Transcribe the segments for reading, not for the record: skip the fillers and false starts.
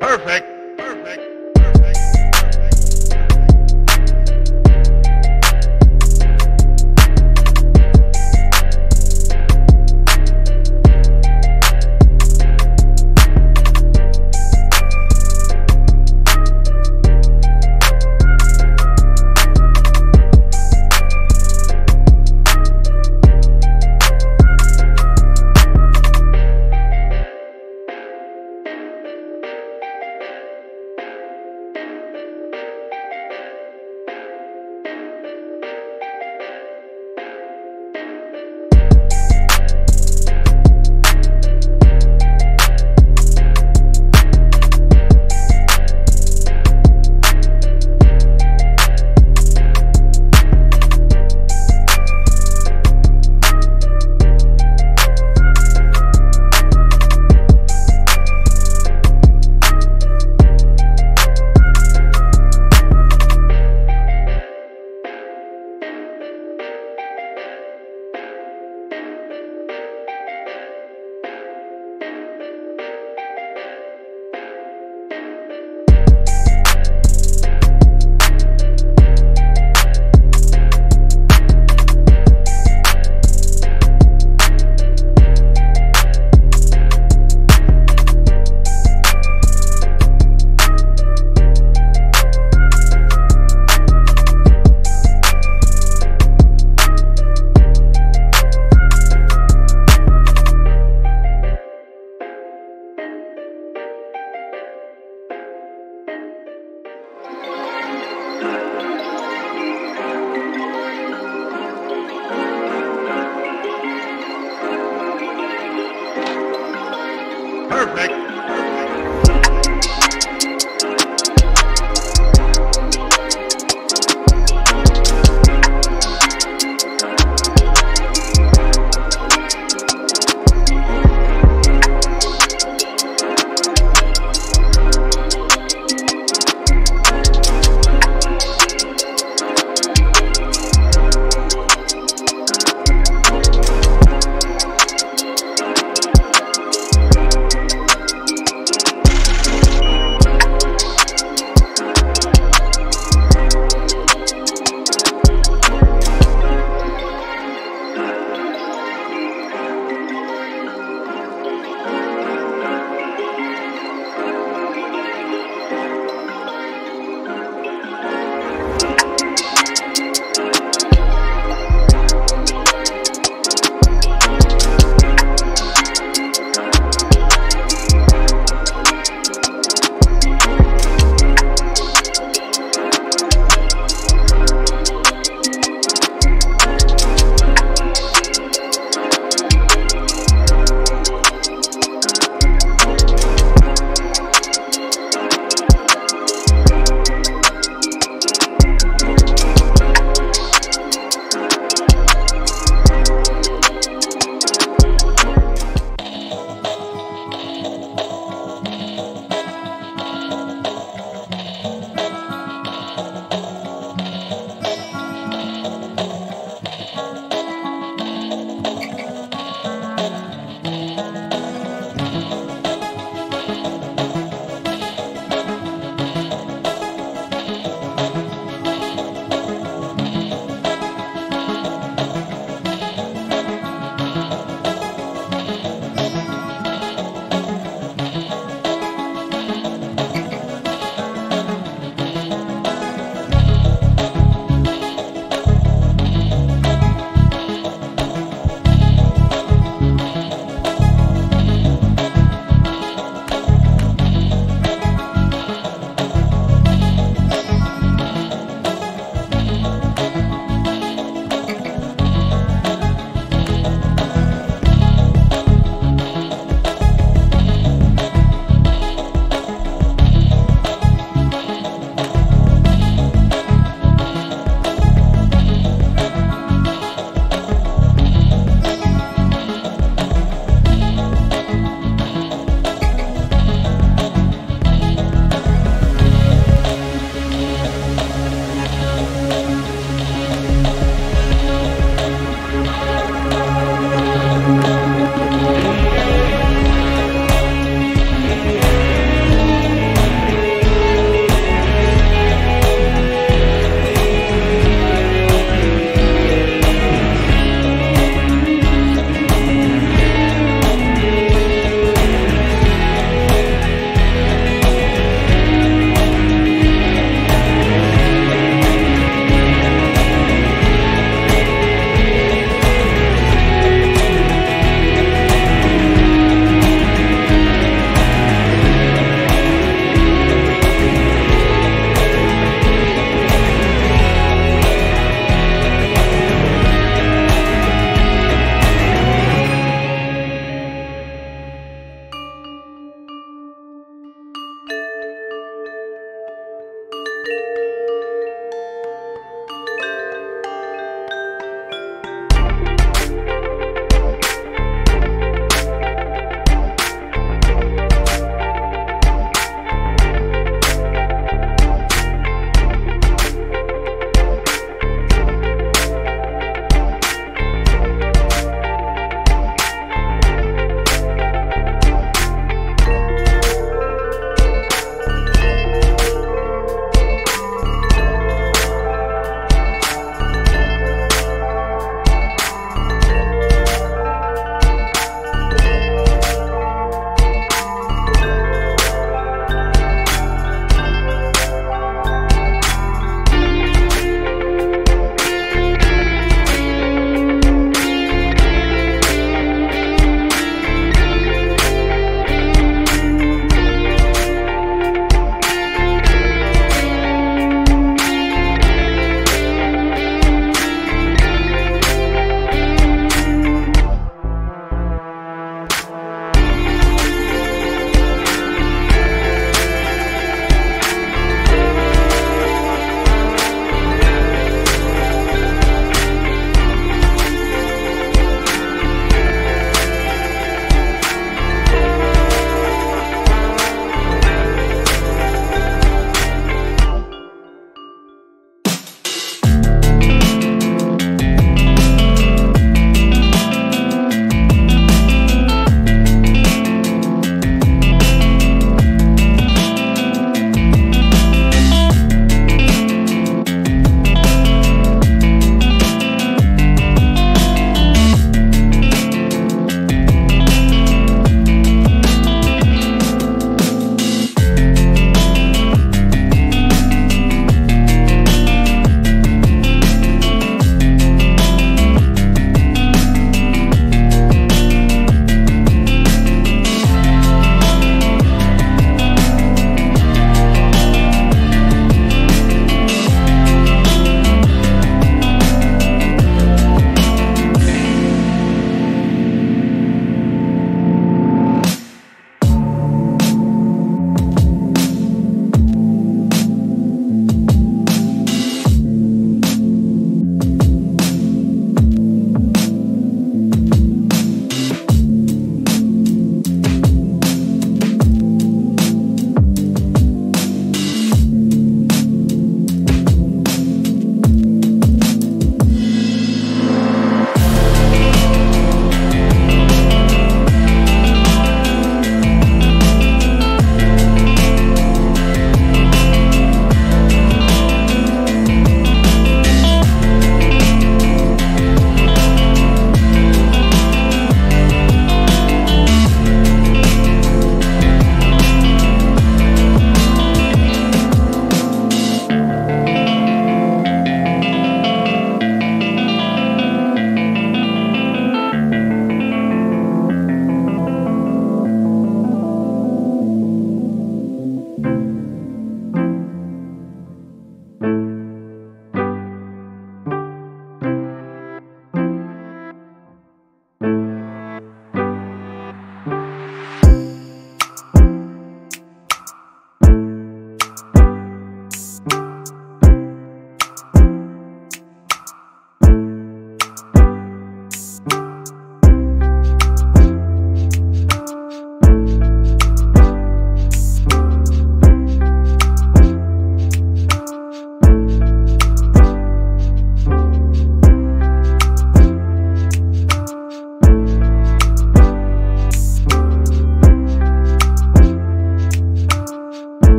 Perfect. Perfect.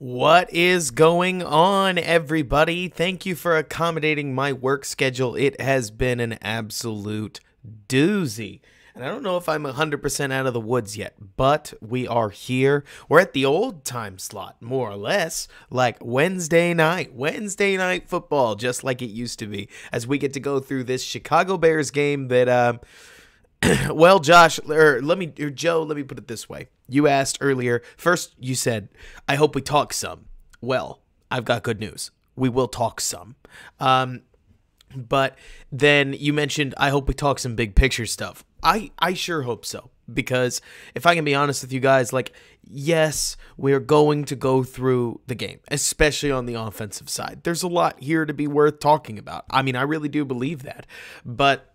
What is going on, everybody? Thank you for accommodating my work schedule. It has been an absolute doozy. And I don't know if I'm 100% out of the woods yet, but we are here. We're at the old time slot, more or less, like Wednesday night football, just like it used to be, as we get to go through this Chicago Bears game that, well, Josh, or Joe, let me put it this way. You asked earlier, first you said, I hope we talk some. Well, I've got good news. We will talk some. But then you mentioned, I hope we talk some big picture stuff. I sure hope so. Because if I can be honest with you guys, like, yes, we're going to go through the game, especially on the offensive side. There's a lot here to be worth talking about. I mean, I really do believe that. But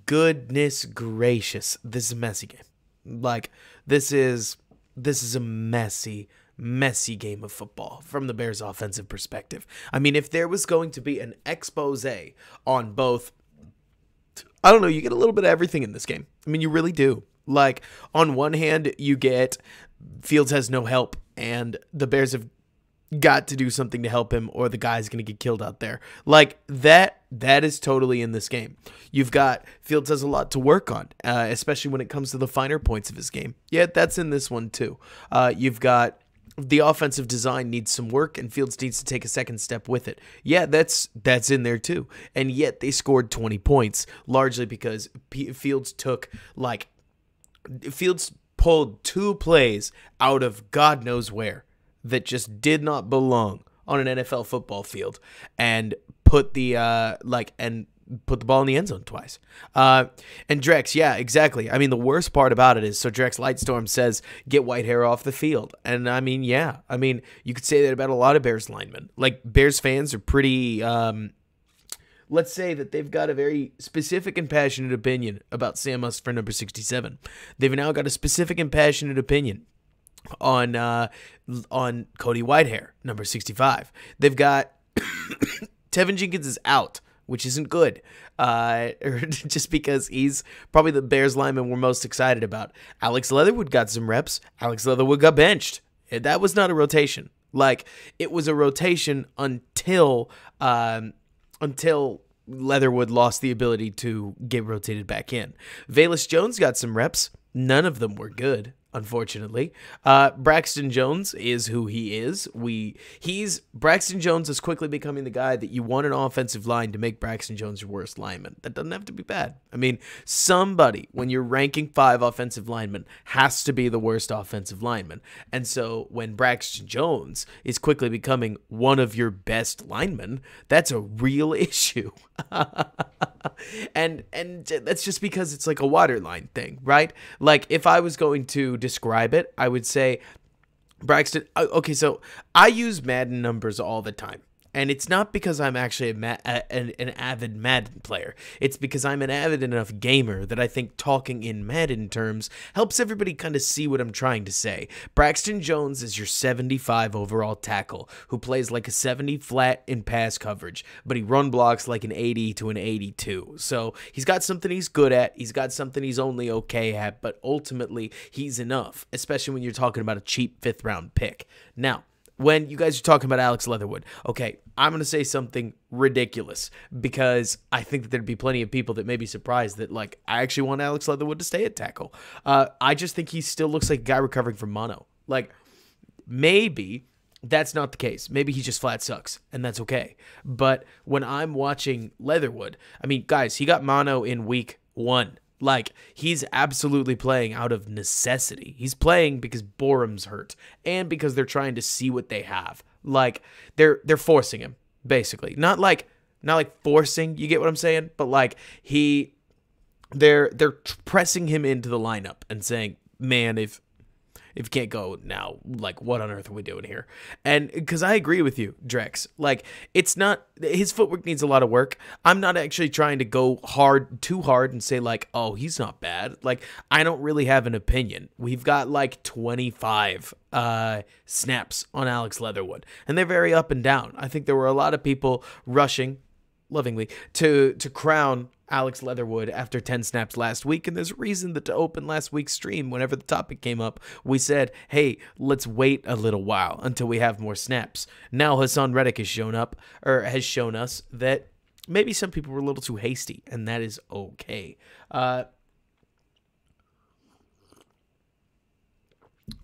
goodness gracious, this is a messy game. Like, this is a messy game of football from the Bears' offensive perspective. I mean, if there was going to be an expose on both, I don't know, you get a little bit of everything in this game. I mean, you really do. Like, on one hand, you get Fields has no help, and the Bears have got to do something to help him, or the guy's going to get killed out there. Like, that is totally in this game. You've got Fields has a lot to work on, especially when it comes to the finer points of his game. Yeah, that's in this one too. You've got the offensive design needs some work, and Fields needs to take a second step with it. Yeah, that's in there too. And yet they scored 20 points, largely because Fields pulled two plays out of God knows where that just did not belong on an NFL football field, and put the ball in the end zone twice. And Drex, yeah, exactly. I mean, the worst part about it is, so Drex Lightstorm says, get Whitehair off the field. And I mean, yeah, I mean, you could say that about a lot of Bears linemen. Like, Bears fans are pretty, let's say that they've got a very specific and passionate opinion about Sam Huss for number 67. They've now got a specific and passionate opinion on Cody Whitehair, number 65. They've got Tevin Jenkins is out, which isn't good, just because he's probably the Bears lineman we're most excited about. Alex Leatherwood got some reps. Alex Leatherwood got benched. That was not a rotation. Like, it was a rotation until Leatherwood lost the ability to get rotated back in. Velus Jones got some reps. None of them were good, unfortunately. Braxton Jones is who he is. Braxton Jones is quickly becoming the guy that you want an offensive line to make Braxton Jones your worst lineman. That doesn't have to be bad. I mean, somebody, when you're ranking 5 offensive linemen, has to be the worst offensive lineman. And so when Braxton Jones is quickly becoming one of your best linemen, that's a real issue. and that's just because it's like a waterline thing, right? Like, if I was going to describe it, I would say Braxton. Okay, so I use Madden numbers all the time. And it's not because I'm actually an avid Madden player. It's because I'm an avid enough gamer that I think talking in Madden terms helps everybody kind of see what I'm trying to say. Braxton Jones is your 75 overall tackle who plays like a 70 flat in pass coverage, but he run blocks like an 80 to an 82. So he's got something he's good at. He's got something he's only okay at, but ultimately he's enough, especially when you're talking about a cheap 5th round pick. Now, when you guys are talking about Alex Leatherwood, okay, I'm going to say something ridiculous because I think that there'd be plenty of people that may be surprised that, like, I actually want Alex Leatherwood to stay at tackle. I just think he still looks like a guy recovering from mono. Like, maybe that's not the case. Maybe he just flat sucks, and that's okay. But when I'm watching Leatherwood, I mean, guys, he got mono in week 1. Like, he's absolutely playing out of necessity. He's playing because Borum's hurt and because they're trying to see what they have. Like, they're forcing him, basically. Not like forcing, you get what I'm saying? But like, they're pressing him into the lineup and saying, man, if you can't go now, like, what on earth are we doing here? And because I agree with you, Drex, like, it's not, his footwork needs a lot of work. I'm not actually trying to go too hard and say, like, oh, he's not bad. Like, I don't really have an opinion. We've got like 25 snaps on Alex Leatherwood, and they're very up and down. I think there were a lot of people rushing lovingly to crown Alex Leatherwood after 10 snaps last week. And there's a reason that to open last week's stream, whenever the topic came up, we said, hey, let's wait a little while until we have more snaps. Now Hassan Reddick has shown us that maybe some people were a little too hasty, and that is okay. I'll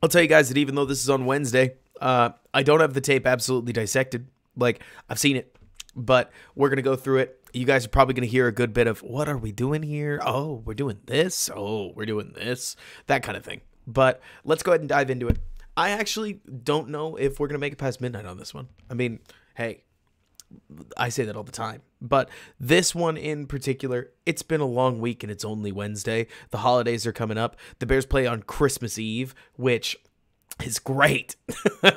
tell you guys that even though this is on Wednesday, I don't have the tape absolutely dissected. Like, I've seen it, but we're going to go through it. You guys are probably going to hear a good bit of, what are we doing here? Oh, we're doing this. Oh, we're doing this. That kind of thing. But let's go ahead and dive into it. I actually don't know if we're going to make it past midnight on this one. I mean, hey, I say that all the time. But this one in particular, it's been a long week and it's only Wednesday. The holidays are coming up. The Bears play on Christmas Eve, which is great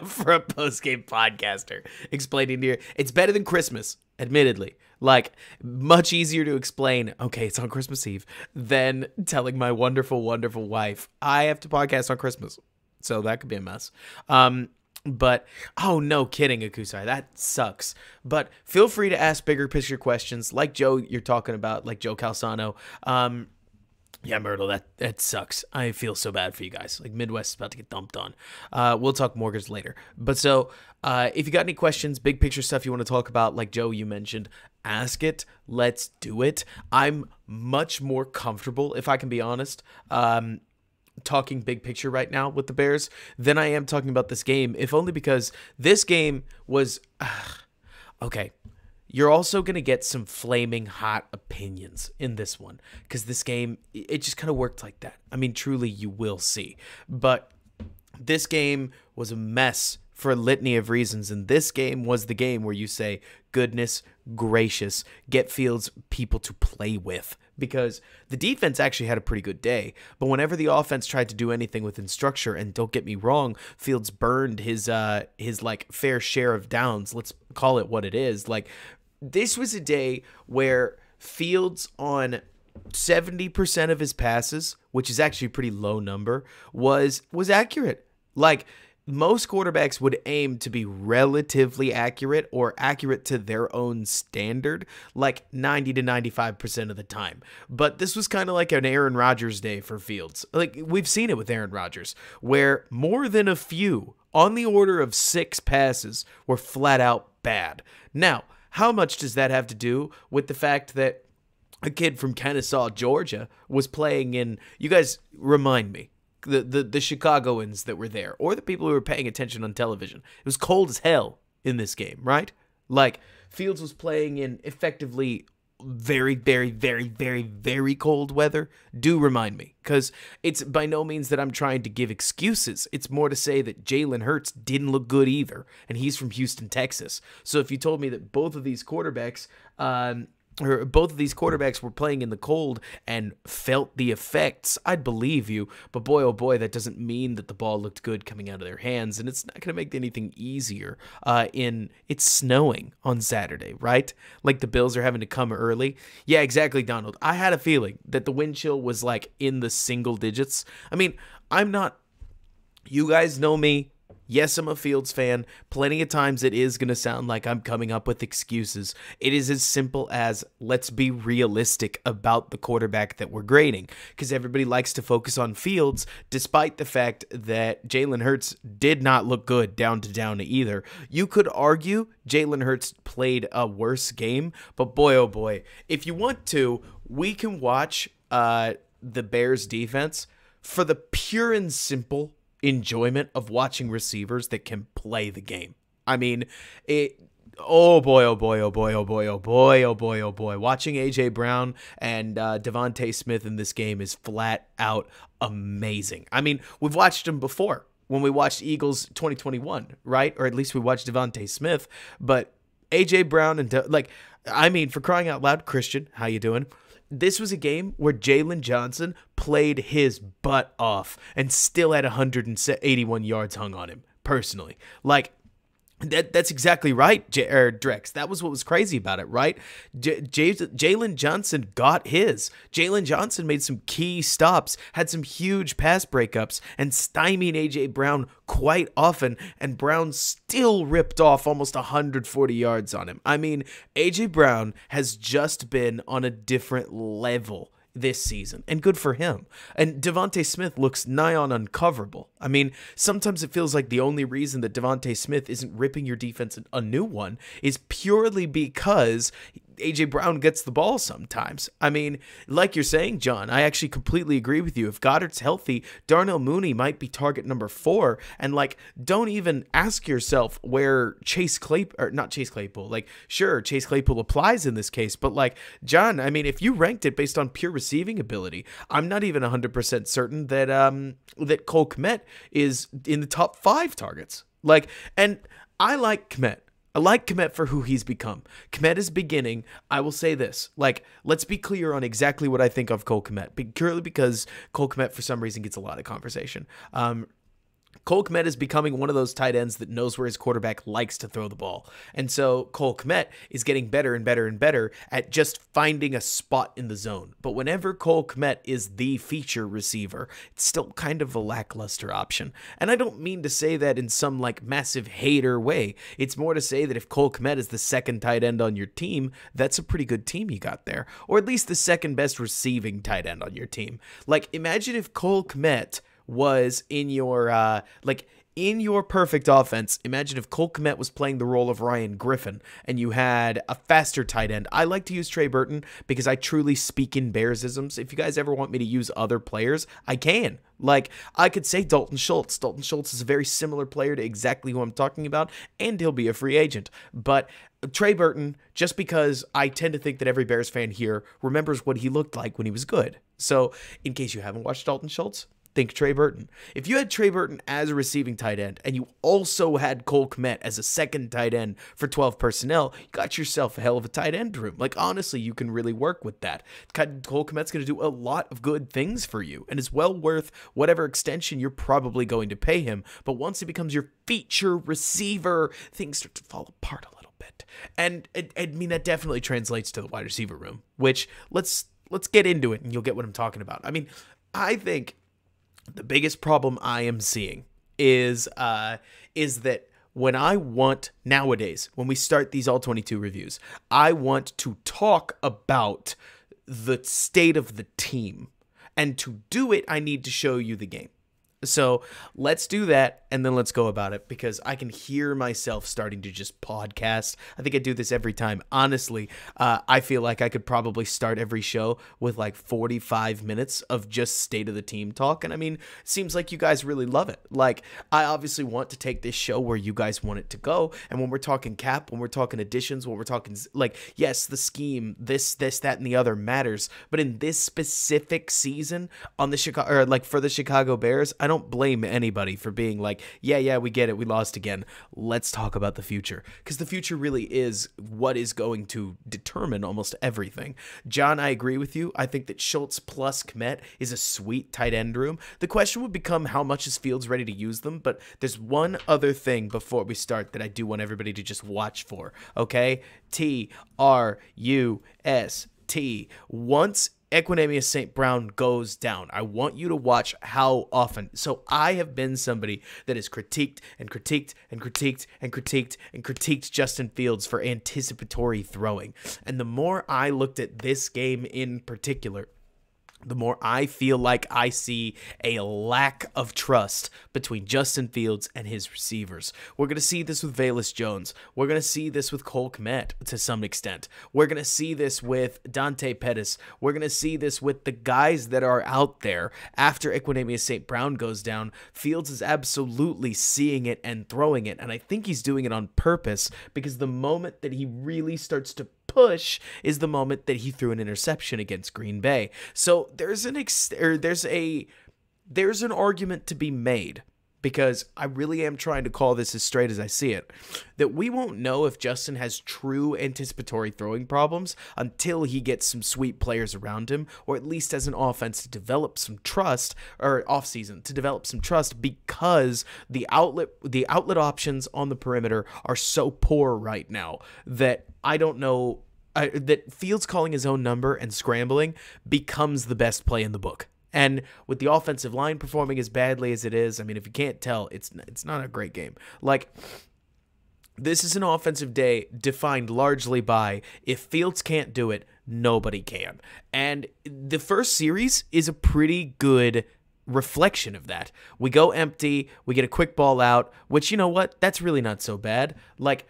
for a post-game podcaster. Explaining to you, it's better than Christmas, admittedly. Like, much easier to explain, okay, it's on Christmas Eve, than telling my wonderful, wonderful wife, I have to podcast on Christmas. So that could be a mess. But, oh, no kidding, Akusai, that sucks. But feel free to ask bigger picture questions, like Joe you're talking about, like Joe Calzano. Yeah, Myrtle, that sucks. I feel so bad for you guys. Like, Midwest is about to get dumped on. We'll talk mortgage later. But so, if you got any questions, big picture stuff you want to talk about, like Joe, you mentioned, ask it. Let's do it. I'm much more comfortable, if I can be honest, talking big picture right now with the Bears than I am talking about this game, if only because this game was... okay. You're also going to get some flaming hot opinions in this one because this game, it just kind of worked like that. I mean, truly, you will see. But this game was a mess for a litany of reasons, and this game was the game where you say, goodness gracious, get Fields people to play with, because the defense actually had a pretty good day, but whenever the offense tried to do anything within structure, and don't get me wrong, Fields burned his like fair share of downs, let's call it what it is. Like, this was a day where Fields on 70% of his passes, which is actually a pretty low number, was accurate. Like, most quarterbacks would aim to be relatively accurate or accurate to their own standard, like 90 to 95% of the time. But this was kind of like an Aaron Rodgers day for Fields. Like, we've seen it with Aaron Rodgers, where more than a few, on the order of 6 passes, were flat out bad. Now, how much does that have to do with the fact that a kid from Kennesaw, Georgia, was playing in, you guys remind me, the Chicagoans that were there, or the people who were paying attention on television. It was cold as hell in this game, right? Like, Fields was playing in effectively very, very, very, very, very cold weather. Do remind me, because it's by no means that I'm trying to give excuses. It's more to say that Jalen Hurts didn't look good either, and he's from Houston, Texas. So if you told me that both of these quarterbacks were playing in the cold and felt the effects, I'd believe you. But boy, oh boy, that doesn't mean that the ball looked good coming out of their hands, and it's not going to make anything easier. It's snowing on Saturday, right? Like, the Bills are having to come early. Yeah, exactly, Donald. I had a feeling that the wind chill was like in the single digits. I mean, I'm not... You guys know me. Yes, I'm a Fields fan. Plenty of times it is going to sound like I'm coming up with excuses. It is as simple as, let's be realistic about the quarterback that we're grading, because everybody likes to focus on Fields, despite the fact that Jalen Hurts did not look good down to down either. You could argue Jalen Hurts played a worse game, but boy, oh boy, if you want to, we can watch the Bears defense for the pure and simple enjoyment of watching receivers that can play the game. I mean, oh boy, oh boy, oh boy, oh boy, oh boy, oh boy, oh boy. Watching A.J. Brown and Devontae Smith in this game is flat out amazing. I mean, we've watched them before when we watched Eagles 2021, right? Or at least we watched Devontae Smith, but A.J. Brown and, I mean, for crying out loud, Christian, how you doing? This was a game where Jalen Johnson played his butt off and still had 181 yards hung on him, personally. Like, That's exactly right, Drex. That was what was crazy about it, right? Jalen Johnson got his. Jalen Johnson made some key stops, had some huge pass breakups, and stymied A.J. Brown quite often, and Brown still ripped off almost 140 yards on him. I mean, A.J. Brown has just been on a different level this season, and good for him. And Devontae Smith looks nigh on uncoverable. I mean, sometimes it feels like the only reason that Devontae Smith isn't ripping your defense a new one is purely because A.J. Brown gets the ball sometimes. I mean, like you're saying, John, I actually completely agree with you. If Goddard's healthy, Darnell Mooney might be target number 4. And, like, don't even ask yourself where not Chase Claypool. Like, sure, Chase Claypool applies in this case. But, like, John, I mean, if you ranked it based on pure receiving ability, I'm not even 100% certain that that Cole Kmet is in the top 5 targets. Like, and I like Kmet. I like Kmet for who he's become. Kmet is beginning. I will say this. Like, let's be clear on exactly what I think of Cole Kmet. Purely because Cole Kmet, for some reason, gets a lot of conversation. Cole Kmet is becoming one of those tight ends that knows where his quarterback likes to throw the ball. And so Cole Kmet is getting better and better and better at just finding a spot in the zone. But whenever Cole Kmet is the feature receiver, it's still kind of a lackluster option. And I don't mean to say that in some like massive hater way. It's more to say that if Cole Kmet is the second tight end on your team, that's a pretty good team you got there. Or at least the second best receiving tight end on your team. Like, imagine if Cole Kmet was in your in your perfect offense. Imagine if Cole Kmet was playing the role of Ryan Griffin and you had a faster tight end. I like to use Trey Burton because I truly speak in Bearsisms. If you guys ever want me to use other players, I can. Like, I could say Dalton Schultz. Dalton Schultz is a very similar player to exactly who I'm talking about, and he'll be a free agent. But Trey Burton, just because I tend to think that every Bears fan here remembers what he looked like when he was good. So, in case you haven't watched Dalton Schultz, think Trey Burton. If you had Trey Burton as a receiving tight end and you also had Cole Kmet as a second tight end for 12 personnel, you got yourself a hell of a tight end room. Like, honestly, you can really work with that. Cole Kmet's going to do a lot of good things for you and is well worth whatever extension you're probably going to pay him. But once he becomes your feature receiver, things start to fall apart a little bit. And I mean, that definitely translates to the wide receiver room, which let's get into it and you'll get what I'm talking about. I mean, I think the biggest problem I am seeing is that when I want nowadays, when we start these all 22 reviews, I want to talk about the state of the team. And to do it, I need to show you the game. So let's do that, and then let's go about it, because I can hear myself starting to just podcast. I think I do this every time. Honestly, I feel like I could probably start every show with like 45 minutes of just state of the team talk. And I mean, it seems like you guys really love it. Like, I obviously want to take this show where you guys want it to go. And when we're talking cap, when we're talking additions, when we're talking, like, yes, the scheme, this, that, and the other matters. But in this specific season on the Chicago, or like for the Chicago Bears, I don't blame anybody for being like, yeah, we get it, we lost again. Let's talk about the future, because the future really is what is going to determine almost everything. John, I agree with you. I think that Schultz plus Kmet is a sweet tight end room. The question would become how much is Fields ready to use them, but there's one other thing before we start that I do want everybody to just watch for, okay? TRUST. Once Equanimeous St. Brown goes down, I want you to watch how often. So I have been somebody that has critiqued Justin Fields for anticipatory throwing. And the more I looked at this game in particular, the more I feel like I see a lack of trust between Justin Fields and his receivers. We're going to see this with Velus Jones. We're going to see this with Cole Kmet to some extent. We're going to see this with Dante Pettis. We're going to see this with the guys that are out there. After Equanimeous St. Brown goes down, Fields is absolutely seeing it and throwing it. And I think he's doing it on purpose, because the moment that he really starts to push is the moment that he threw an interception against Green Bay. So there's an argument to be made, because I really am trying to call this as straight as I see it, that we won't know if Justin has true anticipatory throwing problems until he gets some sweet players around him, or at least as an offense to develop some trust, or offseason to develop some trust, because the outlet options on the perimeter are so poor right now that I don't know that Fields calling his own number and scrambling becomes the best play in the book. And with the offensive line performing as badly as it is, I mean, if you can't tell, it's not a great game. Like, this is an offensive day defined largely by, if Fields can't do it, nobody can. And the first series is a pretty good reflection of that. We go empty, we get a quick ball out, which, you know what, that's really not so bad. Like,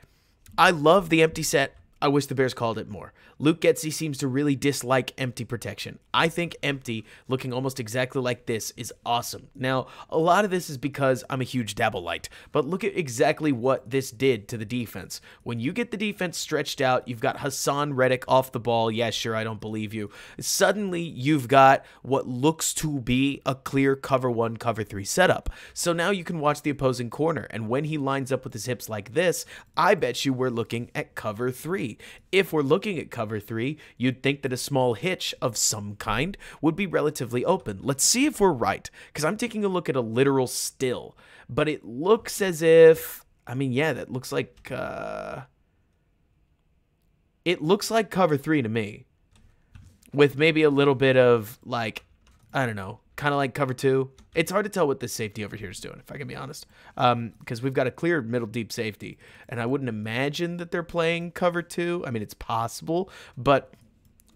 I love the empty set. I wish the Bears called it more. Luke Getsy seems to really dislike empty protection. I think empty, looking almost exactly like this, is awesome. Now, a lot of this is because I'm a huge Dabble light, but look at exactly what this did to the defense. When you get the defense stretched out, you've got Hassan Reddick off the ball. Yeah, sure, I don't believe you. Suddenly, you've got what looks to be a clear cover 1, cover 3 setup. So now you can watch the opposing corner, and when he lines up with his hips like this, I bet you we're looking at cover 3. If we're looking at cover 3, you'd think that a small hitch of some kind would be relatively open. Let's see if we're right, because I'm taking a look at a literal still, but it looks as if, I mean, yeah, that looks like, it looks like cover 3 to me, with maybe a little bit of, like, I don't know, kind of like cover 2. It's hard to tell what this safety over here is doing, if I can be honest, because we've got a clear middle deep safety, and I wouldn't imagine that they're playing cover 2. I mean, it's possible, but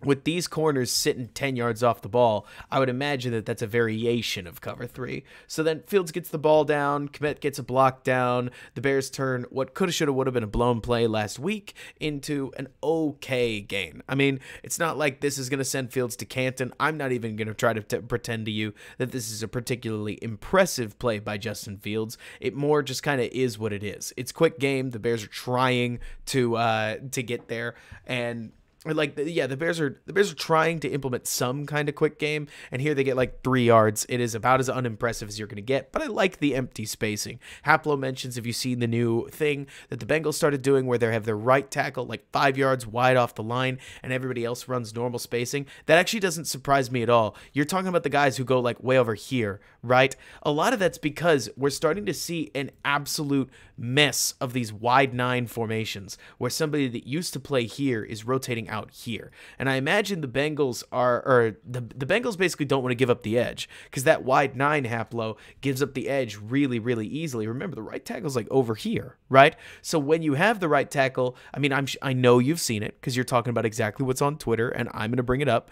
with these corners sitting 10 yards off the ball, I would imagine that that's a variation of cover 3. So then Fields gets the ball down, Kmet gets a block down, the Bears turn what coulda, shoulda, woulda been a blown play last week into an okay gain. I mean, it's not like this is going to send Fields to Canton. I'm not even going to try to pretend to you that this is a particularly impressive play by Justin Fields. It more just kind of is what it is. It's quick game. The Bears are trying to get there, and like, yeah, the Bears are trying to implement some kind of quick game, and here they get like 3 yards. It is about as unimpressive as you're going to get, but I like the empty spacing. Haplo mentions, if you've seen the new thing that the Bengals started doing where they have their right tackle like 5 yards wide off the line and everybody else runs normal spacing, that actually doesn't surprise me at all. You're talking about the guys who go like way over here, right? A lot of that's because we're starting to see an absolute mess of these wide 9 formations where somebody that used to play here is rotating out here. And I imagine the Bengals the Bengals basically don't want to give up the edge, because that wide 9 Haplo gives up the edge really, really easily. Remember, the right tackle's like over here, right? So when you have the right tackle, I mean, I know you've seen it because you're talking about exactly what's on Twitter, and I'm going to bring it up.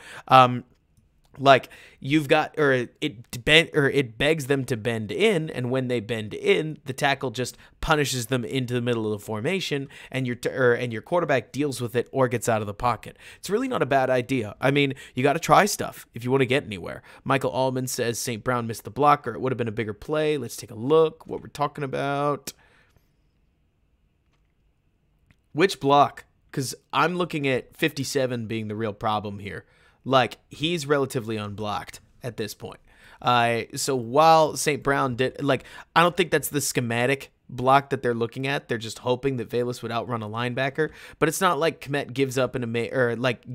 Like, you've got, it begs them to bend in, and when they bend in, the tackle just punishes them into the middle of the formation, and your quarterback deals with it or gets out of the pocket. It's really not a bad idea. I mean, you got to try stuff if you want to get anywhere. Michael Allman says St. Brown missed the blocker. It would have been a bigger play. Let's take a look what we're talking about. Which block? Because I'm looking at 57 being the real problem here. Like, he's relatively unblocked at this point. So while St. Brown did, like, I don't think that's the schematic block that they're looking at. They're just hoping that Velus would outrun a linebacker. But it's not like Kmet gives up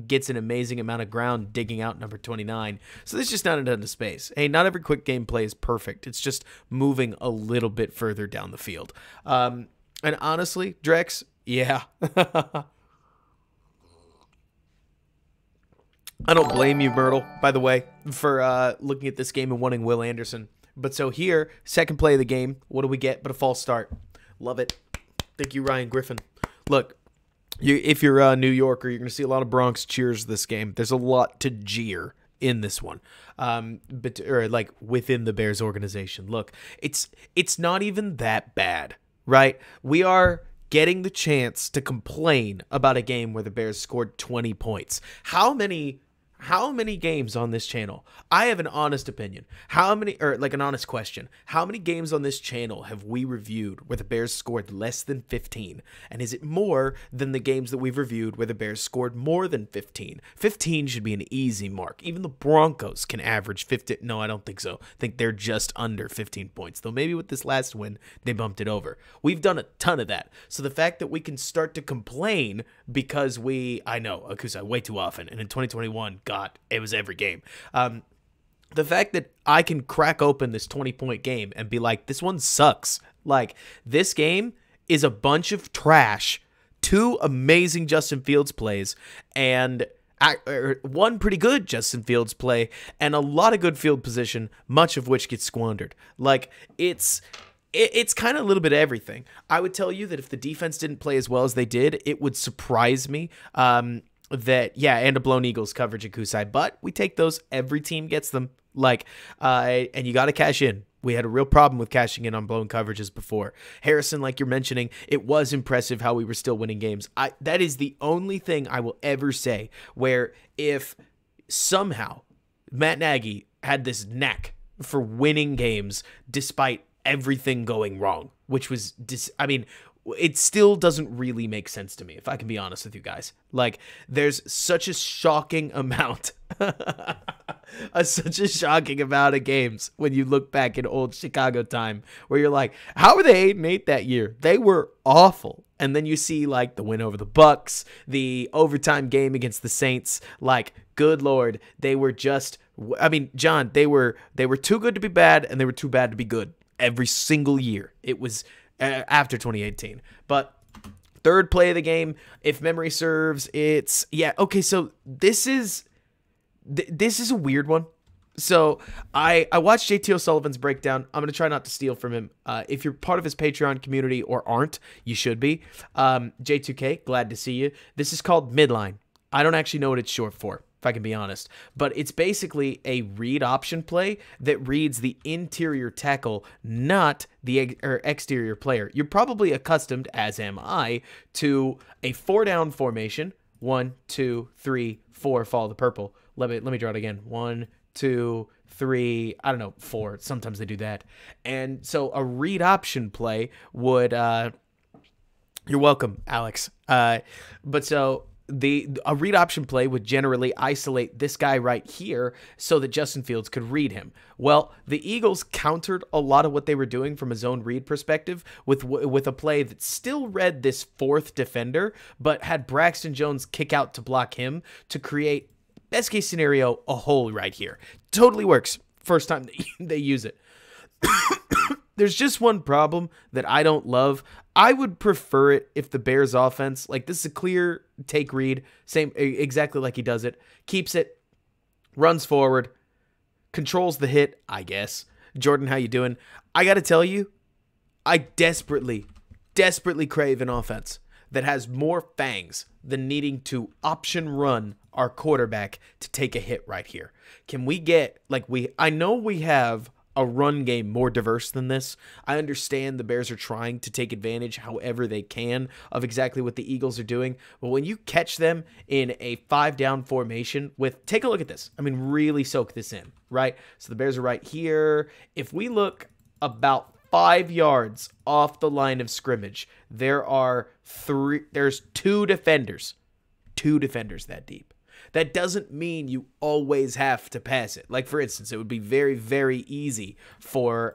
gets an amazing amount of ground digging out number 29. So there's just not a ton of space. Hey, not every quick game play is perfect. It's just moving a little bit further down the field. And honestly, Drex, yeah. I don't blame you, Myrtle, by the way, for looking at this game and wanting Will Anderson. But so here, second play of the game, what do we get but a false start? Love it. Thank you, Ryan Griffin. Look, if you're a New Yorker, you're going to see a lot of Bronx cheers this game. There's a lot to jeer in this one, like within the Bears organization. Look, it's not even that bad, right? We are getting the chance to complain about a game where the Bears scored 20 points. How many how many games on this channel? I have an honest opinion. An honest question. How many games on this channel have we reviewed where the Bears scored less than 15? And is it more than the games that we've reviewed where the Bears scored more than 15? 15 should be an easy mark. Even the Broncos can average 15. No, I don't think so. I think they're just under 15 points. Though maybe with this last win, they bumped it over. We've done a ton of that. So the fact that we can start to complain because I know, Akusa, way too often. And in 2021, God, it was every game. The fact that I can crack open this 20-point game and be like, this one sucks. Like, this game is a bunch of trash, 2 amazing Justin Fields plays, and one pretty good Justin Fields play, and a lot of good field position, much of which gets squandered. Like, it's kind of a little bit of everything. I would tell you that if the defense didn't play as well as they did, it would surprise me. And a blown Eagles coverage at Kusai, but we take those. Every team gets them. And you got to cash in. We had a real problem with cashing in on blown coverages before. Harrison, like you're mentioning, it was impressive how we were still winning games. That is the only thing I will ever say where if somehow Matt Nagy had this knack for winning games despite everything going wrong, which was, it still doesn't really make sense to me, if I can be honest with you guys. Like, there's such a shocking amount such a shocking amount of games when you look back in old Chicago time where you're like, how were they 8-8 that year? They were awful. And then you see like the win over the Bucks, the overtime game against the Saints. Like, good Lord, they were just, John, they were too good to be bad and they were too bad to be good every single year. It was after 2018. But third play of the game, if memory serves, it's, so this is a weird one. So I watched JT O'Sullivan's breakdown. I'm going to try not to steal from him. If you're part of his Patreon community or aren't, you should be. J2K, glad to see you. This is called Midline. I don't actually know what it's short for, if I can be honest. But it's basically a read option play that reads the interior tackle, not the exterior player. You're probably accustomed, as am I, to a 4-down formation. 1, 2, 3, 4, follow the purple. Let me draw it again. 1, 2, 3, 4. Sometimes they do that. And so a read option play would, you're welcome, Alex. But so a read option play would generally isolate this guy right here so that Justin Fields could read him. Well, the Eagles countered a lot of what they were doing from a zone read perspective with a play that still read this 4th defender, but had Braxton Jones kick out to block him to create, best case scenario, a hole right here. Totally works. First time they use it. There's just one problem that I don't love. I would prefer it if the Bears offense, like, this is a clear take read, same exactly like he does it, keeps it, runs forward, controls the hit, I guess. Jordan, how you doing? I got to tell you, I desperately crave an offense that has more fangs than needing to option run our quarterback to take a hit right here. Can we get, I know we have a run game more diverse than this. I understand the Bears are trying to take advantage however they can of exactly what the Eagles are doing. But when you catch them in a 5-down formation with, take a look at this. Really soak this in, right? So the Bears are right here. If we look about 5 yards off the line of scrimmage, there's 2 defenders. 2 defenders that deep. That doesn't mean you always have to pass it. Like, for instance, it would be very, very easy for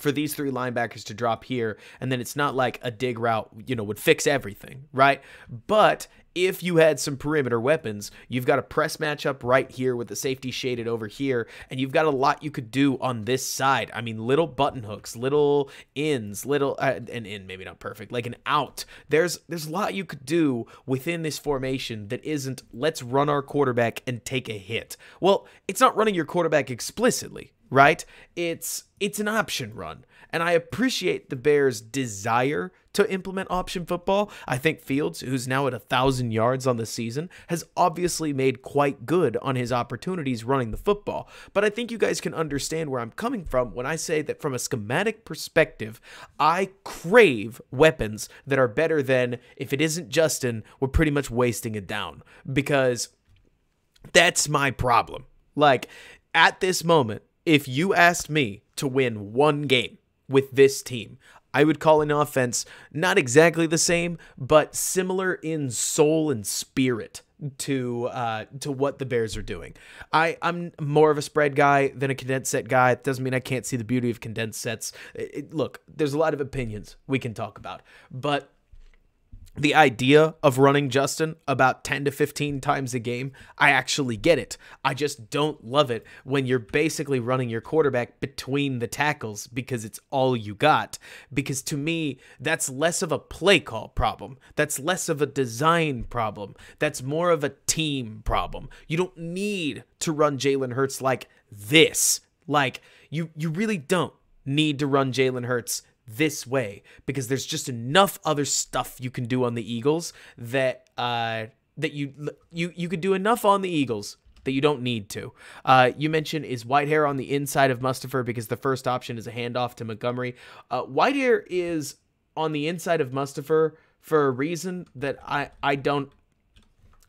these 3 linebackers to drop here, and then it's not like a dig route, would fix everything, right? But if you had some perimeter weapons, you've got a press matchup right here with the safety shaded over here, and you've got a lot you could do on this side. Little button hooks, little ins, an in, maybe not perfect, like an out. There's a lot you could do within this formation that isn't, let's run our quarterback and take a hit. Well, it's not running your quarterback explicitly, right? It's an option run. And I appreciate the Bears' desire to implement option football. I think Fields, who's now at 1,000 yards on the season, has obviously made quite good on his opportunities running the football. But I think you guys can understand where I'm coming from when I say that from a schematic perspective, I crave weapons that are better than, if it isn't Justin, we're pretty much wasting it down. Because That's my problem. Like, at this moment, if you asked me to win one game with this team, I would call an offense not exactly the same, but similar in soul and spirit to what the Bears are doing. I'm more of a spread guy than a condensed set guy. It doesn't mean I can't see the beauty of condensed sets. Look, there's a lot of opinions we can talk about, but the idea of running Justin about 10 to 15 times a game, I actually get it. I just don't love it when you're basically running your quarterback between the tackles because it's all you got. Because to me, that's less of a play call problem. That's less of a design problem. That's more of a team problem. You don't need to run Jalen Hurts like this. Like, you really don't need to run Jalen Hurts this way, because there's just enough other stuff you can do on the Eagles that you could do enough on the Eagles that you don't need to. You mentioned, is Whitehair on the inside of Mustipher because the first option is a handoff to Montgomery. Whitehair is on the inside of Mustipher for a reason that I don't.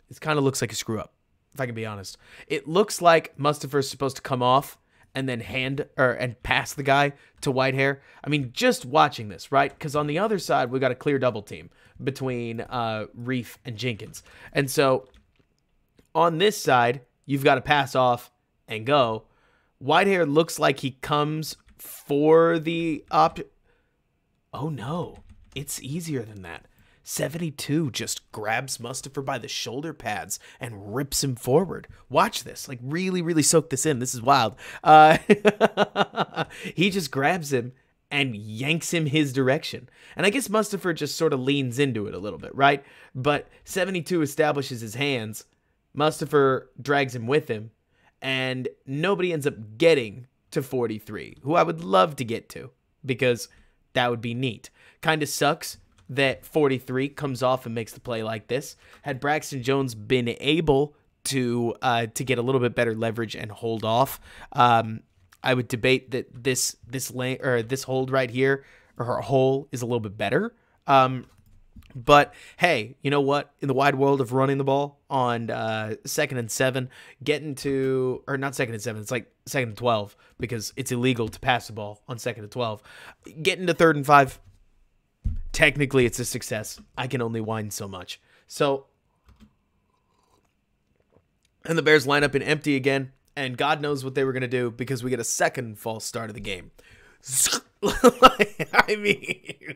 It kind of looks like a screw up, if I can be honest. It looks like Mustipher is supposed to come off and then and pass the guy to Whitehair. I mean, just watching this, right? Because on the other side, we got a clear double team between Reef and Jenkins. And so on this side, you've got to pass off and go. Whitehair looks like he comes for the Oh no, it's easier than that. 72 just grabs Mustipher by the shoulder pads and rips him forward. Watch this. Like, really, really soak this in. This is wild. He just grabs him and yanks him his direction. And I guess Mustipher just sort of leans into it a little bit, right? But 72 establishes his hands. Mustipher drags him with him. And nobody ends up getting to 43, who I would love to get to, because that would be neat. Kind of sucks that 43 comes off and makes the play like this. Had Braxton Jones been able to get a little bit better leverage and hold off, I would debate that this hold right here, or her hole, is a little bit better. But hey, you know what? In the wide world of running the ball on 2nd and 7, getting to, or not 2nd and 7, it's like 2nd and 12, because it's illegal to pass the ball on 2nd and 12. Getting to 3rd and 5, technically it's a success. I can only whine so much. So, and the Bears line up in empty again, and God knows what they were going to do, because we get a second false start of the game. I mean,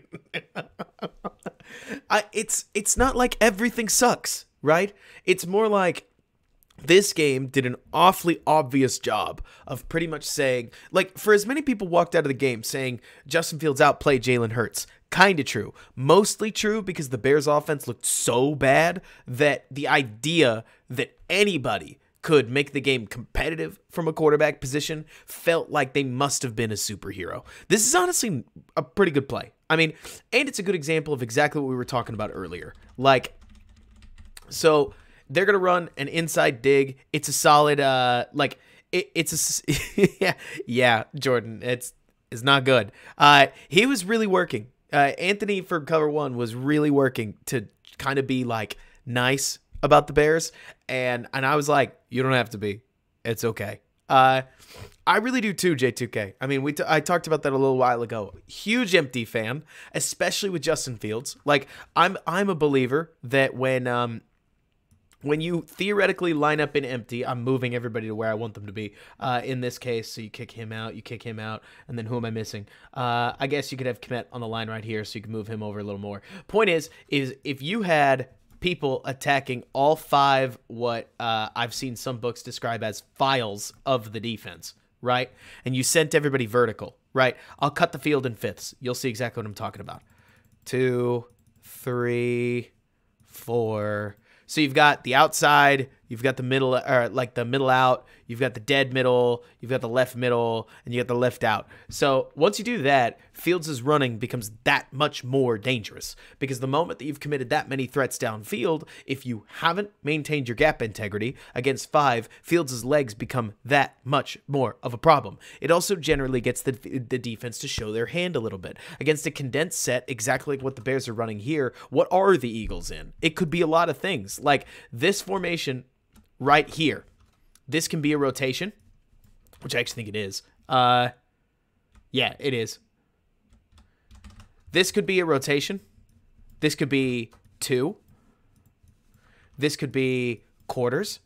it's not like everything sucks, right? It's more like this game did an awfully obvious job of pretty much saying, like, for as many people walked out of the game saying Justin Fields outplayed Jalen Hurts, kind of true. Mostly true because the Bears offense looked so bad that the idea that anybody could make the game competitive from a quarterback position felt like they must have been a superhero. This is honestly a pretty good play. I mean, and it's a good example of exactly what we were talking about earlier. Like, so they're going to run an inside dig. It's a solid, yeah, Jordan, it's not good. He was really working. Anthony for cover 1 was really working to kind of be like nice about the Bears, and I was like, you don't have to be. It's okay. I really do too, J2K. I mean, I talked about that a little while ago. Huge empty fan, especially with Justin Fields. Like, I'm a believer that when you theoretically line up in empty, I'm moving everybody to where I want them to be. In this case, so you kick him out, and then who am I missing? I guess you could have Kmet on the line right here, so you can move him over a little more. Point is if you had people attacking all 5 what I've seen some books describe as files of the defense, right? And you sent everybody vertical, right? I'll cut the field in fifths. You'll see exactly what I'm talking about. 2, 3, 4. So you've got the outside, you've got the middle, or like the middle out, you've got the dead middle, you've got the left middle, and you got the left out. So once you do that, Fields' running becomes that much more dangerous, because the moment that you've committed that many threats downfield, if you haven't maintained your gap integrity against 5, Fields' legs become that much more of a problem. It also generally gets the defense to show their hand a little bit. Against a condensed set, exactly like what the Bears are running here, what are the Eagles in? It could be a lot of things. Like this formation right here, This can be a rotation, which I actually think it is. Yeah, it is. This could be a rotation. This could be 2. This could be quarters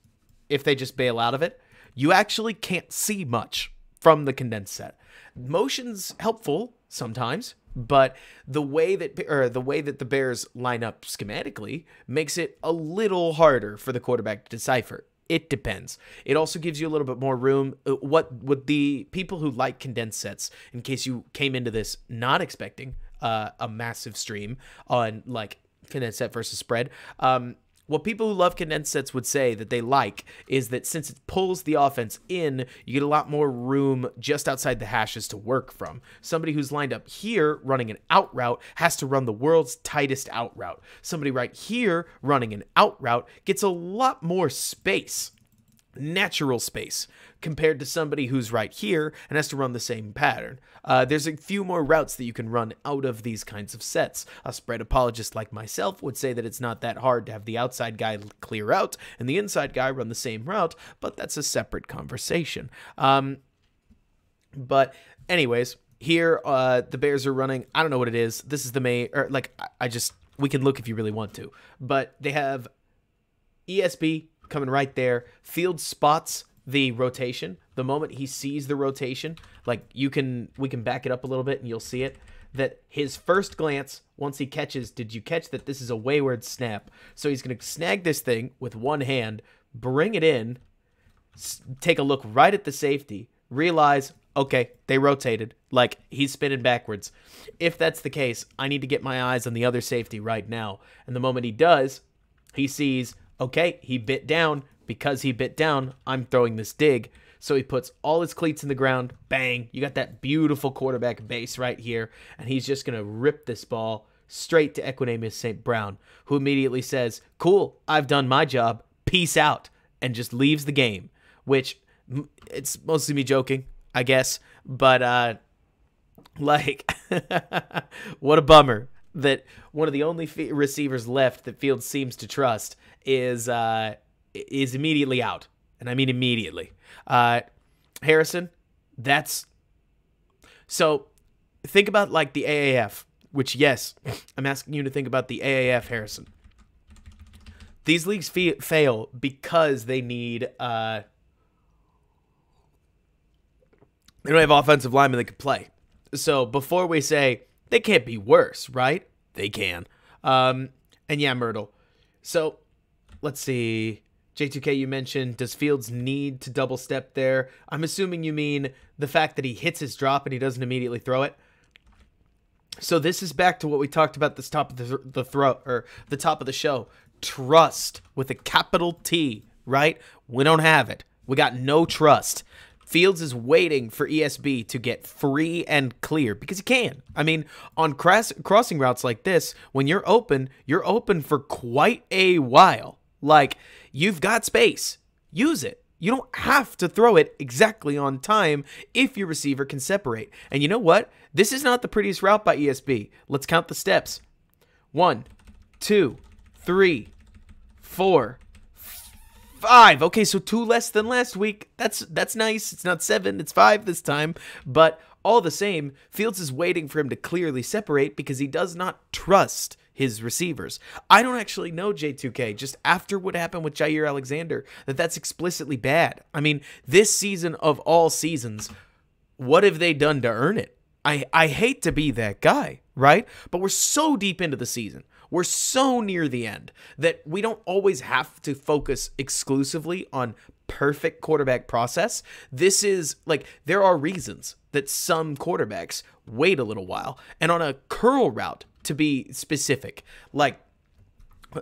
if they just bail out of it. You actually can't see much from the condensed set. Motion's helpful sometimes, but the way that the Bears line up schematically makes it a little harder for the quarterback to decipher. It depends. It also gives you a little bit more room. What would the people who like condensed sets, in case you came into this not expecting a massive stream on like condensed set versus spread, what people who love condensed sets would say that they like is that since it pulls the offense in, you get a lot more room just outside the hashes to work from. Somebody who's lined up here running an out route has to run the world's tightest out route. Somebody right here running an out route gets a lot more space, natural space, compared to somebody who's right here and has to run the same pattern. There's a few more routes that you can run out of these kinds of sets. A spread apologist like myself would say that it's not that hard to have the outside guy clear out and the inside guy run the same route, but that's a separate conversation. But anyways, here the Bears are running, I don't know what it is. This is the main, or like, we can look if you really want to, but they have ESB coming right there. Field spots the rotation. The moment he sees the rotation, like we can back it up a little bit and you'll see it, that his first glance, once he catches, did you catch that this is a wayward snap? So he's going to snag this thing with one hand, bring it in, take a look right at the safety, realize, okay, they rotated, like he's spinning backwards. If that's the case, I need to get my eyes on the other safety right now. And the moment he does, he sees, okay, he bit down. Because he bit down, I'm throwing this dig. So he puts all his cleats in the ground. Bang. You got that beautiful quarterback base right here. And he's just going to rip this ball straight to Equanimeous St. Brown, who immediately says, cool, I've done my job. Peace out. And just leaves the game, which it's mostly me joking, I guess. But, like, what a bummer that one of the only receivers left that Fields seems to trust is immediately out. And I mean immediately. Harrison, that's... So, think about like the AAF, which, yes, I'm asking you to think about the AAF, Harrison. These leagues fail because they need... they don't have offensive linemen that can play. So, before we say, they can't be worse, right? They can. And yeah, Myrtle. So, let's see... J2K, you mentioned, does Fields need to double step there? I'm assuming you mean the fact that he hits his drop and he doesn't immediately throw it. So this is back to what we talked about this top of the top of the show. Trust with a capital T, right? We don't have it. We got no trust. Fields is waiting for ESB to get free and clear because he can. I mean, on crossing routes like this, when you're open for quite a while. Like, you've got space. Use it. You don't have to throw it exactly on time if your receiver can separate. And you know what? This is not the prettiest route by ESB. Let's count the steps. 1, 2, 3, 4, 5. Okay, so 2 less than last week. That's nice. It's not 7, it's 5 this time. But all the same, Fields is waiting for him to clearly separate because he does not trust his receivers. I don't actually know, J2K, just after what happened with Jair Alexander, that's explicitly bad. I mean, this season of all seasons, what have they done to earn it? I hate to be that guy, right? But we're so deep into the season. We're so near the end that we don't always have to focus exclusively on perfect quarterback process. This is like, there are reasons that some quarterbacks wait a little while. And on a curl route, to be specific, like,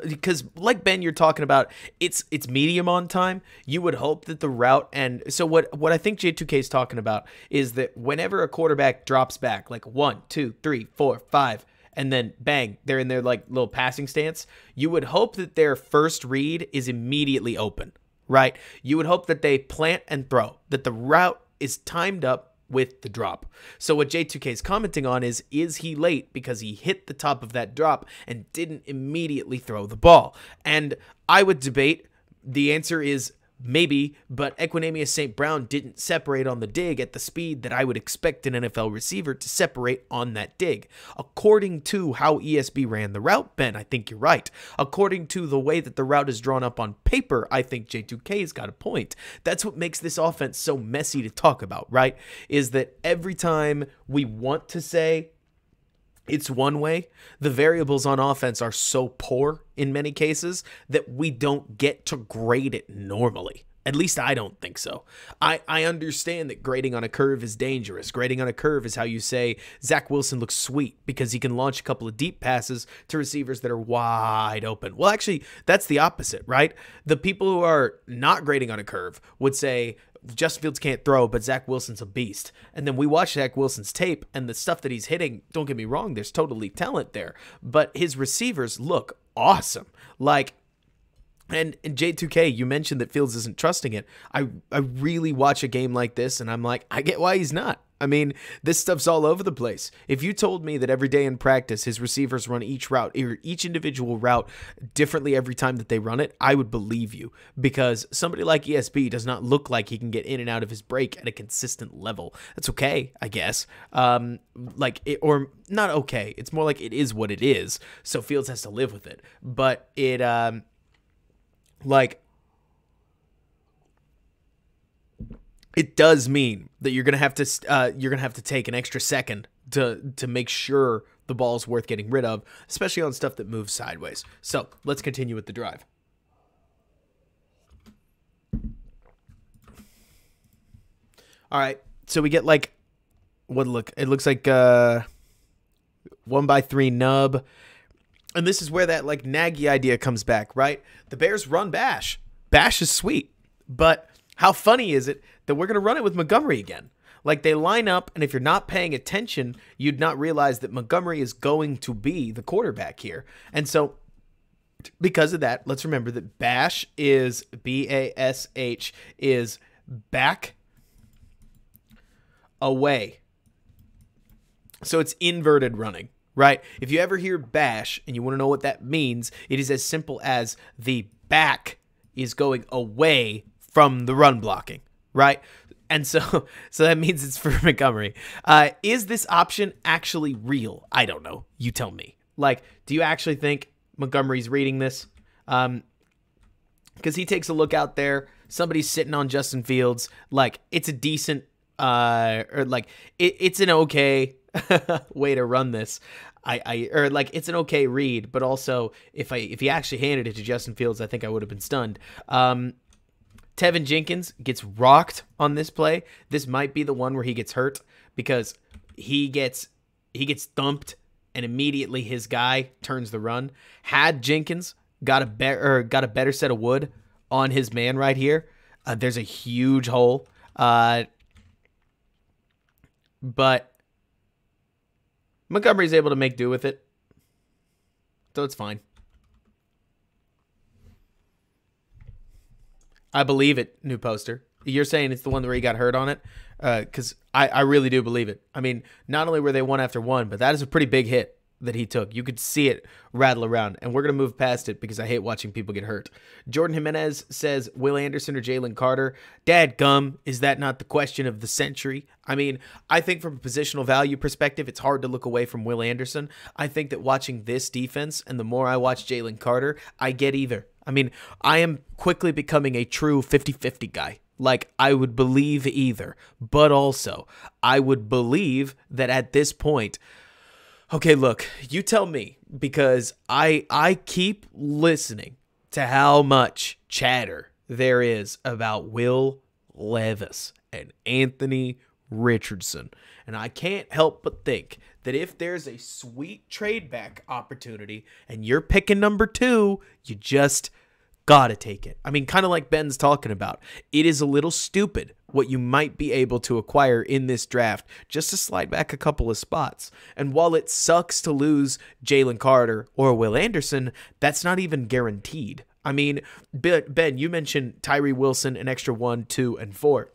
because like Ben, you're talking about, it's medium on time. You would hope that the route, and so what I think J2K is talking about is that whenever a quarterback drops back, like 1, 2, 3, 4, 5, and then bang, they're in their like little passing stance, you would hope that their first read is immediately open, right? You would hope that they plant and throw, that the route is timed up with the drop. So what J2K is commenting on is he late because he hit the top of that drop and didn't immediately throw the ball? And I would debate, the answer is Maybe, but Equanimeous St. Brown didn't separate on the dig at the speed that I would expect an NFL receiver to separate on that dig. According to how ESB ran the route, Ben, I think you're right. According to the way that the route is drawn up on paper, I think J2K's got a point. That's what makes this offense so messy to talk about, right? Is that every time we want to say it's one way, the variables on offense are so poor in many cases that we don't get to grade it normally. At least I don't think so. I understand that grading on a curve is dangerous. Grading on a curve is how you say Zach Wilson looks sweet because he can launch a couple of deep passes to receivers that are wide open. Well, actually, that's the opposite, right? The people who are not grading on a curve would say Justin Fields can't throw, but Zach Wilson's a beast. And then we watch Zach Wilson's tape, and the stuff that he's hitting, don't get me wrong, there's totally talent there. But his receivers look awesome. Like, and J2K, you mentioned that Fields isn't trusting it. I really watch a game like this, and I'm like, I get why he's not. I mean, this stuff's all over the place. If you told me that every day in practice his receivers run each route, or each individual route differently every time that they run it, I would believe you, because somebody like ESB does not look like he can get in and out of his break at a consistent level. That's okay, I guess. Or not okay. It's more like it is what it is. So Fields has to live with it. But it, it does mean that you're gonna have to take an extra second to make sure the ball's worth getting rid of, especially on stuff that moves sideways. So let's continue with the drive. All right, so we get like it looks like 1x3 nub, and this is where that like Nagy idea comes back, right? The Bears run Bash. Bash is sweet, but how funny is it that we're going to run it with Montgomery again? Like, they line up, and if you're not paying attention, you'd not realize that Montgomery is going to be the quarterback here. And so, because of that, let's remember that Bash is, B-A-S-H, is back, away. So it's inverted running, right? If you ever hear Bash, and you want to know what that means, it is as simple as the back is going away from the run blocking, right? And so that means it's for Montgomery. Is this option actually real? I don't know. You tell me. Like, do you actually think Montgomery's reading this? Because he takes a look out there. Somebody's sitting on Justin Fields. Like, it's a decent, it's an okay way to run this. It's an okay read, but also if he actually handed it to Justin Fields, I think I would have been stunned. Tevin Jenkins gets rocked on this play. This might be the one where he gets hurt because he gets thumped and immediately his guy turns the run. Had Jenkins got a better set of wood on his man right here, there's a huge hole. But Montgomery's able to make do with it, so it's fine. I believe it, new poster. You're saying it's the one where he got hurt on it? Because I really do believe it. I mean, not only were they one after one, but that is a pretty big hit that he took. You could see it rattle around, and we're going to move past it because I hate watching people get hurt. Jordan Jimenez says, Will Anderson or Jalen Carter? Dadgum, is that not the question of the century? I mean, I think from a positional value perspective, it's hard to look away from Will Anderson. I think that watching this defense, and the more I watch Jalen Carter, I get either. I mean, I am quickly becoming a true 50-50 guy. Like, I would believe either, but also I would believe that at this point, okay, look, you tell me, because I keep listening to how much chatter there is about Will Levis and Anthony Richardson. And I can't help but think that if there's a sweet trade back opportunity and you're picking number 2, you just gotta take it. I mean, kind of like Ben's talking about. It is a little stupid what you might be able to acquire in this draft just to slide back a couple of spots. And while it sucks to lose Jalen Carter or Will Anderson, that's not even guaranteed. I mean, Ben, you mentioned Tyree Wilson, an extra 1, 2, and 4.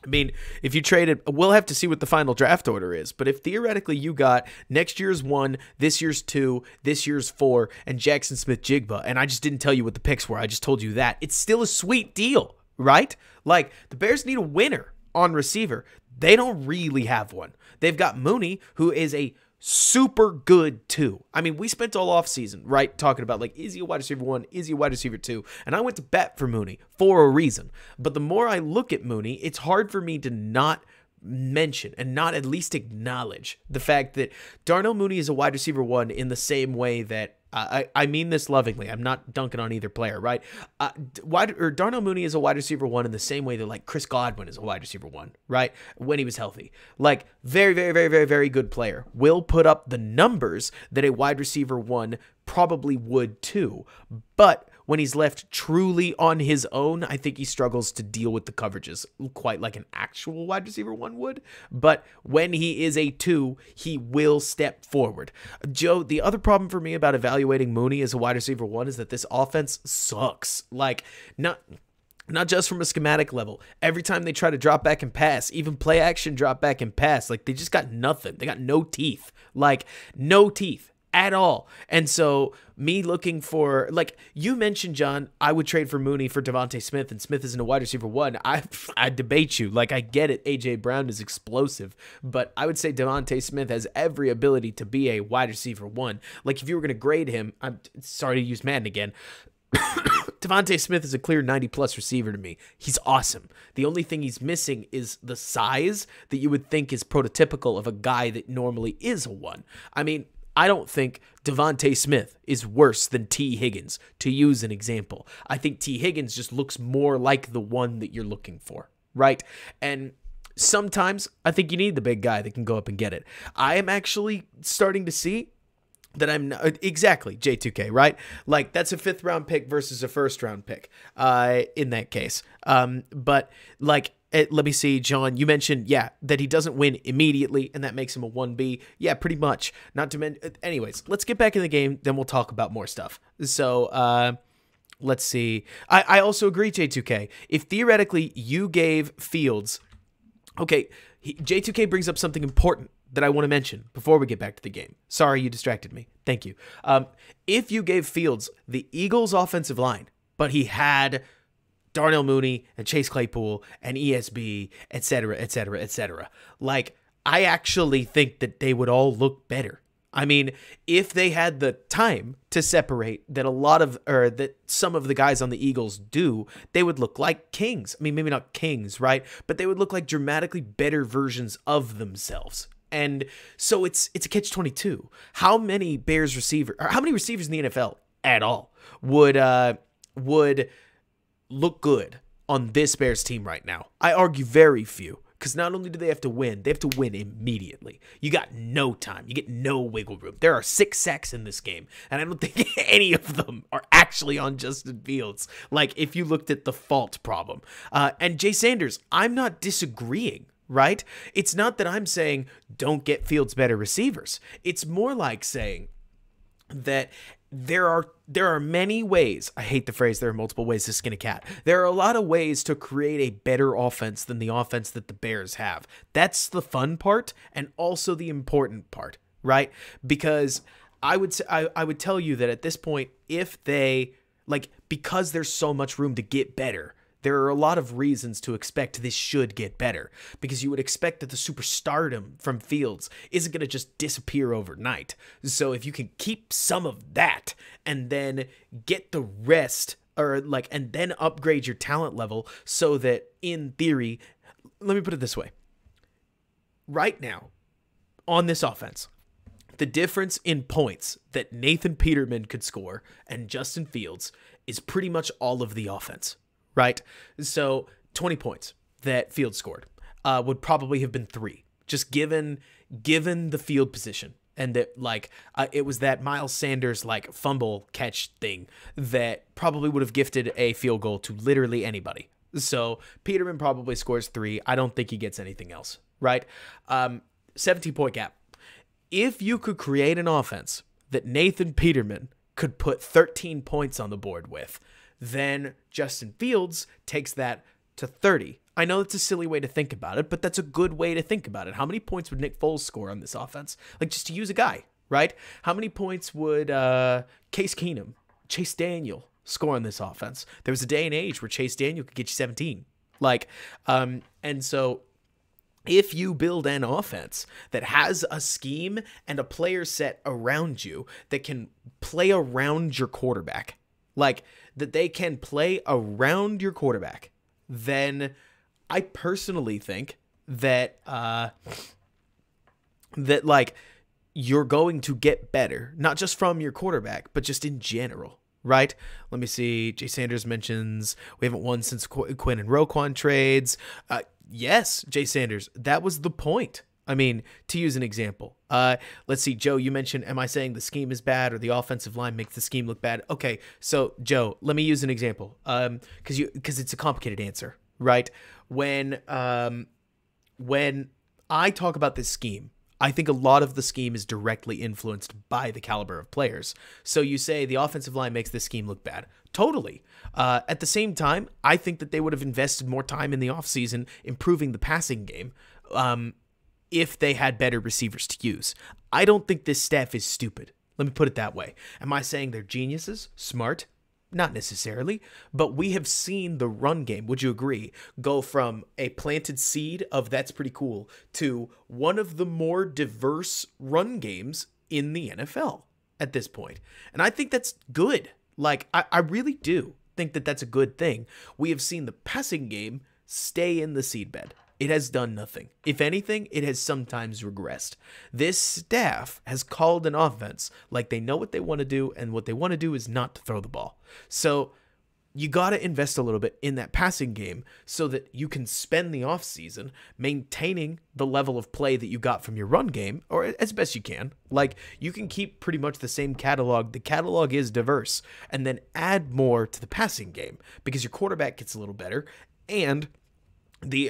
I mean, if you traded, we'll have to see what the final draft order is. But if theoretically you got next year's 1, this year's 2, this year's 4, and Jackson Smith-Jigba, and I just didn't tell you what the picks were, I just told you that, it's still a sweet deal. right? Like, the Bears need a winner on receiver. They don't really have one. They've got Mooney, who is a super good 2. I mean, we spent all offseason, right, talking about, like, is he a wide receiver 1? Is he a wide receiver 2? And I went to bet for Mooney for a reason. But the more I look at Mooney, it's hard for me to not mention and not at least acknowledge the fact that Darnell Mooney is a wide receiver 1 in the same way that I mean this lovingly. I'm not dunking on either player, right? Darnell Mooney is a wide receiver 1 in the same way that, like, Chris Godwin is a wide receiver 1, right? When he was healthy. Like, very, very, very, very, very good player. Will put up the numbers that a wide receiver 1 probably would too. But when he's left truly on his own, I think he struggles to deal with the coverages quite like an actual wide receiver 1 would. But when he is a 2, he will step forward. Joe, the other problem for me about evaluating Mooney as a wide receiver 1 is that this offense sucks. Like, not just from a schematic level. Every time they try to drop back and pass, even play action drop back and pass, like, they just got nothing. They got no teeth. Like, no teeth at all. And so me looking for, like you mentioned, John, I would trade for Mooney for Devontae Smith, and Smith isn't a wide receiver 1. I debate you. Like, I get it. A.J. Brown is explosive, but I would say Devontae Smith has every ability to be a wide receiver 1. Like, if you were going to grade him, I'm sorry to use Madden again, Devontae Smith is a clear 90-plus receiver to me. He's awesome. The only thing he's missing is the size that you would think is prototypical of a guy that normally is a 1. I mean, I don't think Devontae Smith is worse than T. Higgins, to use an example. I think T. Higgins just looks more like the 1 that you're looking for, right? And sometimes I think you need the big guy that can go up and get it. I am actually starting to see that I'm not, exactly, J2K, right? Like, that's a 5th-round pick versus a 1st-round pick in that case. But, like, let me see, John, you mentioned, yeah, that he doesn't win immediately, and that makes him a 1B. Yeah, pretty much. Not to mention, anyways, let's get back in the game, then we'll talk about more stuff. So, let's see. I also agree, J2K. If theoretically you gave Fields, okay, J2K brings up something important that I want to mention before we get back to the game. Sorry, you distracted me. Thank you. If you gave Fields the Eagles' offensive line, but he had Darnell Mooney and Chase Claypool and ESB, etc., etc., etc., like, I actually think that they would all look better. I mean, if they had the time to separate that that some of the guys on the Eagles do, they would look like kings. I mean, maybe not kings, right? But they would look like dramatically better versions of themselves. And so it's a catch-22. How many receivers in the NFL at all would look good on this Bears team right now? I argue very few, because not only do they have to win immediately. You got no time. You get no wiggle room. There are 6 sacks in this game, and I don't think any of them are actually on Justin Fields, like, if you looked at the fault problem. And Jay Sanders, I'm not disagreeing, right? It's not that I'm saying don't get Fields better receivers. It's more like saying that there are many ways. I hate the phrase there are multiple ways to skin a cat. There are a lot of ways to create a better offense than the offense that the Bears have. That's the fun part and also the important part, right? Because I would tell you that at this point, if they, like, because there's so much room to get better, there are a lot of reasons to expect this should get better, because you would expect that the superstardom from Fields isn't going to just disappear overnight. So if you can keep some of that and then get the rest, and then upgrade your talent level so that, in theory, let me put it this way. Right now, on this offense, the difference in points that Nathan Peterman could score and Justin Fields is pretty much all of the offense. Right? So 20 points that Fields scored would probably have been 3, just given the field position. And that, like, it was that Miles Sanders, like, fumble catch thing that probably would have gifted a field goal to literally anybody. So Peterman probably scores 3. I don't think he gets anything else, right? 17-point gap. If you could create an offense that Nathan Peterman could put 13 points on the board with, then Justin Fields takes that to 30. I know it's a silly way to think about it, but that's a good way to think about it. How many points would Nick Foles score on this offense? Like, just to use a guy, right? How many points would Case Keenum, Chase Daniel, score on this offense. There was a day and age where Chase Daniel could get you 17. And so if you build an offense that has a scheme and a player set around you that can play around your quarterback, like that they can play around your quarterback, then I personally think that like you're going to get better, not just from your quarterback, but just in general, right? Let me see. Jay Sanders mentions we haven't won since Quinn and Roquan trades. Yes, Jay Sanders, that was the point. I mean, to use an example, let's see, Joe, you mentioned, am I saying the scheme is bad or the offensive line makes the scheme look bad? Okay, so Joe, let me use an example, because it's a complicated answer, right? When I talk about this scheme, I think a lot of the scheme is directly influenced by the caliber of players. So you say the offensive line makes this scheme look bad. Totally. At the same time, I think that they would have invested more time in the offseason improving the passing game if they had better receivers to use. I don't think this staff is stupid. Let me put it that way. Am I saying they're geniuses? Smart? Not necessarily, but we have seen the run game, would you agree, go from a planted seed of that's pretty cool to one of the more diverse run games in the NFL at this point. And I think that's good. Like, I really do think that that's a good thing. We have seen the passing game stay in the seedbed. It has done nothing. If anything, it has sometimes regressed. This staff has called an offense like they know what they want to do, and what they want to do is not to throw the ball. So you got to invest a little bit in that passing game so that you can spend the offseason maintaining the level of play that you got from your run game, or as best you can. Like, you can keep pretty much the same catalog. The catalog is diverse, and then add more to the passing game because your quarterback gets a little better, and the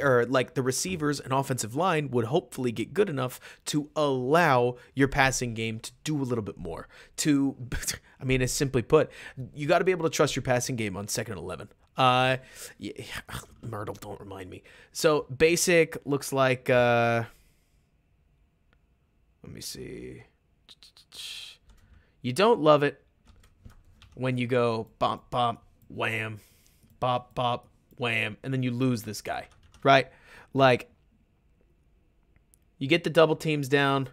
receivers and offensive line would hopefully get good enough to allow your passing game to do a little bit more. As simply put, you got to be able to trust your passing game on 2nd and 11. Myrtle, don't remind me. So basic looks like, let me see. You don't love it when you go bop, bop, wham, bop, bop, wham, and then you lose this guy. Right? Like, you get the double teams down,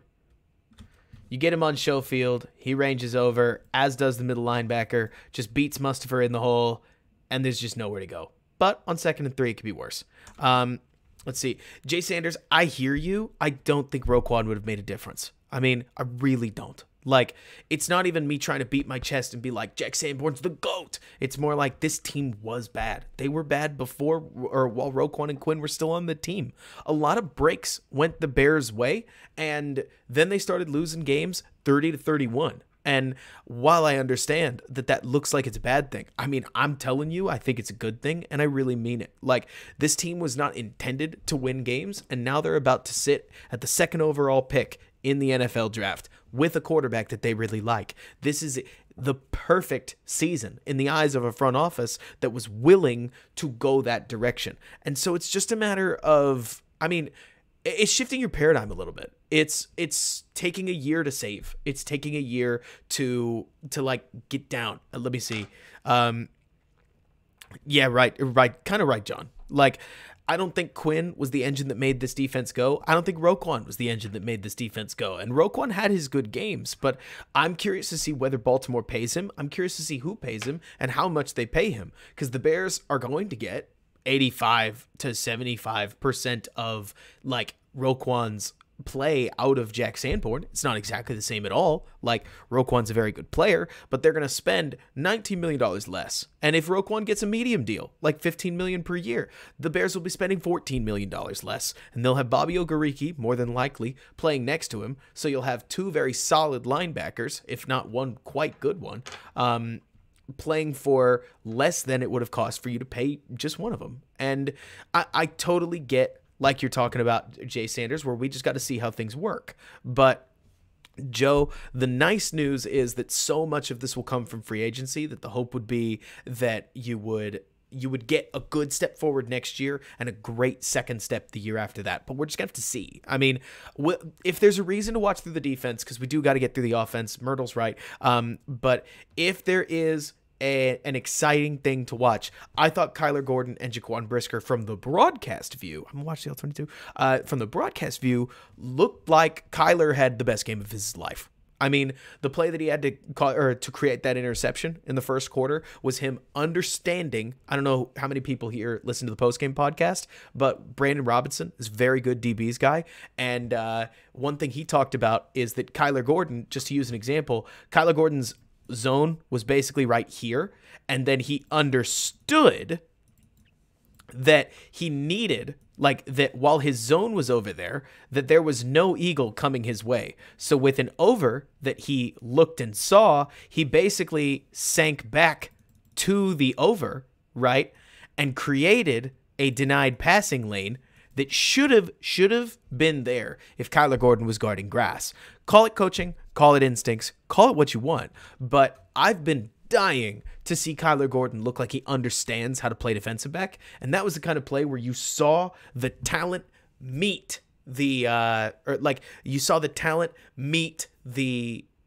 you get him on show field, he ranges over, as does the middle linebacker, just beats Mustafa in the hole, and there's just nowhere to go. But on 2nd and 3, it could be worse. Let's see. Jay Sanders, I hear you. I don't think Roquan would have made a difference. I mean, I really don't. Like, it's not even me trying to beat my chest and be like, Jack Sanborn's the GOAT. It's more like this team was bad. They were bad before or while Roquan and Quinn were still on the team. A lot of breaks went the Bears' way, and then they started losing games 30-31. And while I understand that looks like it's a bad thing, I mean, I'm telling you, I think it's a good thing, and I really mean it. Like, this team was not intended to win games, and now they're about to sit at the 2nd overall pick in the NFL draft with a quarterback that they really like. This is the perfect season in the eyes of a front office that was willing to go that direction. And so it's just a matter of, it's shifting your paradigm a little bit. It's taking a year to save. It's taking a year to like get down. Let me see. Yeah, right. Kind of right, John. Like, I don't think Quinn was the engine that made this defense go. I don't think Roquan was the engine that made this defense go. And Roquan had his good games, but I'm curious to see whether Baltimore pays him. I'm curious to see who pays him and how much they pay him, because the Bears are going to get 85 to 75% of like Roquan's play out of Jack Sanborn. It's not exactly the same at all. Like, Roquan's a very good player, but they're going to spend $19 million less. And if Roquan gets a medium deal, like $15 million per year, the Bears will be spending $14 million less. And they'll have Bobby Okereke, more than likely, playing next to him. So you'll have two very solid linebackers, if not one quite good one, playing for less than it would have cost for you to pay just one of them. And I totally get, like you're talking about Jay Sanders, where we just got to see how things work. But Joe, the nice news is that so much of this will come from free agency that the hope would be that you would get a good step forward next year and a great second step the year after that. But we're just going to have to see. I mean, if there's a reason to watch through the defense, because we do got to get through the offense, Myrtle's right. But if there is an exciting thing to watch. I thought Kyler Gordon and Jaquan Brisker from the broadcast view, I'm watching the L22, from the broadcast view, looked like Kyler had the best game of his life. I mean, the play that he had to call, or to create that interception in the first quarter was him understanding. I don't know how many people here listen to the postgame podcast, but Brandon Robinson is a very good DBs guy. And one thing he talked about is that Kyler Gordon, just to use an example, Kyler Gordon's zone was basically right here. And then he understood that he needed, like, that while his zone was over there, that there was no eagle coming his way. So with an over that he looked and saw, he basically sank back to the over, right, and created a denied passing lane that should have been there if Kyler Gordon was guarding grass. Call it coaching, call it instincts, call it what you want, but I've been dying to see Kyler Gordon look like he understands how to play defensive back, and that was the kind of play where you saw the talent meet the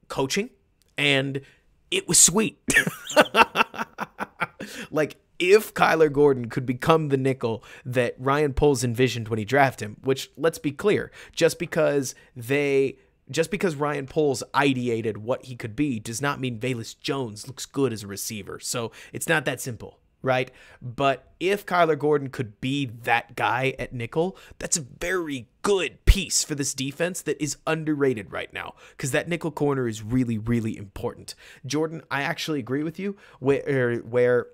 coaching, and it was sweet. Like, if Kyler Gordon could become the nickel that Ryan Poles envisioned when he drafted him, which, let's be clear, just because Ryan Poles ideated what he could be does not mean Velus Jones looks good as a receiver. So it's not that simple, right? But if Kyler Gordon could be that guy at nickel, that's a very good piece for this defense that is underrated right now, because that nickel corner is really, really important. Jordan, I actually agree with you where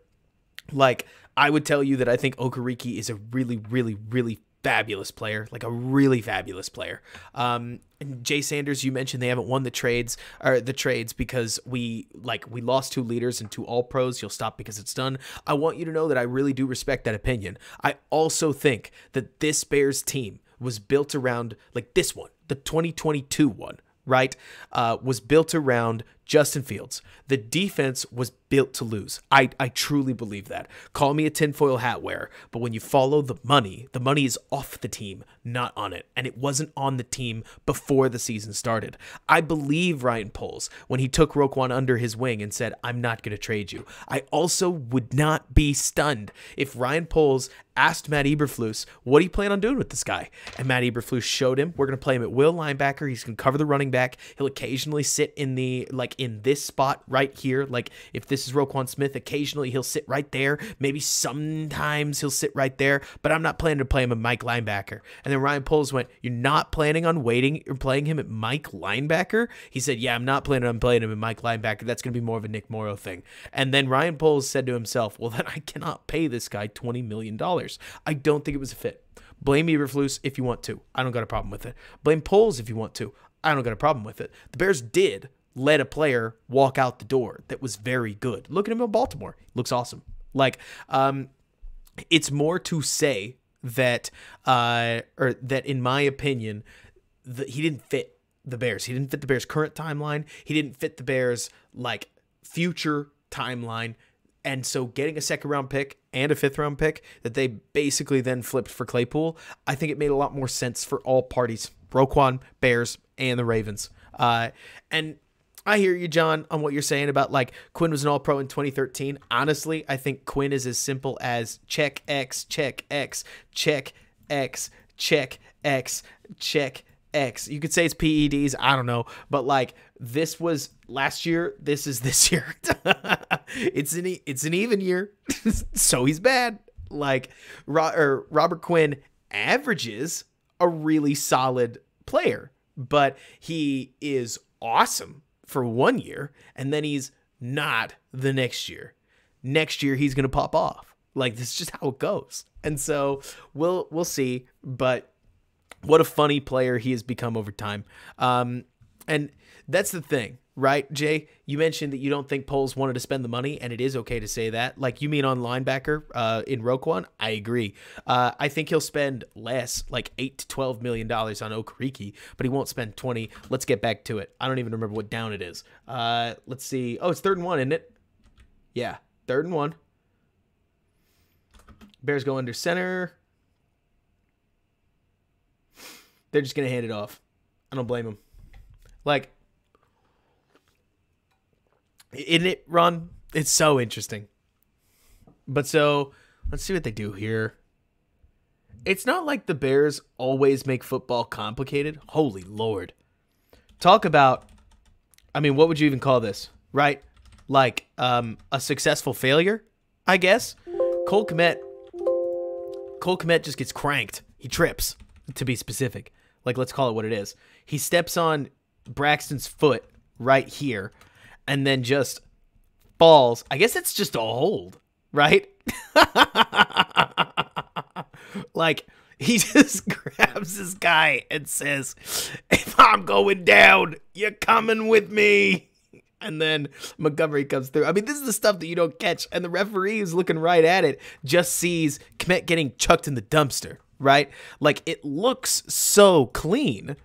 like, I would tell you that I think Okereke is a really, really, really fabulous player, like a really fabulous player. And Jay Sanders, you mentioned they haven't won the trades because we lost 2 leaders and 2 all-pros. You'll stop because it's done. I want you to know that I really do respect that opinion. I also think that this Bears team was built around, like this one, the 2022 one, right, was built around Justin Fields. The defense was built to lose. I truly believe that. Call me a tinfoil hat wearer, but when you follow the money is off the team, not on it. And it wasn't on the team before the season started. I believe Ryan Poles when he took Roquan under his wing and said, I'm not going to trade you. I also would not be stunned if Ryan Poles asked Matt Eberflus, what do you plan on doing with this guy? And Matt Eberflus showed him, we're going to play him at will linebacker. He's going to cover the running back. He'll occasionally sit in in this spot right here. Like, if this is Roquan Smith, occasionally he'll sit right there. Maybe sometimes he'll sit right there, but I'm not planning to play him at Mike linebacker. And then Ryan Poles went, you're not planning on waiting or playing him at Mike linebacker? He said, yeah, I'm not planning on playing him at Mike linebacker. That's going to be more of a Nick Morrow thing. And then Ryan Poles said to himself, well, then I cannot pay this guy $20 million. I don't think it was a fit. Blame Eberflus if you want to. I don't got a problem with it. Blame Poles if you want to. I don't got a problem with it. The Bears did let a player walk out the door that was very good. Look at him in Baltimore. He looks awesome. Like, it's more to say that, or that in my opinion, he didn't fit the Bears. He didn't fit the Bears' current timeline. He didn't fit the Bears' like future timeline. And so getting a 2nd round pick and a 5th round pick that they basically then flipped for Claypool, I think it made a lot more sense for all parties, Roquan, Bears, and the Ravens. And I hear you, John, on what you're saying about, like, Quinn was an all-pro in 2013. Honestly, I think Quinn is as simple as check X, check X, check X, check X, check X. You could say it's PEDs, I don't know, but like, this was last year, this is this year. It's an even year, so he's bad. Like, Robert Quinn averages a really solid player, but he is awesome for 1 year, and then he's not the next year. Next year, he's going to pop off. Like, this is just how it goes. And so we'll see, but what a funny player he has become over time. And that's the thing, right, Jay? You mentioned that you don't think Poles wanted to spend the money, and it is okay to say that. Like, you mean on linebacker in Roquan? I agree. I think he'll spend less, like $8 to $12 million on Okereke, but he won't spend 20. Let's get back to it. I don't even remember what down it is. Let's see. Oh, it's 3rd and 1, isn't it? Yeah, 3rd and 1. Bears go under center. They're just going to hand it off. I don't blame them. Like, isn't it, Ron? It's so interesting. But so, let's see what they do here. It's not like the Bears always make football complicated. Holy Lord. Talk about, I mean, what would you even call this, right? Like a successful failure, I guess. Cole Kmet just gets cranked. He trips, to be specific. Like, let's call it what it is. He steps on Braxton's foot right here and then just falls. I guess it's just a hold, right? Like, he just grabs this guy and says, if I'm going down, you're coming with me. And then Montgomery comes through. I mean, this is the stuff that you don't catch. And the referee who's looking right at it just sees Kmet getting chucked in the dumpster, right? Like, it looks so clean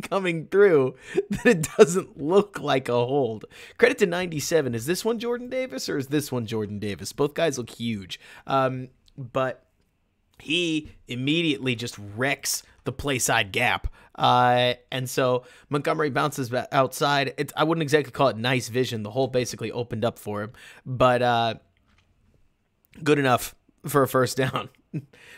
coming through that it doesn't look like a hold. Credit to 97. Is this one Jordan Davis or is this one Jordan Davis? Both guys look huge. But he immediately just wrecks the play side gap. And so Montgomery bounces back outside. I wouldn't exactly call it nice vision. The hole basically opened up for him, but good enough for a first down.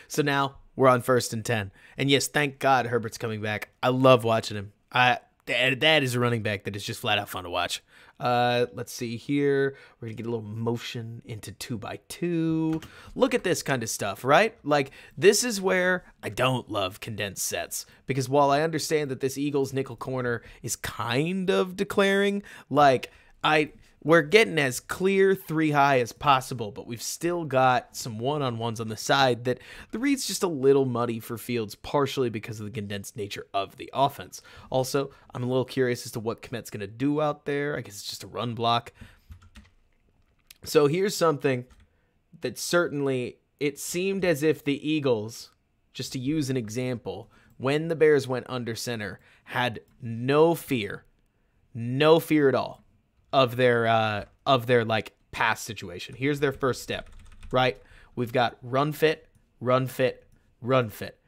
So now we're on 1st and 10. And yes, thank God Herbert's coming back. I love watching him. That is a running back that is just flat out fun to watch. Let's see here. We're going to get a little motion into 2x2. Look at this kind of stuff, right? Like, this is where I don't love condensed sets. Because while I understand that this Eagles nickel corner is kind of declaring, like, we're getting as clear 3 high as possible, but we've still got some one-on-ones on the side that the read's just a little muddy for Fields, partially because of the condensed nature of the offense. Also, I'm a little curious as to what Kmet's going to do out there. I guess it's just a run block. So here's something that certainly, it seemed as if the Eagles, just to use an example, when the Bears went under center, had no fear at all of their like pass situation. Here's their first step, right? We've got run fit, run fit, run fit.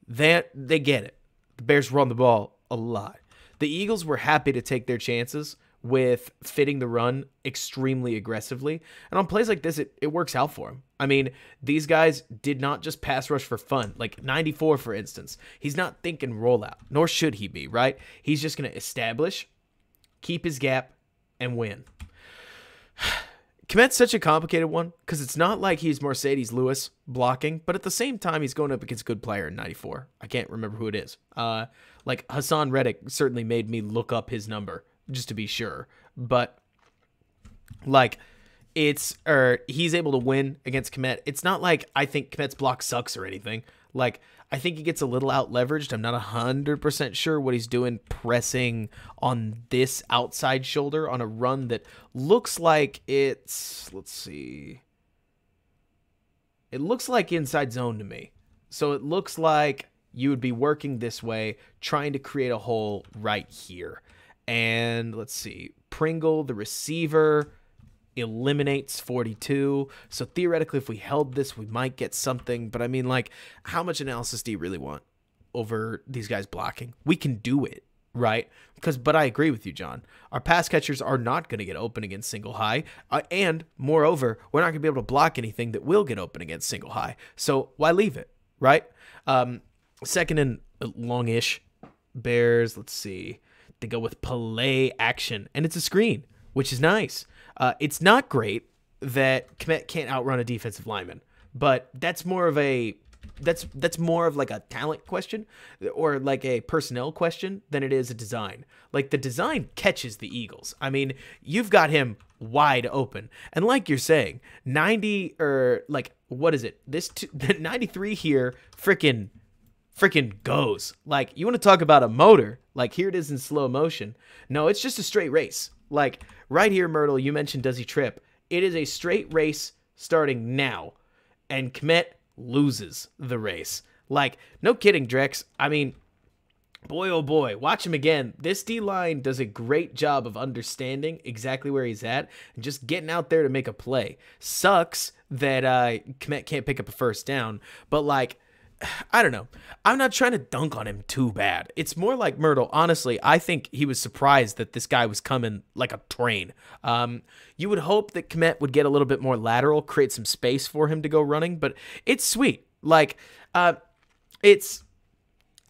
They get it. The Bears run the ball a lot. The Eagles were happy to take their chances with fitting the run extremely aggressively. And on plays like this, it works out for them. I mean, these guys did not just pass rush for fun. Like 94, for instance, he's not thinking rollout, nor should he be, right? He's just going to establish, keep his gap, and win. Kmet's such a complicated one because it's not like he's Mercedes Lewis blocking, but at the same time, he's going up against a good player in 94. I can't remember who it is. Like Hassan Reddick certainly made me look up his number just to be sure. But like he's able to win against Kmet. It's not like I think Kmet's block sucks or anything. Like, I think he gets a little out leveraged. I'm not 100% sure what he's doing pressing on this outside shoulder on a run that looks like it's, let's see. It looks like inside zone to me. So it looks like you would be working this way, trying to create a hole right here. And let's see. Pringle, the receiver, eliminates 42. So theoretically, if we held this, we might get something. But I mean, like, how much analysis do you really want over these guys blocking? We can do it, right? But I agree with you, John. Our pass catchers are not going to get open against single high. And moreover, we're not going to be able to block anything that will get open against single high. So why leave it, right? Second and longish Bears, let's see. They go with play action, and it's a screen, which is nice. It's not great that Kmet can't outrun a defensive lineman, but that's more of like a talent question or like a personnel question than it is a design. Like, the design catches the Eagles. I mean, you've got him wide open, and like you're saying, 90 or like, what is it? The 93 here freaking goes. Like, you want to talk about a motor? Like, here it is in slow motion. No, it's just a straight race. Like, right here, Myrtle, you mentioned does he trip? It is a straight race starting now, and Kmet loses the race. Like, no kidding, Drex. I mean, boy, oh boy, watch him again. This D-line does a great job of understanding exactly where he's at and just getting out there to make a play. Sucks that Kmet can't pick up a first down, but, like, I don't know. I'm not trying to dunk on him too bad. It's more like Myrtle. Honestly, I think he was surprised that this guy was coming like a train. You would hope that Kmet would get a little bit more lateral, create some space for him to go running, but it's sweet. Like, it's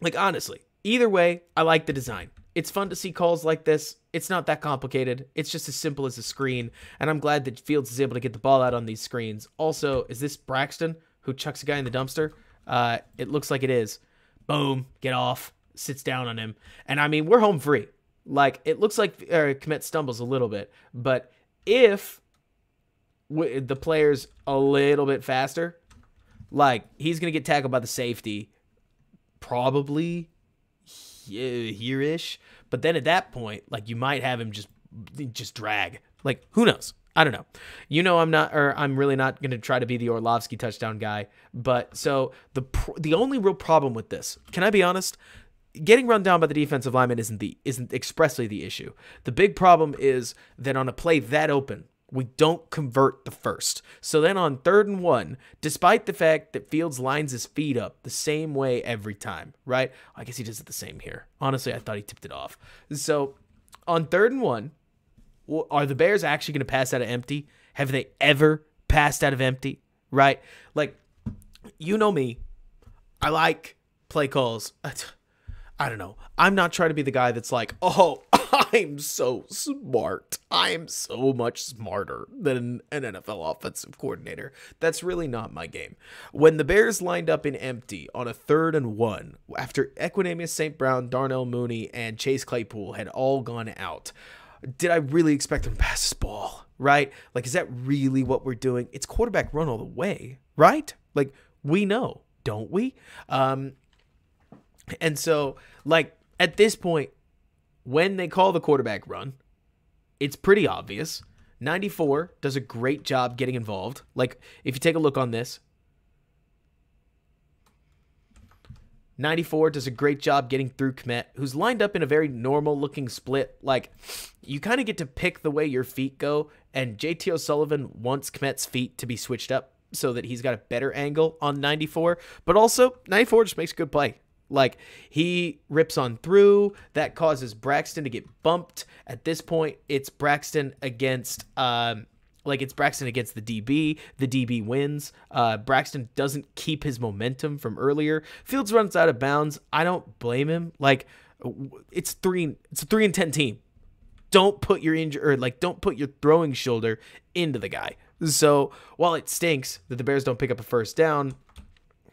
like, honestly, either way, I like the design. It's fun to see calls like this. It's not that complicated. It's just as simple as a screen, and I'm glad that Fields is able to get the ball out on these screens. Also, is this Braxton who chucks a guy in the dumpster? It looks like it is. Boom, get off, sits down on him. And I mean, we're home free. Like, it looks like Kmet stumbles a little bit, but if the player's a little bit faster, like, he's going to get tackled by the safety probably here-ish. But then at that point, like, you might have him just drag. Like, who knows? I don't know. You know, I'm really not going to try to be the Orlovsky touchdown guy. But so the only real problem with this, can I be honest? Getting run down by the defensive lineman isn't expressly the issue. The big problem is that on a play that open, we don't convert the first. So then on 3rd and 1, despite the fact that Fields lines his feet up the same way every time, right? I guess he does it the same here. Honestly, I thought he tipped it off. So on 3rd and 1, are the Bears actually going to pass out of empty? Have they ever passed out of empty, right? Like, you know me. I like play calls. I don't know. I'm not trying to be the guy that's like, oh, I'm so smart. I am so much smarter than an NFL offensive coordinator. That's really not my game. When the Bears lined up in empty on a 3rd and 1, after Equanimeous St. Brown, Darnell Mooney, and Chase Claypool had all gone out, did I really expect them to pass this ball, right? Like, is that really what we're doing? It's quarterback run all the way, right? Like, we know, don't we? And so, like, at this point, when they call the quarterback run, it's pretty obvious. 94 does a great job getting involved. Like, if you take a look on this, 94 does a great job getting through Kmet, who's lined up in a very normal-looking split. Like, you kind of get to pick the way your feet go, and JT O'Sullivan wants Kmet's feet to be switched up so that he's got a better angle on 94. But also, 94 just makes a good play. Like, he rips on through. That causes Braxton to get bumped. At this point, it's Braxton against the DB. The DB wins. Braxton doesn't keep his momentum from earlier. Fields runs out of bounds. I don't blame him. Like, it's a 3-10 team. Don't put your don't put your throwing shoulder into the guy. So while it stinks that the Bears don't pick up a first down,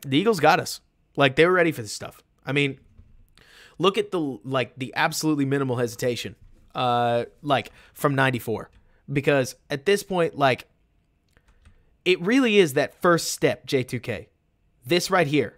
the Eagles got us. Like, they were ready for this stuff. I mean, look at the absolutely minimal hesitation, from 94. Because at this point, like, it really is that first step, J2K. This right here,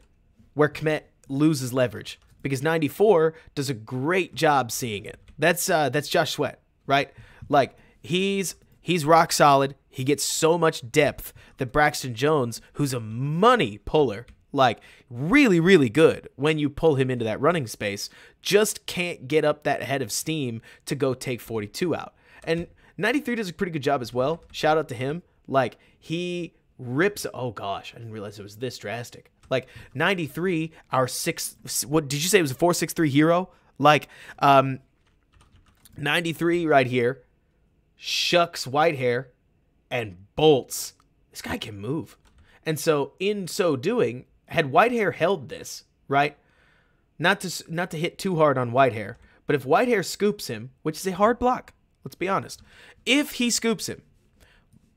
where Kmet loses leverage. Because 94 does a great job seeing it. That's Josh Sweat, right? Like, he's rock solid. He gets so much depth that Braxton Jones, who's a money puller, like, really, really good when you pull him into that running space, just can't get up that head of steam to go take 42 out. And 93 does a pretty good job as well. Shout out to him. Like, he rips. Oh, gosh. I didn't realize it was this drastic. Like, 93, what did you say? It was a 4.63 hero? Like, 93 right here shucks Whitehair and bolts. This guy can move. And so, in so doing, had Whitehair held this, right? Not to hit too hard on Whitehair, but if Whitehair scoops him, which is a hard block, let's be honest. If he scoops him,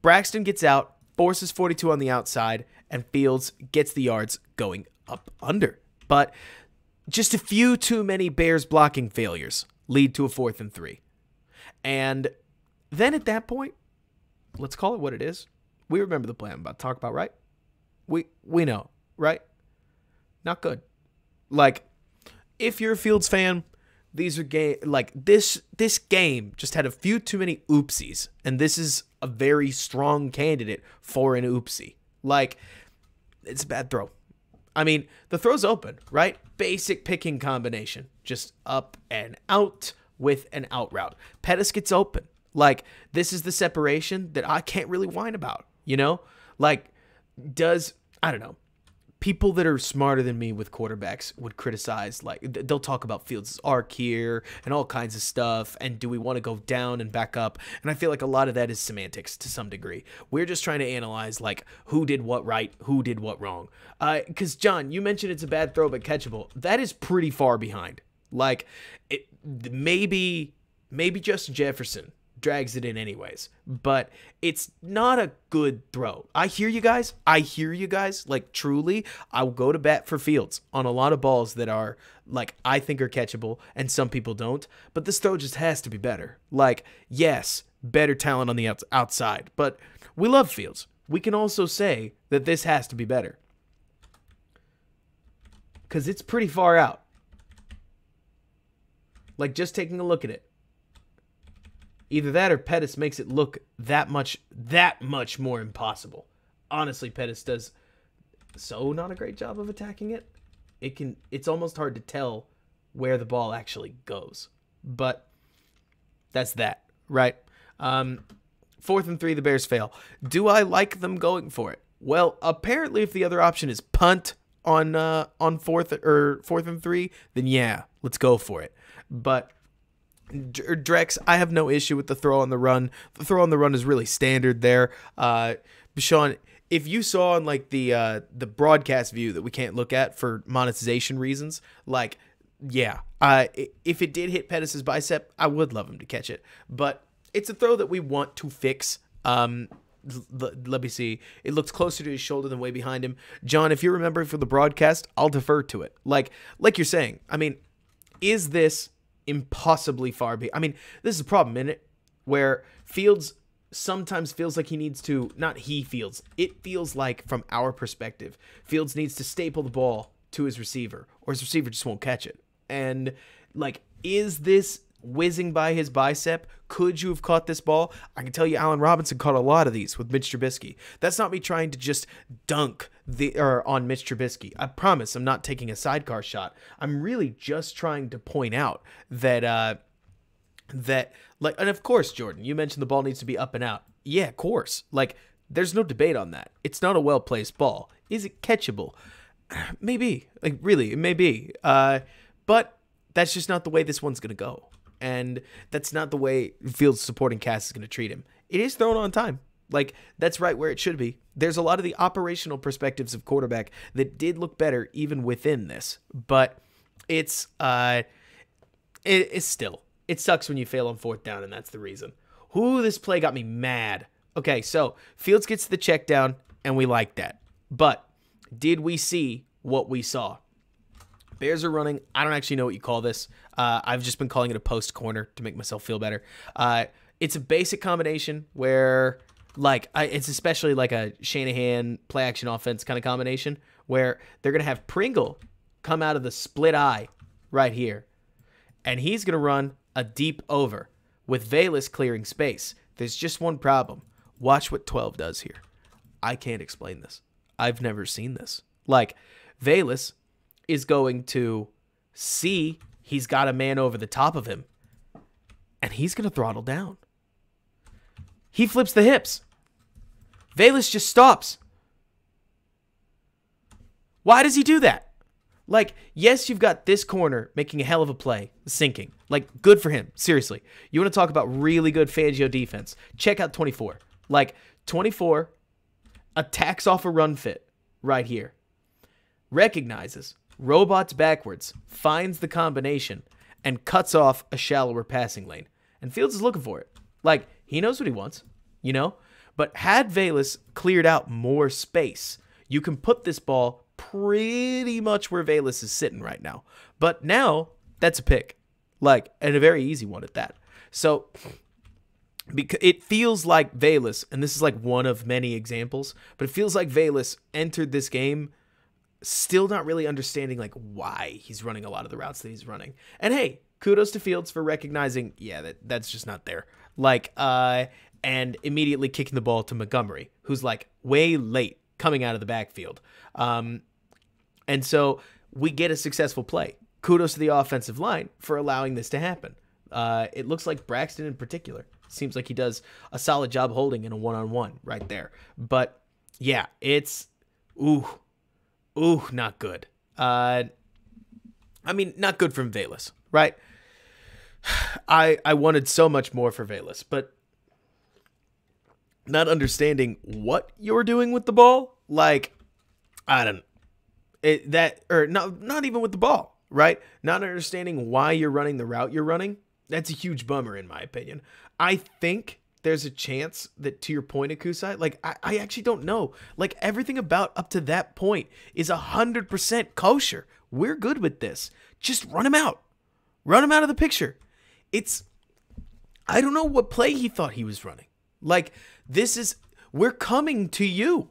Braxton gets out, forces 42 on the outside, and Fields gets the yards going up under. But just a few too many Bears blocking failures lead to a 4th and 3. And then at that point, let's call it what it is. We remember the play I'm about to talk about, right? We know, right? Not good. Like, if you're a Fields fan, these are this game just had a few too many oopsies, and this is a very strong candidate for an oopsie. Like, it's a bad throw. I mean, the throw's open, right? Basic picking combination, just up and out with an out route. Pettis gets open. Like, this is the separation that I can't really whine about, you know? Like, I don't know. people that are smarter than me with quarterbacks would criticize, like, they'll talk about Fields' arc here and all kinds of stuff, and do we want to go down and back up? And I feel like a lot of that is semantics to some degree. We're just trying to analyze, like, who did what right, who did what wrong. Because, John, you mentioned it's a bad throw but catchable. That is pretty far behind. Like, maybe Justin Jefferson drags it in anyways, but it's not a good throw. I hear you guys. Like, truly, I will go to bat for Fields on a lot of balls that are, like, I think are catchable, and some people don't, but this throw just has to be better. Like, yes, better talent on the outside, but we love Fields. We can also say that this has to be better because it's pretty far out. Like, just taking a look at it. Either that or Pettis makes it look that much more impossible. Honestly, Pettis does not a great job of attacking it. It's almost hard to tell where the ball actually goes. But that's that, right? 4th and 3, the Bears fail. Do I like them going for it? Well, apparently if the other option is punt on 4th and 3, then yeah, let's go for it. But Drex, I have no issue with the throw on the run. The throw on the run is really standard there. Sean, if you saw on like the broadcast view that we can't look at for monetization reasons, like, yeah, if it did hit Pettis' bicep, I would love him to catch it. But it's a throw that we want to fix. Let me see. It looks closer to his shoulder than way behind him. John, if you remember for the broadcast, I'll defer to it. Like you're saying, I mean, is this impossibly far I mean, this is a problem, isn't it? Where Fields sometimes feels like he needs to, it feels like from our perspective, Fields needs to staple the ball to his receiver, or his receiver just won't catch it. And, like, is this whizzing by his bicep? Could you have caught this ball? I can tell you Allen Robinson caught a lot of these with Mitch Trubisky. That's not me trying to just dunk on Mitch Trubisky. I promise I'm not taking a sidecar shot. I'm really just trying to point out that like, and of course, Jordan, you mentioned the ball needs to be up and out. Yeah, of course. Like, there's no debate on that. It's not a well-placed ball. Is it catchable? Maybe. Like, really, it may be. But that's just not the way this one's going to go. And that's not the way Fields' supporting cast is going to treat him. It is thrown on time. Like, that's right where it should be. There's a lot of the operational perspectives of quarterback that did look better even within this. But it's still, it sucks when you fail on 4th down, and that's the reason. This play got me mad. Okay, so Fields gets the check down, and we like that. But did we see what we saw? Bears are running. I don't actually know what you call this. I've just been calling it a post corner to make myself feel better. It's a basic combination where, like, it's especially like a Shanahan play action offense kind of combination where they're going to have Pringle come out of the split eye right here. And he's going to run a deep over with Velus clearing space. There's just one problem. Watch what 12 does here. I can't explain this. I've never seen this. Like, Velus is going to see he's got a man over the top of him, and he's going to throttle down. He flips the hips. Velus just stops. Why does he do that? Like, yes, you've got this corner making a hell of a play, sinking. Like, good for him. Seriously. You want to talk about really good Fangio defense? Check out 24. Like, 24 attacks off a run fit right here. Recognizes, robots backwards, finds the combination, and cuts off a shallower passing lane. And Fields is looking for it. Like, he knows what he wants, you know? But had Velus cleared out more space, you can put this ball pretty much where Velus is sitting right now. But now, that's a pick. Like, and a very easy one at that. So, because it feels like Velus, and this is like one of many examples, but it feels like Velus entered this game still not really understanding like why he's running a lot of the routes that he's running. And hey, kudos to Fields for recognizing, yeah, that's just not there. Like, and immediately kicking the ball to Montgomery, who's like way late coming out of the backfield. And so we get a successful play. Kudos to the offensive line for allowing this to happen. It looks like Braxton in particular seems like he does a solid job holding in a one-on-one right there. But yeah, it's, Ooh, not good. I mean, not good from Velus, right? I wanted so much more for Velus, but not understanding what you're doing with the ball, like, I don't not even with the ball, right? Not understanding why you're running the route you're running. That's a huge bummer in my opinion. I think there's a chance that, to your point, Akusai, like, I actually don't know. Like, everything about up to that point is 100% kosher. We're good with this. Just run him out. Run him out of the picture. I don't know what play he thought he was running. Like, we're coming to you.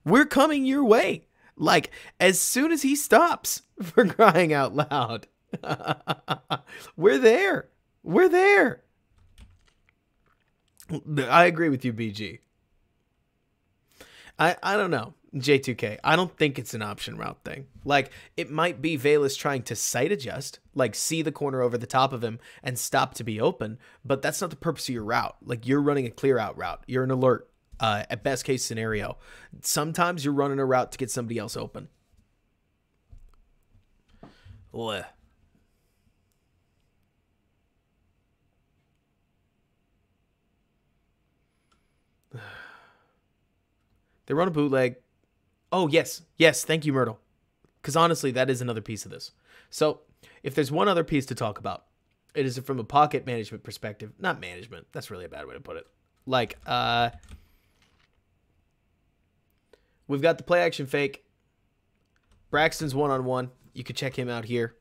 We're coming your way. Like, as soon as he stops, for crying out loud, we're there. We're there. I agree with you, BG. I don't know, J2K. I don't think it's an option route thing. Like, it might be Velus trying to sight adjust, like see the corner over the top of him and stop to be open, but that's not the purpose of your route. Like, you're running a clear out route. You're an alert, at best case scenario. Sometimes you're running a route to get somebody else open. Blech. They run a bootleg. Oh, yes. Yes, thank you, Myrtle. Because honestly, that is another piece of this. So, if there's one other piece to talk about, it is from a pocket management perspective. Not management. That's really a bad way to put it. Like, we've got the play action fake. Braxton's one-on-one. You could check him out here.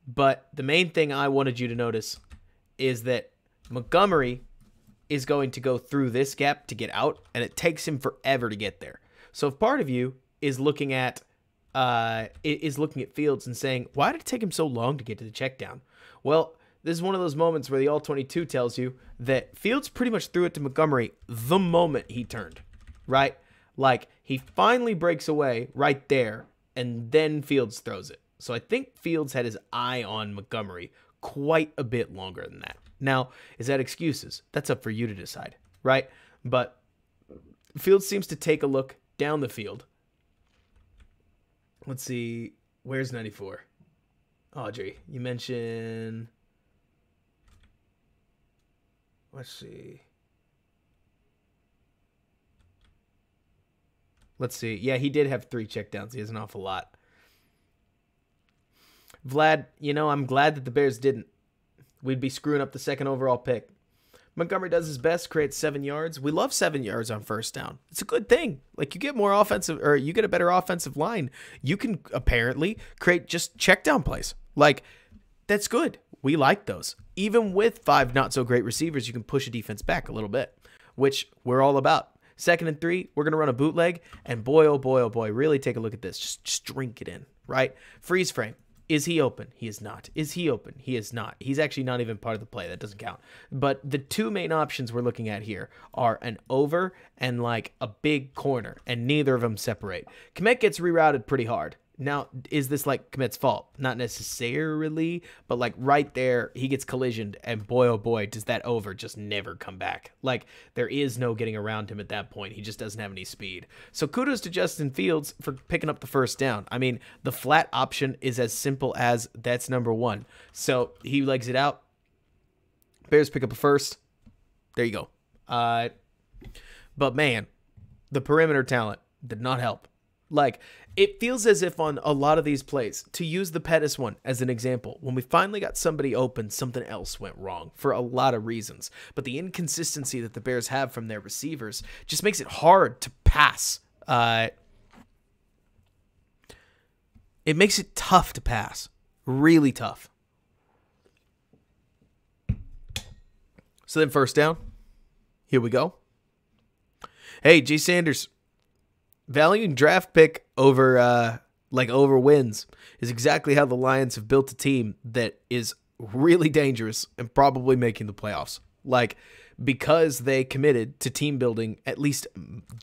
But the main thing I wanted you to notice is that Montgomery is going to go through this gap to get out, and it takes him forever to get there. So if part of you is looking at Fields and saying, why did it take him so long to get to the check down? Well, this is one of those moments where the All-22 tells you that Fields pretty much threw it to Montgomery the moment he turned, right? Like, he finally breaks away right there, and then Fields throws it. So I think Fields had his eye on Montgomery quite a bit longer than that. Now, is that excuses? That's up for you to decide, right? But Fields seems to take a look down the field. Let's see. Where's 94? Audrey, you mentioned... Let's see. Yeah, he did have 3 checkdowns. He has an awful lot. Vlad, I'm glad that the Bears didn't. We'd be screwing up the 2nd overall pick. Montgomery does his best, creates 7 yards. We love 7 yards on first down. It's a good thing. Like, you get more offensive, or you get a better offensive line. You can apparently create just check down plays. Like, that's good. We like those. Even with 5 not so great receivers, you can push a defense back a little bit, which we're all about. 2nd and 3, we're going to run a bootleg, and boy, oh boy, really take a look at this. Just drink it in, right? Freeze frame. Is he open? He is not. Is he open? He is not. He's actually not even part of the play. That doesn't count. But the 2 main options we're looking at here are an over and like a big corner, and neither of them separate. Kmet gets rerouted pretty hard. Now, is this like Kmet's fault? Not necessarily, but like right there, he gets collisioned, and boy, oh boy, does that over just never come back. Like, there is no getting around him at that point. He just doesn't have any speed. So kudos to Justin Fields for picking up the first down. I mean, the flat option is as simple as that's number 1. So he legs it out. Bears pick up a first. There you go. But man, the perimeter talent did not help. Like, it feels as if on a lot of these plays, to use the Pettis one as an example, when we finally got somebody open, something else went wrong for a lot of reasons. But the inconsistency that the Bears have from their receivers just makes it hard to pass. It makes it tough to pass. Really tough. So then first down. Here we go. Hey, G. Sanders. Valuing draft pick over wins is exactly how the Lions have built a team that is really dangerous and probably making the playoffs. Like, because they committed to team building at least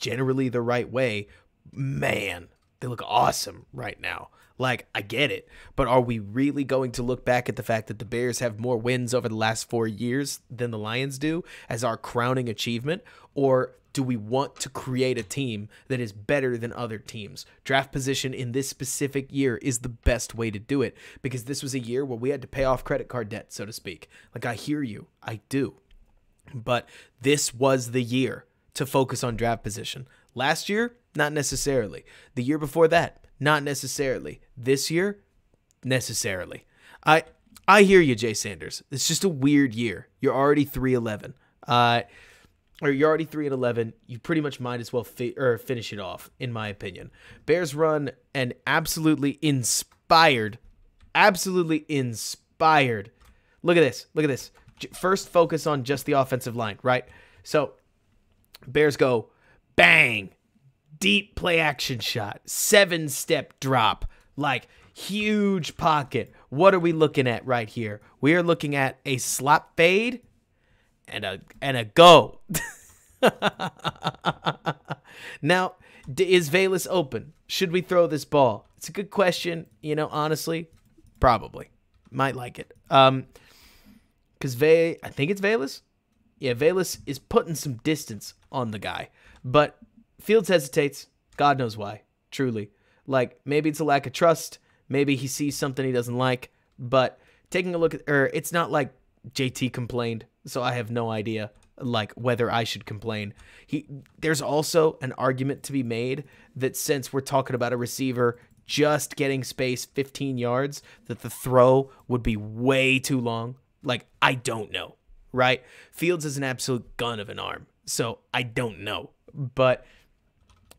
generally the right way, man, they look awesome right now. Like, I get it, but are we really going to look back at the fact that the Bears have more wins over the last 4 years than the Lions do as our crowning achievement? Or do we want to create a team that is better than other teams? Draft position in this specific year is the best way to do it, because this was a year where we had to pay off credit card debt, so to speak. Like, I hear you. I do. But this was the year to focus on draft position. Last year, not necessarily. The year before that, not necessarily. This year, necessarily. I hear you, Jay Sanders. It's just a weird year. You're already 3-11. Or you're already 3-11. You pretty much might as well finish it off, in my opinion. Bears run an absolutely inspired. Look at this. Look at this. First, focus on just the offensive line, right? So, Bears go, bang, deep play action shot, 7-step drop, like huge pocket. What are we looking at right here? We are looking at a slot fade and a go. Now, is Velus open? Should we throw this ball? It's a good question. You know, honestly, probably. Might like it. Because I think it's Velus. Yeah, Velus is putting some distance on the guy. But Fields hesitates. God knows why, truly. Like, maybe it's a lack of trust. Maybe he sees something he doesn't like. But taking a look at, it's not like JT complained, so I have no idea, like, whether I should complain. There's also an argument to be made that since we're talking about a receiver just getting space 15 yards, that the throw would be way too long. Like, I don't know, right? Fields is an absolute gun of an arm, so I don't know. But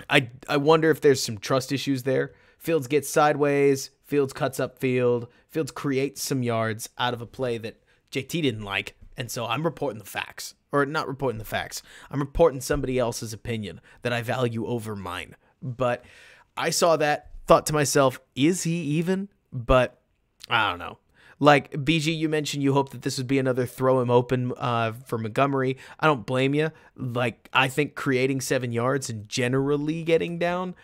I wonder if there's some trust issues there. Fields gets sideways. Fields cuts upfield. Fields creates some yards out of a play that JT didn't like. And so I'm reporting the facts. Or not reporting the facts. I'm reporting somebody else's opinion that I value over mine. But I saw that, thought to myself, is he even? But I don't know. Like, BG, you mentioned you hope that this would be another throw him open for Montgomery. I don't blame you. Like, I think creating 7 yards and generally getting down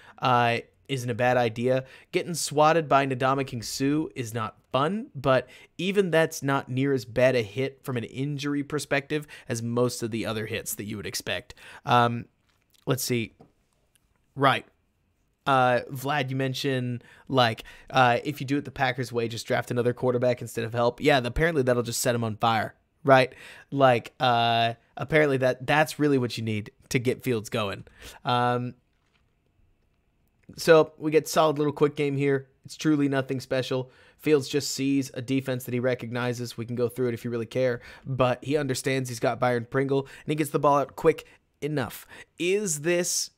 isn't a bad idea. Getting swatted by Ndamukong Suh is not fun, but even that's not near as bad a hit from an injury perspective as most of the other hits that you would expect. Let's see. Right. Vlad, you mentioned, like, if you do it the Packers way, just draft another quarterback instead of help. Yeah, apparently that'll just set him on fire, right? Like, apparently that's really what you need to get Fields going. So we get solid little quick game here. It's truly nothing special. Fields just sees a defense that he recognizes. We can go through it if you really care, but he understands he's got Byron Pringle, and he gets the ball out quick enough. Is this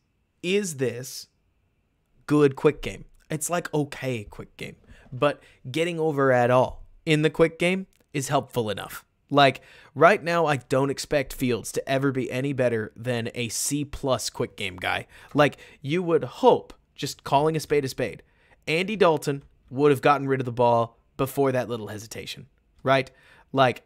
good quick game? It's like okay quick game, but getting over at all in the quick game is helpful enough. Like, right now, I don't expect Fields to ever be any better than a C+ quick game guy. Like, you would hope, just calling a spade, Andy Dalton would have gotten rid of the ball before that little hesitation, right? Like,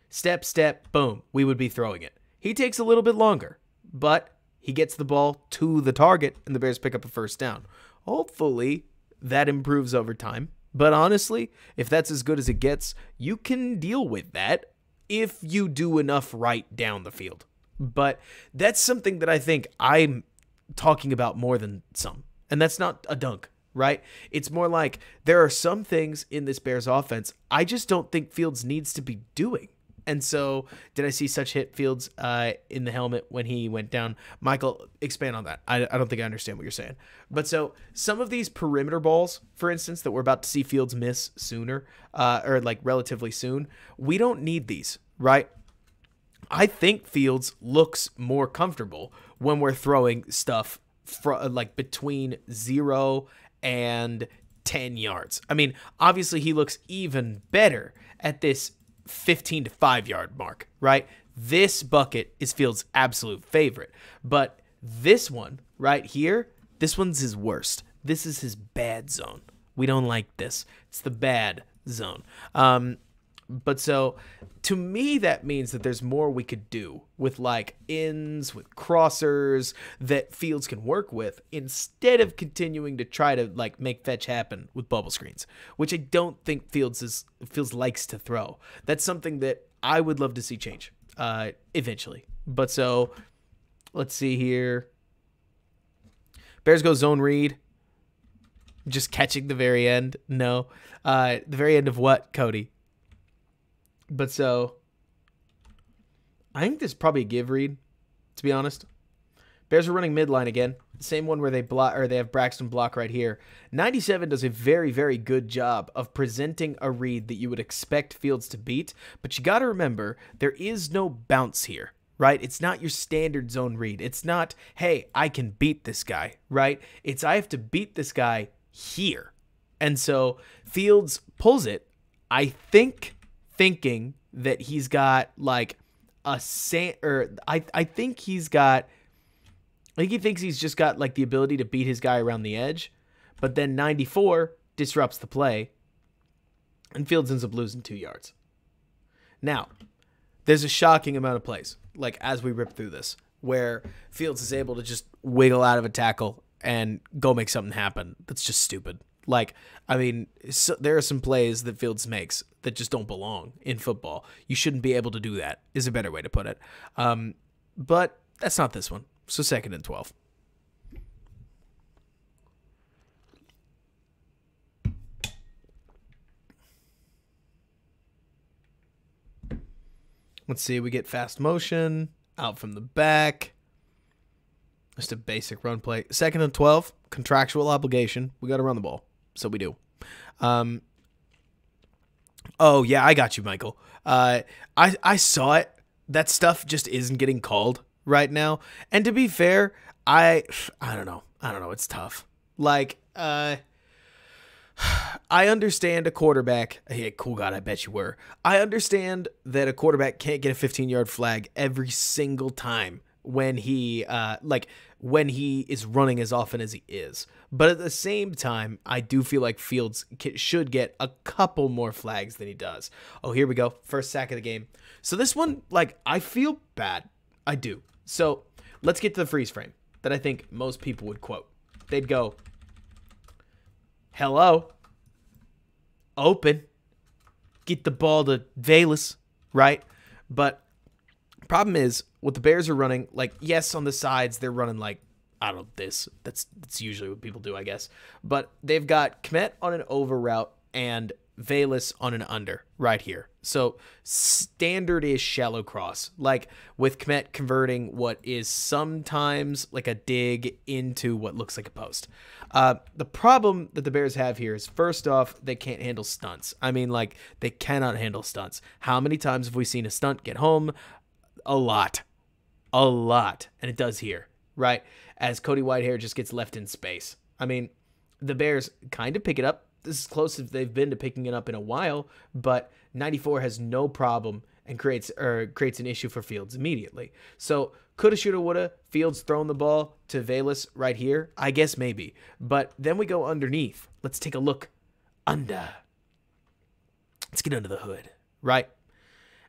step, boom, we would be throwing it. He takes a little bit longer, but he gets the ball to the target, and the Bears pick up a first down. Hopefully, that improves over time. But honestly, if that's as good as it gets, you can deal with that if you do enough right down the field. But that's something that I think I'm talking about more than some. And that's not a dunk, right? It's more like there are some things in this Bears offense I just don't think Fields needs to be doing. And so, did I see such hit Fields in the helmet when he went down? Michael, expand on that. I don't think I understand what you're saying. But so, some of these perimeter balls, for instance, that we're about to see Fields miss sooner, or like relatively soon, we don't need these, right? I think Fields looks more comfortable when we're throwing stuff like between 0 and 10 yards. I mean, obviously he looks even better at this 15 to 5 yard mark, right? This bucket is Fields' absolute favorite, but this one right here, this one's his worst. This is his bad zone. We don't like this. It's the bad zone. But so to me, that means that there's more we could do with like ins, with crossers that Fields can work with instead of continuing to try to like make fetch happen with bubble screens, which I don't think Fields likes to throw. That's something that I would love to see change eventually. But so Let's see here. Bears go zone read. Just catching the very end. No. The very end of what, Cody? But so, I think this is probably a give read, to be honest. Bears are running midline again. Same one where they block, or they have Braxton block right here. 97 does a very, very good job of presenting a read that you would expect Fields to beat. But you got to remember, there is no bounce here, right? It's not your standard zone read. It's not, hey, I can beat this guy, right? It's I have to beat this guy here. And so Fields pulls it, I think, thinking that he's got like a I think he's got, I think he thinks he's just got like the ability to beat his guy around the edge, but then 94 disrupts the play and Fields ends up losing 2 yards. Now, there's a shocking amount of plays, like as we rip through this, where Fields is able to just wiggle out of a tackle and go make something happen. That's just stupid. Like, I mean, so there are some plays that Fields makes that just don't belong in football. You shouldn't be able to do that, is a better way to put it. But that's not this one. So 2nd and 12. Let's see. We get fast motion, out from the back. Just a basic run play. 2nd and 12, contractual obligation. We got to run the ball. So we do. Oh, yeah, I got you, Michael. I saw it. That stuff just isn't getting called right now. And to be fair, I don't know. It's tough. Like, I understand a quarterback. Hey, cool God, I bet you were. I understand that a quarterback can't get a 15-yard flag every single time when he when he is running as often as he is. But at the same time, I do feel like Fields should get a couple more flags than he does. Oh, here we go. First sack of the game. So this one, like, I feel bad. I do. So let's get to the freeze frame that I think most people would quote. They'd go, hello, open, get the ball to Valus, right? But problem is, what the Bears are running, like, yes, on the sides, they're running like, I don't know, this. That's usually what people do, I guess. But they've got Kmet on an over route and Valus on an under right here. So standard-ish shallow cross, like with Kmet converting what is sometimes like a dig into what looks like a post. The problem that the Bears have here is, first off, they can't handle stunts. I mean, like, they cannot handle stunts. How many times have we seen a stunt get home? A lot. And it does here, right? As Cody Whitehair just gets left in space. I mean, the Bears kind of pick it up. This is close as they've been to picking it up in a while, but 94 has no problem and creates an issue for Fields immediately. So coulda, shoulda, woulda, Fields throwing the ball to Valus right here? I guess maybe. But then we go underneath. Let's take a look under. Let's get under the hood, right?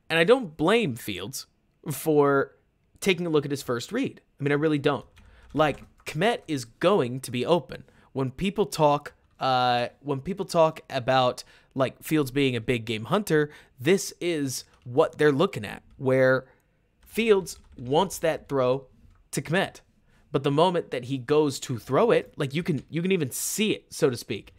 And I don't blame Fields for taking a look at his first read. I mean, I really don't. Like, Kmet is going to be open. When people talk about like Fields being a big game hunter, this is what they're looking at, where Fields wants that throw to Kmet. But the moment that he goes to throw it, like you can even see it, so to speak.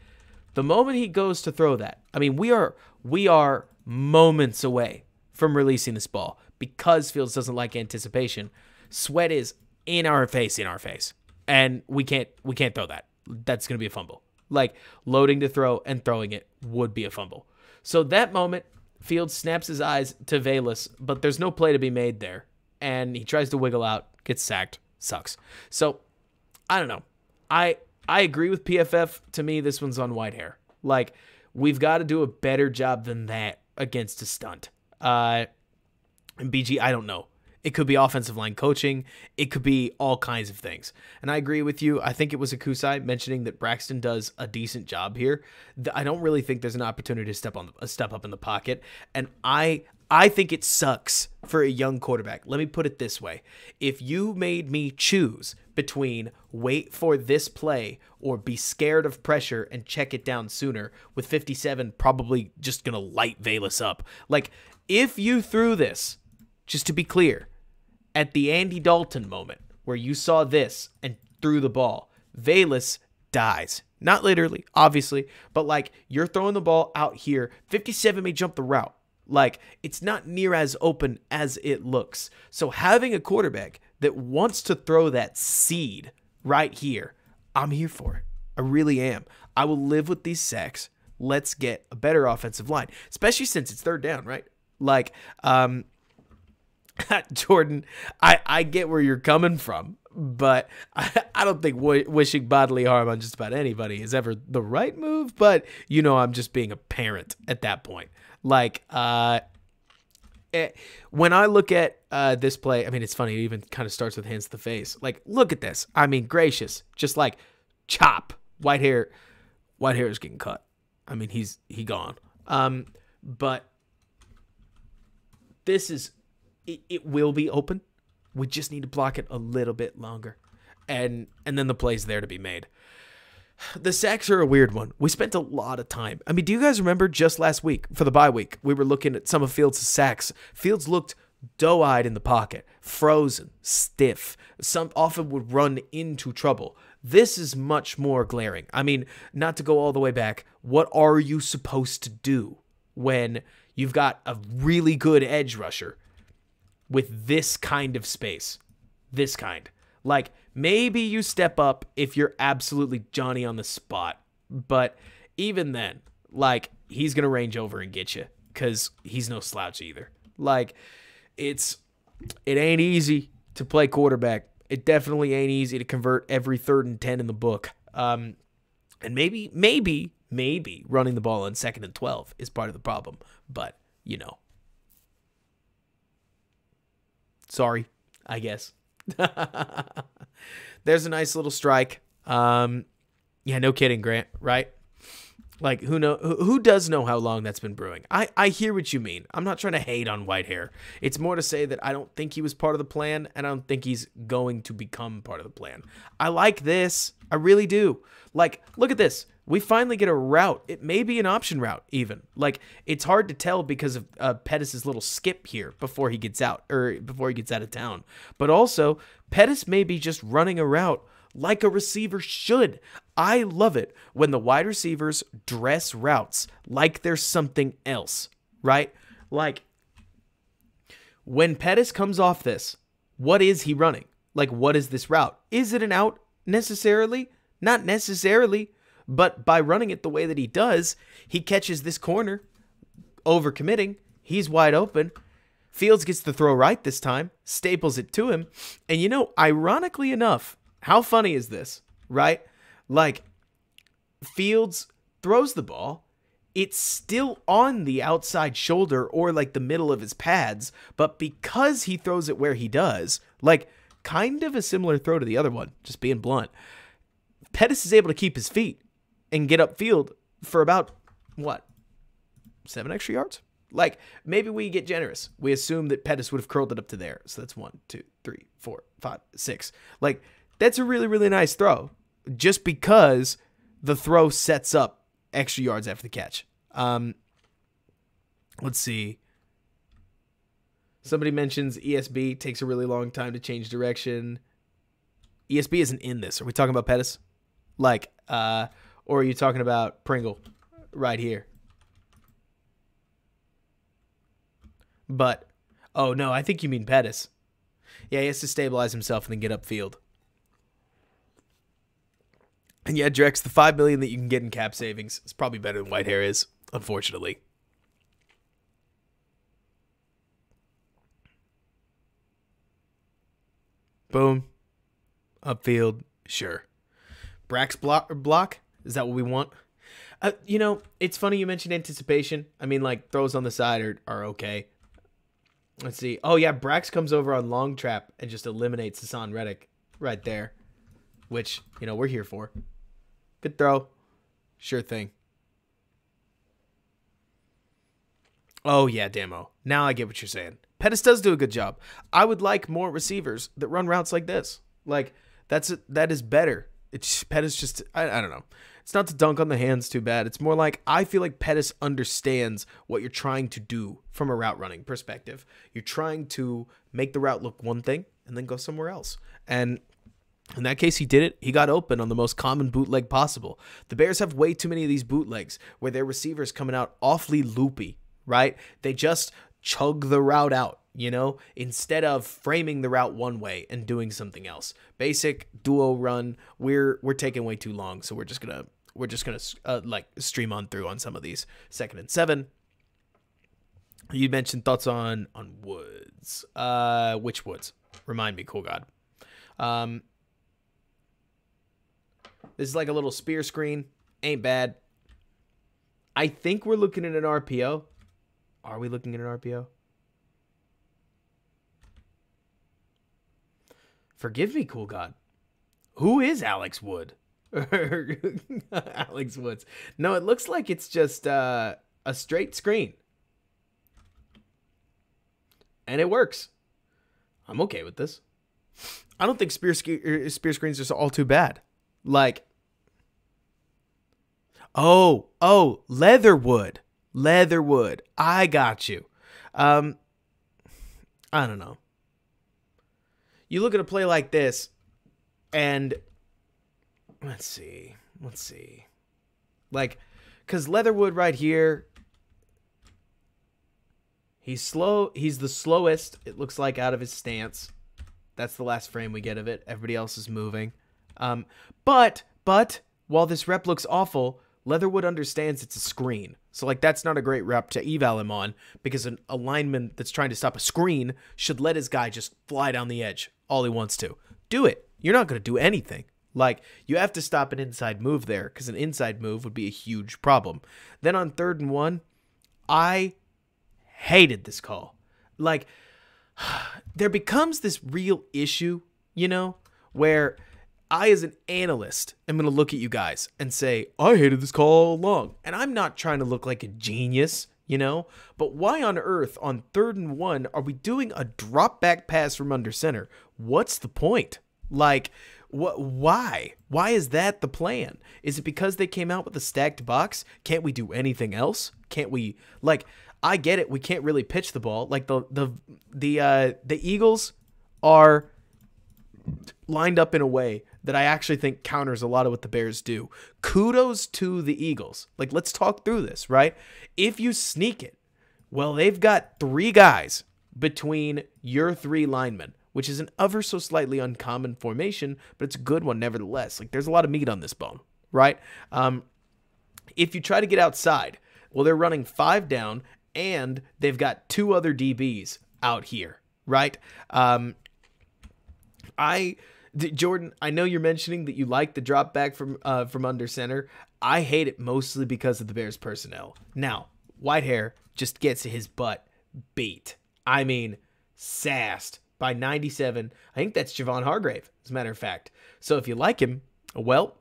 The moment he goes to throw that, I mean, we are moments away from releasing this ball because Fields doesn't like anticipation. Sweat is in our face, and we can't throw that. That's going to be a fumble. Like, loading to throw and throwing it would be a fumble. So that moment, Fields snaps his eyes to Valus, but there's no play to be made there. And he tries to wiggle out, gets sacked, sucks. So, I don't know. I agree with PFF. To me, this one's on Whitehair. Like, we've got to do a better job than that against a stunt. And BG, I don't know. It could be offensive line coaching. It could be all kinds of things. And I agree with you. I think it was Akusai mentioning that Braxton does a decent job here. I don't really think there's an opportunity to step up in the pocket. And I think it sucks for a young quarterback. Let me put it this way. If you made me choose between wait for this play or be scared of pressure and check it down sooner, with 57 probably just going to light Valus up. Like, if you threw this, just to be clear, at the Andy Dalton moment, where you saw this and threw the ball, Velus dies. Not literally, obviously, but like you're throwing the ball out here. 57 may jump the route. Like it's not near as open as it looks. So having a quarterback that wants to throw that seed right here, I'm here for it. I really am. I will live with these sacks. Let's get a better offensive line, especially since it's third down, right? Like, Jordan, I get where you're coming from, but I don't think wishing bodily harm on just about anybody is ever the right move. But, you know, I'm just being a parent at that point. Like, when I look at this play, I mean, it's funny. It even kind of starts with hands to the face. Like, look at this. I mean, gracious. Just like chop. Whitehair is getting cut. I mean, he gone. But this is, it will be open. We just need to block it a little bit longer. And then the play's there to be made. The sacks are a weird one. We spent a lot of time. I mean, do you guys remember just last week for the bye week, we were looking at some of Fields' sacks. Fields looked doe-eyed in the pocket, frozen, stiff. Some often would run into trouble. This is much more glaring. I mean, not to go all the way back, what are you supposed to do when you've got a really good edge rusher with this kind of space? This kind. Like, maybe you step up if you're absolutely Johnny on the spot. But even then, like, he's going to range over and get you because he's no slouch either. Like, it ain't easy to play quarterback. It definitely ain't easy to convert every 3rd and 10 in the book. And maybe running the ball on 2nd and 12 is part of the problem. But, you know. Sorry, I guess. There's a nice little strike. Yeah, no kidding, Grant, right? Like, who does know how long that's been brewing? I hear what you mean. I'm not trying to hate on Whitehair. It's more to say that I don't think he was part of the plan, and I don't think he's going to become part of the plan. I like this. I really do. Like, look at this. We finally get a route. It may be an option route, even. Like, it's hard to tell because of Pettis' little skip here before he gets out, or before he gets out of town. But also, Pettis may be just running a route like a receiver should. I love it when the wide receivers dress routes like there's something else, right? Like, when Pettis comes off this, what is he running? Like, what is this route? Is it an out necessarily? Not necessarily, but by running it the way that he does, he catches this corner, overcommitting, he's wide open. Fields gets the throw right this time, staples it to him, and you know, ironically enough, how funny is this, right? Like, Fields throws the ball. It's still on the outside shoulder or like the middle of his pads, but because he throws it where he does, like kind of a similar throw to the other one, just being blunt, Pettis is able to keep his feet and get upfield for about, what, 7 extra yards? Like, maybe we get generous. We assume that Pettis would have curled it up to there. So that's 1, 2, 3, 4, 5, 6. Like, that's a really, really nice throw just because the throw sets up extra yards after the catch. Let's see. Somebody mentions ESB takes a really long time to change direction. ESB isn't in this. Are we talking about Pettis? Like, or are you talking about Pringle right here? But, oh no, I think you mean Pettis. Yeah, he has to stabilize himself and then get upfield. And yeah, Drex, the $5 million that you can get in cap savings is probably better than Whitehair is, unfortunately. Boom. Upfield. Sure. Brax block? Is that what we want? You know, it's funny you mentioned anticipation. I mean, like, throws on the side are okay. Let's see. Oh, yeah, Brax comes over on long trap and just eliminates Hassan Reddick right there, which, you know, we're here for. Good throw. Sure thing. Oh, yeah, Damo. Now I get what you're saying. Pettis does do a good job. I would like more receivers that run routes like this. Like, that is better. It's Pettis just, I don't know. It's not to dunk on the hands too bad. It's more like I feel like Pettis understands what you're trying to do from a route running perspective. You're trying to make the route look one thing, and then go somewhere else. And in that case, he did it. He got open on the most common bootleg possible. The Bears have way too many of these bootlegs where their receivers coming out awfully loopy, right? They just chug the route out, instead of framing the route one way and doing something else. Basic duo run. We're taking way too long, so we're just gonna stream on through on some of these. 2nd and 7. You mentioned thoughts on woods. Which woods? Remind me, cool God. This is like a little spear screen. Ain't bad. I think we're looking at an RPO. Are we looking at an RPO? Forgive me, cool God. Who is Alex Wood? Alex Woods. No, it looks like it's just a straight screen. And it works. I'm okay with this. I don't think spear screens are all too bad. Like, Leatherwood. I got you. I don't know. You look at a play like this, and let's see. Like, because Leatherwood right here, he's slow. He's the slowest, it looks like, out of his stance. That's the last frame we get of it. Everybody else is moving. But while this rep looks awful, Leatherwood understands it's a screen. So, like, that's not a great rep to eval him on, because a lineman that's trying to stop a screen should let his guy just fly down the edge all he wants to. Do it. You're not going to do anything. Like, you have to stop an inside move there, because an inside move would be a huge problem. Then on 3rd and 1, I hated this call. Like, there becomes this real issue, where I, as an analyst, am going to look at you guys and say, I hated this call all along. And I'm not trying to look like a genius, but why on earth on 3rd and 1 are we doing a drop back pass from under center? What's the point? Like, why? Why is that the plan? Is it because they came out with a stacked box? Can't we do anything else? Can't we, like, I get it. We can't really pitch the ball. Like, the Eagles are lined up in a way that I actually think counters a lot of what the Bears do. Kudos to the Eagles. Like, let's talk through this, right? If you sneak it, well, they've got 3 guys between your 3 linemen, which is an ever so slightly uncommon formation, but it's a good one nevertheless. Like, there's a lot of meat on this bone, right? If you try to get outside, well, they're running 5 down, and they've got 2 other DBs out here, right? Jordan, I know you're mentioning that you like the drop back from under center. I hate it mostly because of the Bears personnel. Now, Whitehair just gets his butt beat. I mean, sassed by 97. I think that's Javon Hargrave, as a matter of fact. So if you like him, well,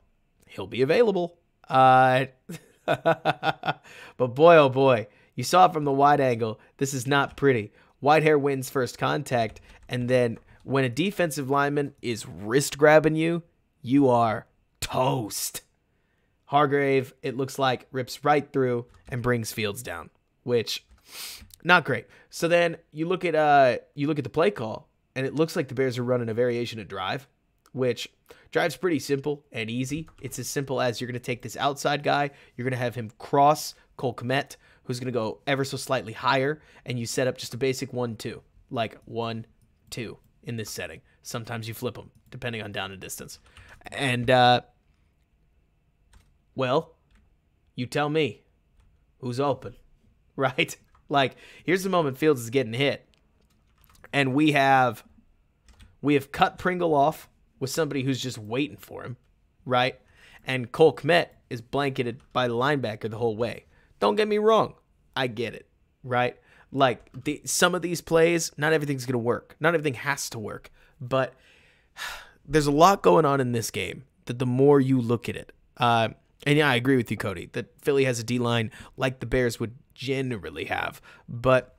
he'll be available. But boy, oh boy, you saw it from the wide angle. This is not pretty. Whitehair wins first contact, and then when a defensive lineman is wrist grabbing you, you are toast. Hargrave, it looks like, rips right through and brings Fields down, which not great. So then you look at the play call, and it looks like the Bears are running a variation of drive, which drive's pretty simple and easy. It's as simple as you're going to take this outside guy, you're going to have him cross Cole Kmet, who's going to go ever so slightly higher, and you set up just a basic 1-2, like 1-2 in this setting. Sometimes you flip them, depending on down and distance. And, well, you tell me who's open, right? Like, here's the moment Fields is getting hit, and we have cut Pringle off with somebody who's just waiting for him, right? And Cole Kmet is blanketed by the linebacker the whole way. Don't get me wrong. I get it, right? Like, some of these plays, not everything's going to work. Not everything has to work. But there's a lot going on in this game that the more you look at it, and yeah, I agree with you, Cody, that Philly has a D-line like the Bears would generally have. But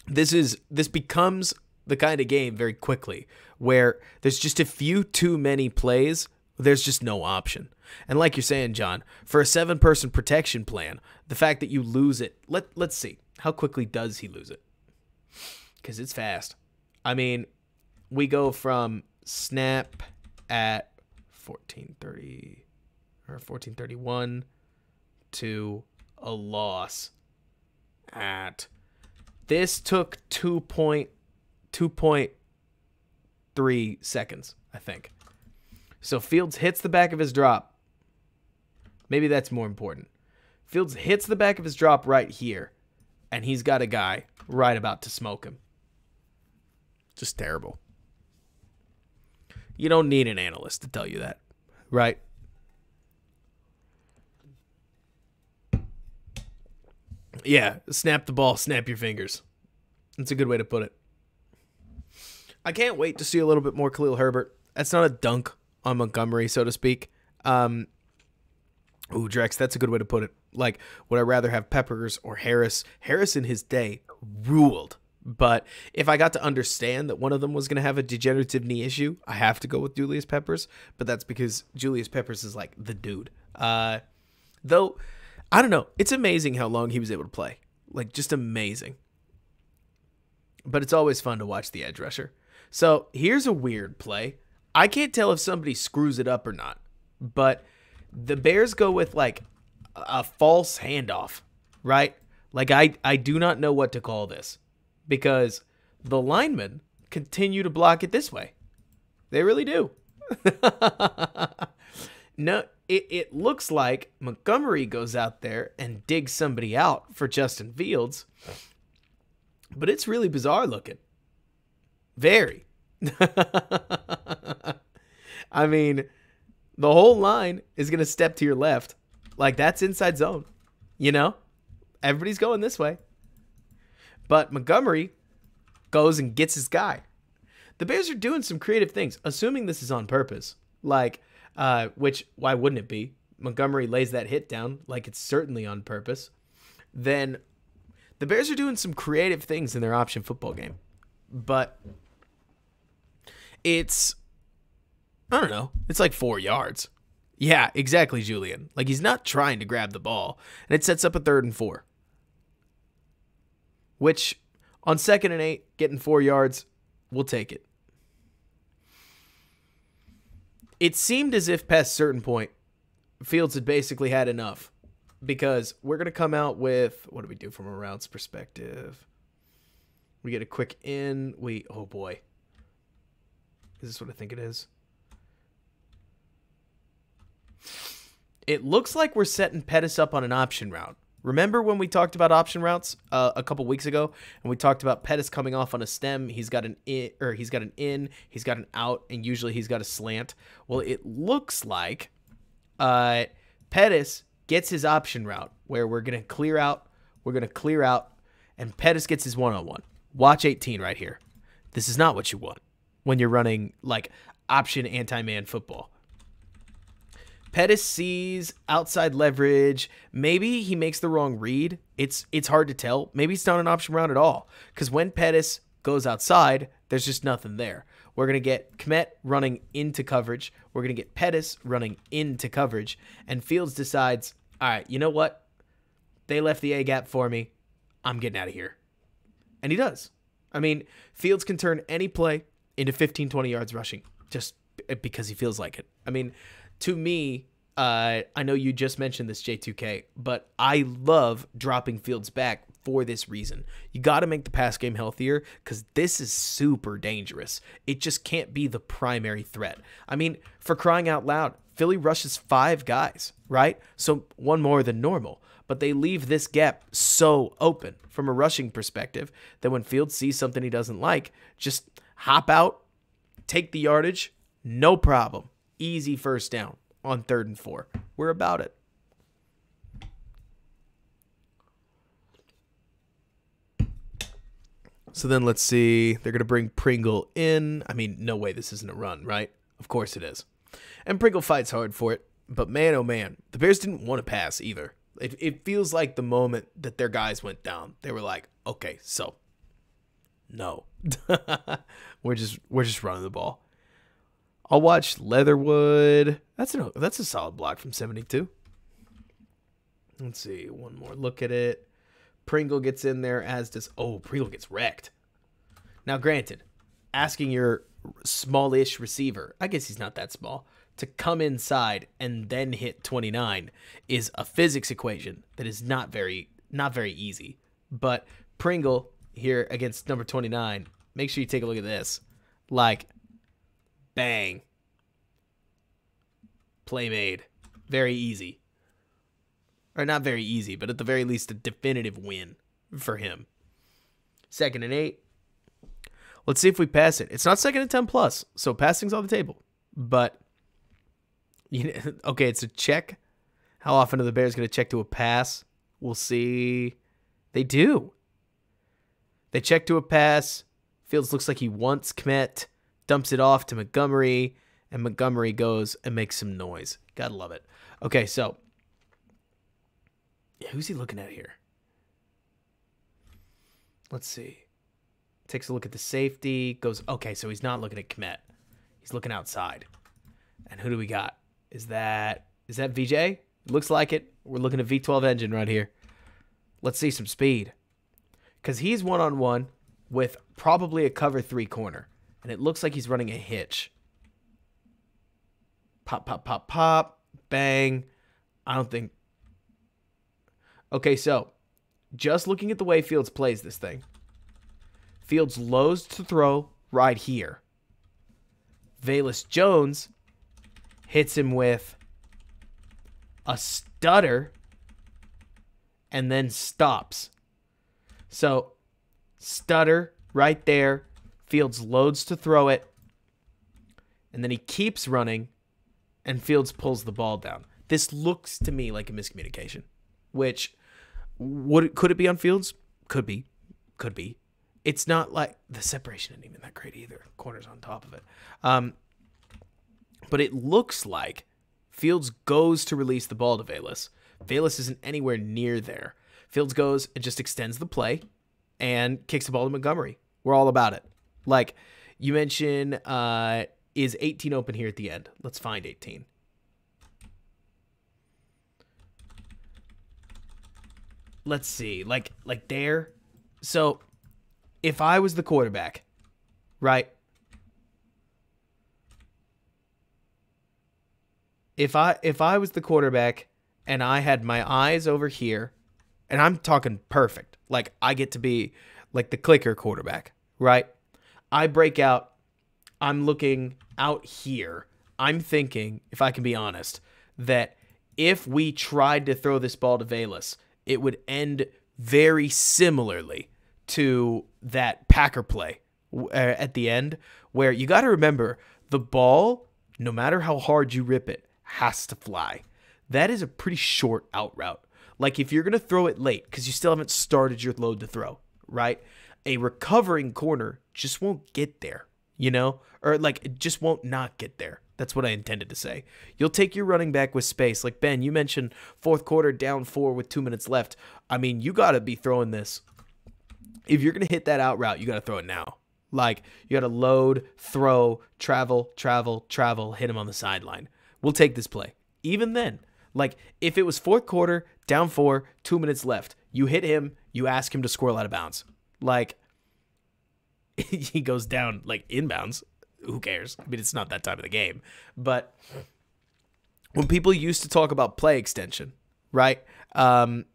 this becomes the kind of game very quickly where there's just a few too many plays. There's just no option. And like you're saying, John, for a 7-person protection plan, the fact that you lose it, let's see. How quickly does he lose it? Because it's fast. I mean, we go from snap at 14:30 or 14:31 to a loss at, this took 2.3 seconds, I think. So Fields hits the back of his drop. Maybe that's more important. Fields hits the back of his drop right here, and he's got a guy right about to smoke him. Just terrible. You don't need an analyst to tell you that, right? Yeah, snap the ball, snap your fingers. That's a good way to put it. I can't wait to see a little bit more Khalil Herbert. That's not a dunk on Montgomery, so to speak. Ooh, Drex, that's a good way to put it. Like, would I rather have Peppers or Harris? Harris in his day ruled. But if I got to understand that one of them was going to have a degenerative knee issue, I have to go with Julius Peppers. But that's because Julius Peppers is like the dude. Though, I don't know. It's amazing how long he was able to play. Like, just amazing. But it's always fun to watch the edge rusher. So here's a weird play. I can't tell if somebody screws it up or not. But the Bears go with like a false handoff, right? Like I do not know what to call this because the linemen continue to block it this way. They really do. No, it looks like Montgomery goes out there and digs somebody out for Justin Fields, but it's really bizarre looking. Very. I mean, the whole line is going to step to your left. Like, that's inside zone. You know? Everybody's going this way. But Montgomery goes and gets his guy. The Bears are doing some creative things, assuming this is on purpose. Like, which, why wouldn't it be? Montgomery lays that hit down like it's certainly on purpose. Then the Bears are doing some creative things in their option football game. But it's, I don't know, it's like 4 yards. Yeah, exactly, Julian. Like, he's not trying to grab the ball. And it sets up a 3rd and 4. Which, on 2nd and 8, getting 4 yards, we'll take it. It seemed as if past a certain point, Fields had basically had enough. Because we're going to come out with, what do we do from a routes perspective? We get a quick in. Oh boy. Is this what I think it is? It looks like we're setting Pettis up on an option route. Remember when we talked about option routes a couple weeks ago, and we talked about Pettis coming off on a stem? He's got an in, he's got an out, and usually he's got a slant. Well, it looks like Pettis gets his option route where we're gonna clear out, and Pettis gets his one-on-one. Watch 18 right here. This is not what you want when you're running like option anti-man football. Pettis sees outside leverage. Maybe he makes the wrong read. It's hard to tell. Maybe it's not an option route at all. Because when Pettis goes outside, there's just nothing there. We're going to get Kmet running into coverage. We're going to get Pettis running into coverage. And Fields decides, all right, you know what? They left the A-gap for me. I'm getting out of here. And he does. I mean, Fields can turn any play into 15, 20 yards rushing just because he feels like it. I mean, to me, I know you just mentioned this, J2K, but I love dropping Fields back for this reason. You got to make the pass game healthier because this is super dangerous. It just can't be the primary threat. I mean, for crying out loud, Philly rushes 5 guys, right? So 1 more than normal. But they leave this gap so open from a rushing perspective that when Fields sees something he doesn't like, just hop out, take the yardage, no problem. Easy first down on 3rd and 4. We're about it. So then let's see. They're going to bring Pringle in. I mean, no way this isn't a run, right? Of course it is. And Pringle fights hard for it. But man, oh man, the Bears didn't want to pass either. It feels like the moment that their guys went down, they were like, okay, so no. we're just running the ball. I'll watch Leatherwood. That's a solid block from 72. Let's see. One more look at it. Pringle gets in there, as does... Oh, Pringle gets wrecked. Now, granted, asking your smallish receiver, I guess he's not that small, to come inside and then hit 29 is a physics equation that is not very easy. But Pringle here against number 29, make sure you take a look at this. Like, bang. Play made. Very easy. Or not very easy, but at the very least a definitive win for him. 2nd and 8. Let's see if we pass it. It's not 2nd and 10 plus, so passing's on the table. But, okay, it's a check. How often are the Bears going to check to a pass? We'll see. They do. They check to a pass. Fields looks like he wants Kmet. Dumps it off to Montgomery. And Montgomery goes and makes some noise. Gotta love it. Okay, so. Yeah, who's he looking at here? Let's see. Takes a look at the safety. Goes, okay, so he's not looking at Kmet. He's looking outside. And who do we got? Is that VJ? It looks like it. We're looking at V12 engine right here. Let's see some speed. Because he's one-on-one with probably a cover 3 corner. And it looks like he's running a hitch. Pop, pop, pop, pop. Bang. I don't think. Okay, so just looking at the way Fields plays this thing. Fields lows to throw right here. Velus Jones hits him with a stutter and then stops. So, stutter right there. Fields loads to throw it. And then he keeps running. And Fields pulls the ball down. This looks to me like a miscommunication. Which, could it be on Fields? Could be. Could be. It's not like the separation isn't even that great either. Corner's on top of it. But it looks like Fields goes to release the ball to Velus. Velus isn't anywhere near there. Fields goes and just extends the play and kicks the ball to Montgomery. We're all about it. Like you mentioned, is 18 open here at the end? Let's find 18. Let's see. Like there. So if I was the quarterback, right? If I was the quarterback and I had my eyes over here, and I'm talking perfect, like I get to be like the clicker quarterback, right? I break out, I'm looking out here. I'm thinking, if I can be honest, that if we tried to throw this ball to Velus, it would end very similarly to that Packer play at the end, where you got to remember the ball, no matter how hard you rip it, has to fly. That is a pretty short out route. Like if you're going to throw it late because you still haven't started your load to throw, right? A recovering corner just won't get there, you know? Or like it just won't not get there. That's what I intended to say. You'll take your running back with space. Like Ben, you mentioned fourth quarter down 4 with 2 minutes left. I mean, you got to be throwing this. If you're going to hit that out route, you got to throw it now. Like you got to load, throw, travel, hit him on the sideline. We'll take this play. Even then, like if it was fourth quarter, down 4, 2 minutes left, you hit him, you ask him to squirrel out of bounds. Like he goes down like inbounds. Who cares? I mean, it's not that time of the game. But when people used to talk about play extension, right? When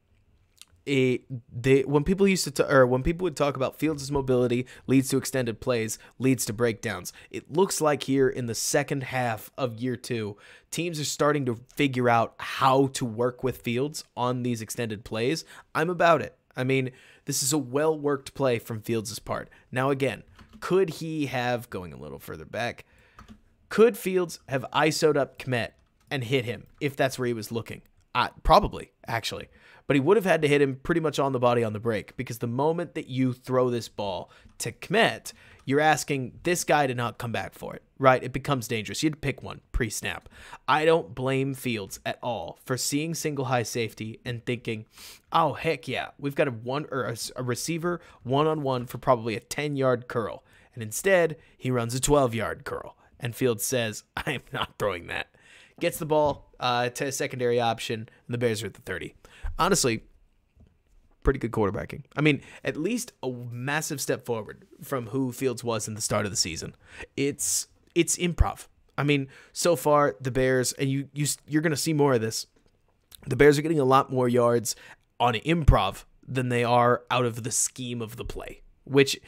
people would talk about Fields' mobility leads to extended plays, leads to breakdowns. It looks like here in the second half of year 2, teams are starting to figure out how to work with Fields on these extended plays. I'm about it. I mean, this is a well-worked play from Fields' part. Now, again, could he have, going a little further back, could Fields have ISO'd up Kmet and hit him if that's where he was looking? Probably, actually. But he would have had to hit him pretty much on the body on the break, because the moment that you throw this ball to Kmet, you're asking this guy to not come back for it, right? It becomes dangerous. You'd pick one pre-snap. I don't blame Fields at all for seeing single high safety and thinking, oh, heck yeah, we've got a receiver one-on-one for probably a 10-yard curl. And instead, he runs a 12-yard curl. And Fields says, I am not throwing that. Gets the ball to a secondary option, and the Bears are at the 30. Honestly, pretty good quarterbacking. I mean, at least a massive step forward from who Fields was in the start of the season. It's improv. I mean, so far the Bears, and you're going to see more of this. The Bears are getting a lot more yards on improv than they are out of the scheme of the play, which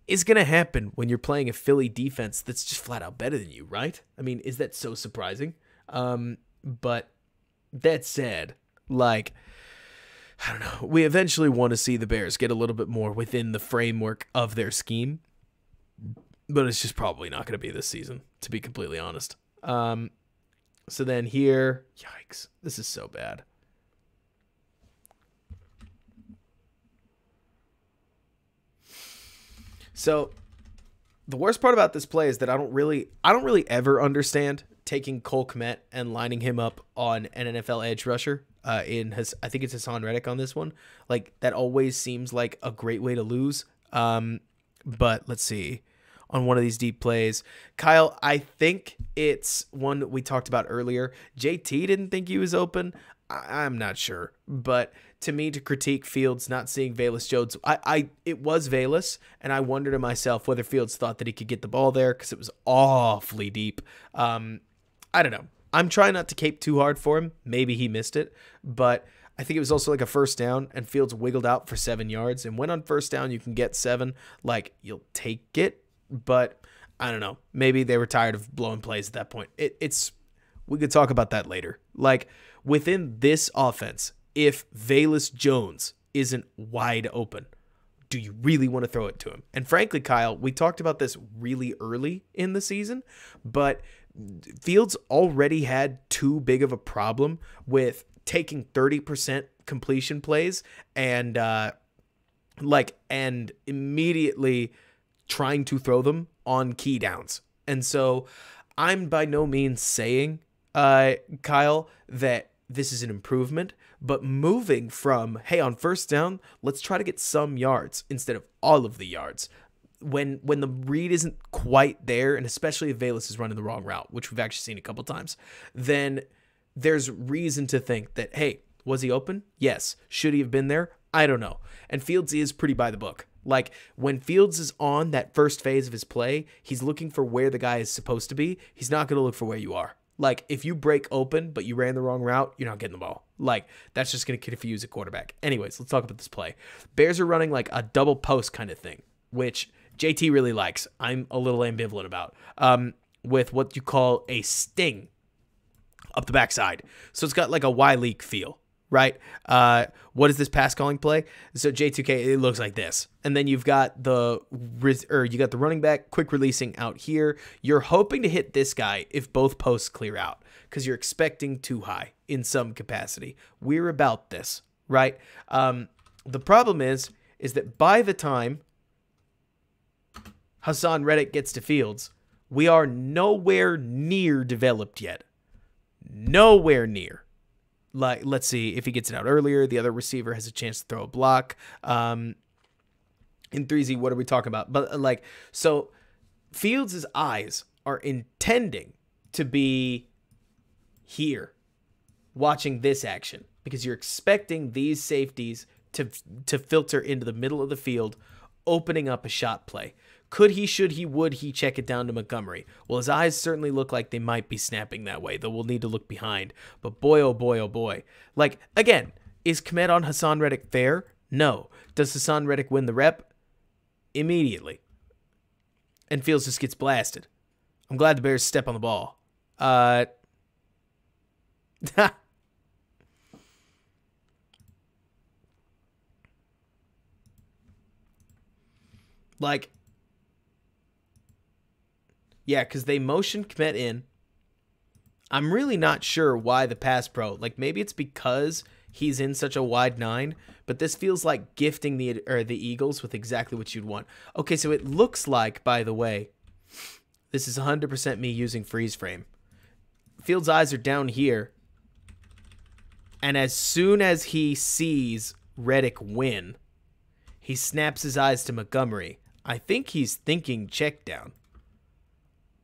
is going to happen when you're playing a Philly defense that's just flat out better than you, right? I mean, is that so surprising? But that said, like, I don't know. We eventually want to see the Bears get a little bit more within the framework of their scheme, but it's just probably not going to be this season, to be completely honest. So then here, yikes, this is so bad. So the worst part about this play is that I don't really ever understand taking Cole Kmet and lining him up on an NFL edge rusher. I think it's Hassan Reddick on this one. Like, that always seems like a great way to lose. But let's see. On one of these deep plays, Kyle, I think it's one that we talked about earlier. JT didn't think he was open. I'm not sure. But to me, to critique Fields not seeing Velus Jones, it was Velus, and I wondered to myself whether Fields thought that he could get the ball there because it was awfully deep. I don't know. I'm trying not to cape too hard for him. Maybe he missed it, but I think it was also like a first down, and Fields wiggled out for 7 yards. And when on first down you can get 7, like, you'll take it. But I don't know. Maybe they were tired of blowing plays at that point. We could talk about that later. Like, within this offense, if Velus Jones isn't wide open, do you really want to throw it to him? And frankly, Kyle, we talked about this really early in the season, but Fields already had too big of a problem with taking 30% completion plays and immediately trying to throw them on key downs. And so I'm by no means saying, Kyle, that this is an improvement, but moving from, hey, on first down, let's try to get some yards instead of all of the yards. When the read isn't quite there, and especially if Velus is running the wrong route, which we've actually seen a couple times, then there's reason to think that, hey, was he open? Yes. Should he have been there? I don't know. And Fields is pretty by the book. Like, when Fields is on that first phase of his play, he's looking for where the guy is supposed to be. He's not going to look for where you are. Like, if you break open, but you ran the wrong route, you're not getting the ball. Like, that's just going to confuse a quarterback. Anyways, let's talk about this play. Bears are running like a double post kind of thing, which JT really likes. I'm a little ambivalent about, with what you call a sting up the backside. So it's got like a Y-leak feel, right? What is this pass calling play? So J2K, it looks like this. And then you've got the running back quick releasing out here. You're hoping to hit this guy if both posts clear out because you're expecting too high in some capacity. We're about this, right? The problem is that by the time Hassan Reddick gets to Fields, we are nowhere near developed yet. Nowhere near. Like, let's see if he gets it out earlier. The other receiver has a chance to throw a block. In 3Z, what are we talking about? But so Fields' eyes are intending to be here, watching this action, because you're expecting these safeties to filter into the middle of the field, opening up a shot play. Could he, should he, would he check it down to Montgomery? Well, his eyes certainly look like they might be snapping that way, though we'll need to look behind. But boy, oh boy, oh boy. Like, again, is Kmet on Hassan Reddick fair? No. Does Hassan Reddick win the rep? Immediately. And Fields just gets blasted. I'm glad the Bears step on the ball. Like, yeah, because they motion Kmet in. I'm really not sure why the pass pro. Like, maybe it's because he's in such a wide 9, but this feels like gifting the Eagles with exactly what you'd want. Okay, so it looks like, by the way, this is 100% me using freeze frame. Fields' eyes are down here, and as soon as he sees Reddick win, he snaps his eyes to Montgomery. I think he's thinking check down.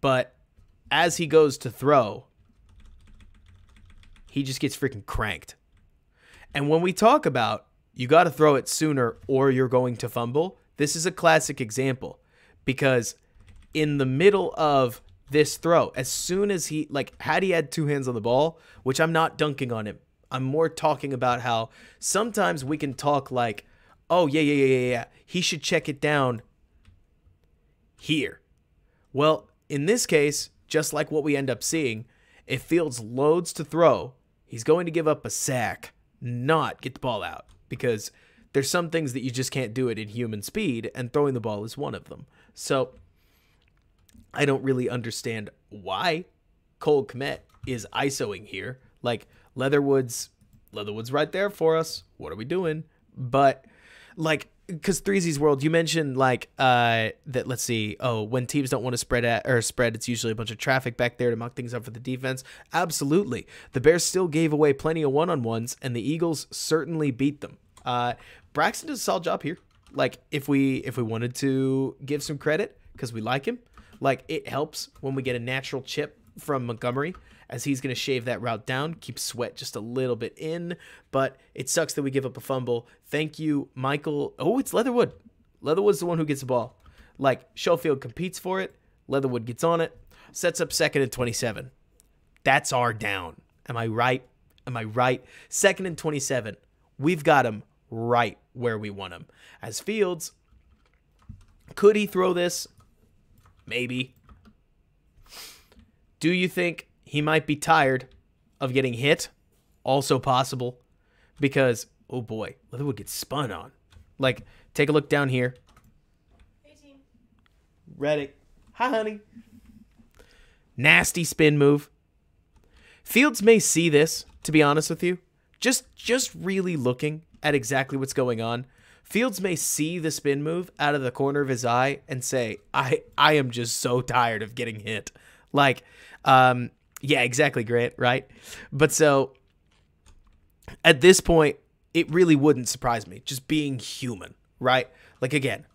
But as he goes to throw, he just gets freaking cranked. And when we talk about, you got to throw it sooner or you're going to fumble. This is a classic example because in the middle of this throw, as soon as he, like, had he had two hands on the ball, which I'm not dunking on him, I'm more talking about how sometimes we can talk like, oh, yeah, he should check it down here. Well, in this case, just like what we end up seeing, if Fields loads to throw, he's going to give up a sack, not get the ball out, because there's some things that you just can't do it in human speed, and throwing the ball is one of them. So I don't really understand why Cole Kmet is ISOing here. Like, Leatherwood's right there for us. What are we doing? But, like, because 3Z's World, you mentioned, like, that, let's see, when teams don't want to spread, it's usually a bunch of traffic back there to muck things up for the defense. Absolutely. The Bears still gave away plenty of one-on-ones, and the Eagles certainly beat them. Braxton does a solid job here. Like, if we wanted to give some credit, because we like him, like, it helps when we get a natural chip from Montgomery, as he's going to shave that route down, keep Sweat just a little bit in, but it sucks that we give up a fumble. Thank you, Michael. Oh, it's Leatherwood. Leatherwood's the one who gets the ball. Like, Schofield competes for it. Leatherwood gets on it. Sets up 2nd and 27. That's our down. Am I right? Am I right? 2nd and 27. We've got him right where we want him. As Fields, could he throw this? Maybe. Do you think he might be tired of getting hit? Also possible. Because, oh boy, Leatherwood gets spun on. Like, take a look down here. 18. Reddick. Hi, honey. Nasty spin move. Fields may see this, to be honest with you. Just really looking at exactly what's going on. Fields may see the spin move out of the corner of his eye and say, I am just so tired of getting hit. Like, yeah, exactly, Grant, right? But so, at this point, it really wouldn't surprise me, just being human, right? Like, again,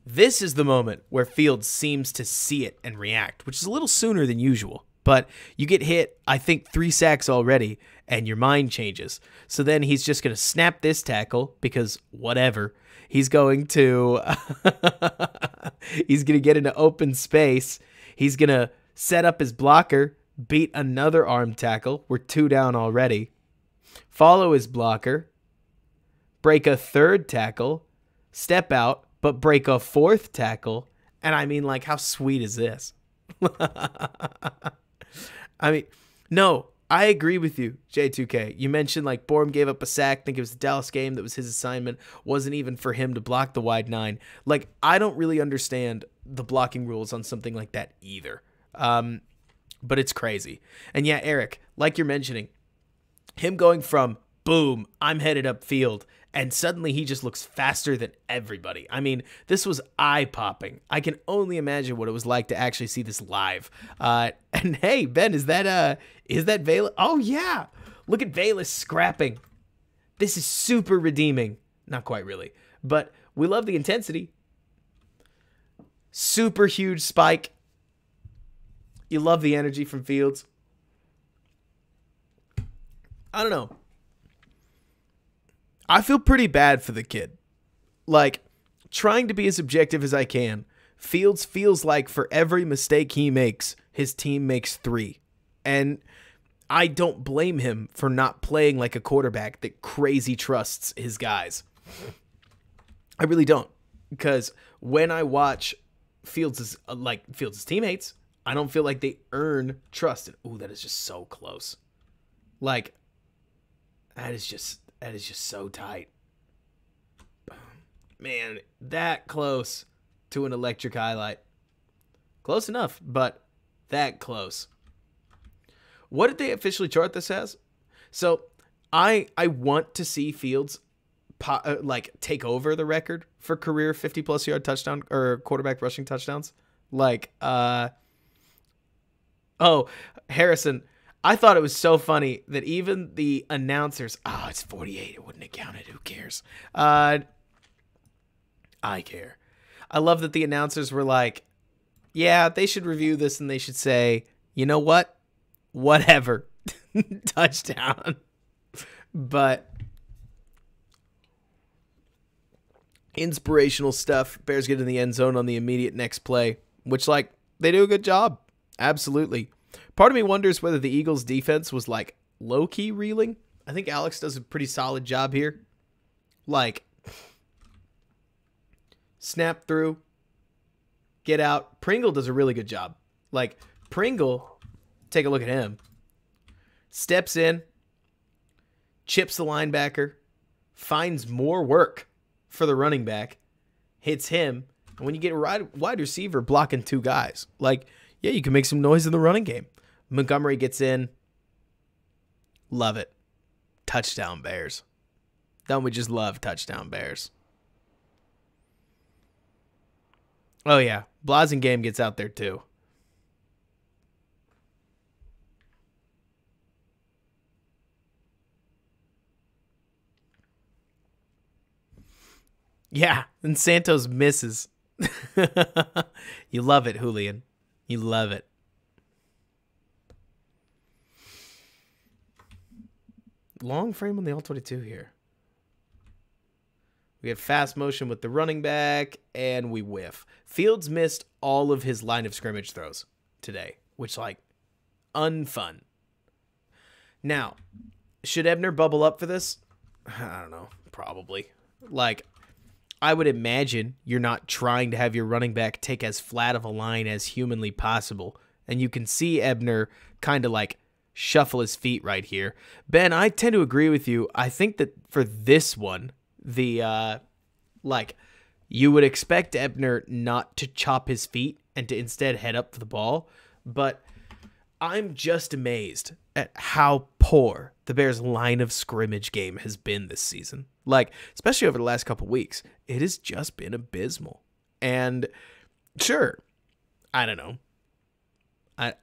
this is the moment where Fields seems to see it and react, which is a little sooner than usual. But you get hit, I think, 3 sacks already, and your mind changes. So then he's just going to snap this tackle, because whatever. He's going to he's going to get into open space. He's going to set up his blocker, beat another arm tackle. We're 2 down already. Follow his blocker, break a 3rd tackle, step out, but break a 4th tackle. And I mean, like, how sweet is this? I mean, no, I agree with you, J2K. You mentioned, like, Borum gave up a sack. I think it was the Dallas game. That was his assignment. Wasn't even for him to block the wide 9. Like, I don't really understand the blocking rules on something like that either. But it's crazy. And yeah, Eric, like you're mentioning, him going from, boom, I'm headed upfield, and suddenly he just looks faster than everybody. I mean, this was eye-popping. I can only imagine what it was like to actually see this live. And hey, Ben, is that Vela? Oh, yeah. Look at Vela scrapping. This is super redeeming. Not quite really, but we love the intensity. Super huge spike. You love the energy from Fields. I don't know. I feel pretty bad for the kid. Like, trying to be as objective as I can, Fields feels like for every mistake he makes, his team makes 3. And I don't blame him for not playing like a quarterback that crazy trusts his guys. I really don't. Because when I watch Fields' teammates, I don't feel like they earn trust. Ooh, that is just so close. Like, that is just so tight. Man, that close to an electric highlight. Close enough, but that close. What did they officially chart this as? So, I want to see Fields take over the record for career 50-plus yard touchdown or quarterback rushing touchdowns. Like, oh, Harrison, I thought it was so funny that even the announcers, it's 48, it wouldn't have counted, who cares? I care. I love that the announcers were like, yeah, they should review this and they should say, you know what? Whatever. Touchdown. But Inspirational stuff. Bears get in the end zone on the immediate next play, which, like, they do a good job. Absolutely. Part of me wonders whether the Eagles' defense was, like, low-key reeling. I think Alex does a pretty solid job here. Like, snap through, get out. Pringle does a really good job. Like, Pringle, take a look at him. Steps in, chips the linebacker, finds more work for the running back, hits him, and when you get a wide receiver blocking two guys, like, yeah, you can make some noise in the running game. Montgomery gets in. Love it. Touchdown Bears. Don't we just love touchdown Bears? Oh, yeah. Blasingame gets out there, too. Yeah, and Santos misses. You love it, Julian. You love it. Long frame on the all-22 here. We have fast motion with the running back, and we whiff. Fields missed all of his line of scrimmage throws today, which, like, unfun. Now, should Ebner bubble up for this? I don't know. Probably. Like, I would imagine you're not trying to have your running back take as flat of a line as humanly possible. And you can see Ebner kind of, like, shuffle his feet right here. Ben, I tend to agree with you. I think that for this one, you would expect Ebner not to chop his feet and to instead head up for the ball. But I'm just amazed at how poor the Bears' line of scrimmage game has been this season. Like, especially over the last couple weeks, it has just been abysmal. And sure, I don't know. I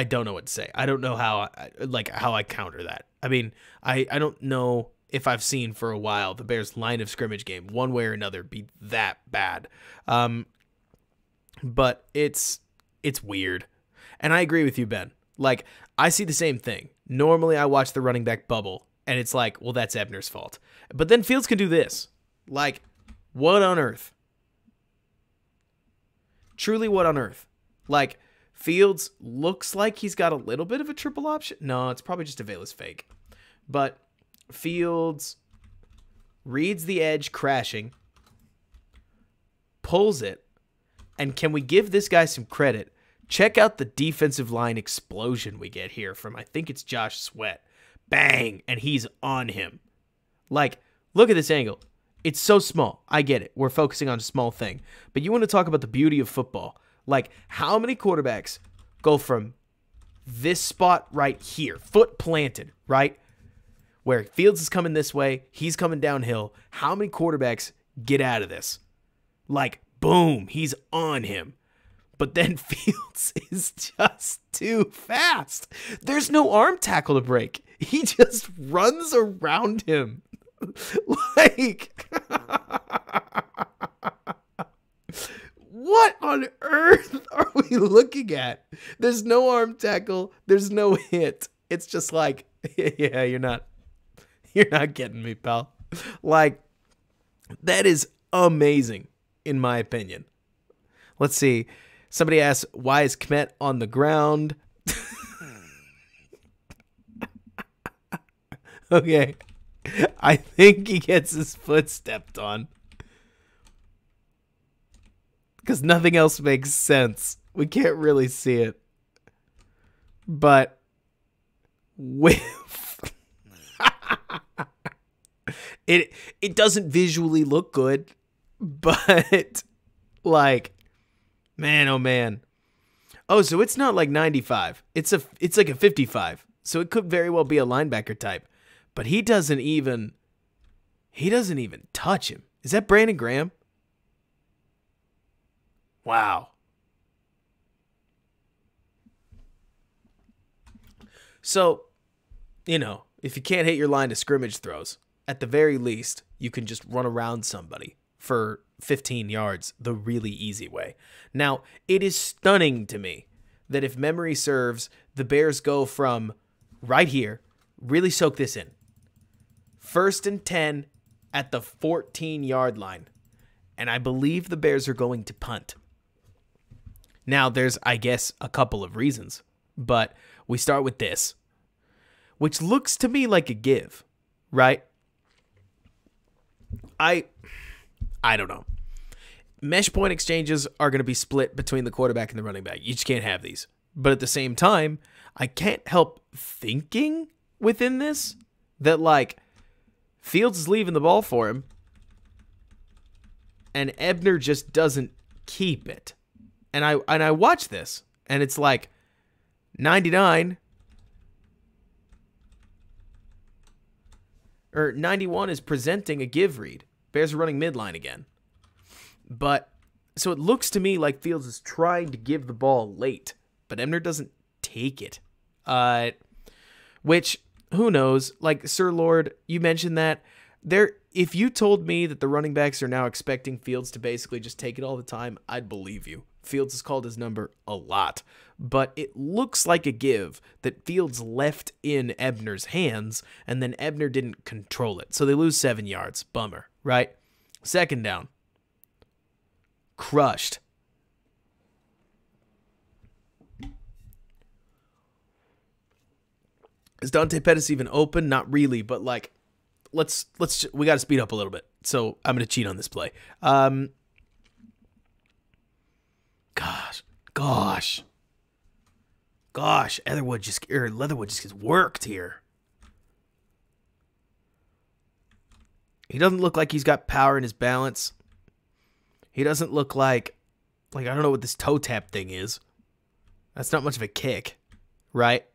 don't know what to say. I don't know how I counter that. I mean, I don't know if I've seen for a while the Bears' line of scrimmage game, one way or another, be that bad. But it's weird. And I agree with you, Ben. Like, I see the same thing. Normally, I watch the running back bubble, and it's like, well, that's Ebner's fault. But then Fields can do this. Like, what on earth? Truly, what on earth? Like, Fields looks like he's got a little bit of a triple option. No, it's probably just a Velas fake. But Fields reads the edge crashing, pulls it, and can we give this guy some credit? Check out the defensive line explosion we get here from, I think it's Josh Sweat. Bang! And he's on him. Like, look at this angle. It's so small. I get it. We're focusing on a small thing. But you want to talk about the beauty of football. Like, how many quarterbacks go from this spot right here, foot planted, right? Where Fields is coming this way, he's coming downhill. How many quarterbacks get out of this? Like, boom, he's on him. But then Fields is just too fast. There's no arm tackle to break. He just runs around him. Like, what on earth are we looking at? There's no arm tackle. There's no hit. It's just like, yeah, you're not getting me, pal. Like, that is amazing, in my opinion. Let's see. Somebody asks, why is Kmet on the ground? Okay. I think he gets his foot stepped on. Because nothing else makes sense. We can't really see it. But whiff. It doesn't visually look good. But, like, man, oh man. Oh, so it's not like 95. It's like a 55. So it could very well be a linebacker type. But he doesn't even touch him. Is that Brandon Graham? Wow. So, you know, if you can't hit your line of scrimmage throws, at the very least, you can just run around somebody for 15 yards the really easy way. Now, it is stunning to me that if memory serves, the Bears go from right here, really soak this in. 1st and 10 at the 14-yard line. and I believe the Bears are going to punt. Now, there's, I guess, a couple of reasons, but we start with this, which looks to me like a give, right? I don't know. Mesh point exchanges are going to be split between the quarterback and the running back. You just can't have these. But at the same time, I can't help thinking within this that, like, Fields is leaving the ball for him, and Ebner just doesn't keep it. And I watch this, and it's like 99 or 91 is presenting a give read. Bears are running midline again. But so it looks to me like Fields is trying to give the ball late, but Ebner doesn't take it. Which, who knows? Like, Sir Lord, you mentioned that. If you told me that the running backs are now expecting Fields to basically just take it all the time, I'd believe you. Fields has called his number a lot. But it looks like a give that Fields left in Ebner's hands, and then Ebner didn't control it. So they lose 7 yards. Bummer, right? Second down. Crushed. Is Dante Pettis even open? Not really, but like, we got to speed up a little bit. So I'm going to cheat on this play. Gosh. Leatherwood just gets worked here. He doesn't look like he's got power in his balance. He doesn't look like I don't know what this toe tap thing is. That's not much of a kick, right?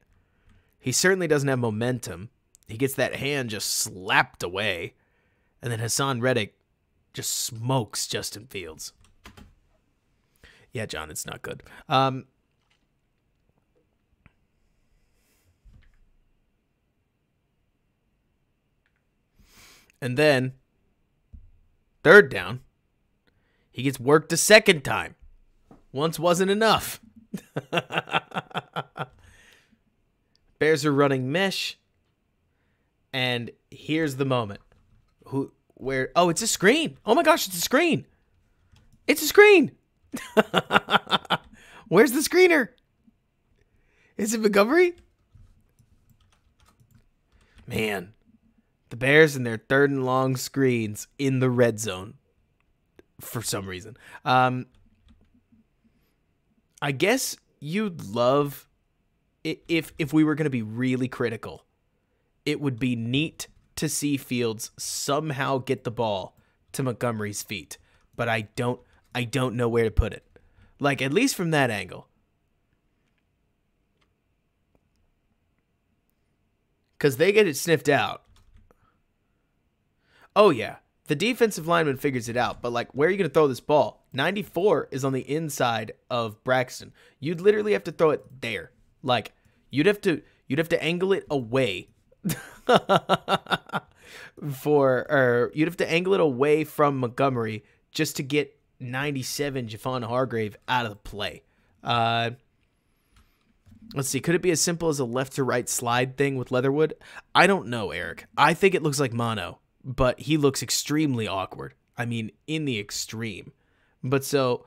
He certainly doesn't have momentum. He gets that hand just slapped away. And then Hassan Reddick just smokes Justin Fields. Yeah, John, it's not good. And then, third down. He gets worked a second time. Once wasn't enough. Bears are running mesh. And here's the moment. Oh, it's a screen. Oh my gosh, it's a screen. It's a screen. Where's the screener? Is it Montgomery? Man, the Bears and their third and long screens in the red zone. For some reason. I guess you'd love, if we were going to be really critical, it would be neat to see Fields somehow get the ball to Montgomery's feet. But I don't know where to put it. Like, at least from that angle. Because they get it sniffed out. Oh, yeah. The defensive lineman figures it out, but, like, where are you going to throw this ball? 94 is on the inside of Braxton. You'd literally have to throw it there. Like, you'd have to angle it away you'd have to angle it away from Montgomery just to get 97 Javon Hargrave out of the play. Let's see. Could it be as simple as a left to right slide thing with Leatherwood? I don't know, Eric. I think it looks like mono. But he looks extremely awkward. I mean, in the extreme. But so,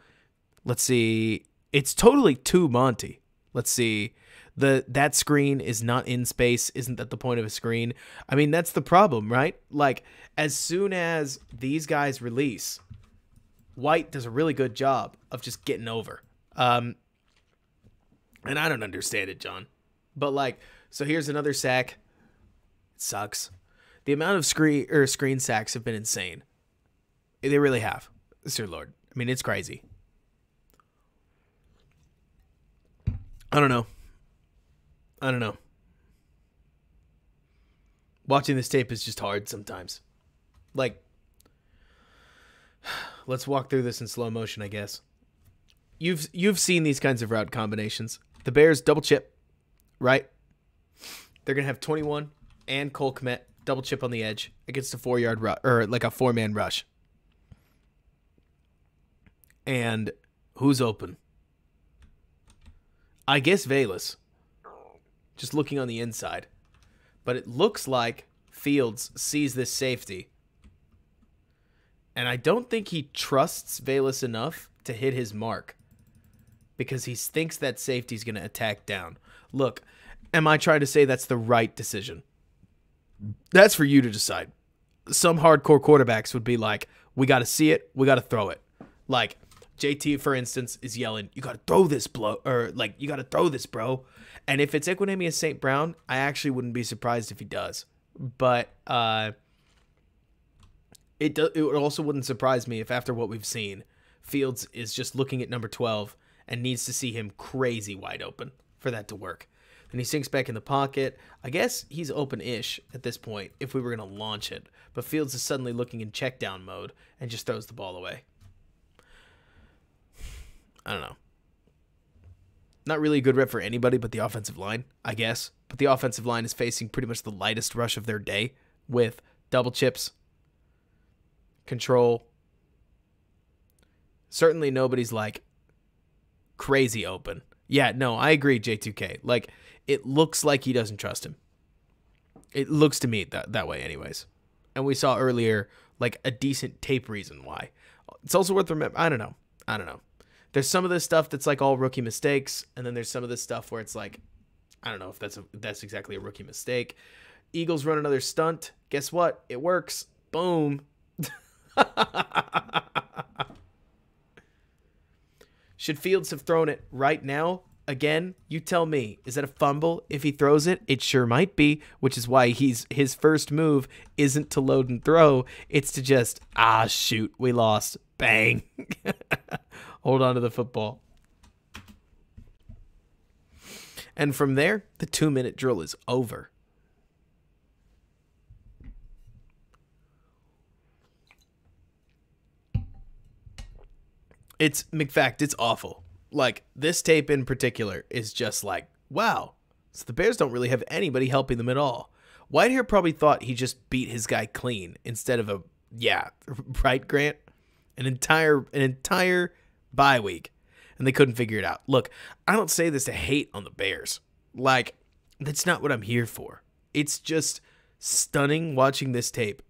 let's see. It's totally too Monty. Let's see. That screen is not in space. Isn't that the point of a screen? I mean, that's the problem, right? Like, as soon as these guys release, White does a really good job of just getting over. And I don't understand it, John. But, like, so here's another sack. It sucks. The amount of screen sacks have been insane. They really have, Sir Lord. I mean, it's crazy. I don't know. Watching this tape is just hard sometimes. Like, let's walk through this in slow motion, I guess. You've seen these kinds of route combinations. The Bears double chip, right? They're going to have 21 and Cole Kmet double chip on the edge against a 4-yard rush, or like a 4-man rush. And who's open? I guess Valus. Just looking on the inside. But it looks like Fields sees this safety And I don't think he trusts Velus enough to hit his mark because he thinks that safety's going to attack down. Look, am I trying to say that's the right decision? That's for you to decide. Some hardcore quarterbacks would be like, we got to see it, we got to throw it. Like, JT, for instance, is yelling, you got to throw this, you got to throw this, bro. And if it's Equanimeous St. Brown, I actually wouldn't be surprised if he does. But it also wouldn't surprise me if after what we've seen, Fields is just looking at number 12 and needs to see him crazy wide open for that to work. Then he sinks back in the pocket. I guess he's open-ish at this point if we were going to launch it. But Fields is suddenly looking in check down mode and just throws the ball away. I don't know. Not really a good rep for anybody but the offensive line, I guess. But the offensive line is facing pretty much the lightest rush of their day with double chips, control. Certainly nobody's like crazy open. Yeah, no, I agree, J2K. Like, it looks like he doesn't trust him. It looks to me that way anyways. And we saw earlier like a decent tape reason why. It's also worth remembering. I don't know. There's some of this stuff that's like all rookie mistakes, and then there's some of this stuff where it's like, I don't know if that's exactly a rookie mistake. Eagles run another stunt. Guess what? It works. Boom. Should Fields have thrown it right now? Again, you tell me. Is that a fumble? If he throws it, it sure might be, which is why his first move isn't to load and throw. It's to just, shoot, we lost. Bang. Hold on to the football. And from there, the 2-minute drill is over. It's awful. Like, this tape in particular is just like, wow. So the Bears don't really have anybody helping them at all. Whitehair probably thought he just beat his guy clean instead of right, Grant? An entire bye week, and they couldn't figure it out. Look, I don't say this to hate on the Bears. Like, that's not what I'm here for. It's just stunning watching this tape.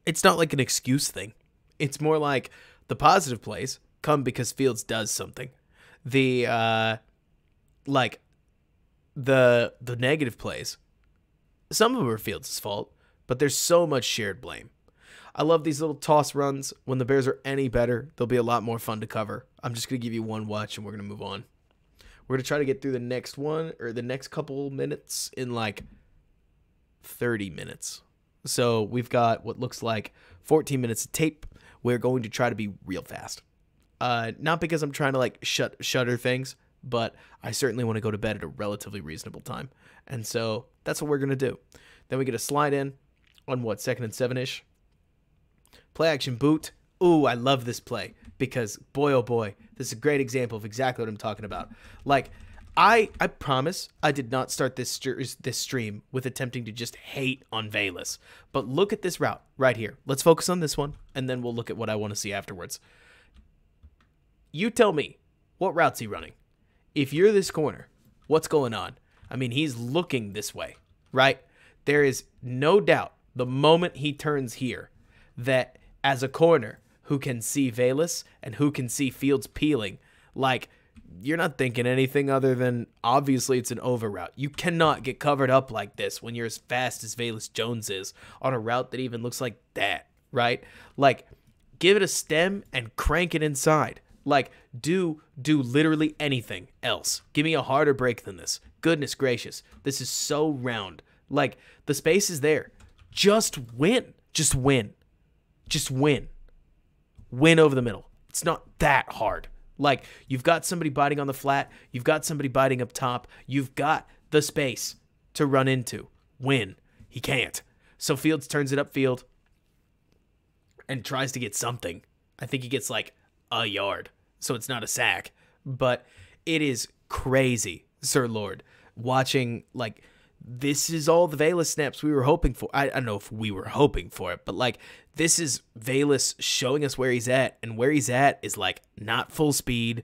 It's not like an excuse thing. It's more like the positive plays come because Fields does something. The negative plays, some of them are Fields' fault, but there's so much shared blame. I love these little toss runs. When the Bears are any better, they'll be a lot more fun to cover. I'm just going to give you one watch, and we're going to move on. We're going to try to get through the next one, or the next couple minutes, in like 30 minutes. So we've got what looks like 14 minutes of tape. We're going to try to be real fast. Not because I'm trying to like shutter things, but I certainly want to go to bed at a relatively reasonable time. And so that's what we're going to do. Then we get a slide in on what, 2nd and 7-ish. Play action boot. Ooh, I love this play because boy, oh boy, this is a great example of exactly what I'm talking about. Like, I promise I did not start this stream with attempting to just hate on Velus. But look at this route right here. Let's focus on this one, and then we'll look at what I want to see afterwards. You tell me, what route's he running? If you're this corner, what's going on? I mean, he's looking this way, right? There is no doubt the moment he turns here that as a corner who can see Velus and who can see Fields peeling, like, you're not thinking anything other than obviously it's an over route. You cannot get covered up like this when you're as fast as Velus Jones is on a route that even looks like that, right? Like, give it a stem and crank it inside. Like, do literally anything else. Give me a harder break than this. Goodness gracious. This is so round. Like, the space is there. Just win. Just win. Just win. Win over the middle. It's not that hard. Like, you've got somebody biting on the flat. You've got somebody biting up top. You've got the space to run into. Win. He can't. So Fields turns it upfield and tries to get something. I think he gets like a yard. So it's not a sack. But it is crazy, Sir Lord, watching, like, this is all the Velus snaps we were hoping for. I don't know if we were hoping for it, but like, this is Velus showing us where he's at, and where he's at is like not full speed.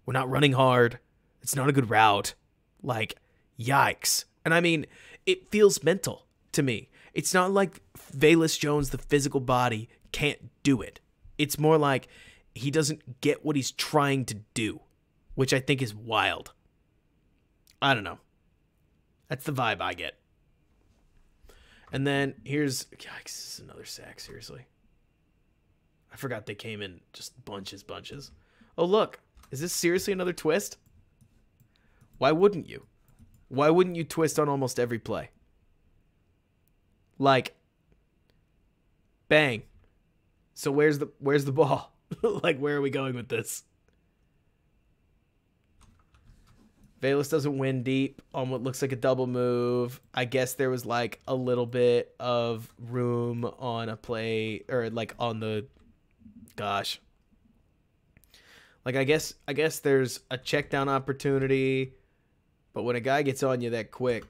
We're not running hard. It's not a good route. Like, yikes. And I mean, it feels mental to me. It's not like Velus Jones, the physical body, can't do it. It's more like he doesn't get what he's trying to do, which I think is wild. I don't know. That's the vibe I get. And then here's... Yikes, this is another sack, seriously. I forgot they came in just bunches. Oh, look. Is this seriously another twist? Why wouldn't you? Why wouldn't you twist on almost every play? Like, bang. So where's the ball? Like, where are we going with this? Velus doesn't win deep on what looks like a double move. I guess there was like a little bit of room on a play, or like on the... Gosh. Like, I guess there's a check down opportunity, but when a guy gets on you that quick,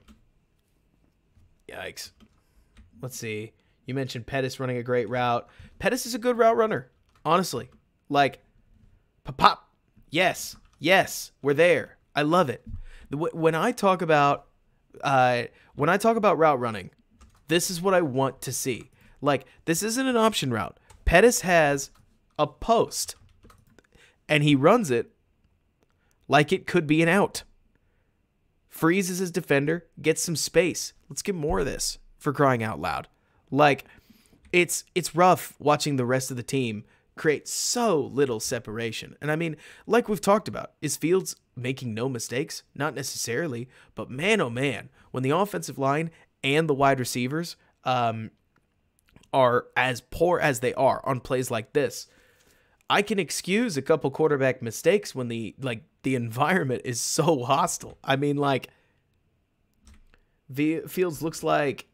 yikes. Let's see. You mentioned Pettis running a great route. Pettis is a good route runner, honestly. Like, pop. Yes, we're there. I love it. When I talk about route running, this is what I want to see. Like, this isn't an option route. Pettis has a post, and he runs it like it could be an out. Freezes his defender, gets some space. Let's get more of this, for crying out loud. Like, it's rough watching the rest of the team create so little separation. And I mean, like we've talked about, is Fields making no mistakes? Not necessarily, but man, oh man, when the offensive line and the wide receivers are as poor as they are on plays like this, I can excuse a couple quarterback mistakes when the environment is so hostile. I mean, like, Fields looks like,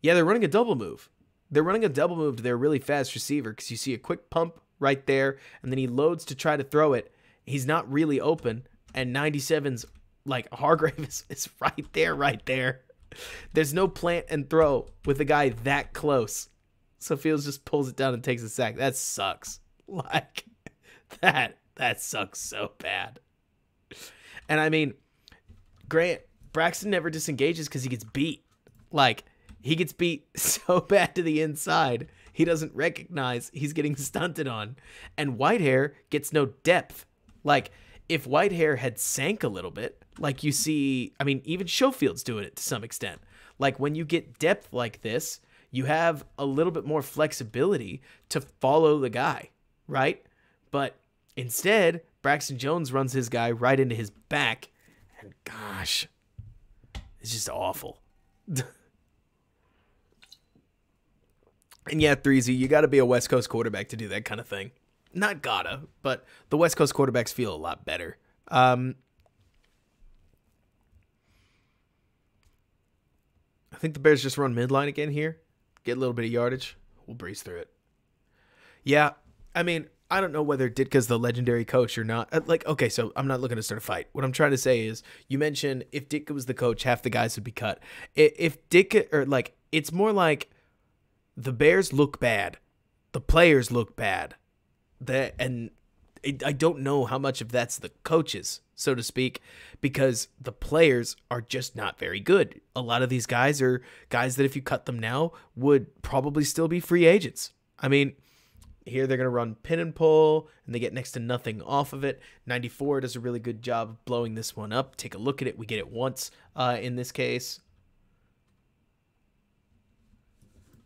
yeah, they're running a double move. They're running a double move to their really fast receiver because you see a quick pump right there, and then he loads to try to throw it. He's not really open, and 97's, like, Hargrave is right there. There's no plant and throw with a guy that close. So Fields just pulls it down and takes a sack. That sucks. Like, that sucks so bad. And I mean, Grant, Braxton never disengages because he gets beat. Like, he gets beat so bad to the inside, he doesn't recognize he's getting stunted on. And Whitehair gets no depth. Like, if Whitehair had sank a little bit, like you see, I mean, even Schofield's doing it to some extent. Like, when you get depth like this, you have a little bit more flexibility to follow the guy, right? But instead, Braxton Jones runs his guy right into his back, and gosh, it's just awful. And yeah, Threezy, you got to be a West Coast quarterback to do that kind of thing. Not gotta, but the West Coast quarterbacks feel a lot better. I think the Bears just run midline again here. Get a little bit of yardage. We'll breeze through it. Yeah, I mean, I don't know whether Ditka's the legendary coach or not. Like, okay, so I'm not looking to start a fight. What I'm trying to say is, you mentioned if Ditka was the coach, half the guys would be cut. If Ditka, or like, it's more like the Bears look bad. The players look bad. I don't know how much of that's the coaches, so to speak, because the players are just not very good. A lot of these guys are guys that if you cut them now would probably still be free agents. I mean, here they're going to run pin and pull, and they get next to nothing off of it. 94 does a really good job of blowing this one up. Take a look at it. We get it once in this case.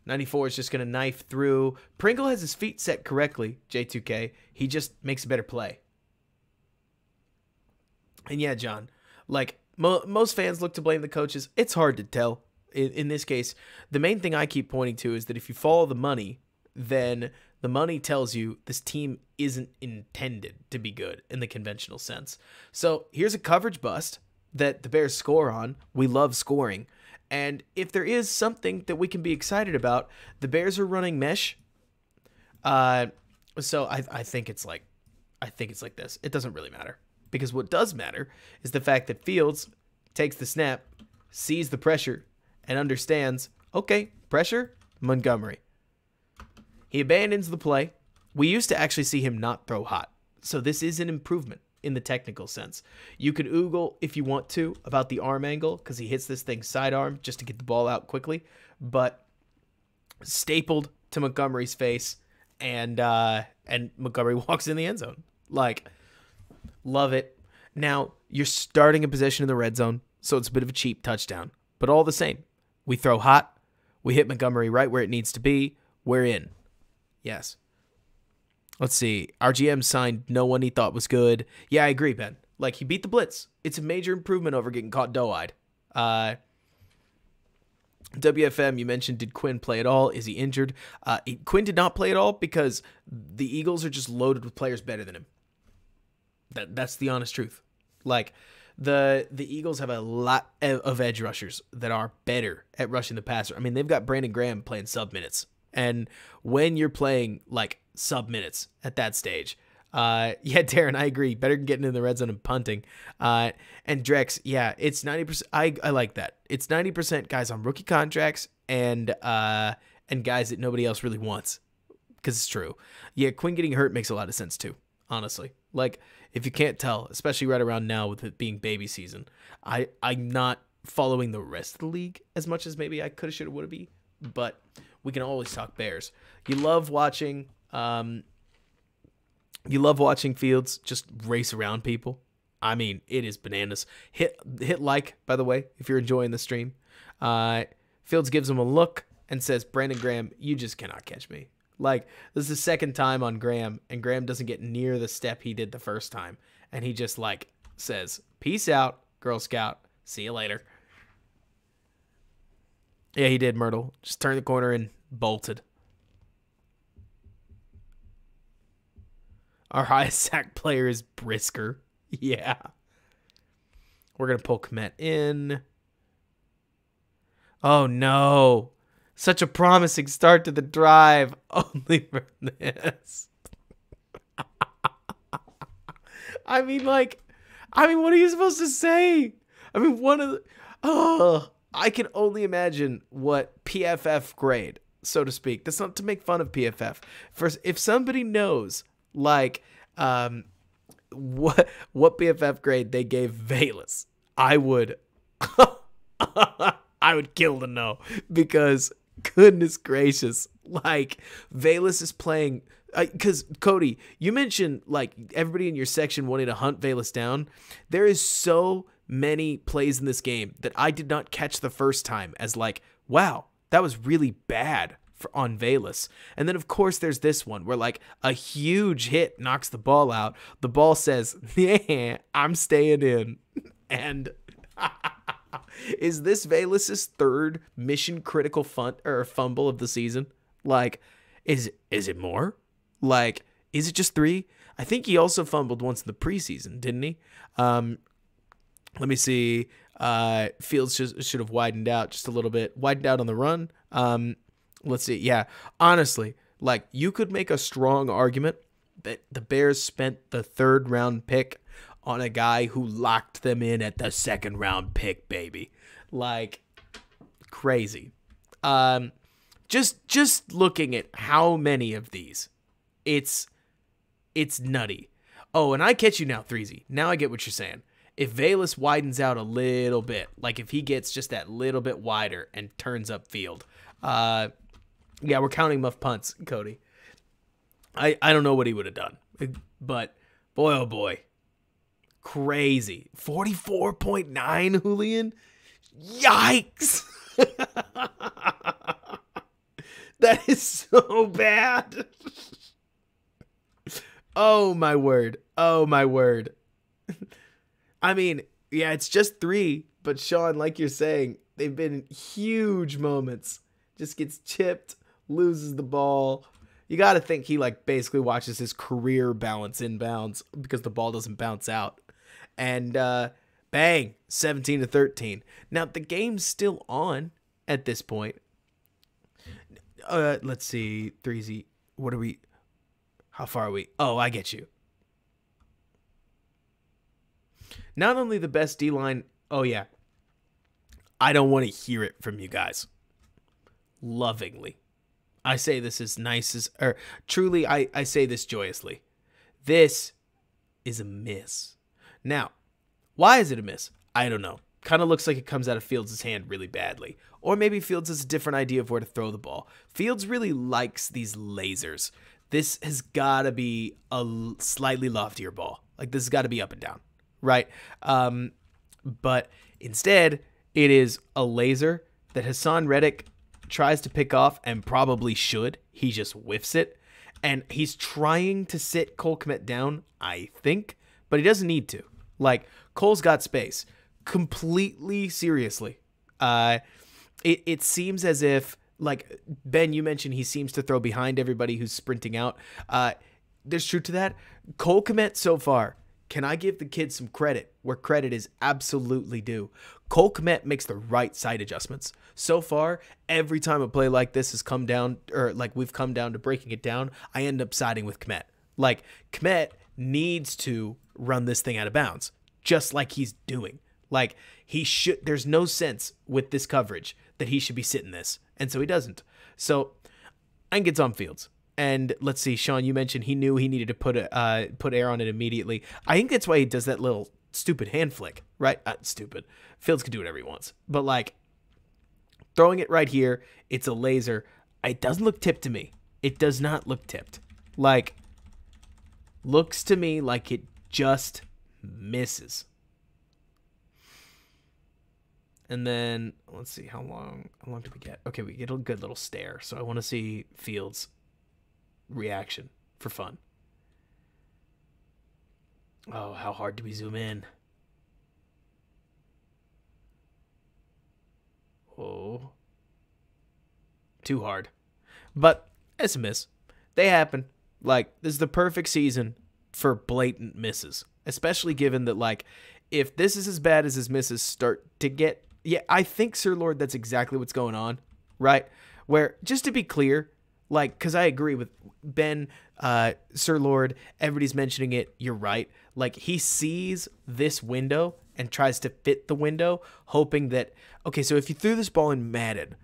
94 is just going to knife through. Pringle has his feet set correctly, J2K. He just makes a better play. And yeah, John, like most fans look to blame the coaches. It's hard to tell. In this case, the main thing I keep pointing to is that if you follow the money, then the money tells you this team isn't intended to be good in the conventional sense. So here's a coverage bust that the Bears score on. We love scoring. And if there is something that we can be excited about, the Bears are running mesh. So I think it's like this. It doesn't really matter, because what does matter is the fact that Fields takes the snap, sees the pressure, and understands, okay, pressure, Montgomery. He abandons the play. We used to actually see him not throw hot. So this is an improvement in the technical sense. You can oogle if you want to about the arm angle, because he hits this thing sidearm just to get the ball out quickly, but stapled to Montgomery's face, and Montgomery walks in the end zone. Like, love it. Now, you're starting a possession in the red zone, so it's a bit of a cheap touchdown. But all the same, we throw hot. We hit Montgomery right where it needs to be. We're in. Yes. Let's see. Our GM signed no one he thought was good. Yeah, I agree, Ben. Like, he beat the blitz. It's a major improvement over getting caught doe-eyed. WFM, you mentioned, did Quinn play at all? Is he injured? Quinn did not play at all because the Eagles are just loaded with players better than him. That's the honest truth. Like, the Eagles have a lot of edge rushers that are better at rushing the passer. I mean, they've got Brandon Graham playing sub-minutes. And when you're playing, like, sub-minutes at that stage, yeah, Darren, I agree. Better than getting in the red zone and punting. And Drex, yeah, it's 90%. I like that. It's 90% guys on rookie contracts and guys that nobody else really wants. Because it's true. Yeah, Quinn getting hurt makes a lot of sense too, honestly. Like, if you can't tell, especially right around now with it being baby season, I'm not following the rest of the league as much as maybe I could have, should have, would have be. But we can always talk Bears. You love watching Fields just race around people. I mean, it is bananas. Hit like, by the way, if you're enjoying the stream. Fields gives him a look and says, Brandon Graham, you just cannot catch me. Like, this is the second time on Graham, and Graham doesn't get near the step he did the first time. And he just, like, says, peace out, Girl Scout. See you later. Yeah, he did, Myrtle. Just turned the corner and bolted. Our highest sack player is Brisker. Yeah. We're going to pull Kmet in. Oh, no. Such a promising start to the drive. Only for this. I mean, what are you supposed to say? I mean, I can only imagine what PFF grade, so to speak. That's not to make fun of PFF. First, if somebody knows, like, what PFF grade they gave Velus, I would kill to know, because goodness gracious, like, Velus is playing, because Cody, you mentioned, like, everybody in your section wanting to hunt Velus down. There is so many plays in this game that I did not catch the first time as, like, wow, that was really bad on Velus. And then, of course, there's this one where, like, a huge hit knocks the ball out. The ball says, yeah, I'm staying in. And is this Velus's third mission critical fumble of the season? Like, is it more? Like, is it just 3? I think he also fumbled once in the preseason, didn't he? Let me see. Fields should have widened out just a little bit. Widened out on the run. Let's see. Yeah, honestly, like, you could make a strong argument that the Bears spent the 3rd round pick on a guy who locked them in at the 2nd round pick, baby. Like, crazy. Just looking at how many of these, it's nutty. Oh, and I catch you now, Threezy. Now I get what you're saying. If Velus widens out a little bit, like if he gets just that little bit wider and turns up field, yeah, we're counting muff punts, Cody. I don't know what he would have done, but boy, oh boy, crazy. 44.9, Julian? Yikes! That is so bad. Oh my word. Oh my word. I mean, yeah, it's just 3, but Sean, like you're saying, they've been huge moments. Just gets chipped, loses the ball. You got to think he, like, basically watches his career bounce inbounds because the ball doesn't bounce out. And bang, 17-13. Now, the game's still on at this point. Let's see, 3Z. What are we? How far are we? Oh, I get you. Not only the best D-line. Oh, yeah. I don't want to hear it from you guys. Lovingly. I say this as nice as, or truly, I say this joyously. This is a miss. Now, why is it a miss? I don't know. Kind of looks like it comes out of Fields' hand really badly. Or maybe Fields has a different idea of where to throw the ball. Fields really likes these lasers. this has got to be a slightly loftier ball. Like, this has got to be up and down, right? But instead, it is a laser that Hassan Reddick tries to pick off and probably should. He just whiffs it. And he's trying to sit Cole Kmet down, I think, but he doesn't need to. Like, Cole's got space. Completely seriously. It seems as if, like, Ben, you mentioned he seems to throw behind everybody who's sprinting out. There's truth to that. Cole Kmet so far, can I give the kid some credit where credit is absolutely due? Cole Kmet makes the right side adjustments. So far, every time a play like this has come down, or like we've come down to breaking it down, I end up siding with Kmet. Like, Kmet needs to run this thing out of bounds, just like he's doing. Like, he should, there's no sense with this coverage that he should be sitting this. And so he doesn't. So I think it's on Fields. And let's see, Sean, you mentioned he knew he needed to put air on it immediately. I think that's why he does that little stupid hand flick, right? Stupid. Fields can do whatever he wants. But, like, throwing it right here, it's a laser. It doesn't look tipped to me. It does not look tipped. Like, looks to me like it just misses. And then, let's see, how long do we get? Okay, we get a good little stare. So I want to see Fields' reaction for fun. Oh, how hard do we zoom in? Oh. Too hard. But it's a miss. They happen. Like, this is the perfect season for blatant misses. Especially given that, like, if this is as bad as his misses start to get... Yeah, I think, Sir Lord, that's exactly what's going on, right? Where, just to be clear, like, because I agree with Ben, Sir Lord, everybody's mentioning it, you're right. Like, he sees this window and tries to fit the window, hoping that, okay, so if you threw this ball in Madden,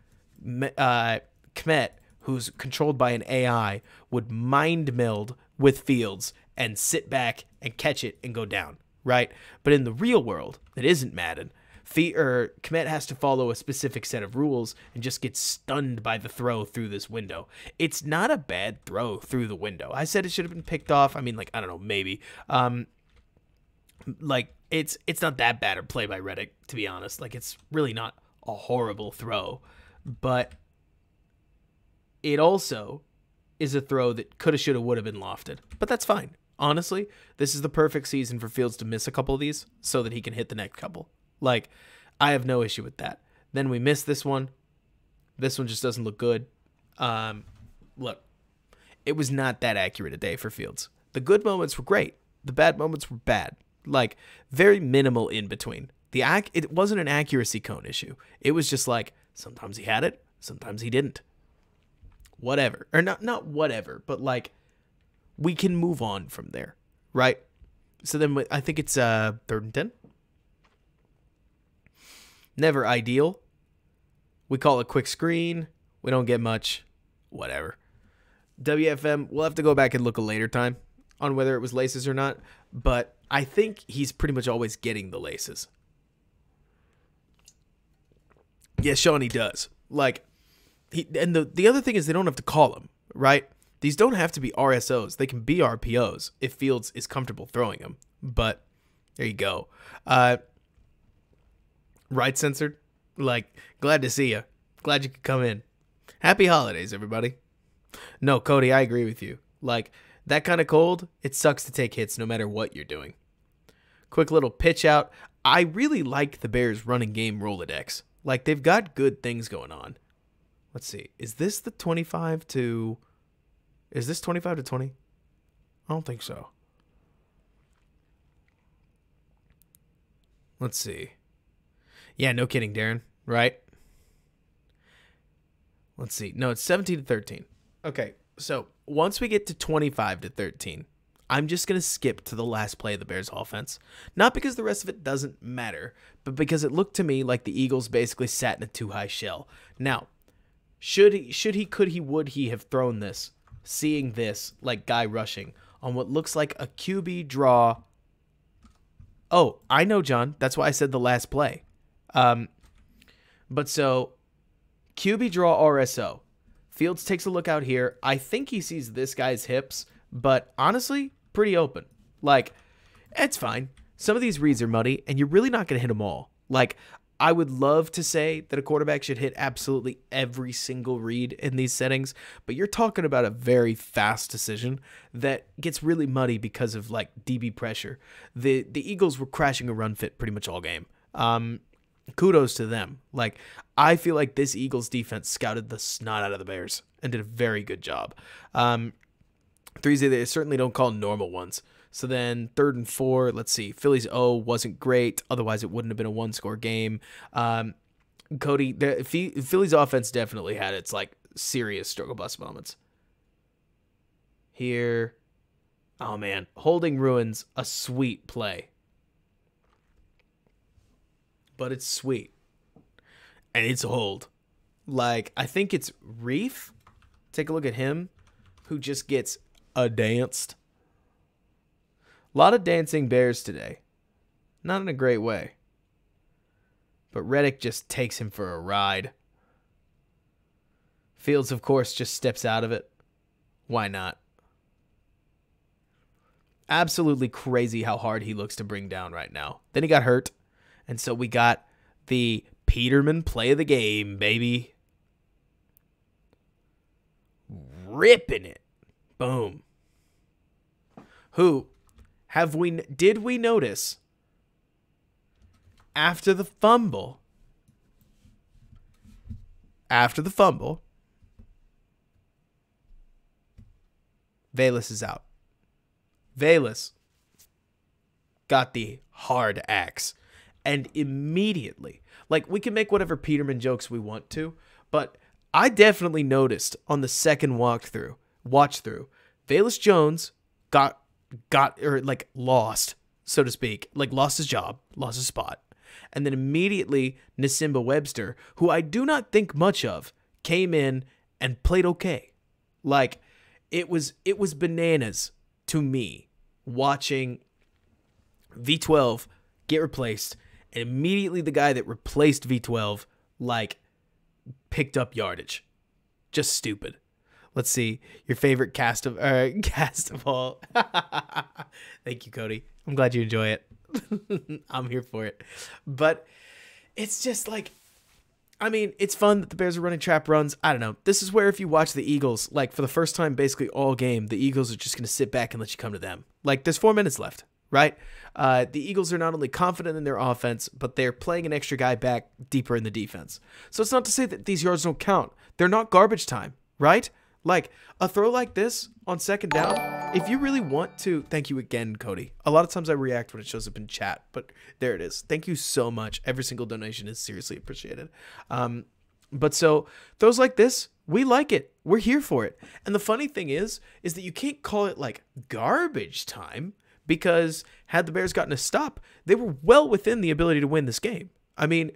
Kmet, who's controlled by an AI, would mind meld with Fields and sit back and catch it and go down, right? But in the real world, that isn't Madden, Kmet has to follow a specific set of rules and just gets stunned by the throw through this window. It's not a bad throw through the window. I said it should have been picked off. I mean, like, I don't know, maybe. Like, it's not that bad a play by Reddick, to be honest. Like, it's really not a horrible throw. But it also is a throw that coulda, shoulda, woulda been lofted. But that's fine. Honestly, this is the perfect season for Fields to miss a couple of these so that he can hit the next couple. Like, I have no issue with that. Then we miss this one. This one just doesn't look good. Look, it was not that accurate a day for Fields. The good moments were great. The bad moments were bad. Like, very minimal in between. It wasn't an accuracy cone issue. It was just like, sometimes he had it, sometimes he didn't. Whatever. Or not whatever, but, like, we can move on from there, right? So then I think it's 3rd and 10. Never ideal. We call it quick screen. We don't get much. Whatever. WFM, we'll have to go back and look a later time on whether it was laces or not. But I think he's pretty much always getting the laces. Yeah, Sean, he does. Like, and the other thing is they don't have to call him, right? These don't have to be RSOs. They can be RPOs if Fields is comfortable throwing them. But there you go. Right censored? Like, glad to see you. Glad you could come in. Happy holidays, everybody. No, Cody, I agree with you. Like, that kind of cold, it sucks to take hits no matter what you're doing. Quick little pitch out. I really like the Bears running game Rolodex. Like, they've got good things going on. Let's see. Is this the 25 to... Is this 25 to 20? I don't think so. Let's see. Yeah, no kidding, Darren. Right? Let's see. No, it's 17 to 13. Okay, so once we get to 25 to 13, I'm just going to skip to the last play of the Bears offense. Not because the rest of it doesn't matter, but because it looked to me like the Eagles basically sat in a too-high shell. Now, could he have thrown this, seeing this, like guy rushing, on what looks like a QB draw? Oh, I know, John. That's why I said the last play. But so, QB draw RSO. Fields takes a look out here. I think he sees this guy's hips, but honestly, pretty open. Like, it's fine. Some of these reads are muddy, and you're really not going to hit them all. Like, I would love to say that a quarterback should hit absolutely every single read in these settings, but you're talking about a very fast decision that gets really muddy because of, like, DB pressure. The Eagles were crashing a run fit pretty much all game. Kudos to them. Like, I feel like this Eagles defense scouted the snot out of the Bears and did a very good job. Threes, they certainly don't call normal ones. So then 3rd and 4, let's see. Philly's O wasn't great. Otherwise, it wouldn't have been a one-score game. Cody, Philly's offense definitely had its, like, serious struggle bus moments. Here. Oh, man. Holding ruins a sweet play. But it's sweet. And it's a hold. Like, I think it's Reef. Take a look at him, who just gets danced. A lot of dancing Bears today. Not in a great way. But Reddick just takes him for a ride. Fields, of course, just steps out of it. Why not? Absolutely crazy how hard he looks to bring down right now. Then he got hurt. And so we got the Peterman play of the game, baby. Ripping it. Boom. Did we notice after the fumble, Velus is out. Velus got the hard axe. And immediately, like, we can make whatever Peterman jokes we want to, but I definitely noticed on the second watch through, Velus Jones got lost, so to speak, like lost his job, lost his spot. And then immediately Nasimba Webster, who I do not think much of, came in and played okay. Like, it was bananas to me watching V12 get replaced, and immediately the guy that replaced V12, like, picked up yardage. Just stupid. Let's see. Your favorite cast of all. Thank you, Cody. I'm glad you enjoy it. I'm here for it. But it's just like, I mean, it's fun that the Bears are running trap runs. I don't know. This is where if you watch the Eagles, like, for the first time basically all game, the Eagles are just going to sit back and let you come to them. Like, there's 4 minutes left, right? The Eagles are not only confident in their offense, but they're playing an extra guy back deeper in the defense. So it's not to say that these yards don't count. They're not garbage time, right? Like, a throw like this on second down, if you really want to, thank you again, Cody. A lot of times I react when it shows up in chat, but there it is. Thank you so much. Every single donation is seriously appreciated. But so, throws like this, we like it. We're here for it. And the funny thing is that you can't call it, like, garbage time, because had the Bears gotten a stop, they were well within the ability to win this game. I mean,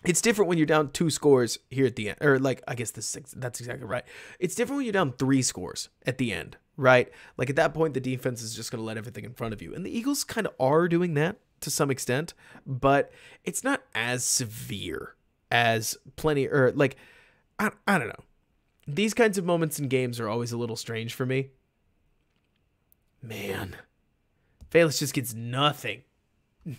it's different when you're down 2 scores here at the end. Or, like, I guess that's exactly right. It's different when you're down 3 scores at the end, right? Like, at that point, the defense is just going to let everything in front of you. And the Eagles kind of are doing that to some extent, but it's not as severe as plenty, or, like, I don't know. These kinds of moments in games are always a little strange for me. Man. Velus just gets nothing.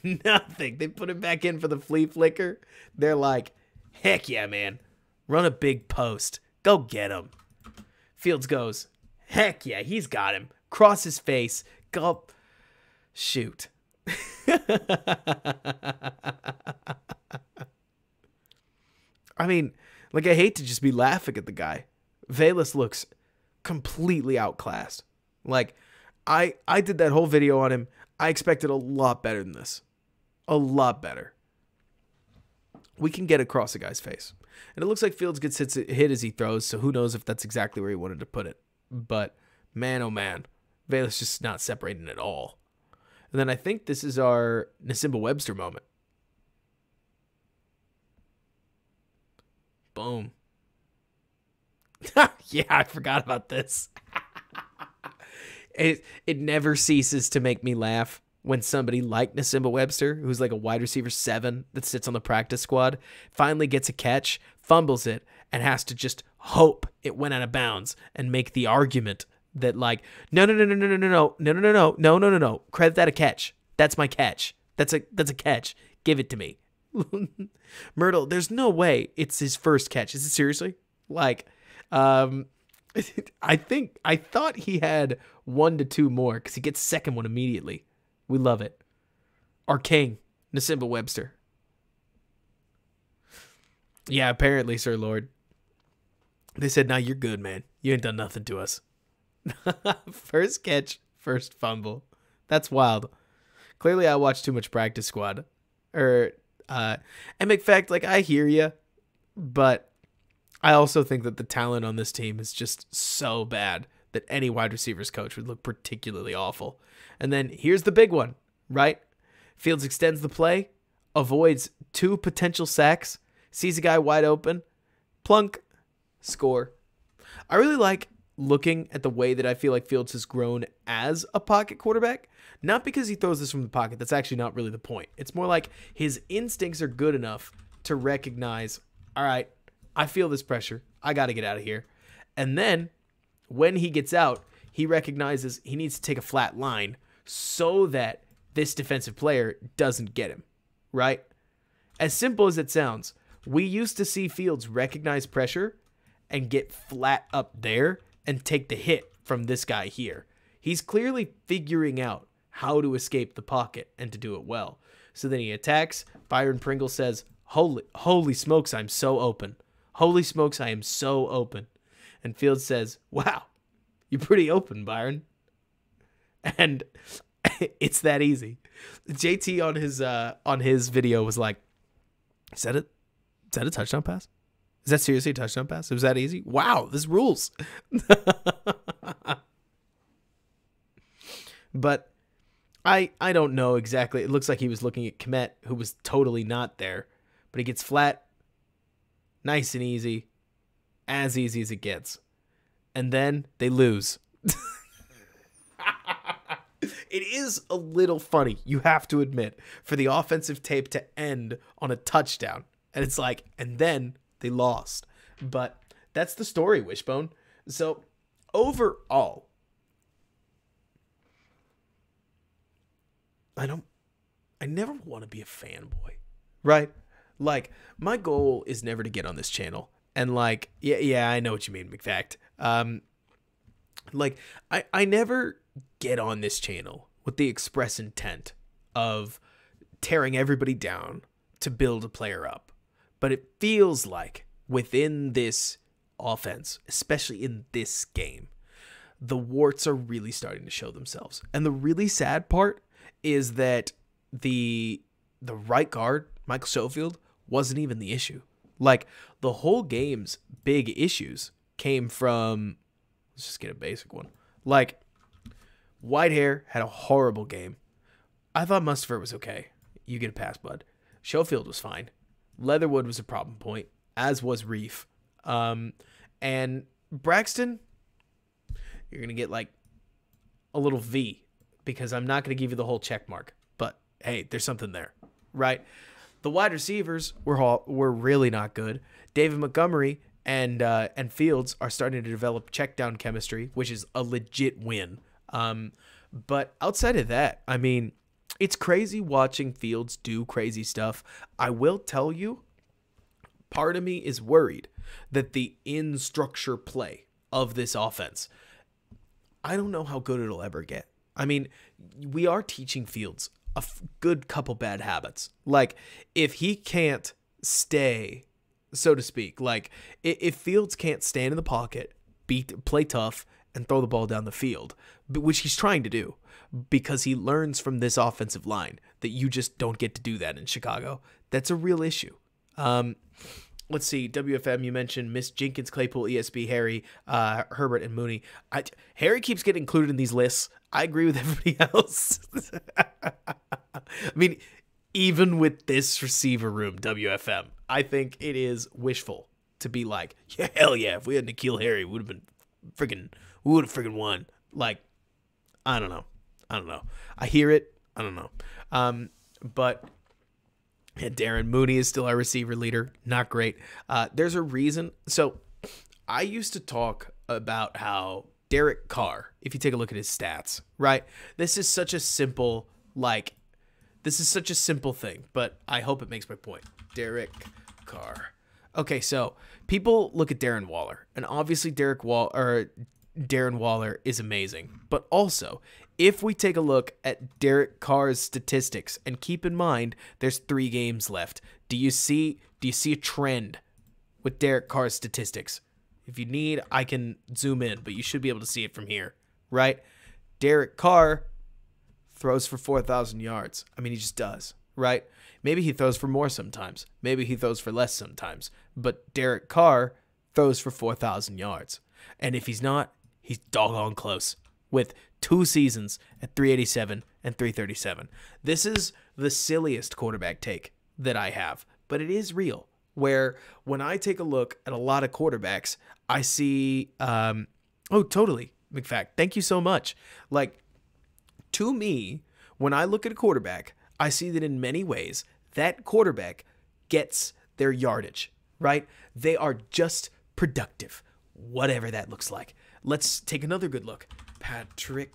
Nothing. They put him back in for the flea flicker. They're like, heck yeah, man. Run a big post. Go get him. Fields goes, heck yeah, he's got him. Cross his face. Go. Shoot. I mean, like, I hate to just be laughing at the guy. Velus looks completely outclassed. Like, I did that whole video on him. I expected a lot better than this. A lot better. We can get across a guy's face. And it looks like Fields gets hit as he throws, so who knows if that's exactly where he wanted to put it. But, man, oh man. Velus just not separating at all. And then I think this is our Nasimba Webster moment. Boom. Yeah, I forgot about this. It never ceases to make me laugh when somebody like Nasimba Webster, who's like a wide receiver 7 that sits on the practice squad, finally gets a catch, fumbles it, and has to just hope it went out of bounds and make the argument that like, no, credit that a catch. That's my catch. That's a catch. Give it to me. Myrtle, there's no way it's his first catch. Is it seriously? Like, I thought he had 1 to 2 more because he gets second one immediately. We love it. Our king, Nasimba Webster. Yeah, apparently, Sir Lord. They said, nah, you're good, man. You ain't done nothing to us. First catch, first fumble. That's wild. Clearly, I watched too much practice squad. And McFact, like, I hear you, but I also think that the talent on this team is just so bad that any wide receivers coach would look particularly awful. And then here's the big one, right? Fields extends the play, avoids 2 potential sacks, sees a guy wide open, plunk, score. I really like looking at the way that I feel like Fields has grown as a pocket quarterback. Not because he throws this from the pocket. That's actually not really the point. It's more like his instincts are good enough to recognize, all right, I feel this pressure. I got to get out of here. And then when he gets out, he recognizes he needs to take a flat line so that this defensive player doesn't get him, right? As simple as it sounds, we used to see Fields recognize pressure and get flat up there and take the hit from this guy here. He's clearly figuring out how to escape the pocket and to do it well. So then he attacks. Byron Pringle says, holy smokes, I'm so open. Holy smokes, I am so open. And Fields says, wow, you're pretty open, Byron. And it's that easy. JT on his video was like, is that a touchdown pass? Is that seriously a touchdown pass? It was that easy? Wow, this rules. But I don't know exactly. It looks like he was looking at Kmet, who was totally not there. But he gets flat, nice and easy as it gets. And then they lose. It is a little funny, you have to admit, for the offensive tape to end on a touchdown. And it's like, and then they lost. But that's the story, Wishbone. So overall, I never want to be a fanboy, right? Like, my goal is never to get on this channel. And like, yeah, I know what you mean, McFact. Like, I never get on this channel with the express intent of tearing everybody down to build a player up. But it feels like within this offense, especially in this game, the warts are really starting to show themselves. And the really sad part is that the right guard, Michael Schofield, wasn't even the issue. Like, the whole game's big issues came from, let's just get a basic one. Like, Whitehair had a horrible game. I thought Mustafir was okay. You get a pass, bud. Schofield was fine. Leatherwood was a problem point, as was Reef. And Braxton, you're going to get like a little V, because I'm not going to give you the whole check mark. But hey, there's something there, right? The wide receivers were really not good. David Montgomery and Fields are starting to develop check down chemistry, which is a legit win. But outside of that, I mean, it's crazy watching Fields do crazy stuff. I will tell you, part of me is worried that the in-structure play of this offense, I don't know how good it'll ever get. I mean, we are teaching Fields a good couple bad habits. Like, if he can't stay, so to speak, like, if Fields can't stand in the pocket, play tough, and throw the ball down the field, which he's trying to do, because he learns from this offensive line that you just don't get to do that in Chicago. That's a real issue. Let's see, WFM, you mentioned Miss Jenkins, Claypool, ESB, Harry, Herbert, and Mooney. Harry keeps getting included in these lists. I agree with everybody else. I mean, even with this receiver room, WFM, I think it is wishful to be like, yeah, hell yeah, if we had N'Keal Harry, we would have freaking won. Like, I don't know. I hear it. I don't know. But yeah, Darren Mooney is still our receiver leader. Not great. There's a reason. So I used to talk about how Derek Carr, if you take a look at his stats, right? This is such a simple, thing, but I hope it makes my point. Derek Carr. Okay, so people look at Darren Waller, and obviously Darren Waller is amazing. But also, if we take a look at Derek Carr's statistics, and keep in mind there's 3 games left, do you see a trend with Derek Carr's statistics? If you need, I can zoom in, but you should be able to see it from here, right? Derek Carr throws for 4,000 yards. I mean, he just does, right? Maybe he throws for more sometimes. Maybe he throws for less sometimes. But Derek Carr throws for 4,000 yards. And if he's not, he's doggone close with 2 seasons at 387 and 337. This is the silliest quarterback take that I have, but it is real. Where when I take a look at a lot of quarterbacks, I see, totally, McFact, thank you so much. Like, to me, when I look at a quarterback, I see that in many ways, that quarterback gets their yardage, right? They are just productive, whatever that looks like. Let's take another good look. Patrick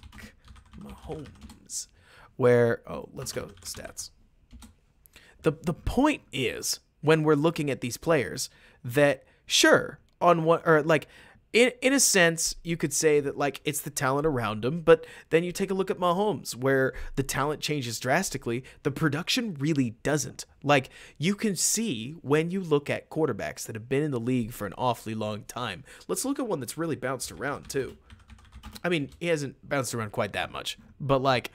Mahomes, let's go stats. The point is, when we're looking at these players, that sure, in a sense, you could say that like it's the talent around him, but then you take a look at Mahomes, where the talent changes drastically, the production really doesn't. Like, you can see when you look at quarterbacks that have been in the league for an awfully long time. Let's look at one that's really bounced around too. I mean, he hasn't bounced around quite that much, but like,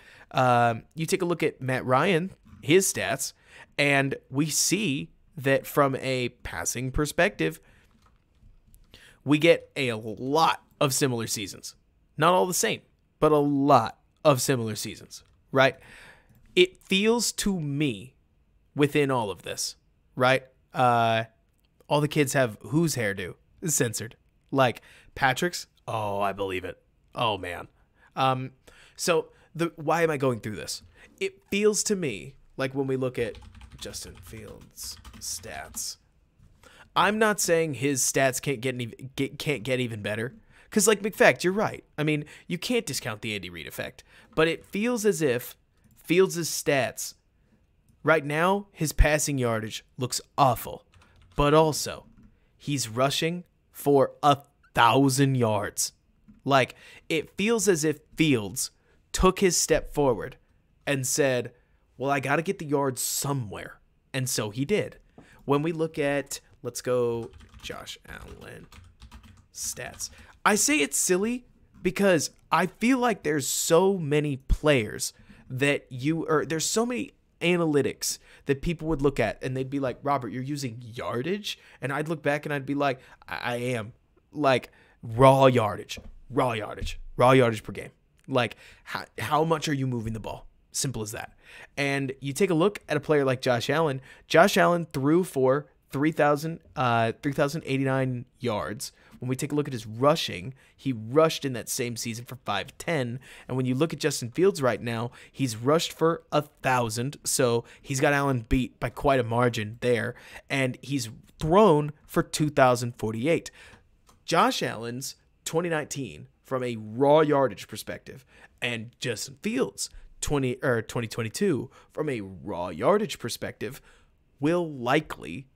you take a look at Matt Ryan, his stats, and we see that from a passing perspective, we get a lot of similar seasons. Not all the same, but a lot of similar seasons, right? It feels to me within all of this, right? All the kids have whose hairdo is censored. Like Patrick's, oh, I believe it. Oh, man. Why am I going through this? It feels to me like when we look at Justin Fields' stats, I'm not saying his stats can't get even better, because like McFact, you're right. I mean, you can't discount the Andy Reid effect, but it feels as if Fields' stats right now, his passing yardage looks awful, but also he's rushing for 1,000 yards. Like, it feels as if Fields took his step forward and said, well, I got to get the yards somewhere. And so he did. When we look at, let's go Josh Allen stats. I say it's silly because I feel like there's so many players that there's so many analytics that people would look at and they'd be like, Robert, you're using yardage? And I'd look back and I'd be like, I am. Like, raw yardage per game. Like, how much are you moving the ball? Simple as that. And you take a look at a player like Josh Allen. Josh Allen threw for 3,089 yards. When we take a look at his rushing, he rushed in that same season for 510. And when you look at Justin Fields right now, he's rushed for 1,000. So he's got Allen beat by quite a margin there. And he's thrown for 2,048. Josh Allen's 2019 from a raw yardage perspective, and Justin Fields 2022 from a raw yardage perspective will likely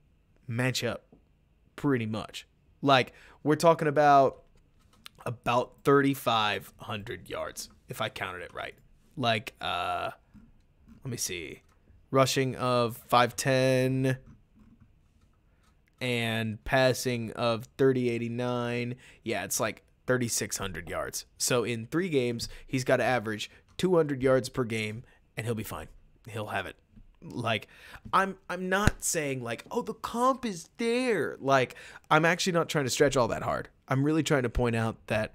match up pretty much. Like, we're talking about 3,500 yards if I counted it right. Like, let me see, rushing of 510 and passing of 3,089. Yeah, it's like 3,600 yards. So in 3 games, he's got to average 200 yards per game, and he'll be fine. He'll have it. Like, I'm not saying like, oh, the comp is there. Like, I'm actually not trying to stretch all that hard. I'm really trying to point out that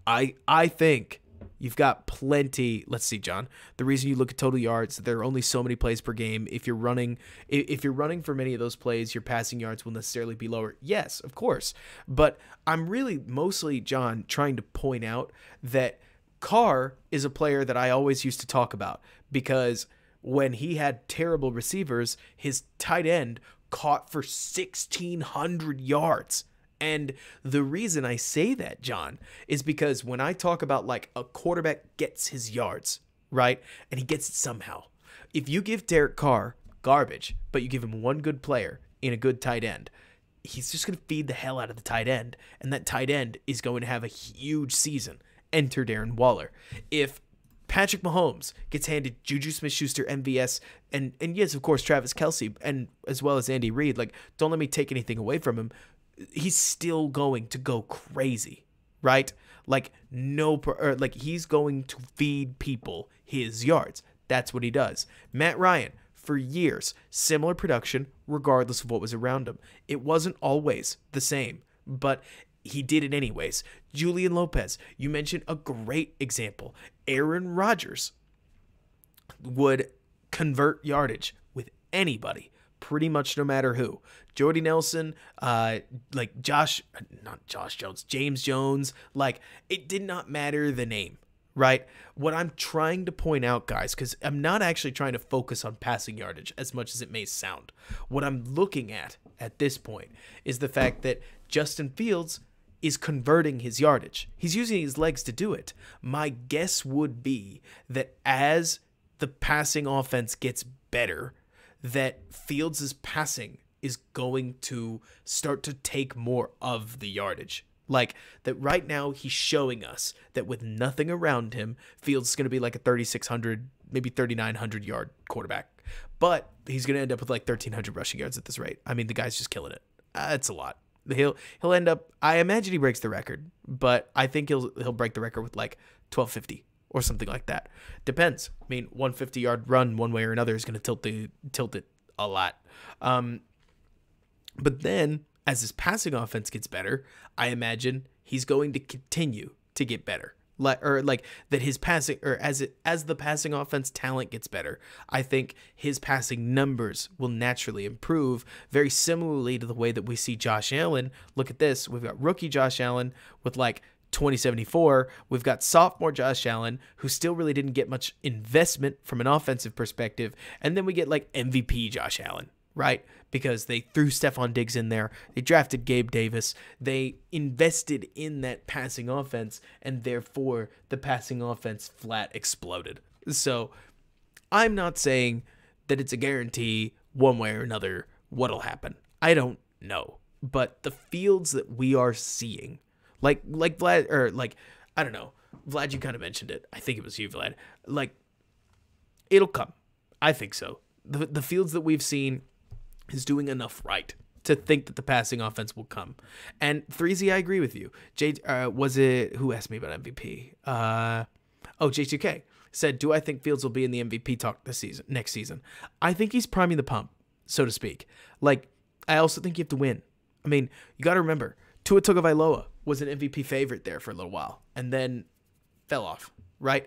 I think you've got plenty. Let's see, John. The reason you look at total yards, there are only so many plays per game. If you're running for many of those plays, your passing yards will necessarily be lower. Yes, of course. But I'm really mostly, John, trying to point out that Carr is a player that I always used to talk about because when he had terrible receivers, his tight end caught for 1,600 yards. And the reason I say that, John, is because when I talk about like a quarterback gets his yards, right? And he gets it somehow. If you give Derek Carr garbage, but you give him one good player in a good tight end, he's just going to feed the hell out of the tight end. And that tight end is going to have a huge season. Enter Darren Waller. If Patrick Mahomes gets handed Juju Smith-Schuster, MVS, and yes, of course, Travis Kelce, and as well as Andy Reid, like, don't let me take anything away from him. He's still going to go crazy, right? Like, he's going to feed people his yards. That's what he does. Matt Ryan, for years, similar production, regardless of what was around him. It wasn't always the same, but he did it anyways. Julian Lopez, you mentioned a great example. Aaron Rodgers would convert yardage with anybody, pretty much no matter who. Jordy Nelson, James Jones, like, it did not matter the name, right? What I'm trying to point out, guys, because I'm not actually trying to focus on passing yardage as much as it may sound. What I'm looking at this point is the fact that Justin Fields is converting his yardage. He's using his legs to do it. My guess would be that as the passing offense gets better, that Fields' passing is going to start to take more of the yardage. Like, that right now he's showing us that with nothing around him, Fields is going to be like a 3,600, maybe 3,900 yard quarterback. But he's going to end up with like 1,300 rushing yards at this rate. I mean, the guy's just killing it. It's a lot. He'll end up, I imagine he breaks the record, but I think he'll break the record with like 1,250 or something like that. Depends. I mean, 150-yard run one way or another is going to tilt it a lot. But then as his passing offense gets better, I imagine he's going to continue to get better. Like that his passing, or as the passing offense talent gets better, I think his passing numbers will naturally improve, very similarly to the way that we see Josh Allen. Look at this. We've got rookie Josh Allen with like 2074. We've got sophomore Josh Allen, who still really didn't get much investment from an offensive perspective. And then we get like MVP Josh Allen, right? Because they threw Stephon Diggs in there. They drafted Gabe Davis. They invested in that passing offense, and therefore the passing offense flat exploded. So I'm not saying that it's a guarantee one way or another what'll happen. I don't know. But the Fields that we are seeing, like Vlad, or like, I don't know, Vlad, you kind of mentioned it. I think it was you, Vlad. Like, it'll come. I think so. The Fields that we've seen is doing enough right to think that the passing offense will come. And 3Z, I agree with you. Was it, who asked me about MVP? J2K said, do I think Fields will be in the MVP talk next season? I think he's priming the pump, so to speak. Like, I also think you have to win. I mean, you got to remember, Tua Tagovailoa was an MVP favorite there for a little while and then fell off, right?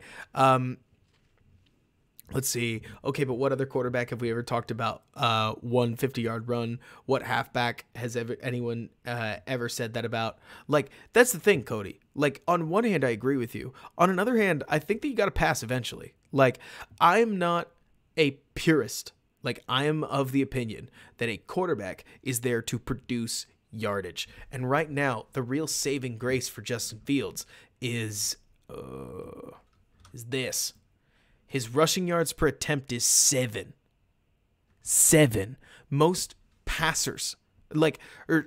Let's see. Okay, but what other quarterback have we ever talked about? 150-yard run. What halfback has anyone ever said that about? Like, that's the thing, Cody. Like, on one hand, I agree with you. On another hand, I think that you got to pass eventually. Like, I'm not a purist. Like, I am of the opinion that a quarterback is there to produce yardage. And right now, the real saving grace for Justin Fields is this. His rushing yards per attempt is 7. 7. Most passers,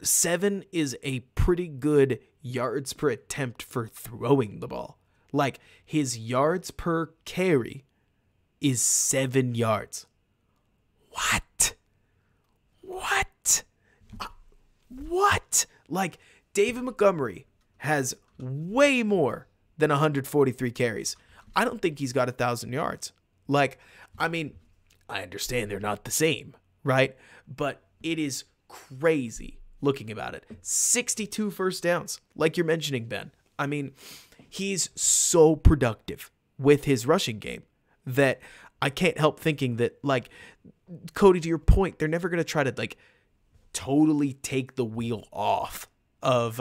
7 is a pretty good yards per attempt for throwing the ball. Like, his yards per carry is 7 yards. What? Like, David Montgomery has way more than 143 carries. I don't think he's got 1,000 yards. Like, I mean, I understand they're not the same, right? But it is crazy looking about it. 62 first downs, like you're mentioning, Ben. I mean, he's so productive with his rushing game that I can't help thinking that, like, Cody, to your point, they're never going to try to, like, totally take the wheel off of,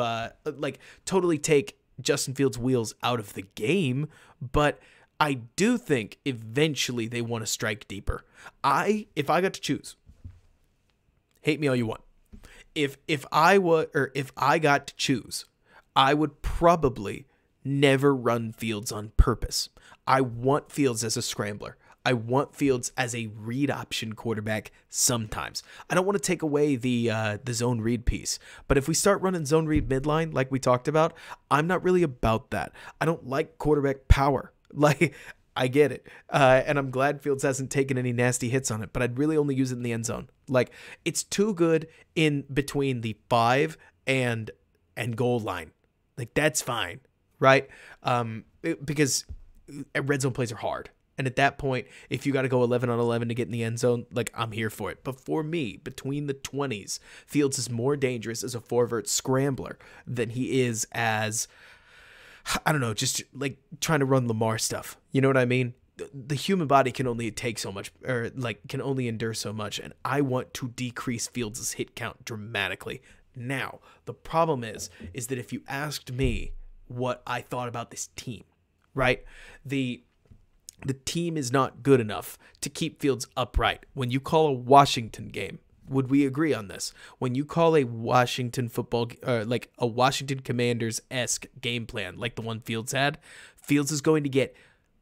totally take Justin Fields' wheels out of the game, but I do think eventually they want to strike deeper. If I got to choose, hate me all you want. If I got to choose, I would probably never run Fields on purpose. I want Fields as a scrambler. I want Fields as a read option quarterback sometimes. I don't want to take away the zone read piece, but if we start running zone read midline like we talked about, I'm not really about that. I don't like quarterback power. Like, I get it. And I'm glad Fields hasn't taken any nasty hits on it, but I'd really only use it in the end zone. Like, it's too good in between the 5 and goal line. Like, that's fine, right? Because red zone plays are hard. And at that point, if you got to go 11 on 11 to get in the end zone, like, I'm here for it. But for me, between the 20s, Fields is more dangerous as a forward scrambler than he is as, I don't know, just like trying to run Lamar stuff. You know what I mean? The human body can only take so much, or like can only endure so much. And I want to decrease Fields' hit count dramatically. Now, the problem is that if you asked me what I thought about this team, right? The team is not good enough to keep Fields upright. When you call a Washington game, would we agree on this? When you call a Washington like a Washington Commanders-esque game plan, like the one Fields had, Fields is going to get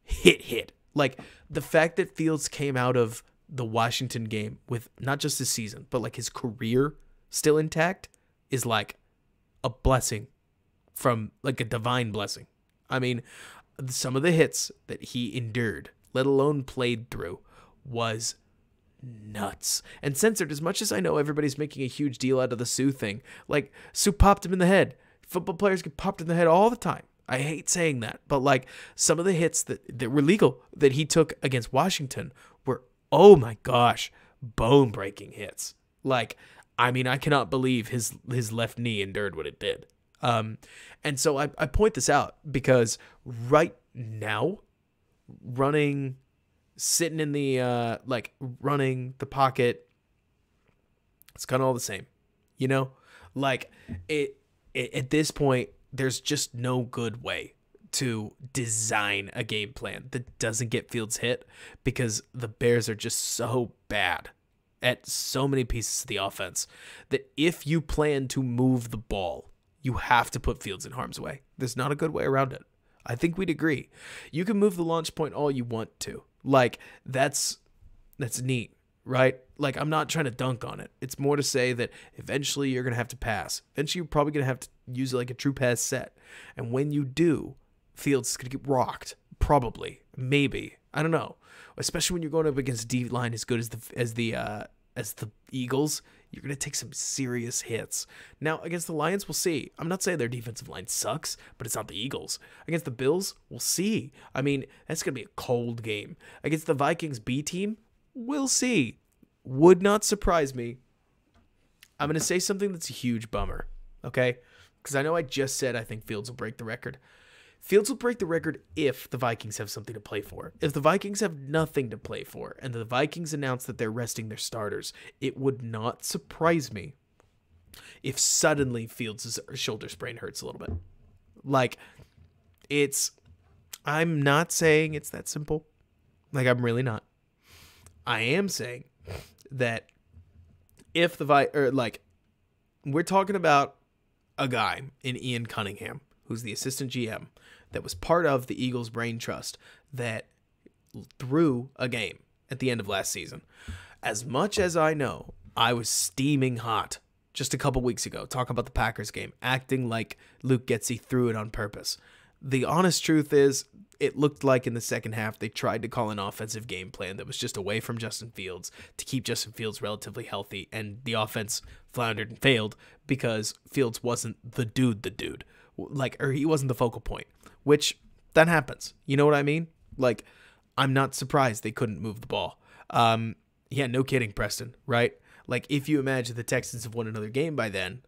hit. Like, the fact that Fields came out of the Washington game with not just his season, but like his career still intact is like a blessing from, like, a divine blessing. I mean, some of the hits that he endured, let alone played through, was nuts. And censored, as much as I know everybody's making a huge deal out of the Sue thing, like, Sue popped him in the head. Football players get popped in the head all the time. I hate saying that, but like, some of the hits that were legal that he took against Washington were, oh my gosh, bone-breaking hits. Like, I mean, I cannot believe his left knee endured what it did. And so I point this out because right now, sitting in the, running the pocket, it's kind of all the same, you know? Like, it at this point, there's just no good way to design a game plan that doesn't get Fields hit, because the Bears are just so bad at so many pieces of the offense that if you plan to move the ball, you have to put Fields in harm's way. There's not a good way around it. I think we'd agree. You can move the launch point all you want to. Like, that's neat, right? Like, I'm not trying to dunk on it. It's more to say that eventually you're going to have to pass. Eventually you're probably going to have to use like a true pass set. And when you do, Fields is going to get rocked. Probably. Maybe. I don't know. Especially when you're going up against a D line as good as the Eagles, you're going to take some serious hits. Now, against the Lions, we'll see. I'm not saying their defensive line sucks, but it's not the Eagles. Against the Bills, we'll see. I mean, that's going to be a cold game. Against the Vikings B team, we'll see. Would not surprise me. I'm going to say something that's a huge bummer, okay? Because I know I just said I think Fields will break the record. Fields will break the record if the Vikings have something to play for. If the Vikings have nothing to play for, and the Vikings announce that they're resting their starters, it would not surprise me if suddenly Fields' shoulder sprain hurts a little bit. Like, I'm not saying it's that simple. Like, I'm really not. I am saying that if we're talking about a guy in Ian Cunningham, who's the assistant GM, that was part of the Eagles brain trust that threw a game at the end of last season. As much as I know, I was steaming hot just a couple weeks ago, talking about the Packers game, acting like Luke Getsy threw it on purpose. The honest truth is, it looked like in the second half they tried to call an offensive game plan that was just away from Justin Fields to keep Justin Fields relatively healthy, and the offense floundered and failed because Fields wasn't the dude. Or he wasn't the focal point, which that happens. You know what I mean? Like, I'm not surprised they couldn't move the ball. Yeah, no kidding, Preston, right? Like, if you imagine the Texans have won another game by then,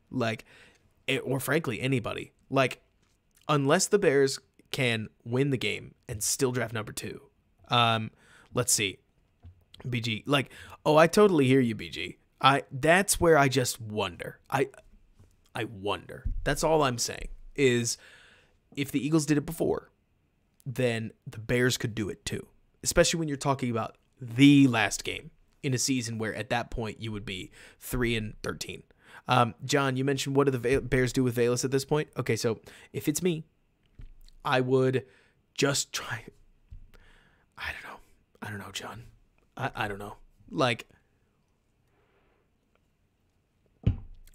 or frankly, anybody, unless the Bears can win the game and still draft number 2. Let's see. BG, I totally hear you, BG. That's where I just wonder. I wonder. That's all I'm saying. Is if the Eagles did it before, then the Bears could do it too. Especially when you're talking about the last game in a season where at that point you would be 3-13. John, you mentioned what do the Bears do with Velus at this point? Okay, so if it's me, I would just try. I don't know, John. I don't know. Like,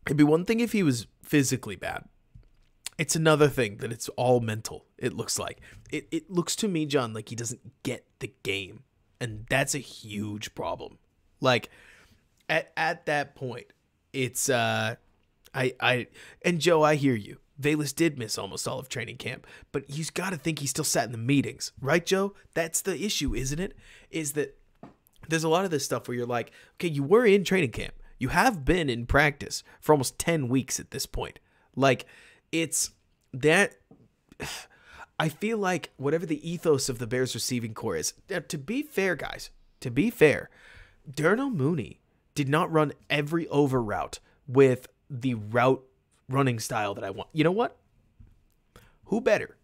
it'd be one thing if he was physically bad. It's another thing that it's all mental, it looks like. It looks to me, John, like he doesn't get the game. And that's a huge problem. Like, at that point, it's and Joe, I hear you. Velus did miss almost all of training camp, but he's got to think he still sat in the meetings, right, Joe? That's the issue, isn't it? Is that there's a lot of this stuff where you're like, okay, you were in training camp. You have been in practice for almost 10 weeks at this point. Like, it's that. I feel like whatever the ethos of the Bears receiving core is, to be fair, guys, to be fair, Darnell Mooney did not run every over route with the route running style that I want. You know what? Who better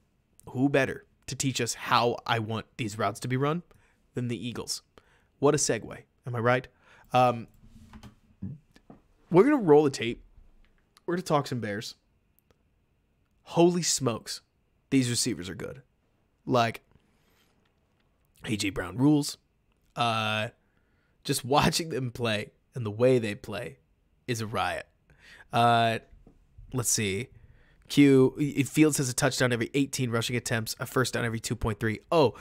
to teach us how I want these routes to be run than the Eagles? What a segue. Am I right? We're going to roll the tape. We're going to talk some Bears. Holy smokes. These receivers are good. Like, A.J. Brown rules. Just watching them play and the way they play is a riot. Let's see. Fields has a touchdown every 18 rushing attempts, a first down every 2.3. Oh,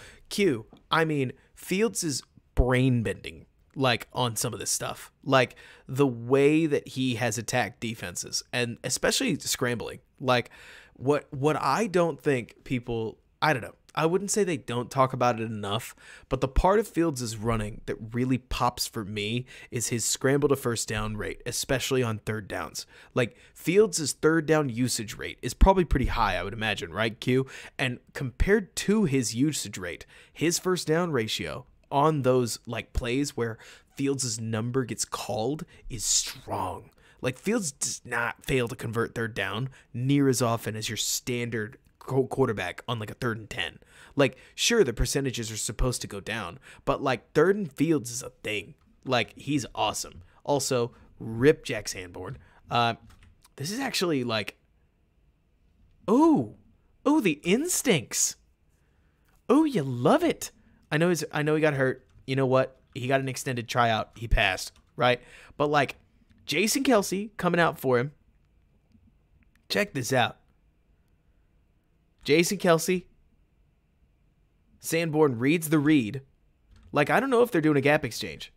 I mean, Fields is brain bending, like, on some of this stuff. Like, the way that he has attacked defenses, and especially scrambling. Like, what I don't think people, I don't know, I wouldn't say they don't talk about it enough, but the part of Fields' running that really pops for me is his scramble to first down rate, especially on third downs. Like, Fields' third down usage rate is probably pretty high, I would imagine, right, Q? And compared to his usage rate, his first down ratio on those, like, plays where Fields' number gets called is strong. Like, Fields does not fail to convert third down near as often as your standard quarterback on, like, a 3rd and 10. Like, sure, the percentages are supposed to go down, but, like, 3rd and Fields is a thing. Like, he's awesome. Also, rip Jack Sanborn. This is actually, like, oh, the instincts. Oh, you love it. I know he got hurt. You know what? He got an extended tryout. He passed, right? But, like, Jason Kelce coming out for him. Check this out. Jason Kelce. Sanborn reads the read. Like, I don't know if they're doing a gap exchange.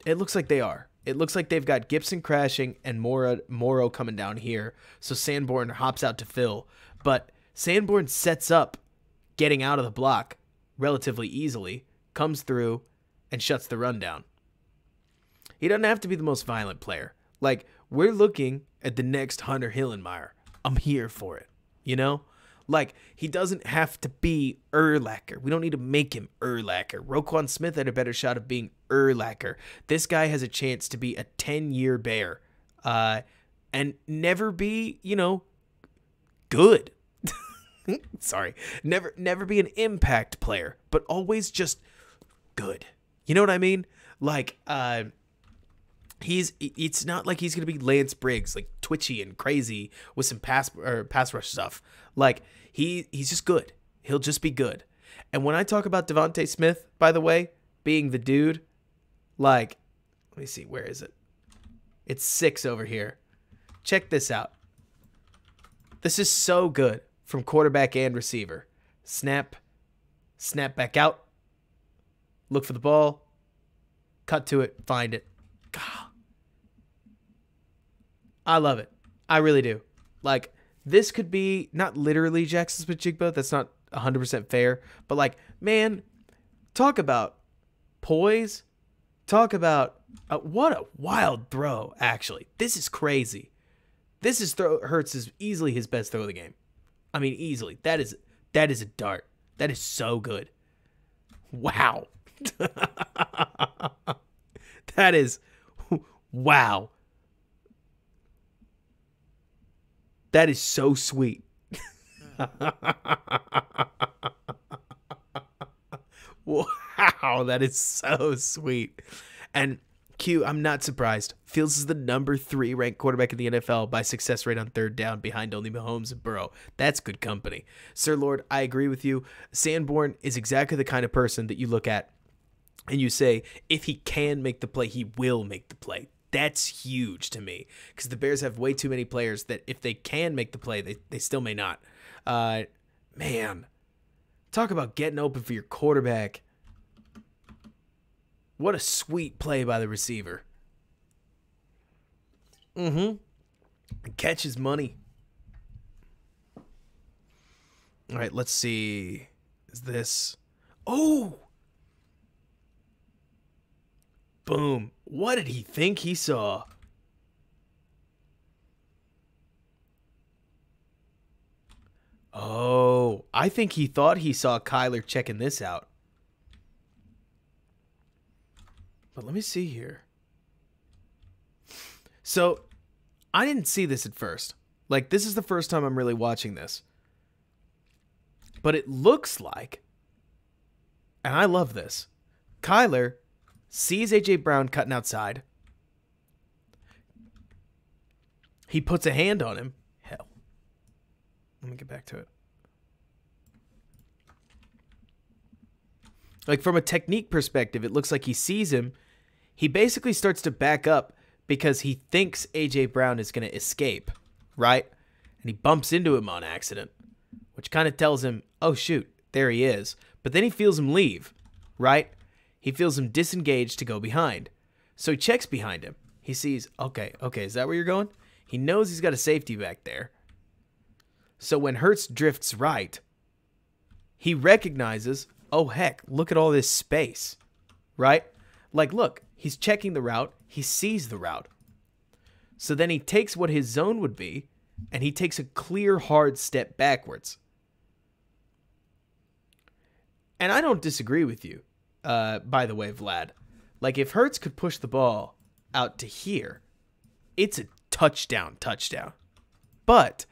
It looks like they are. It looks like they've got Gibson crashing and Morrow coming down here. So Sanborn hops out to fill. But Sanborn sets up getting out of the block relatively easily, comes through, and shuts the run down. He doesn't have to be the most violent player. Like, we're looking at the next Hunter Hillenmeyer. I'm here for it, you know? Like, he doesn't have to be Urlacher. We don't need to make him Urlacher. Roquan Smith had a better shot of being Urlacher. This guy has a chance to be a 10-year Bear and never be, you know, good. Sorry. Never be an impact player, but always just good. You know what I mean? Like, it's not like he's going to be Lance Briggs, like twitchy and crazy with some pass rush stuff. Like, he's just good. He'll just be good. And when I talk about Devontae Smith, by the way, being the dude, like, let me see, where is it? It's 6 over here. Check this out. This is so good from quarterback and receiver. Snap back out, look for the ball, cut to it, find it. God. I love it. I really do. Like, this could be not literally Jackson Smith-Jigba. That's not 100% fair. But, like, man, talk about poise. Talk about what a wild throw, actually. This is crazy. This is Hurts is easily his best throw of the game. I mean, easily. That is a dart. That is so good. Wow. That is, wow. That is so sweet. Wow, that is so sweet. And Q, I'm not surprised. Fields is the number 3 ranked quarterback in the NFL by success rate on third down, behind only Mahomes and Burrow. That's good company. Sir Lord, I agree with you. Sanborn is exactly the kind of person that you look at and you say, if he can make the play, he will make the play. That's huge to me, because the Bears have way too many players that if they can make the play, they still may not. Man, talk about getting open for your quarterback. What a sweet play by the receiver. Catch his money. All right, let's see. Is this... Oh! Boom. What did he think he saw? Oh, I think he thought he saw Kyler checking this out. But let me see here. So, I didn't see this at first. Like, this is the first time I'm really watching this. But it looks like, and I love this, Kyler sees A.J. Brown cutting outside. He puts a hand on him. Hell. Let me get back to it. Like, from a technique perspective, it looks like he sees him. He basically starts to back up because he thinks A.J. Brown is going to escape, right? And he bumps into him on accident, which kind of tells him, oh, shoot, there he is. But then he feels him leave, right? He feels him disengage to go behind. So he checks behind him. He sees, okay, is that where you're going? He knows he's got a safety back there. So when Hurts drifts right, he recognizes, oh, heck, look at all this space, right? Like, look, he's checking the route. He sees the route. So then he takes what his zone would be, and he takes a clear, hard step backwards. And I don't disagree with you, by the way, Vlad. Like, if Hurts could push the ball out to here, it's a touchdown. But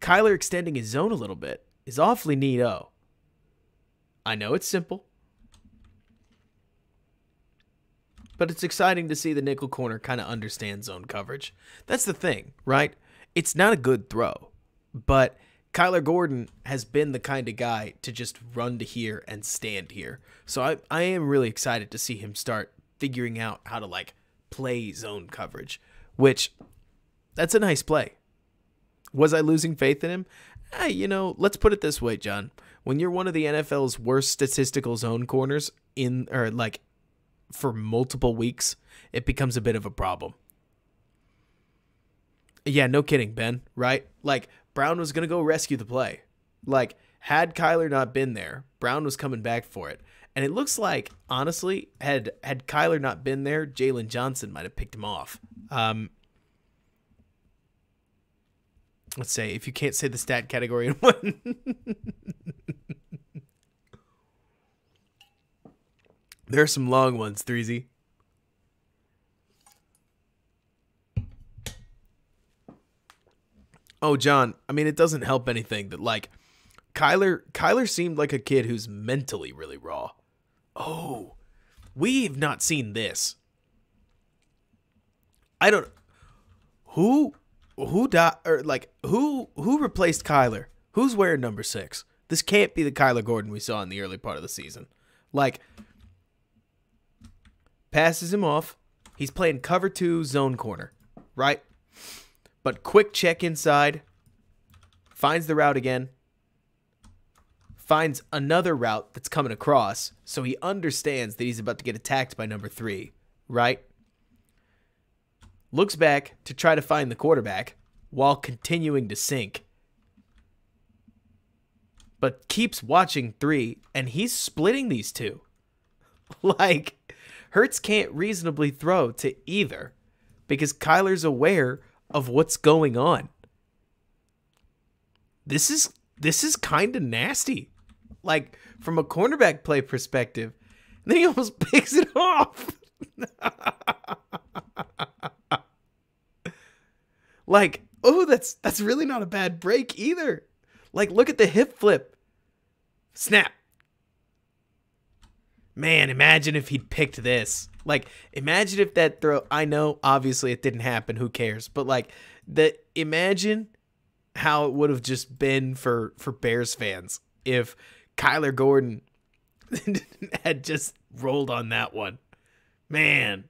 Kyler extending his zone a little bit is awfully neato. I know it's simple, but it's exciting to see the nickel corner kind of understand zone coverage. That's the thing, right? It's not a good throw, but Kyler Gordon has been the kind of guy to just run to here and stand here. So I am really excited to see him start figuring out how to, like, play zone coverage, which, that's a nice play. Was I losing faith in him? Let's put it this way, John. When you're one of the NFL's worst statistical zone corners for multiple weeks, it becomes a bit of a problem. Yeah, no kidding, Ben, right? Like, Brown was going to go rescue the play. Like, had Kyler not been there, Brown was coming back for it. And it looks like, honestly, had Kyler not been there, Jalen Johnson might have picked him off. Let's say, if you can't say the stat category in one. There are some long ones, Threezy. Oh, John, I mean, it doesn't help anything that, like, Kyler seemed like a kid who's mentally really raw. Oh, we've not seen this. I don't... Who replaced Kyler? Who's wearing number 6? This can't be the Kyler Gordon we saw in the early part of the season. Like, passes him off. He's playing cover 2 zone corner, right? But quick check inside. Finds the route again. Finds another route that's coming across. So he understands that he's about to get attacked by number 3, right? Looks back to try to find the quarterback while continuing to sink. But keeps watching 3, and he's splitting these two. Like, Hurts can't reasonably throw to either because Kyler's aware of what's going on. This is kind of nasty. Like, from a cornerback play perspective. And then he almost picks it off. Like, oh, that's really not a bad break either. Like, look at the hip flip. Snap. Man, imagine if he'd picked this. Like, imagine if that throw, I know, obviously it didn't happen, who cares? But, like, imagine how it would have just been for Bears fans if Kyler Gordon had just rolled on that one. Man,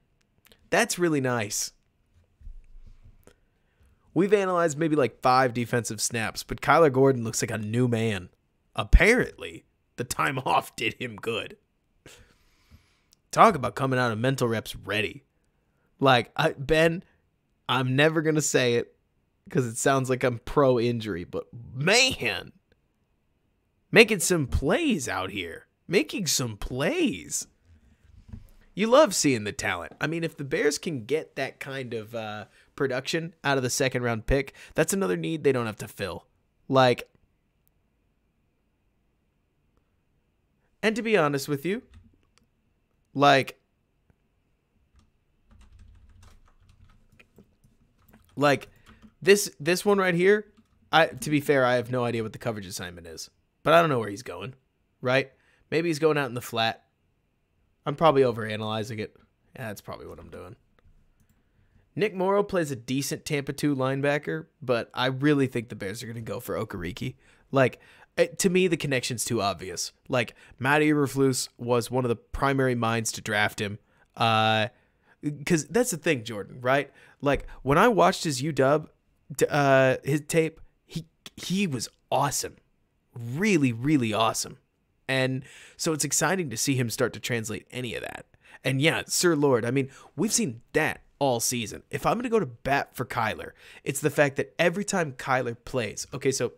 that's really nice. We've analyzed maybe like 5 defensive snaps, but Kyler Gordon looks like a new man. Apparently, the time off did him good. Talk about coming out of mental reps ready. Like, Ben, I'm never going to say it because it sounds like I'm pro-injury, but man, making some plays out here. Making some plays. You love seeing the talent. I mean, if the Bears can get that kind of production out of the second-round pick, that's another need they don't have to fill. Like, and to be honest with you, like this one right here, to be fair, I have no idea what the coverage assignment is, but I don't know where he's going, right? Maybe he's going out in the flat. I'm probably overanalyzing it. Yeah, that's probably what I'm doing. Nick Morrow plays a decent Tampa 2 linebacker, but I really think the Bears are going to go for Okereke. Like, to me, the connection's too obvious. Like, Matt Eberflus was one of the primary minds to draft him. Because that's the thing, Jordan, right? Like, when I watched his UW, his tape, he was awesome. Really, really awesome. And so it's exciting to see him start to translate any of that. And yeah, Sir Lord, I mean, we've seen that all season. If I'm going to go to bat for Kyler, it's the fact that every time Kyler plays, okay, so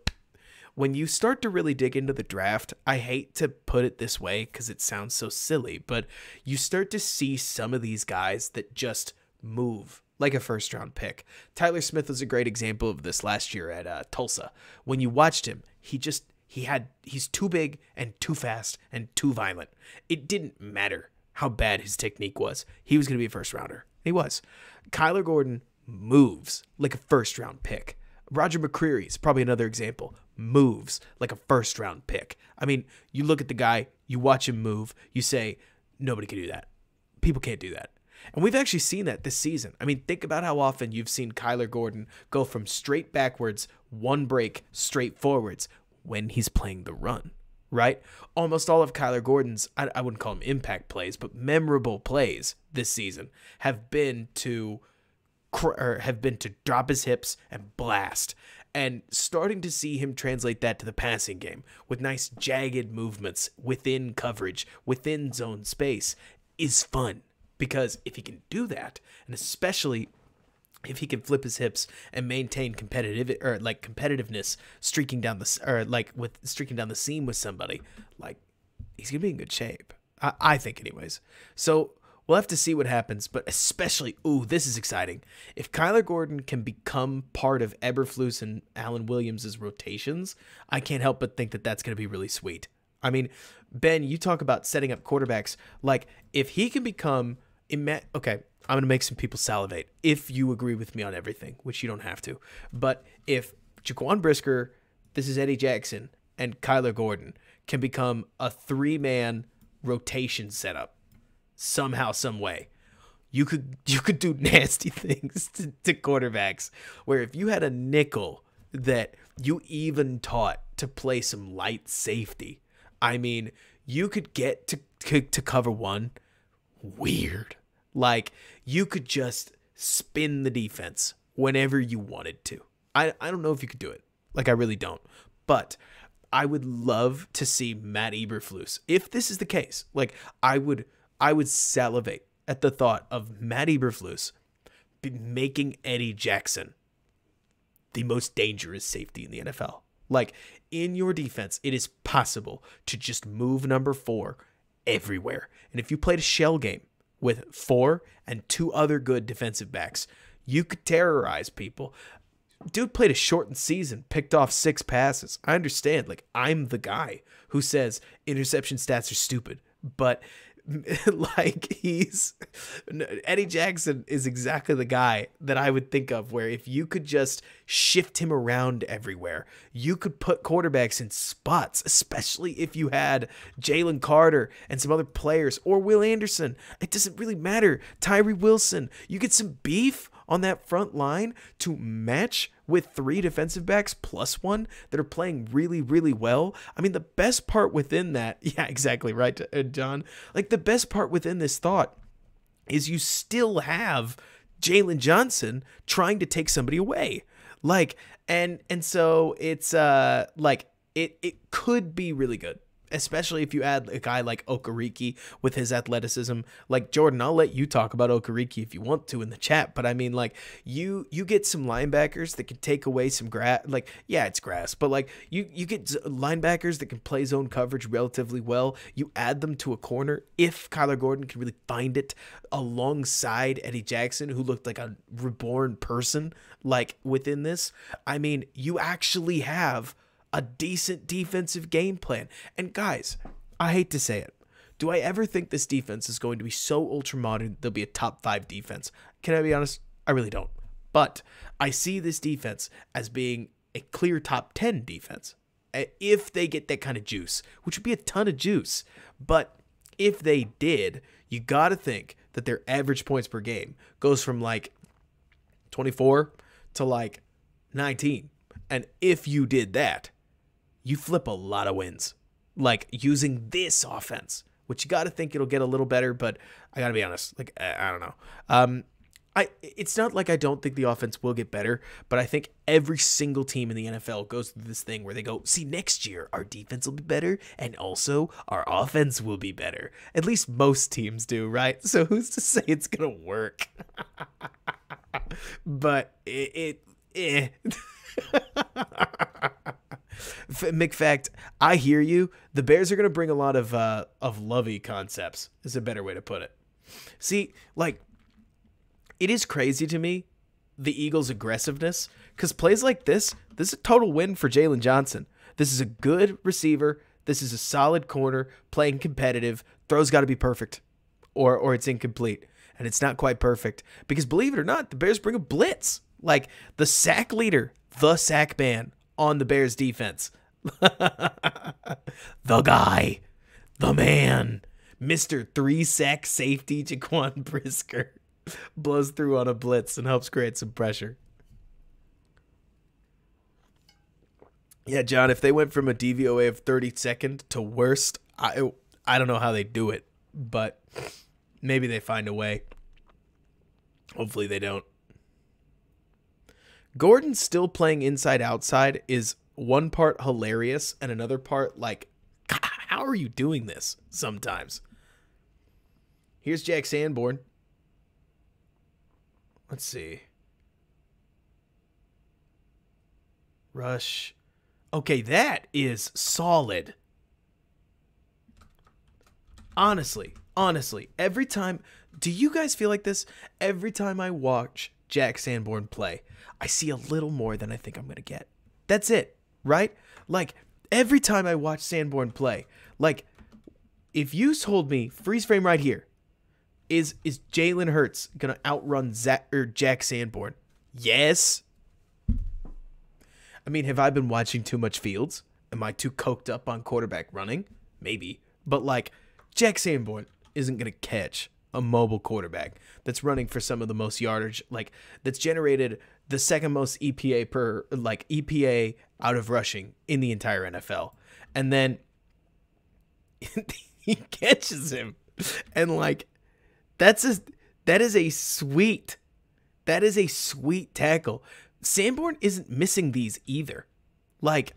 when you start to really dig into the draft, I hate to put it this way because it sounds so silly, but you start to see some of these guys that just move like a first-round pick. Tyler Smith was a great example of this last year at Tulsa. When you watched him, he's too big and too fast and too violent. It didn't matter how bad his technique was. He was going to be a first-rounder. He was. Kyler Gordon moves like a first-round pick. Roger McCreary is probably another example. Moves like a first-round pick. I mean, you look at the guy, you watch him move, you say, nobody can do that. People can't do that. And we've actually seen that this season. I mean, think about how often you've seen Kyler Gordon go from straight backwards, one break, straight forwards when he's playing the run, right? Almost all of Kyler Gordon's, I wouldn't call them impact plays, but memorable plays this season have been to drop his hips and blast. And starting to see him translate that to the passing game with nice jagged movements within coverage, within zone space is fun. Because if he can do that, and especially if he can flip his hips and maintain competitiveness, streaking down the seam with somebody, like, he's gonna be in good shape. I think, anyways. So we'll have to see what happens, but especially, this is exciting. If Kyler Gordon can become part of Eberflus and Alan Williams' rotations, I can't help but think that that's going to be really sweet. I mean, Ben, you talk about setting up quarterbacks. Like, if he can become... Okay, I'm going to make some people salivate if you agree with me on everything, which you don't have to. But if Jaquan Brisker, this is Eddie Jackson, and Kyler Gordon can become a 3-man rotation setup, somehow, some way, you could do nasty things to quarterbacks, where if you had a nickel that you even taught to play some light safety, I mean, you could get to cover one weird. Like, you could just spin the defense whenever you wanted to. I don't know if you could do it. Like, I really don't. But I would love to see Matt Eberflus. If this is the case, like, I would salivate at the thought of Matt Eberflus making Eddie Jackson the most dangerous safety in the NFL. Like, in your defense, it is possible to just move number 4 everywhere. And if you played a shell game with 4 and 2 other good defensive backs, you could terrorize people. Dude played a shortened season, picked off 6 passes. I understand. Like, I'm the guy who says interception stats are stupid. But Like Eddie Jackson is exactly the guy that I would think of, where if you could just shift him around everywhere, you could put quarterbacks in spots, especially if you had Jalen Carter and some other players, or Will Anderson. It doesn't really matter. Tyree Wilson. You get some beef on that front line to match with 3 defensive backs plus 1 that are playing really, really well. I mean, the best part within that, yeah, exactly right, John. Like, the best part within this thought is you still have Jalen Johnson trying to take somebody away. Like, and so it's like it could be really good. Especially if you add a guy like Okereke with his athleticism. Like, Jordan, I'll let you talk about Okereke if you want to in the chat. But I mean, like, you get some linebackers that can take away some grass. Like, yeah, it's grass. But, like, you get linebackers that can play zone coverage relatively well. You add them to a corner if Kyler Gordon can really find it alongside Eddie Jackson, who looked like a reborn person, like, within this. I mean, you actually have a decent defensive game plan. And guys, I hate to say it, do I ever think this defense is going to be so ultra modern they'll be a top 5 defense? Can I be honest? I really don't. But I see this defense as being a clear top 10 defense if they get that kind of juice, which would be a ton of juice. But if they did, you got to think that their average points per game goes from like 24 to like 19. And if you did that, you flip a lot of wins, like, using this offense, which you got to think it'll get a little better, but I got to be honest, like, I don't know. It's not like I don't think the offense will get better, but I think every single team in the NFL goes through this thing where they go, see, next year our defense will be better, and also our offense will be better. At least most teams do, right? So who's to say it's going to work? But McFact, I hear you. The Bears are going to bring a lot of lovey concepts, is a better way to put it. See, like, it is crazy to me, the Eagles' aggressiveness, because plays like this is a total win for Jalen Johnson. This is a good receiver. This is a solid corner, playing competitive. Throw's got to be perfect, or it's incomplete. And it's not quite perfect, because believe it or not, the Bears bring a blitz. Like, the sack leader, the sack man on the Bears defense. The guy, the man, Mr. 3-sack safety Jaquan Brisker blows through on a blitz and helps create some pressure. Yeah, John, if they went from a DVOA of 32nd to worst, I don't know how they do it, but maybe they find a way. Hopefully they don't. Gordon still playing inside-outside is one part hilarious and another part like, God, how are you doing this sometimes? Here's Jack Sanborn. Let's see. Rush. Okay, that is solid. Honestly, every time, do you guys feel like this? Every time I watch Jack Sanborn play, I see a little more than I think I'm going to get. That's it, right? Like, every time I watch Sanborn play, like, if you told me, freeze frame right here, is Jalen Hurts going to outrun Jack Sanborn? Yes. I mean, have I been watching too much Fields? Am I too coked up on quarterback running? Maybe. But, like, Jack Sanborn isn't going to catch a mobile quarterback that's running for some of the most yardage, like, that's generated the second most EPA out of rushing in the entire NFL. And then he catches him. And, like, that is a sweet tackle. Sanborn isn't missing these either. Like,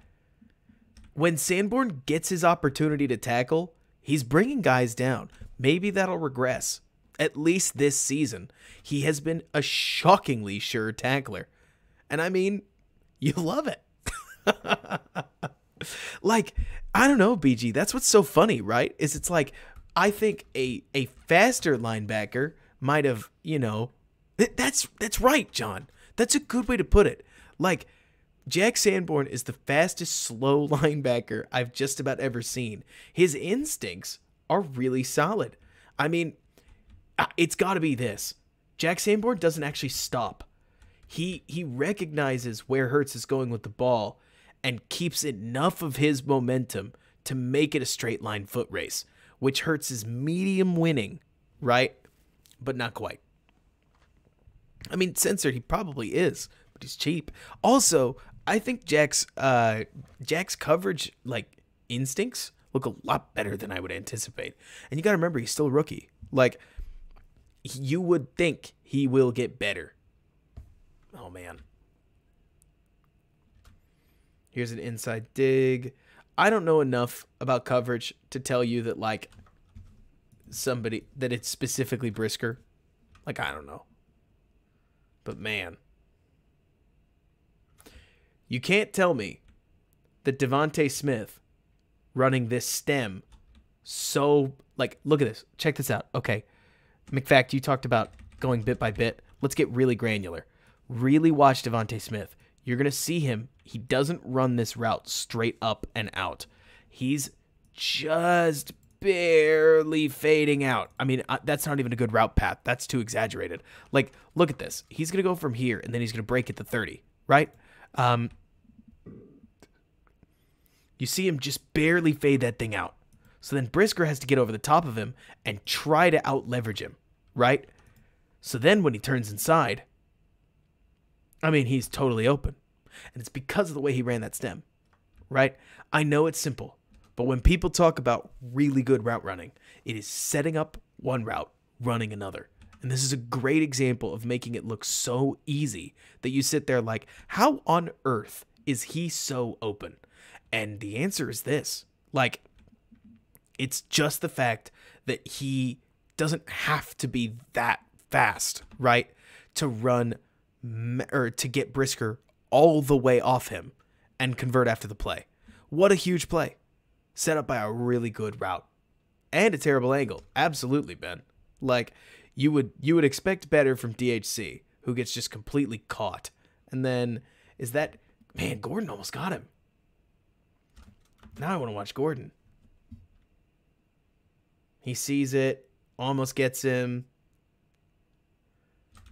when Sanborn gets his opportunity to tackle, he's bringing guys down. Maybe that'll regress. At least this season, he has been a shockingly sure tackler. And I mean, you love it. Like, I don't know, BG. That's what's so funny, right? It's like, I think a faster linebacker might have, that's right, John. That's a good way to put it. Like, Jack Sanborn is the fastest slow linebacker I've just about ever seen. His instincts are really solid. I mean, it's got to be this. Jack Sanborn doesn't actually stop. He recognizes where Hurts is going with the ball and keeps enough of his momentum to make it a straight line foot race, which Hurts is medium winning, right? But not quite. I mean, censored he probably is, but he's cheap. Also, I think Jack's coverage like instincts look a lot better than I would anticipate. And you got to remember, he's still a rookie. Like, you would think he will get better. Oh, man. Here's an inside dig. I don't know enough about coverage to tell you that, like, that it's specifically Brisker. Like, I don't know. But, man. You can't tell me that Devontae Smith running this stem so, like, look at this. Check this out. Okay. McFact, you talked about going bit by bit. Let's get really granular. Really watch Devontae Smith. You're going to see him. He doesn't run this route straight up and out. He's just barely fading out. I mean, that's not even a good route path. That's too exaggerated. Like, look at this. He's going to go from here, and then he's going to break at the 30, right? You see him just barely fade that thing out. So then Brisker has to get over the top of him and try to out-leverage him, right? So then when he turns inside, I mean, he's totally open. And it's because of the way he ran that stem, right? I know it's simple, but when people talk about really good route running, it is setting up one route, running another. And this is a great example of making it look so easy that you sit there like, how on earth is he so open? And the answer is this. Like, it's just the fact that he doesn't have to be that fast, right? To run or to get Brisker all the way off him and convert after the play. What a huge play. Set up by a really good route. And a terrible angle. Absolutely, Ben. Like, you would expect better from DHC, who gets just completely caught. And then, man, Gordon almost got him. Now I want to watch Gordon. He sees it, almost gets him.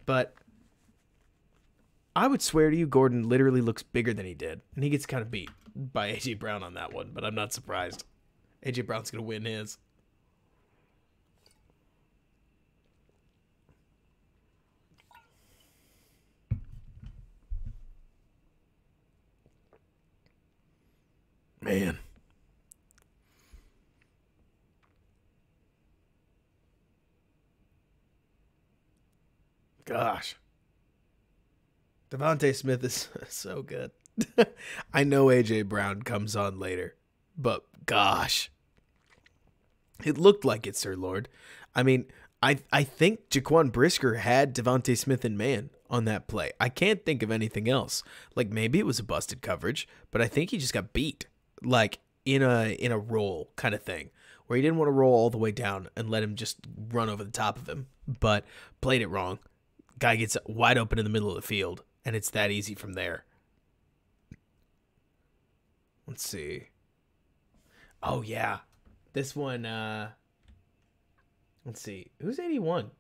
But I would swear to you, Gordon literally looks bigger than he did. And he gets kind of beat by A.J. Brown on that one, but I'm not surprised. A.J. Brown's going to win his. Man. Gosh. Devontae Smith is so good. I know A.J. Brown comes on later, but gosh. It looked like it, Sir Lord. I mean, I think Jaquan Brisker had Devontae Smith in man on that play. I can't think of anything else. Like, maybe it was a busted coverage, but I think he just got beat. Like, in a roll kind of thing, where he didn't want to roll all the way down and let him just run over the top of him, but played it wrong. Guy gets wide open in the middle of the field, and it's that easy from there. Let's see. Oh, yeah. This one, let's see. Who's 81?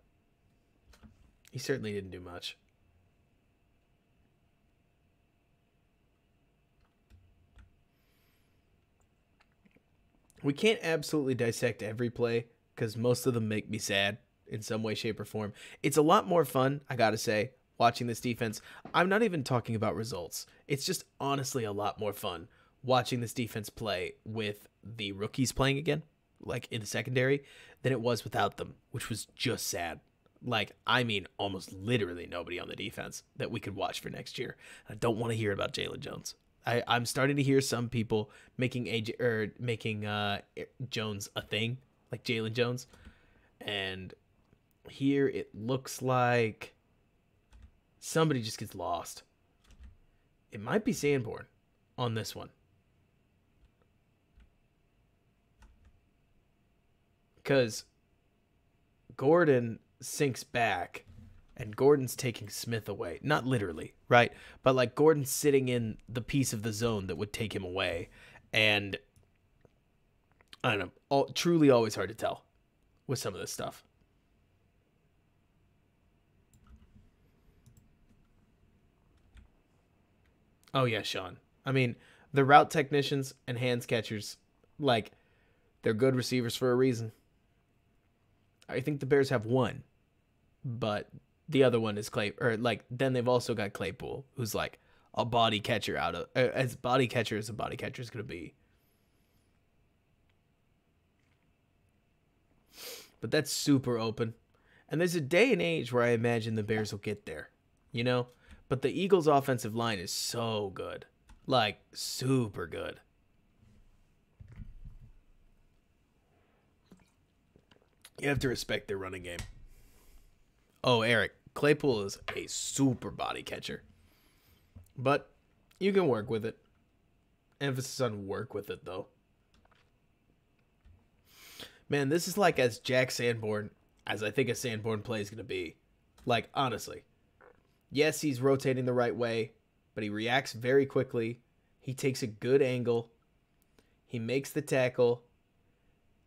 He certainly didn't do much. We can't absolutely dissect every play because most of them make me sad in some way, shape, or form. It's a lot more fun, I gotta say, watching this defense. I'm not even talking about results. It's just honestly a lot more fun watching this defense play with the rookies playing again, like in the secondary, than it was without them, which was just sad. Like, I mean, almost literally nobody on the defense that we could watch for next year. I don't want to hear about Jalen Jones. I'm starting to hear some people making Jones a thing, like Jalen Jones. And here it looks like somebody just gets lost. It might be Sanborn on this one. Because Gordon sinks back and Gordon's taking Smith away. Not literally, right? But like Gordon's sitting in the piece of the zone that would take him away. And I don't know, truly always hard to tell. with some of this stuff. Oh, yeah, Sean. I mean, the route technicians and hands catchers, like, they're good receivers for a reason. I think the Bears have one, but the other one is then they've also got Claypool, who's like a body catcher as body catcher as a body catcher is going to be. But that's super open. And there's a day and age where I imagine the Bears will get there, you know? But the Eagles' offensive line is so good. Like, super good. You have to respect their running game. Oh, Eric, Claypool is a super body catcher. But you can work with it. Emphasis on work with it, though. Man, this is like as Jack Sanborn as I think a Sanborn play is going to be. Like, honestly. Yes, he's rotating the right way, but he reacts very quickly. He takes a good angle. He makes the tackle.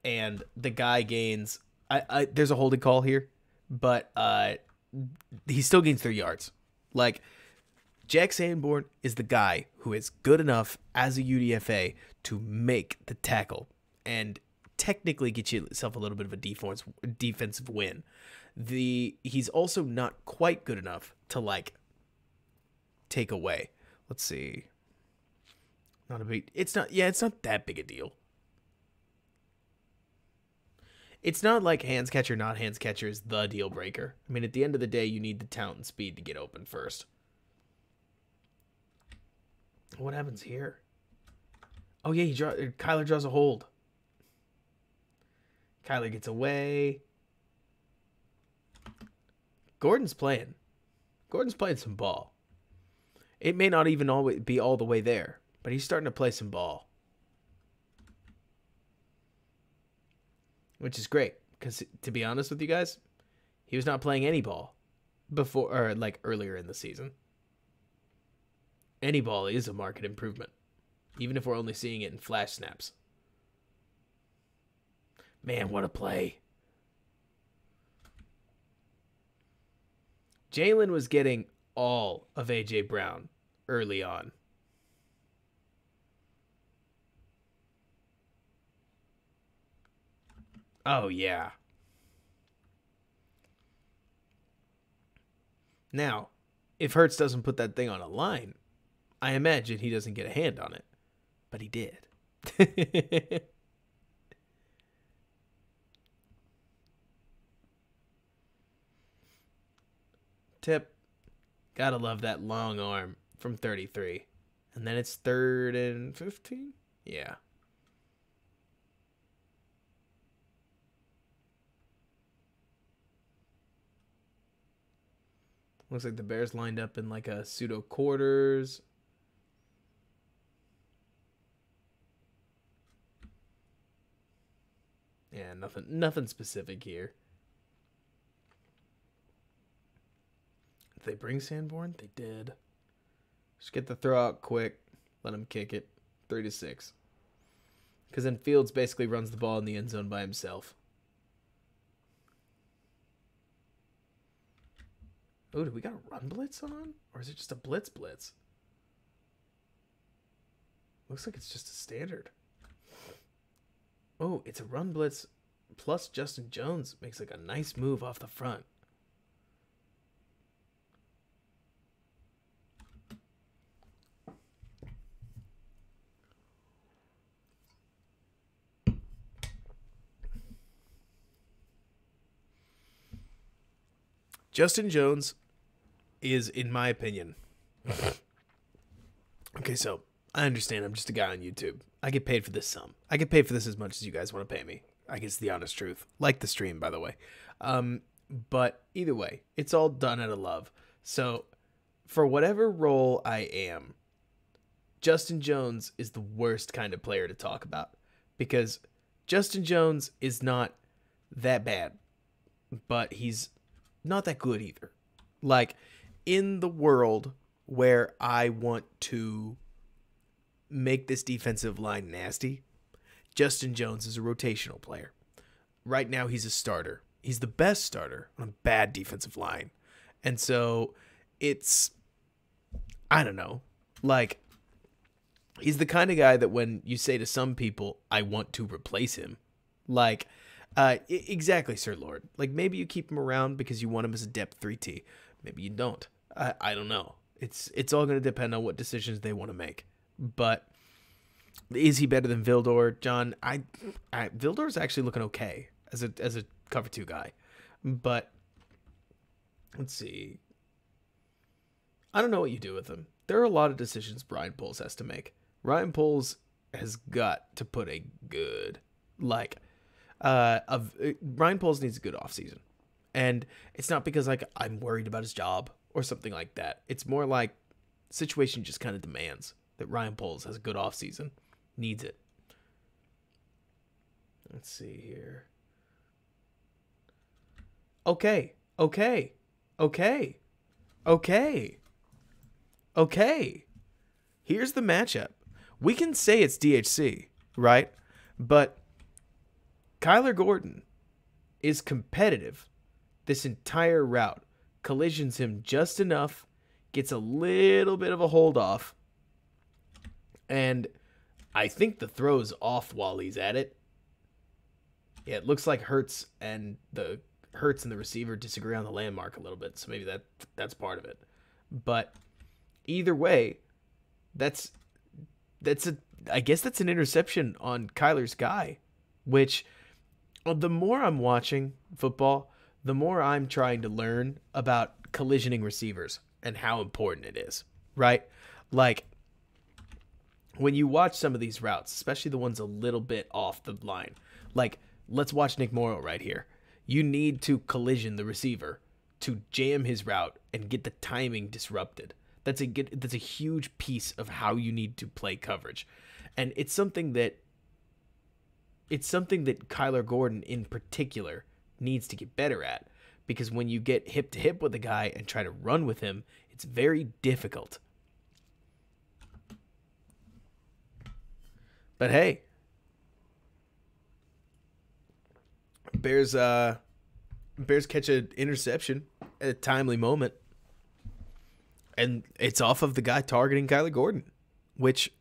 And the guy gains... there's a holding call here, but he still gains 3 yards. Like, Jack Sanborn is the guy who is good enough as a UDFA to make the tackle and technically get yourself a little bit of a defensive win. He's also not quite good enough to, like, take away. Let's see. It's not that big a deal. It's not like hands catcher, not hands catcher is the deal breaker. I mean, at the end of the day, you need the talent and speed to get open first. What happens here? Oh, yeah, Kyler draws a hold. Kyler gets away. Gordon's playing some ball. It may not even always be all the way there, but he's starting to play some ball. Which is great, because to be honest with you guys, he was not playing any ball before, or like earlier in the season. Any ball is a market improvement, even if we're only seeing it in flash snaps. Man, what a play. Jalen was getting all of A.J. Brown early on. Oh, yeah. Now, if Hurts doesn't put that thing on a line, I imagine he doesn't get a hand on it. But he did. Tip. Gotta love that long arm from 33. And then it's 3rd and 15? Yeah. Looks like the Bears lined up in like a pseudo quarters. Yeah, nothing specific here. Did they bring Sanborn? They did. Just get the throw out quick. Let him kick it. 3-6. Because then Fields basically runs the ball in the end zone by himself. Oh, do we got a run blitz on? Or is it just a blitz? Looks like it's just a standard. Oh, it's a run blitz plus Justin Jones makes like a nice move off the front. Justin Jones is, in my opinion... Okay, so I understand I'm just a guy on YouTube. I get paid for this sum. I get paid for this as much as you guys want to pay me. I guess the honest truth. Like the stream, by the way. But either way, it's all done out of love. So for whatever role I am, Justin Jones is the worst kind of player to talk about. Because Justin Jones is not that bad. But he's not that good either. Like, in the world where I want to make this defensive line nasty, Justin Jones is a rotational player. right now he's a starter. He's the best starter on a bad defensive line. And so it's, I don't know, like, he's the kind of guy that when you say to some people, I want to replace him, like, exactly, Sir Lord. Like, maybe you keep him around because you want him as a depth 3T. Maybe you don't. I don't know. It's all going to depend on what decisions they want to make. But is he better than Vildor, John? Vildor's actually looking okay as a cover 2 guy. But let's see. I don't know what you do with him. There are a lot of decisions Ryan Poles has to make. Ryan Poles has got to put a good, like, Ryan Poles needs a good offseason. And it's not because, like, I'm worried about his job or something like that. It's more like situation just kind of demands that Ryan Poles has a good offseason. Needs it. Let's see here. Okay. Here's the matchup. We can say it's DHC, right? But Kyler Gordon is competitive this entire route. Collisions him just enough, gets a little bit of a hold off, and I think the throw's off while he's at it. Yeah, it looks like Hurts and the receiver disagree on the landmark a little bit, so maybe that's part of it. But either way, I guess that's an interception on Kyler's guy, which the more I'm watching football, the more I'm trying to learn about collisioning receivers and how important it is, right? Like, when you watch some of these routes, especially the ones a little bit off the line, like, let's watch Nick Morrow right here. You need to collision the receiver to jam his route and get the timing disrupted. That's a huge piece of how you need to play coverage. And it's something that Kyler Gordon in particular needs to get better at, because when you get hip to hip with a guy and try to run with him, it's very difficult. But hey, Bears catch an interception at a timely moment, and it's off of the guy targeting Kyler Gordon, which,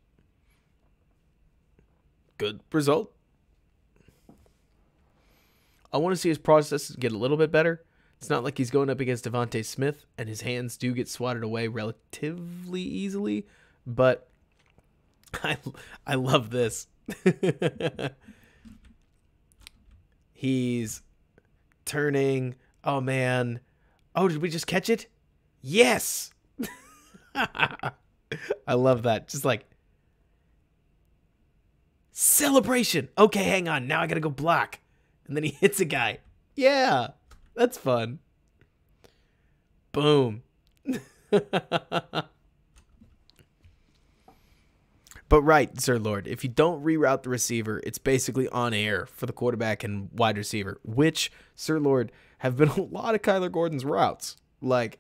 good result. I want to see his process get a little bit better. It's not like he's going up against Devontae Smith, and his hands do get swatted away relatively easily, but I love this. He's turning. Oh, man. Oh, did we just catch it? Yes! I love that. Just like, celebration. Okay, hang on. Now I gotta go block. And then he hits a guy. Yeah, that's fun. Boom. But right, Sir Lord, if you don't reroute the receiver, it's basically on air for the quarterback and wide receiver, which, Sir Lord, have been a lot of Kyler Gordon's routes. Like,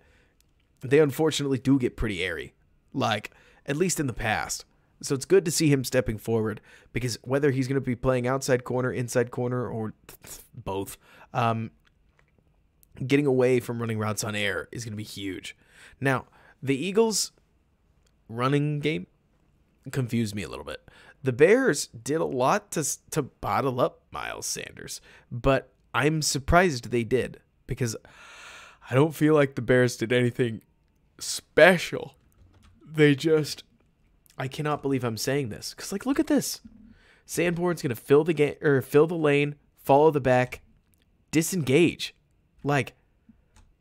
they unfortunately do get pretty airy, like, at least in the past. So it's good to see him stepping forward, because whether he's going to be playing outside corner, inside corner, or both, getting away from running routes on air is going to be huge. Now, the Eagles' running game confused me a little bit. The Bears did a lot to bottle up Miles Sanders, but I'm surprised they did, because I don't feel like the Bears did anything special. They just, I cannot believe I'm saying this, because, like, look at this. Sanborn's gonna fill the lane, follow the back, disengage. Like,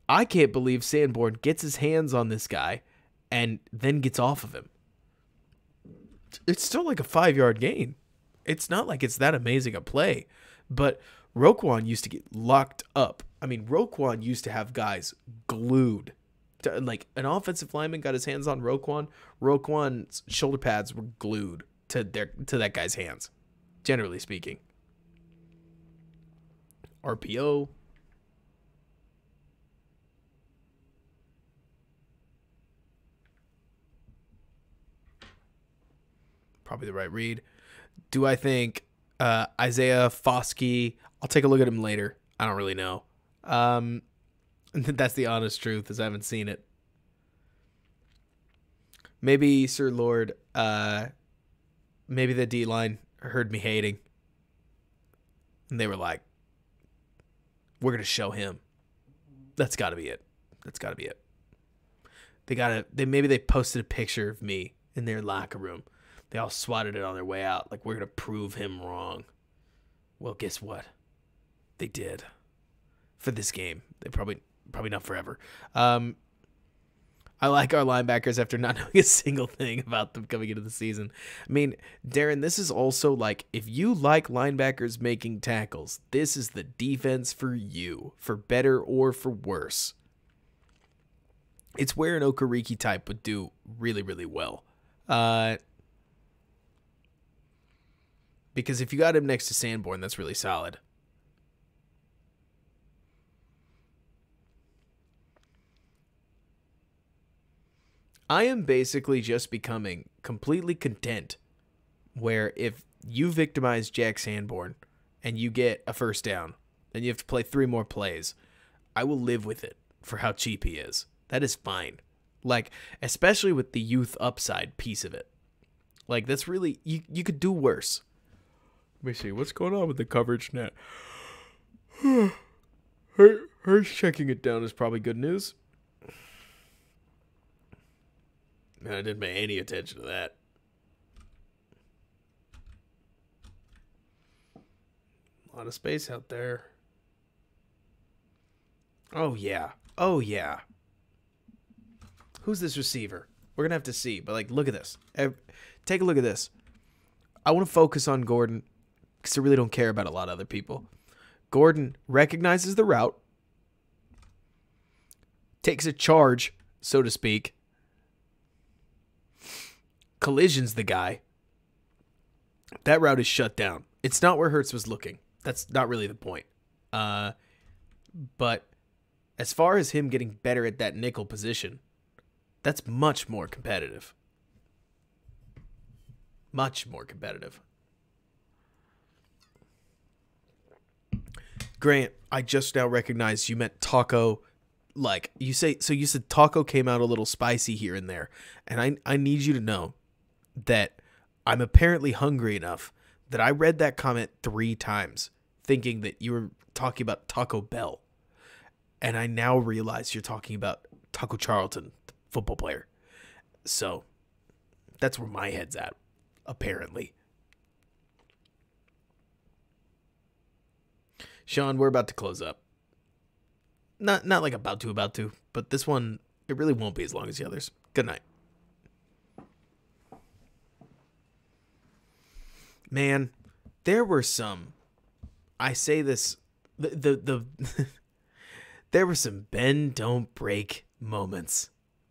I can't believe Sanborn gets his hands on this guy and then gets off of him. It's still like a 5-yard gain. It's not like it's that amazing a play, but Roquan used to get locked up. I mean, Roquan used to have guys glued. Like, an offensive lineman got his hands on Roquan. Roquan's shoulder pads were glued to that guy's hands, generally speaking. RPO. Probably the right read. Do I think Isaiah Foskey. I'll take a look at him later. I don't really know. That's the honest truth, is I haven't seen it. Maybe Sir Lord, maybe the D-line heard me hating. And they were like, we're going to show him. That's got to be it. That's got to be it. Maybe they posted a picture of me in their locker room. They all swatted it on their way out. Like, we're going to prove him wrong. Well, guess what? They did. For this game. They probably not forever. I like our linebackers after not knowing a single thing about them coming into the season. I mean, Darren, this is also like, if you like linebackers making tackles, this is the defense for you, for better or for worse. It's where an Okereke type would do really, really well. Because if you got him next to Sanborn, that's really solid. I am basically just becoming completely content where if you victimize Jack Sanborn and you get a first down and you have to play 3 more plays, I will live with it for how cheap he is. That is fine. Like, especially with the youth upside piece of it. Like, that's really, you could do worse. Let me see, what's going on with the coverage net? Her checking it down is probably good news. Man, I didn't pay any attention to that. A lot of space out there. Oh, yeah. Oh, yeah. Who's this receiver? We're going to have to see. But, like, look at this. Take a look at this. I want to focus on Gordon because I really don't care about a lot of other people. Gordon recognizes the route. Takes a charge, so to speak. Collisions the guy. That route is shut down. It's not where Hurts was looking. That's not really the point. But as far as him getting better at that nickel position, that's much more competitive. Much more competitive. Grant, I just now recognized you meant taco. Like, you said taco came out a little spicy here and there. And I need you to know that I'm apparently hungry enough that I read that comment 3 times thinking that you were talking about Taco Bell. And I now realize you're talking about Taco Charlton, the football player. So that's where my head's at, apparently. Sean, we're about to close up. Not like about to, but this one, it really won't be as long as the others. Good night. Man, there were some, I say this, there were some bend, don't break moments.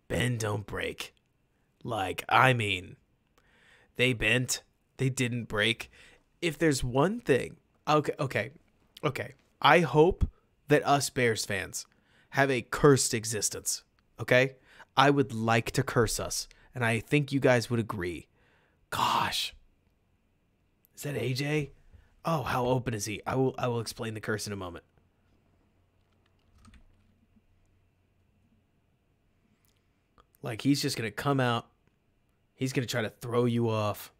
Bend, don't break. Like, I mean, they bent, they didn't break. If there's one thing, okay. I hope that us Bears fans have a cursed existence, okay? I would like to curse us, and I think you guys would agree. Gosh. Is that AJ? Oh, how open is he? I will explain the curse in a moment. Like, he's just going to come out. He's going to try to throw you off.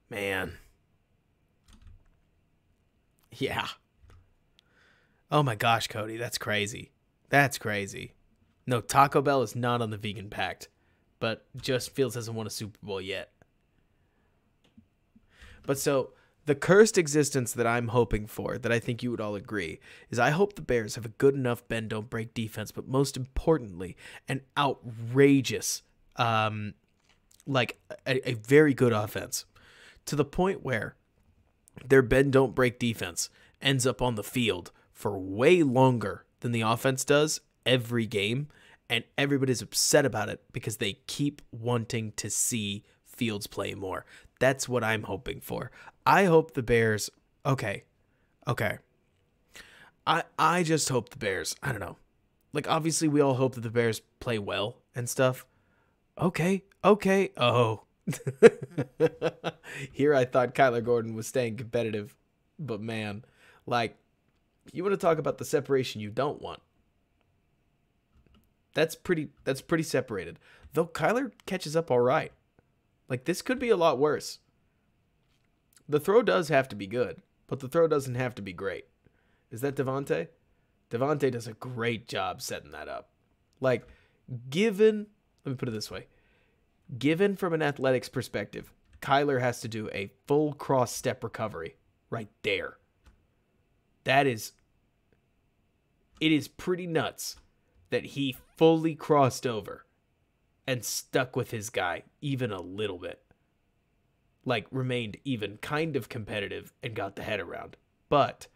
Man. Yeah. Oh my gosh, Cody. That's crazy. That's crazy. No, Taco Bell is not on the vegan pact, but just Fields hasn't won a Super Bowl yet. But so, the cursed existence that I'm hoping for, that I think you would all agree, is I hope the Bears have a good enough bend, don't break defense, but most importantly, an outrageous, like a very good offense, to the point where their bend, don't break defense ends up on the field for way longer than the offense does every game, and everybody's upset about it because they keep wanting to see Fields play more. That's what I'm hoping for. I hope the Bears, okay. I just hope the Bears, I don't know. Like, obviously we all hope that the Bears play well and stuff. Okay. Oh, Here I thought Kyler Gordon was staying competitive, but man, like, you want to talk about the separation you don't want. That's pretty separated. Though Kyler catches up all right. Like, this could be a lot worse. The throw does have to be good, but the throw doesn't have to be great. Is that Devontae? Devontae does a great job setting that up. Like, let me put it this way. Given from an athletics perspective, Kyler has to do a full cross step recovery right there. It is pretty nuts that he fully crossed over and stuck with his guy even a little bit. Like, remained even kind of competitive and got the head around. But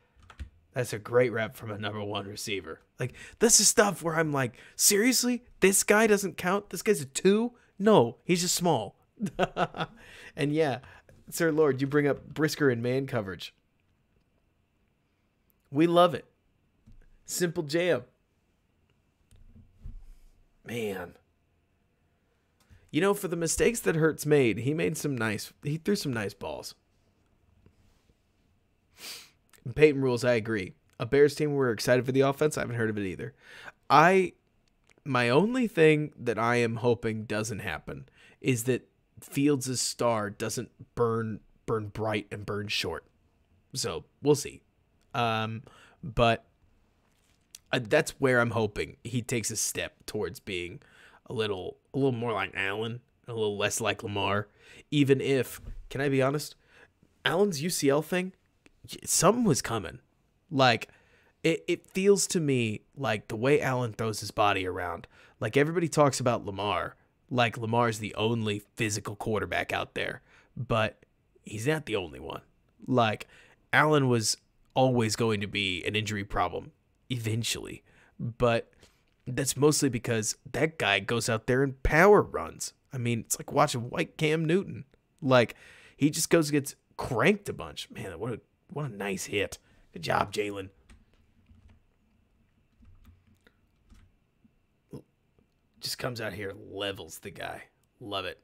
that's a great rep from a number one receiver. Like, this is stuff where I'm like, seriously? This guy doesn't count? This guy's a 2? No, he's just small. And yeah, Sir Lord, you bring up Brisker and man coverage. We love it. Simple jam. Man. You know, for the mistakes that Hurts made, he threw some nice balls. And Peyton rules, I agree. A Bears team we're excited for the offense, I haven't heard of it either. My only thing that I am hoping doesn't happen is that Fields' star doesn't burn bright and burn short. So we'll see. But that's where I'm hoping he takes a step towards being a little more like Allen, a little less like Lamar. Even if, can I be honest, Allen's UCL thing, something was coming. Like, it feels to me like the way Allen throws his body around, like everybody talks about Lamar, like Lamar's the only physical quarterback out there, but he's not the only one. Like, Allen was always going to be an injury problem eventually, but that's mostly because that guy goes out there and power runs. I mean, it's like watching white Cam Newton. Like, he just goes and gets cranked a bunch. Man, what a nice hit. Good job, Jalen. Just comes out here, levels the guy. Love it.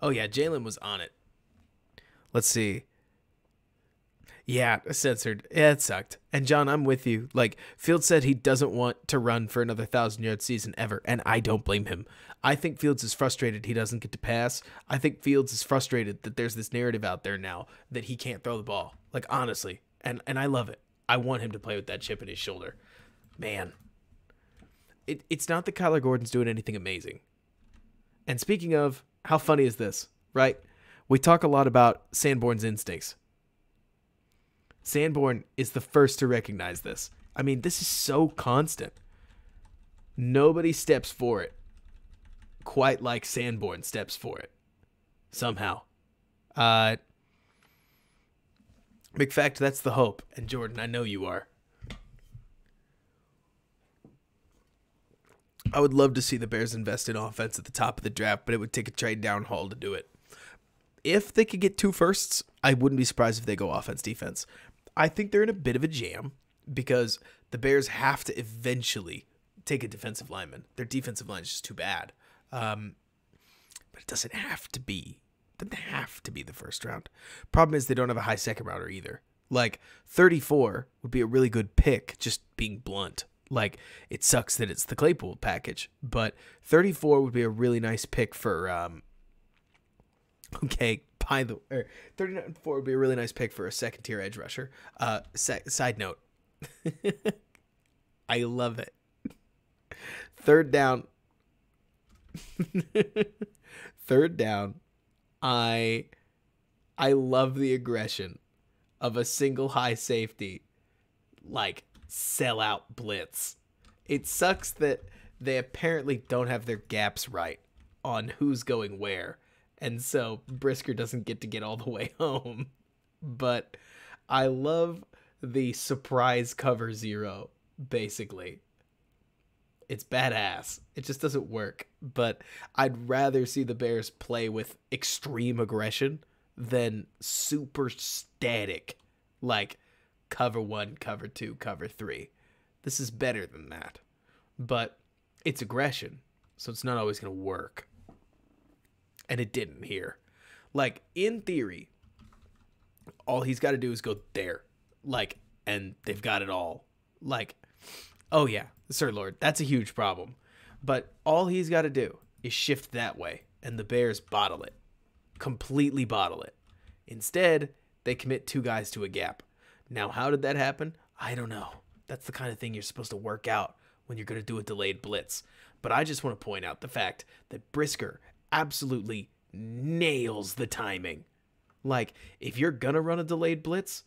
Oh, yeah, Jalen was on it. Let's see. Yeah, censored. Yeah, it sucked. And John, I'm with you. Like, Fields said he doesn't want to run for another 1,000-yard season ever, and I don't blame him. I think Fields is frustrated he doesn't get to pass. I think Fields is frustrated that there's this narrative out there now that he can't throw the ball. Like, honestly. And I love it. I want him to play with that chip in his shoulder. Man. It's not that Kyler Gordon's doing anything amazing. And speaking of, how funny is this, right? We talk a lot about Sanborn's instincts. Sanborn is the first to recognize this. I mean, this is so constant. Nobody steps for it quite like Sanborn steps for it. Somehow. McFact, that's the hope. And Jordan, I know you are. I would love to see the Bears invest in offense at the top of the draft, but it would take a trade down haul to do it. If they could get 2 firsts, I wouldn't be surprised if they go offense, defense. I think they're in a bit of a jam because the Bears have to eventually take a defensive lineman. Their defensive line is just too bad. But it doesn't have to be. It doesn't have to be the first round. Problem is they don't have a high second rounder either. Like, 34 would be a really good pick, just being blunt. Like, it sucks that it's the Claypool package, but 34 would be a really nice pick for, 34 would be a really nice pick for a second-tier edge rusher. Side note. I love it. Third down. Third down. I love the aggression of a single high safety, like, sellout blitz. It sucks that they apparently don't have their gaps right on who's going where. And so Brisker doesn't get all the way home. But I love the surprise cover 0, basically. It's badass. It just doesn't work. But I'd rather see the Bears play with extreme aggression than super static, like cover 1, cover 2, cover 3. This is better than that. But it's aggression, so it's not always going to work. and it didn't here. Like, in theory, all he's got to do is go there. Like, and they've got it all. Like, oh yeah, Sir Lord, that's a huge problem. But all he's got to do is shift that way, and the Bears bottle it. Completely bottle it. Instead, they commit 2 guys to a gap. Now, how did that happen? I don't know. That's the kind of thing you're supposed to work out when you're going to do a delayed blitz. But I just want to point out the fact that Brisker absolutely nails the timing. Like, if you're going to run a delayed blitz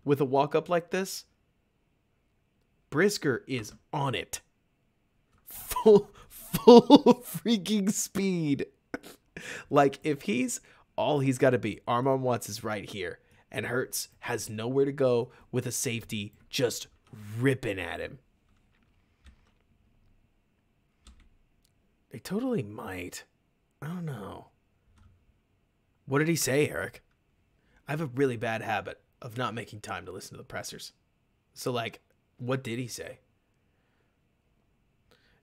with a walk-up like this, Brisker is on it. Full freaking speed. Like, if all he's got to be, Armon Watts is right here, and Hurts has nowhere to go with a safety just ripping at him. They totally might. I don't know. What did he say, Eric? I have a really bad habit of not making time to listen to the pressers. So, like, what did he say?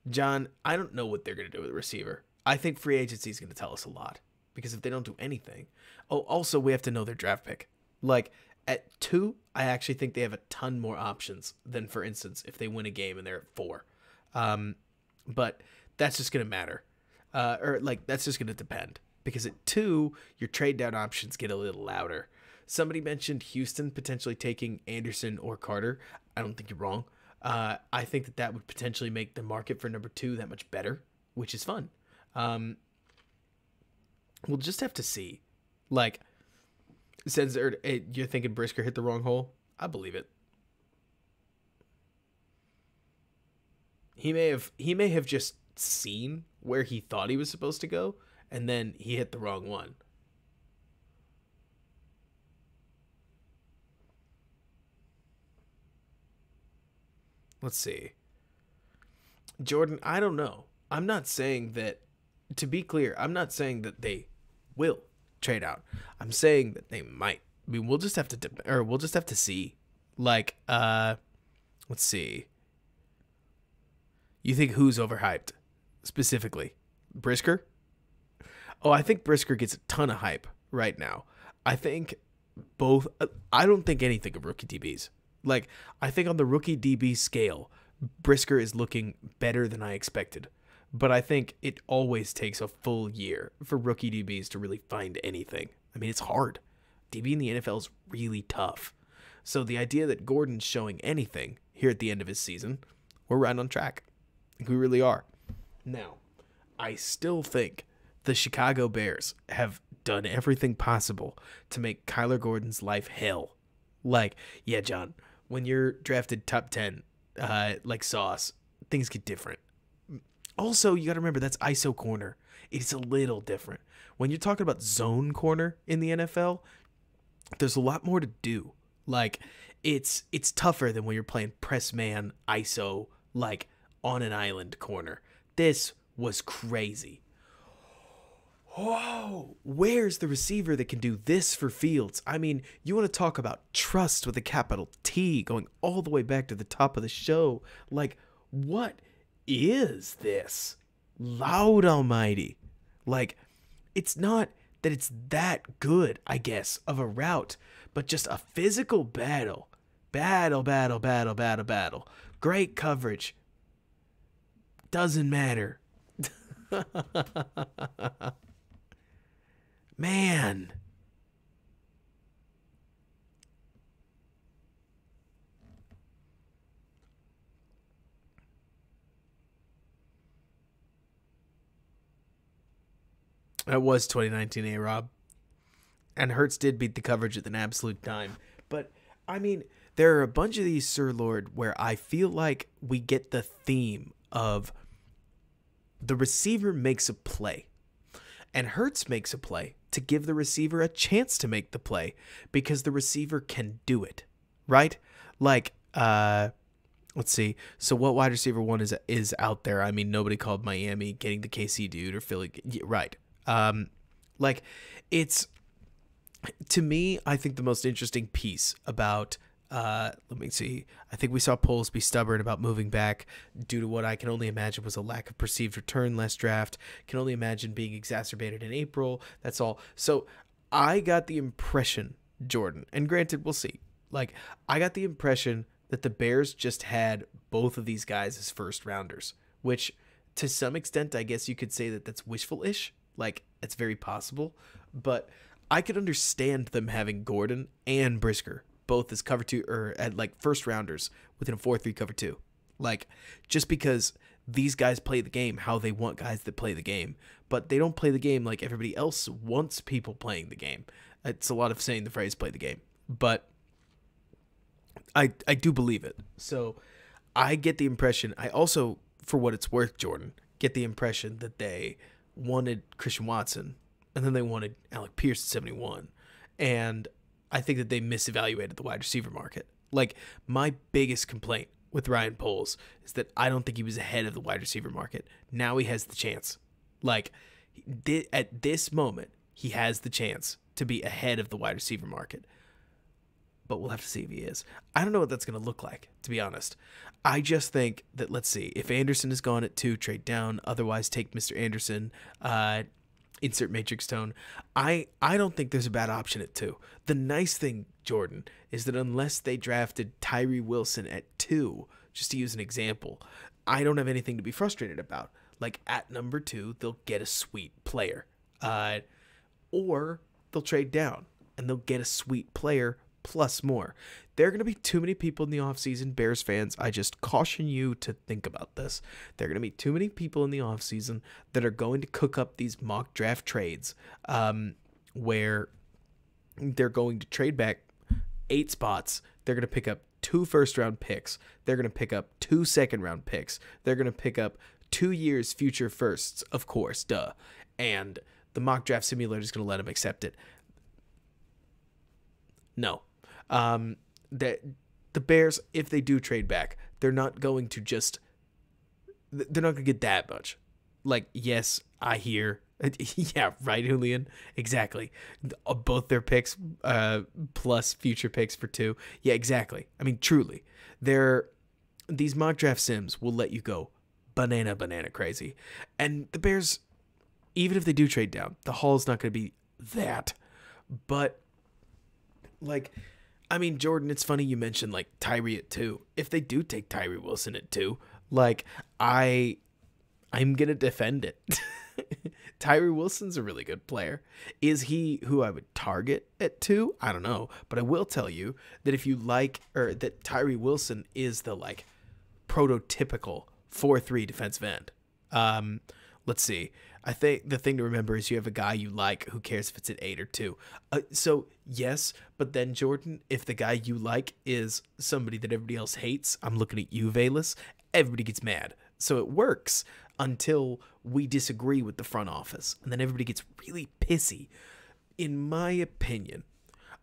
John, I don't know what they're going to do with the receiver. I think free agency is going to tell us a lot. Because if they don't do anything... Oh, also, we have to know their draft pick. Like, at 2, I actually think they have a ton more options than, for instance, if they win a game and they're at 4. But that's just going to matter. That's just going to depend. Because at 2, your trade down options get a little louder. Somebody mentioned Houston potentially taking Anderson or Carter. I don't think you're wrong. I think that would potentially make the market for number 2 that much better, which is fun. We'll just have to see. Like, says you're thinking Brisker hit the wrong hole? I believe it. He may have just seen where he thought he was supposed to go, and then he hit the wrong one. Let's see. Jordan, I don't know. I'm not saying that, to be clear, I'm not saying that they will trade out. I'm saying that they might. I mean, we'll just have to see. Like, let's see. You think who's overhyped specifically? Brisker? Oh, I think Brisker gets a ton of hype right now. I think both. I don't think anything of rookie DBs. Like, I think on the rookie DB scale, Brisker is looking better than I expected. But I think it always takes a full year for rookie DBs to really find anything. I mean, it's hard. DB in the NFL is really tough. So the idea that Gordon's showing anything here at the end of his season, we're right on track. We really are. Now, I still think the Chicago Bears have done everything possible to make Kyler Gordon's life hell. Like, yeah, John, when you're drafted top 10, like Sauce, things get different. Also, you got to remember, that's ISO corner. It's a little different. When you're talking about zone corner in the NFL, there's a lot more to do. Like, it's tougher than when you're playing press man, ISO, like, on an island corner. This was crazy. Whoa, where's the receiver that can do this for Fields? I mean, you want to talk about trust with a capital T going all the way back to the top of the show. Like, what is this? Loud almighty. Like, it's not that it's that good, I guess, of a route, but just a physical battle. Battle. Great coverage. Doesn't matter. Man. That was 2019 A-Rob. And Hurts did beat the coverage at an absolute dime. But, I mean, there are a bunch of these, Sir Lord, where I feel like we get the theme of the receiver makes a play. And Hurts makes a play to give the receiver a chance to make the play because the receiver can do it, right? Like, let's see. So what wide receiver one is out there? I mean, nobody called Miami getting the KC dude or Philly, right? Like, it's, to me, I think the most interesting piece about Let me see. I think we saw Poles be stubborn about moving back due to what I can only imagine was a lack of perceived return last draft. Can only imagine being exacerbated in April. That's all. So I got the impression, Jordan, and granted, we'll see. Like, I got the impression that the Bears just had both of these guys as first rounders, which to some extent, I guess you could say that that's wishful-ish. Like, it's very possible. But I could understand them having Gordon and Brisker both as cover two or at like first rounders within a 4-3 cover two. Like, just because these guys play the game how they want guys that play the game, but they don't play the game like everybody else wants people playing the game. It's a lot of saying the phrase play the game, but I do believe it. So I get the impression, I also, for what it's worth, Jordan, get the impression that they wanted Christian Watson and then they wanted Alec Pierce at 71. And I think that they misevaluated the wide receiver market. Like, my biggest complaint with Ryan Poles is that I don't think he was ahead of the wide receiver market. Now he has the chance. Like, at this moment, he has the chance to be ahead of the wide receiver market. But we'll have to see if he is. I don't know what that's going to look like, to be honest. I just think that, let's see, if Anderson is gone at 2, trade down. Otherwise, take Mr. Anderson. Insert matrix tone. I don't think there's a bad option at 2. The nice thing, Jordan, is that unless they drafted Tyree Wilson at 2, just to use an example, I don't have anything to be frustrated about. Like, at number 2, they'll get a sweet player. Or they'll trade down and they'll get a sweet player plus more. There are going to be too many people in the offseason, Bears fans. I just caution you to think about this. There are going to be too many people in the offseason that are going to cook up these mock draft trades where they're going to trade back 8 spots. They're going to pick up 2 first-round picks. They're going to pick up 2 second-round picks. They're going to pick up 2 years future firsts, of course, duh. And the mock draft simulator is going to let them accept it. No. That the Bears, if they do trade back, they're not going to get that much. Like, yes, I hear. Yeah, right, Julian? Exactly. Both their picks plus future picks for 2. Yeah, exactly. I mean, truly. These mock draft sims will let you go banana crazy. And the Bears, even if they do trade down, the haul's not going to be that. But, like, I mean, Jordan, it's funny you mentioned, like, Tyree at 2. If they do take Tyree Wilson at 2, like, I'm going to defend it. Tyree Wilson's a really good player. Is he who I would target at 2? I don't know. But I will tell you that if you like, or that Tyree Wilson is the, like, prototypical 4-3 defensive end. Let's see. I think the thing to remember is you have a guy you like. Who cares if it's at 8 or 2? So, yes, but then, Jordan, if the guy you like is somebody that everybody else hates, I'm looking at you, Valus, everybody gets mad. So it works until we disagree with the front office, and then everybody gets really pissy. In my opinion,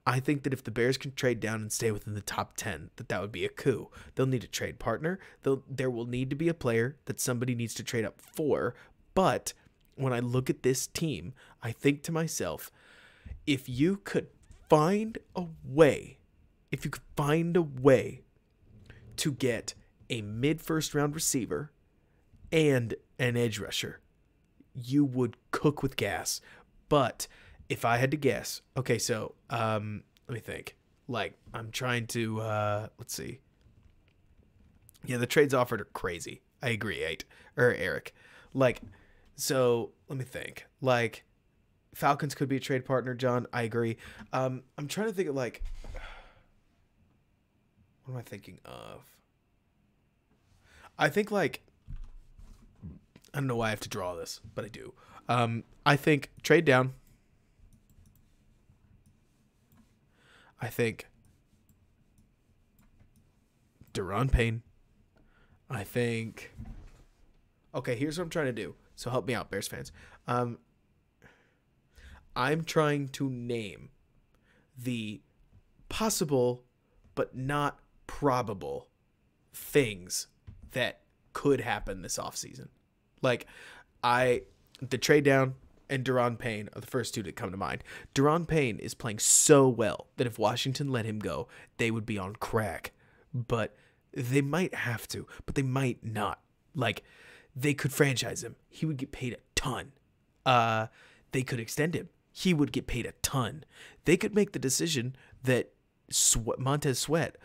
I think that if the Bears can trade down and stay within the top 10, that would be a coup. They'll need a trade partner. There will need to be a player that somebody needs to trade up for, but when I look at this team, I think to myself, if you could find a way to get a mid-first round receiver and an edge rusher, you would cook with gas. But if I had to guess, okay, so let me think. Like, I'm trying to let's see. Yeah, the trades offered are crazy. I agree, Eric. Like, so let me think. Like, Falcons could be a trade partner, John. I agree. I'm trying to think of, like, what am I thinking of? I think, like, I don't know why I have to draw this, but I do. I think trade down. I think Deron Payne. I think. Okay, here's what I'm trying to do. So help me out, Bears fans. I'm trying to name the possible but not probable things that could happen this offseason. Like, the trade down, and Deron Payne are the first two that come to mind. Deron Payne is playing so well that if Washington let him go, they would be on crack. But they might have to, but they might not. Like, they could franchise him. He would get paid a ton. They could extend him. He would get paid a ton. They could make the decision that Montez Sweat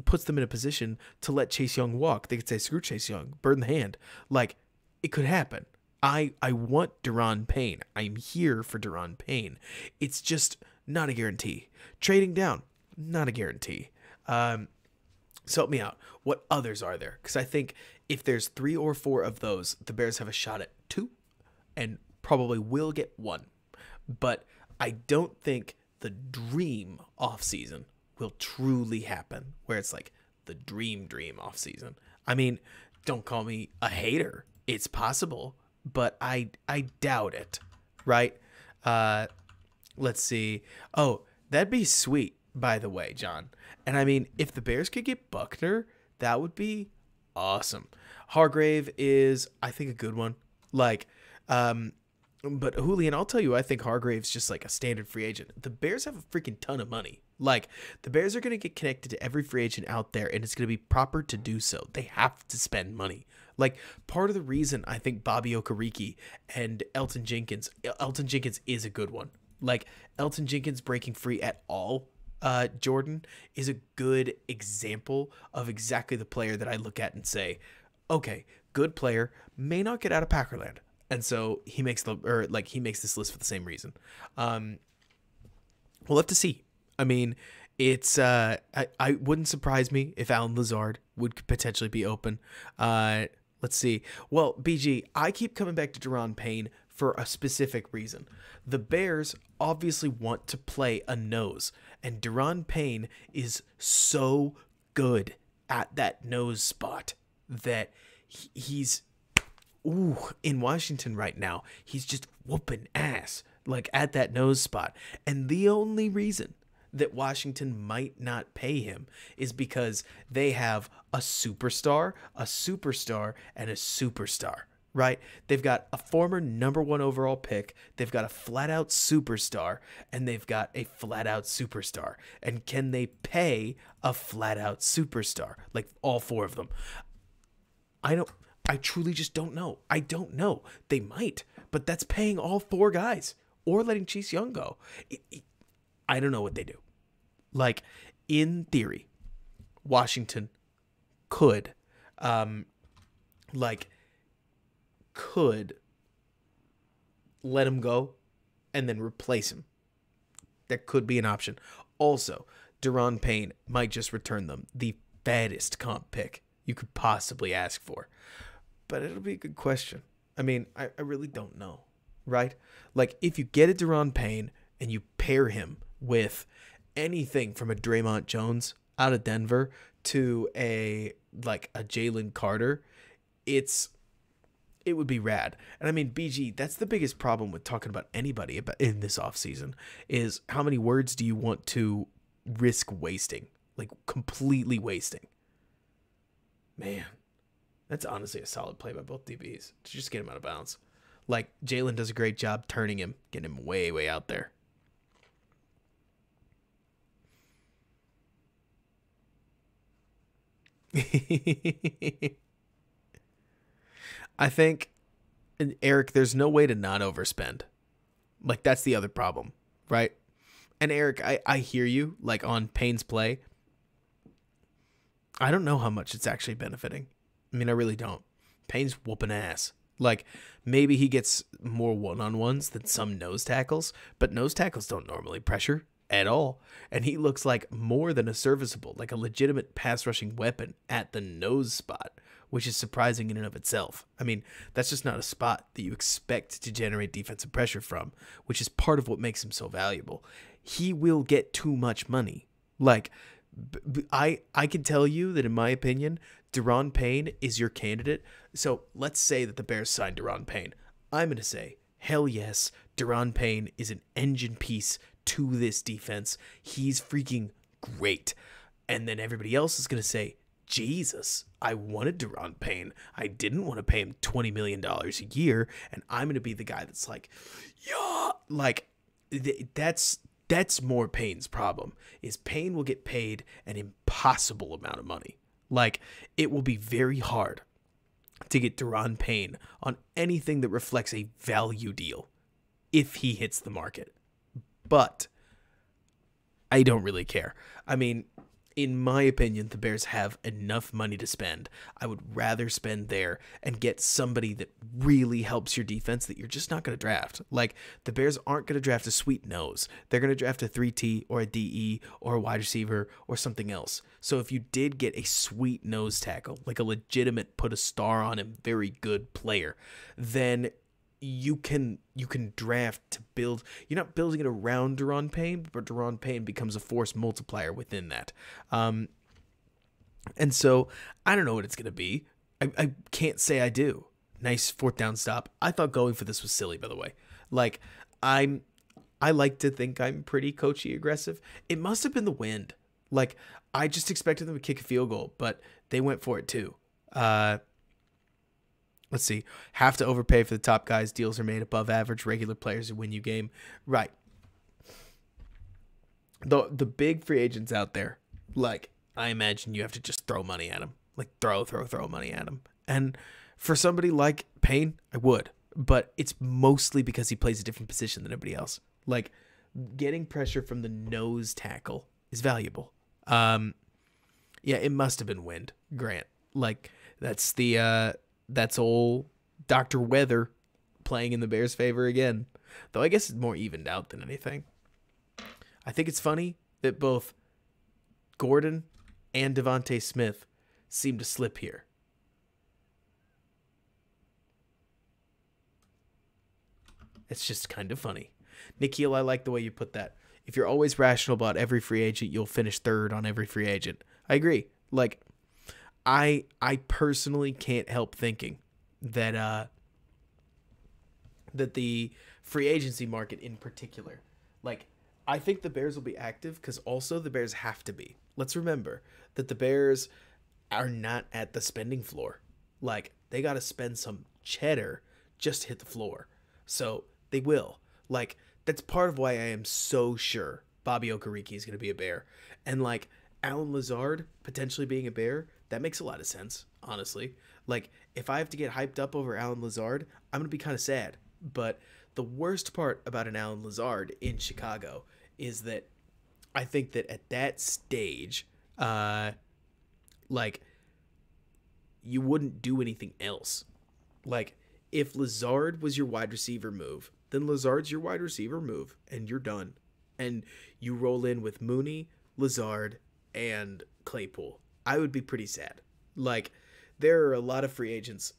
puts them in a position to let Chase Young walk. They could say, screw Chase Young, bird in the hand. Like, it could happen. I want Deron Payne. I'm here for Deron Payne. It's just not a guarantee. Trading down, not a guarantee. So help me out. What others are there? Because I think if there's 3 or 4 of those, the Bears have a shot at 2 and probably will get 1. But I don't think the dream offseason will truly happen, where it's like the dream offseason. I mean, don't call me a hater. It's possible, but I doubt it, right? Let's see. Oh, that'd be sweet, by the way, John. And I mean, if the Bears could get Buckner, that would be awesome. Hargrave is, I think, a good one. Like, but Julian, I'll tell you, I think Hargrave's just like a standard free agent. The Bears have a freaking ton of money. Like, the Bears are going to get connected to every free agent out there, and it's going to be proper to do so. They have to spend money. Like, part of the reason I think Bobby Okereke and Elton Jenkins is a good one. Like, Elton Jenkins breaking free at all, Jordan, is a good example of exactly the player that I look at and say, okay, good player, may not get out of Packerland. And so he makes this list for the same reason. We'll have to see. I mean, it's I wouldn't surprise me if Alan Lazard would potentially be open. Let's see. Well, BG, I keep coming back to Deron Payne for a specific reason. The Bears obviously want to play a nose, and Deron Payne is so good at that nose spot that he's in Washington right now. He's just whooping ass, like, at that nose spot. And the only reason that Washington might not pay him is because they have a superstar, and a superstar, right? They've got a former number 1 overall pick, they've got a flat-out superstar, and they've got a flat-out superstar. And can they pay a flat-out superstar? Like, all 4 of them? I truly just don't know. I don't know. They might, but that's paying all 4 guys or letting Chase Young go. I don't know what they do. Like, in theory, Washington could let him go and then replace him. That could be an option. Also, Deron Payne might just return them the fattest comp pick you could possibly ask for. But it'll be a good question. I mean, I really don't know, right? Like, if you get a Deron Payne and you pair him with anything from a Draymond Jones out of Denver to a Jalen Carter, it would be rad. And I mean, BG, that's the biggest problem with talking about anybody in this offseason, is how many words do you want to risk wasting? Like, completely wasting. Man, that's honestly a solid play by both DBs to just get him out of bounds. Like, Jalen does a great job turning him, getting him way, way out there. I think, Eric, there's no way to not overspend. Like, that's the other problem, right? And Eric, I hear you, like, on Payne's play. I don't know how much it's actually benefiting. I mean, I really don't. Payne's whooping ass. Like, maybe he gets more one-on-ones than some nose tackles, but nose tackles don't normally pressure at all. And he looks like more than a serviceable, like a legitimate pass rushing weapon at the nose spot, which is surprising in and of itself. I mean, that's just not a spot that you expect to generate defensive pressure from, which is part of what makes him so valuable. He will get too much money. Like, I can tell you that, in my opinion, Deron Payne is your candidate. So let's say that the Bears signed Deron Payne. I'm going to say, hell yes, Deron Payne is an engine piece to this defense. He's freaking great. And then everybody else is going to say, Jesus, I wanted Deron Payne. I didn't want to pay him $20 million a year, and I'm going to be the guy that's like, yeah, like that's more Payne's problem. Is Payne will get paid an impossible amount of money. Like, it will be very hard to get Deron Payne on anything that reflects a value deal if he hits the market. But I don't really care. I mean, in my opinion, the Bears have enough money to spend. I would rather spend there and get somebody that really helps your defense that you're just not going to draft. Like, the Bears aren't going to draft a sweet nose. They're going to draft a 3T or a DE or a wide receiver or something else. So if you did get a sweet nose tackle, like a legitimate put a star on him, very good player, then you can draft to build. You're not building it around Deron Payne, but Deron Payne becomes a force multiplier within that. And so I don't know what it's going to be. I can't say I do. Nice fourth down stop. I thought going for this was silly, by the way. Like, I like to think I'm pretty coachy aggressive. It must have been the wind. Like, I just expected them to kick a field goal, but they went for it too. Let's see. Have to overpay for the top guys. Deals are made above average. Regular players who win you game. Right. The big free agents out there, like, I imagine you have to just throw money at them. Like, throw money at them. And for somebody like Payne, I would. But it's mostly because he plays a different position than everybody else. Like, getting pressure from the nose tackle is valuable. Yeah, it must have been wind, Grant. Like, that's old Dr. Weather playing in the Bears' favor again. Though I guess it's more evened out than anything. I think it's funny that both Gordon and Devontae Smith seem to slip here. It's just kind of funny. Nikhil, I like the way you put that. If you're always rational about every free agent, you'll finish third on every free agent. I agree. Like, I personally can't help thinking that that the free agency market in particular, like, I think the Bears will be active because also the Bears have to be. Let's remember that the Bears are not at the spending floor. Like, they got to spend some cheddar just to hit the floor. So they will. Like, that's part of why I am so sure Bobby Okereke is going to be a Bear. And, like, Alan Lazard potentially being a Bear, that makes a lot of sense, honestly. Like, if I have to get hyped up over Alan Lazard, I'm going to be kind of sad. But the worst part about an Alan Lazard in Chicago is that I think that at that stage, like, you wouldn't do anything else. Like, if Lazard was your wide receiver move, then Lazard's your wide receiver move, and you're done. And you roll in with Mooney, Lazard, and Claypool. I would be pretty sad. Like, there are a lot of free agents,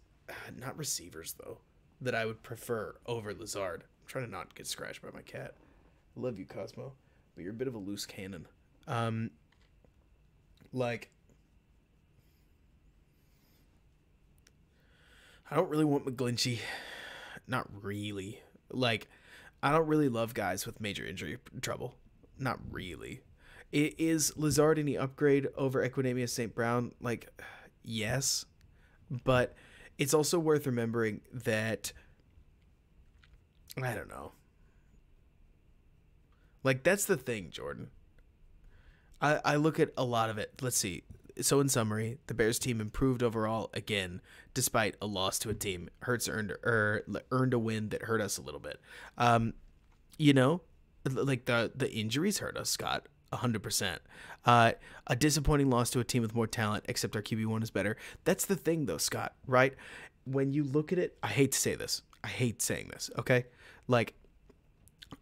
not receivers though, that I would prefer over Lazard. I'm trying to not get scratched by my cat. I love you, Cosmo, but you're a bit of a loose cannon. Like, I don't really want McGlinchey. Not really. Like, I don't really love guys with major injury trouble. Not really. Is Lazard any upgrade over Equanimeous St. Brown? Like, yes. But it's also worth remembering that, I don't know. Like, that's the thing, Jordan. I look at a lot of it. Let's see. So in summary, the Bears team improved overall again, despite a loss to a team. Hurts earned a win that hurt us a little bit. You know, like the injuries hurt us, Scott, 100%. A disappointing loss to a team with more talent, except our QB1 is better. That's the thing, though, Scott, right? When you look at it, I hate to say this. I hate saying this, okay? Like,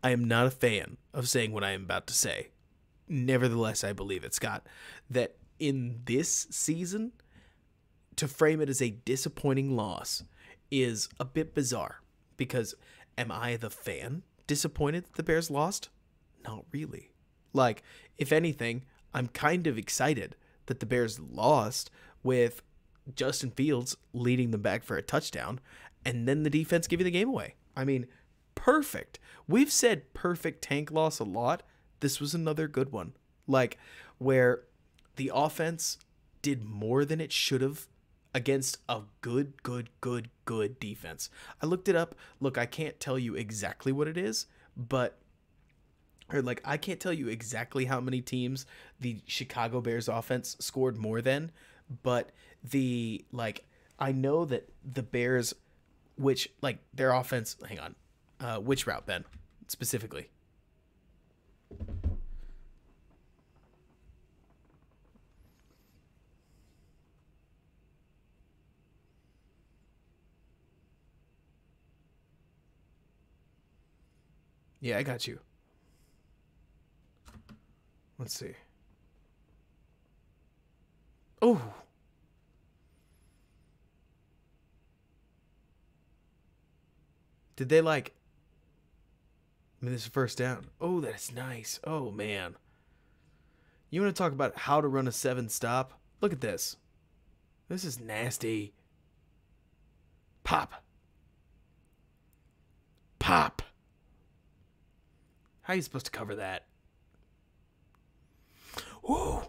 I am not a fan of saying what I am about to say. Nevertheless, I believe it, Scott, that in this season, to frame it as a disappointing loss is a bit bizarre. Because am I, the fan, disappointed that the Bears lost? Not really. Like, if anything, I'm kind of excited that the Bears lost with Justin Fields leading them back for a touchdown, and then the defense giving the game away. I mean, perfect. We've said perfect tank loss a lot. This was another good one. Like, where the offense did more than it should have against a good defense. I looked it up. Look, I can't tell you exactly what it is, but I can't tell you exactly how many teams the Chicago Bears offense scored more than, but I know that the Bears, which their offense, hang on, which route, Ben, specifically? Yeah, I got you. Let's see. Oh. Did they I mean, this is first down. Oh, that's nice. Oh, man. You want to talk about how to run a 7-stop? Look at this. This is nasty. Pop. Pop. How are you supposed to cover that? Woo.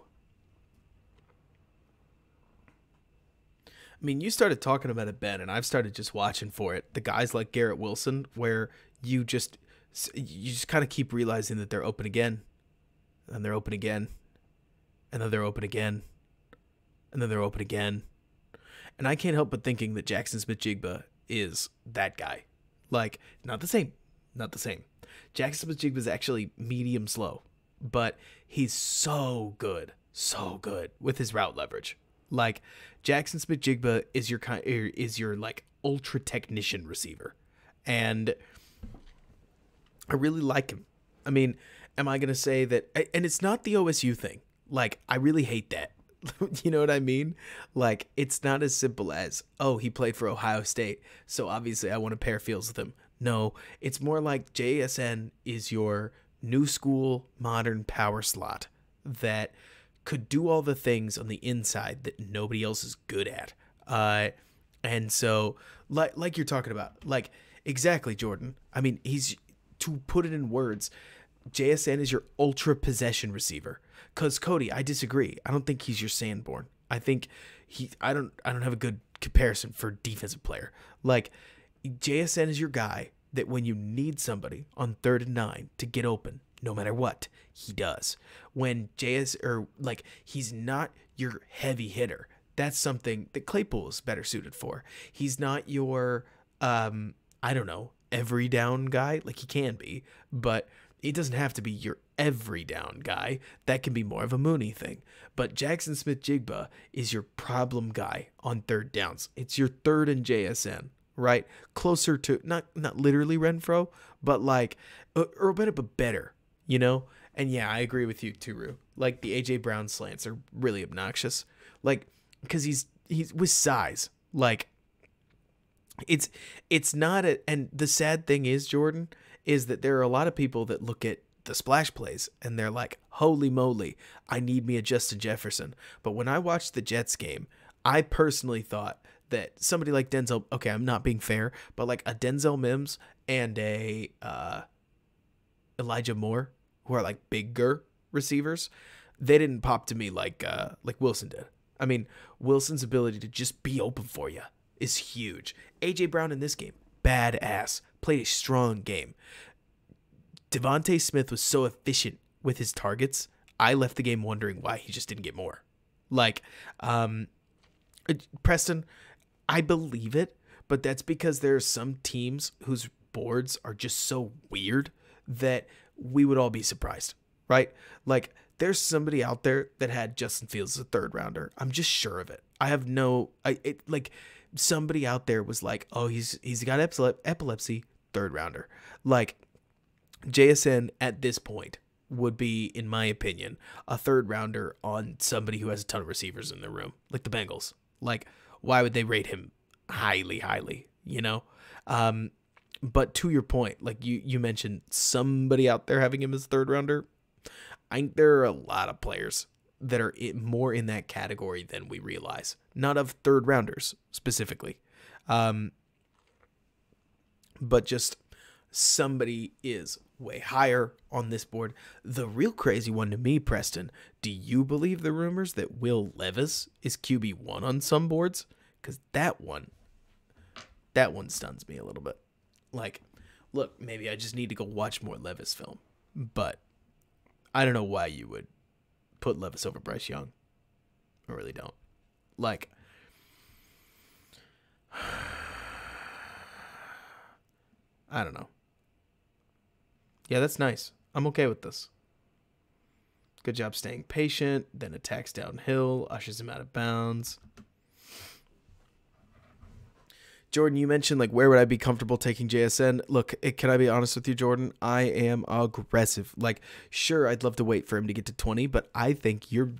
I mean, you started talking about it, Ben, and I've started just watching for it. The guys like Garrett Wilson, where you just kind of keep realizing that they're open again, and they're open again, and then they're open again, and then they're open again. And I can't help but thinking that Jackson Smith-Jigba is that guy. Not the same. Not the same. Jackson Smith-Jigba is actually medium slow, but he's so good with his route leverage. Jackson Smith-Jigba is your ultra technician receiver, and I really like him. I mean, am I gonna say that? And it's not the OSU thing. I really hate that. You know what I mean? It's not as simple as, oh, he played for Ohio State, so obviously I want to pair fields with him. No, it's more like JSN is your new school modern power slot that could do all the things on the inside that nobody else is good at. And so like you're talking about, exactly, Jordan. I mean, to put it in words, JSN is your ultra possession receiver. Cause Cody, I disagree. I don't think he's your Sanborn. I think I don't have a good comparison for defensive player. JSN is your guy that when you need somebody on 3rd and 9 to get open, no matter what, he does. When he's not your heavy hitter. That's something that Claypool is better suited for. He's not your, every down guy. He can be, but it doesn't have to be your every down guy. That can be more of a Mooney thing. But Jackson Smith-Jigba is your problem guy on 3rd downs. It's your 3rd and JSN, right? Closer to, not literally Renfro, but or a bit better, you know? And yeah, I agree with you too, Rue. The A.J. Brown slants are really obnoxious. Because he's with size. It's not and the sad thing is, Jordan, is that there are a lot of people that look at the splash plays and they're like, holy moly, I need me a Justin Jefferson. But when I watched the Jets game, I personally thought that somebody like Denzel, okay, I'm not being fair, but a Denzel Mims and a Elijah Moore, who are bigger receivers, they didn't pop to me like Wilson did. I mean, Wilson's ability to just be open for you is huge. A.J. Brown in this game, badass, played a strong game. Devontae Smith was so efficient with his targets, I left the game wondering why he just didn't get more. Preston, I believe it, but that's because there are some teams whose boards are just so weird that we would all be surprised, right? There's somebody out there that had Justin Fields as a 3rd rounder. I'm just sure of it. I have somebody out there was like, oh, he's got epilepsy, 3rd rounder. JSN at this point would be, in my opinion, a 3rd rounder on somebody who has a ton of receivers in their room, like the Bengals. Why would they rate him highly, you know? But to your point, you mentioned somebody out there having him as a 3rd rounder. I think there are a lot of players that are more in that category than we realize. Not of 3rd rounders specifically. But just somebody is way higher on this board. The real crazy one to me, Preston, do you believe the rumors that Will Levis is QB1 on some boards? Because that one stuns me a little bit. Like, look, maybe I just need to go watch more Levis film, but I don't know why you would put Levis over Bryce Young. I really don't. Like, I don't know. Yeah, that's nice. I'm okay with this. Good job staying patient, then attacks downhill, ushers him out of bounds. Jordan, you mentioned, like, where would I be comfortable taking JSN? Look, can I be honest with you, Jordan? I am aggressive. Like, sure, I'd love to wait for him to get to 20, but I think you're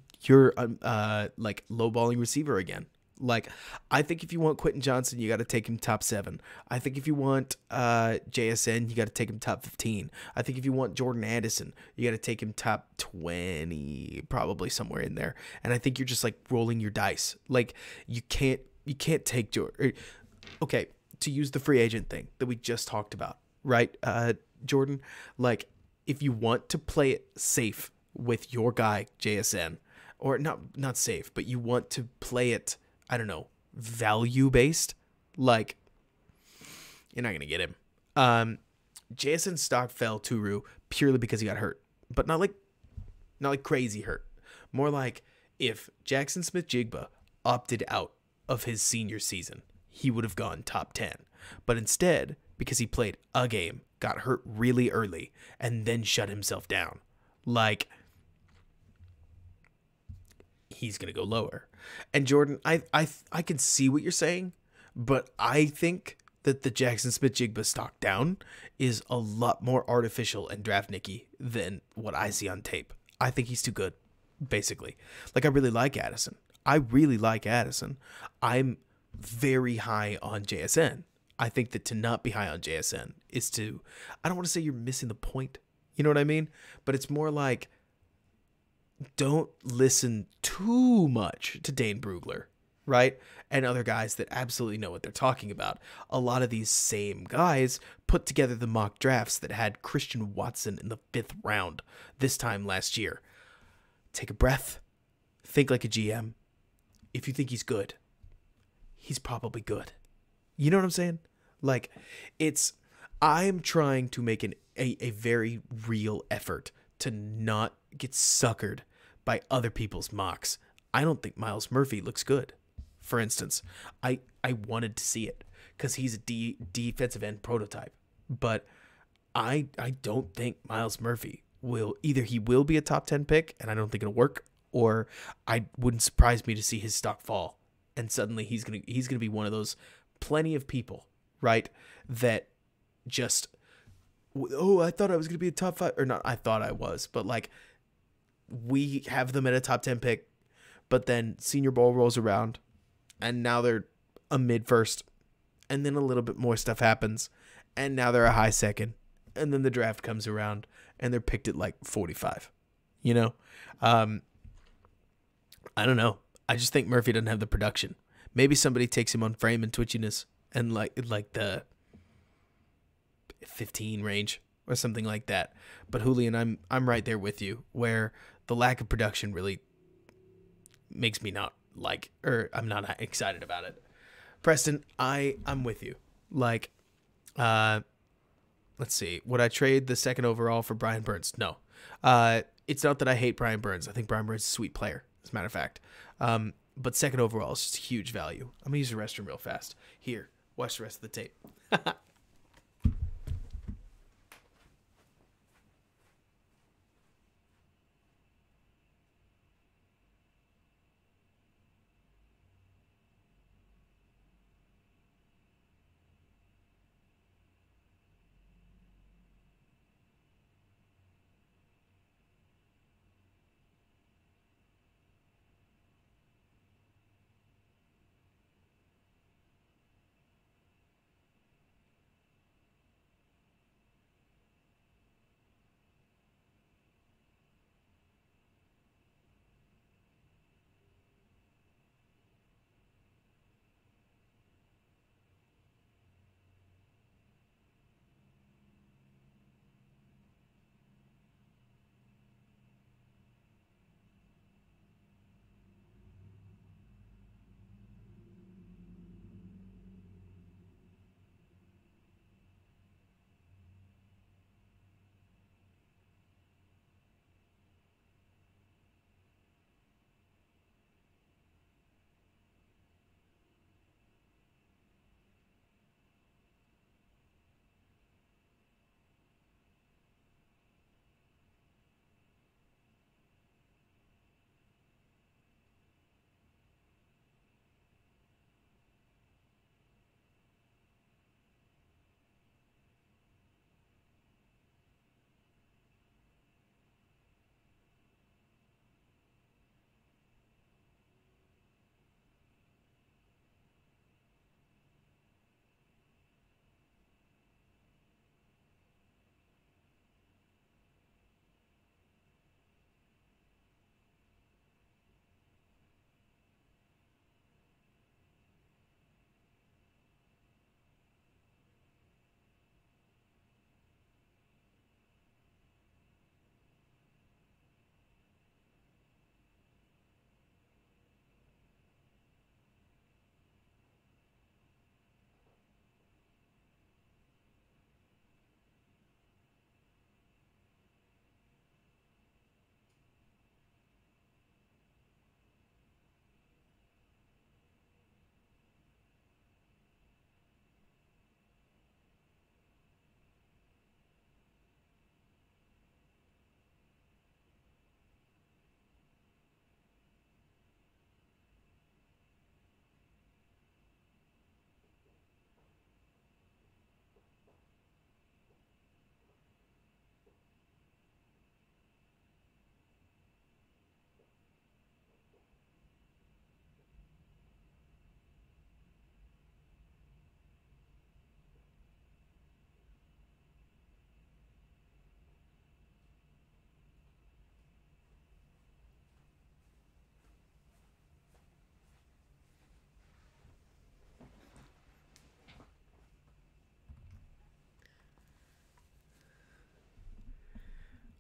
like, lowballing receiver again. Like, I think if you want Quentin Johnson, you got to take him top 7. I think if you want JSN, you got to take him top 15. I think if you want Jordan Addison, you got to take him top 20, probably somewhere in there. And I think you're just, like, rolling your dice. Like, you can't take Jordan. Okay, to use the free agent thing that we just talked about, right, Jordan? Like, if you want to play it safe with your guy, JSN, or not safe, but you want to play it, I don't know, value-based, like, you're not going to get him. JSN's stock fell, Turu, purely because he got hurt, but not like crazy hurt. More like if Jackson Smith-Jigba opted out of his senior season, he would have gone top 10. But instead, because he played a game, got hurt really early, and then shut himself down, like, he's going to go lower. And Jordan, I can see what you're saying, but I think that the Jackson Smith-Jigba stock down is a lot more artificial and draft nicky than what I see on tape. I think he's too good, basically. Like, I really like Addison. I'm very high on JSN. I think that to not be high on JSN is to, I don't want to say you're missing the point. You know what I mean? But it's more like, don't listen too much to Dane Brugler, right? And other guys that absolutely know what they're talking about. A lot of these same guys put together the mock drafts that had Christian Watson in the 5th round this time last year. Take a breath. Think like a GM. If you think he's good, he's probably good. You know what I'm saying? Like, I'm trying to make a very real effort to not get suckered by other people's mocks. I don't think Miles Murphy looks good, for instance. I wanted to see it because he's a defensive end prototype. But I don't think Miles Murphy he will be a top 10 pick, and I don't think it'll work, or I wouldn't surprise me to see his stock fall. And suddenly he's gonna be one of those plenty of people, right, that just, oh, I thought I was gonna be a top 5, or not. I thought I was, but like, we have them at a top 10 pick, but then Senior Bowl rolls around, and now they're a mid first, and then a little bit more stuff happens, and now they're a high second, and then the draft comes around, and they're picked at like 45. You know, I don't know. I just think Murphy doesn't have the production. Maybe somebody takes him on frame and twitchiness and like the 15 range or something like that. But Julian, I'm right there with you, where the lack of production really makes me not like, or I'm not excited about it. Preston, I'm with you. Like, let's see. Would I trade the 2nd overall for Brian Burns? No. It's not that I hate Brian Burns. I think Brian Burns is a sweet player, as a matter of fact. But 2nd overall is just huge value. I'm going to use the restroom real fast. Here, watch the rest of the tape.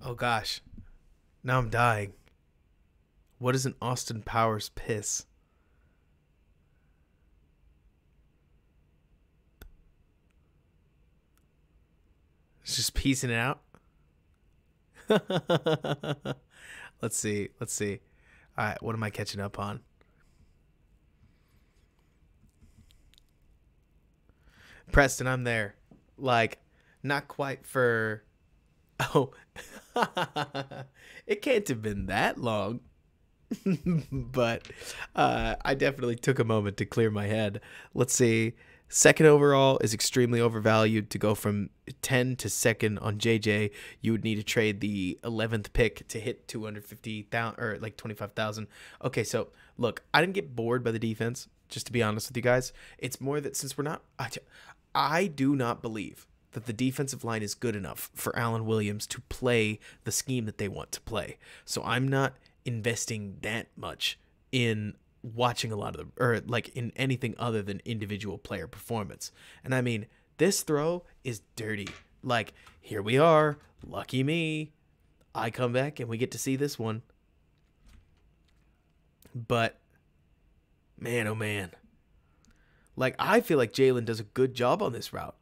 Oh gosh. Now I'm dying. What is an Austin Powers piss? It's just piecing it out. Let's see. Let's see. All right, what am I catching up on? Preston, I'm there. Like, not quite for. Oh, it can't have been that long. But I definitely took a moment to clear my head. Let's see. Second overall is extremely overvalued. To go from 10 to second on JJ, you would need to trade the 11th pick to hit 250,000 or like 25,000. Okay, so look, I didn't get bored by the defense, just to be honest with you guys. It's more that since we're not, I do not believe that the defensive line is good enough for Allen Williams to play the scheme that they want to play. So I'm not investing that much in watching a lot of them, or like in anything other than individual player performance. And I mean, this throw is dirty. Like, here we are, lucky me. I come back and we get to see this one. But man, oh man. Like, I feel like Jalen does a good job on this route.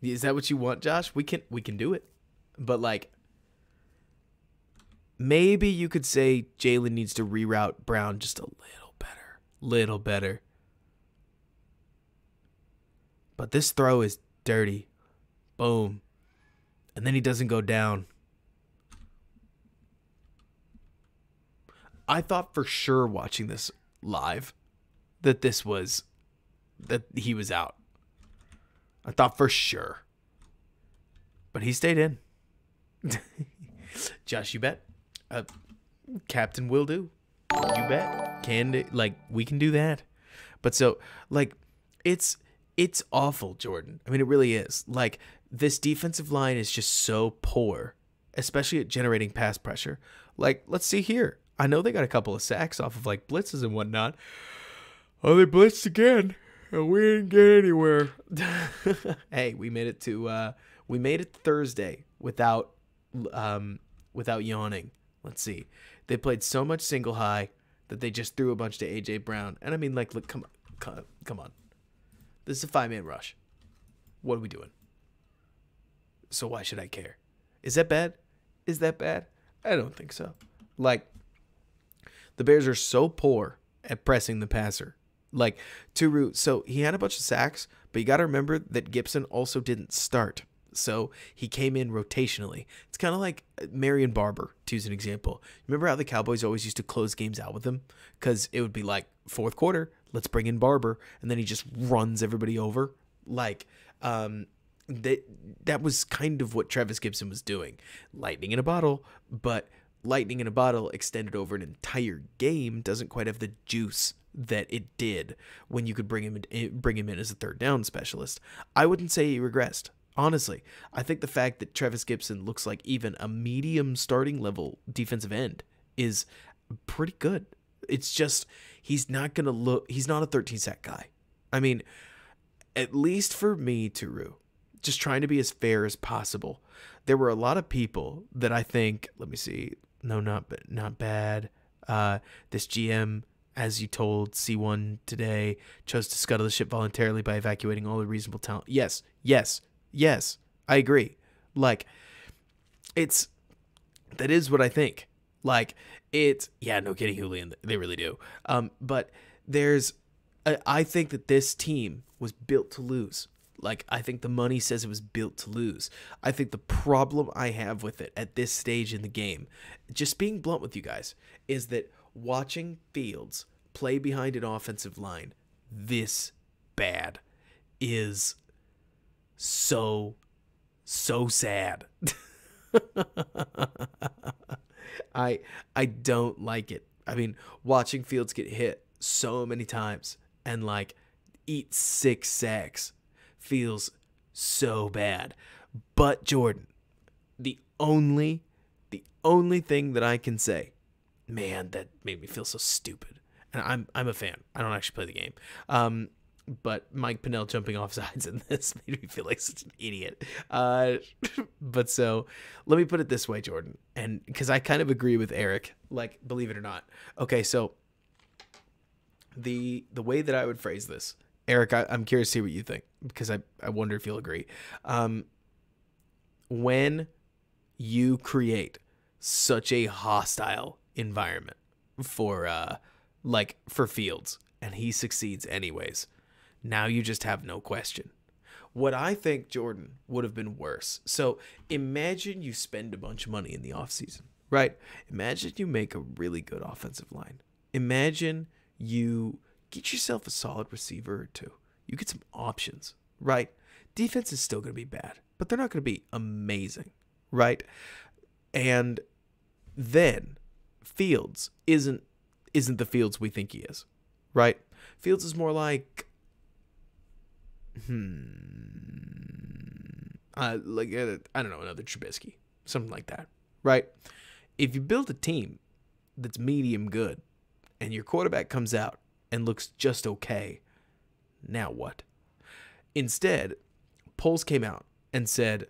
Is that what you want, Josh? We can do it. But like, maybe you could say Jalen needs to reroute Brown just a little better. Little better. But this throw is dirty. Boom. And then he doesn't go down. I thought for sure watching this live that he was out. I thought for sure. But he stayed in. Josh, you bet? Captain will do. You bet. We can do that. But so, like, it's awful, Jordan. I mean, it really is. Like, this defensive line is just so poor, especially at generating pass pressure. Like, let's see here. I know they got a couple of sacks off of like blitzes and whatnot. Oh, they blitzed again, and we didn't get anywhere. Hey, we made it Thursday without yawning. Let's see. They played so much single high that they just threw a bunch to AJ Brown. And I mean, like, look, come on. This is a 5-man rush. What are we doing? So why should I care? Is that bad? Is that bad? I don't think so. Like, the Bears are so poor at pressing the passer. Like, so he had a bunch of sacks, but you got to remember that Gibson also didn't start. So he came in rotationally. It's kind of like Marion Barber, to use an example. Remember how the Cowboys always used to close games out with him? Because it would be like, fourth quarter, let's bring in Barber. And then he just runs everybody over. Like, that was kind of what Travis Gibson was doing. Lightning in a bottle, but lightning in a bottle extended over an entire game doesn't quite have the juice that it did when you could bring him in as a third down specialist. I wouldn't say he regressed. Honestly, I think the fact that Travis Gibson looks like even a medium starting level defensive end is pretty good. It's just he's not a 13 sack guy. I mean, at least for me, Turu, just trying to be as fair as possible. There were a lot of people that I think, let me see, no, not bad. This GM, as you told C1 today, chose to scuttle the ship voluntarily by evacuating all the reasonable talent. Yes, I agree. Like, that is what I think. Like, no kidding, Julian, they really do. But I think that this team was built to lose. Like, I think the money says it was built to lose. I think the problem I have with it at this stage in the game, just being blunt with you guys, is that watching Fields play behind an offensive line this bad is so sad. I don't like it. I mean, watching Fields get hit so many times and like eat 6 sacks feels so bad. But Jordan, the only thing that I can say, man, that made me feel so stupid. And I'm a fan. I don't actually play the game. But Mike Pinnell jumping off sides in this made me feel like such an idiot. But so let me put it this way, Jordan, and because I kind of agree with Eric, like, believe it or not. Okay, so the way that I would phrase this, Eric, I'm curious to see what you think, because I wonder if you'll agree. When you create such a hostile environment for Fields, and he succeeds anyways, now you just have no question. What I think, Jordan, would have been worse. So imagine you spend a bunch of money in the offseason, right? Imagine you make a really good offensive line. Imagine you get yourself a solid receiver or two. You get some options, right? Defense is still going to be bad, but they're not going to be amazing, right? And then Fields isn't the Fields we think he is, right? Fields is more like I don't know, another Trubisky, something like that, right? If you build a team that's medium good and your quarterback comes out and looks just okay, now what? Instead, Poles came out and said,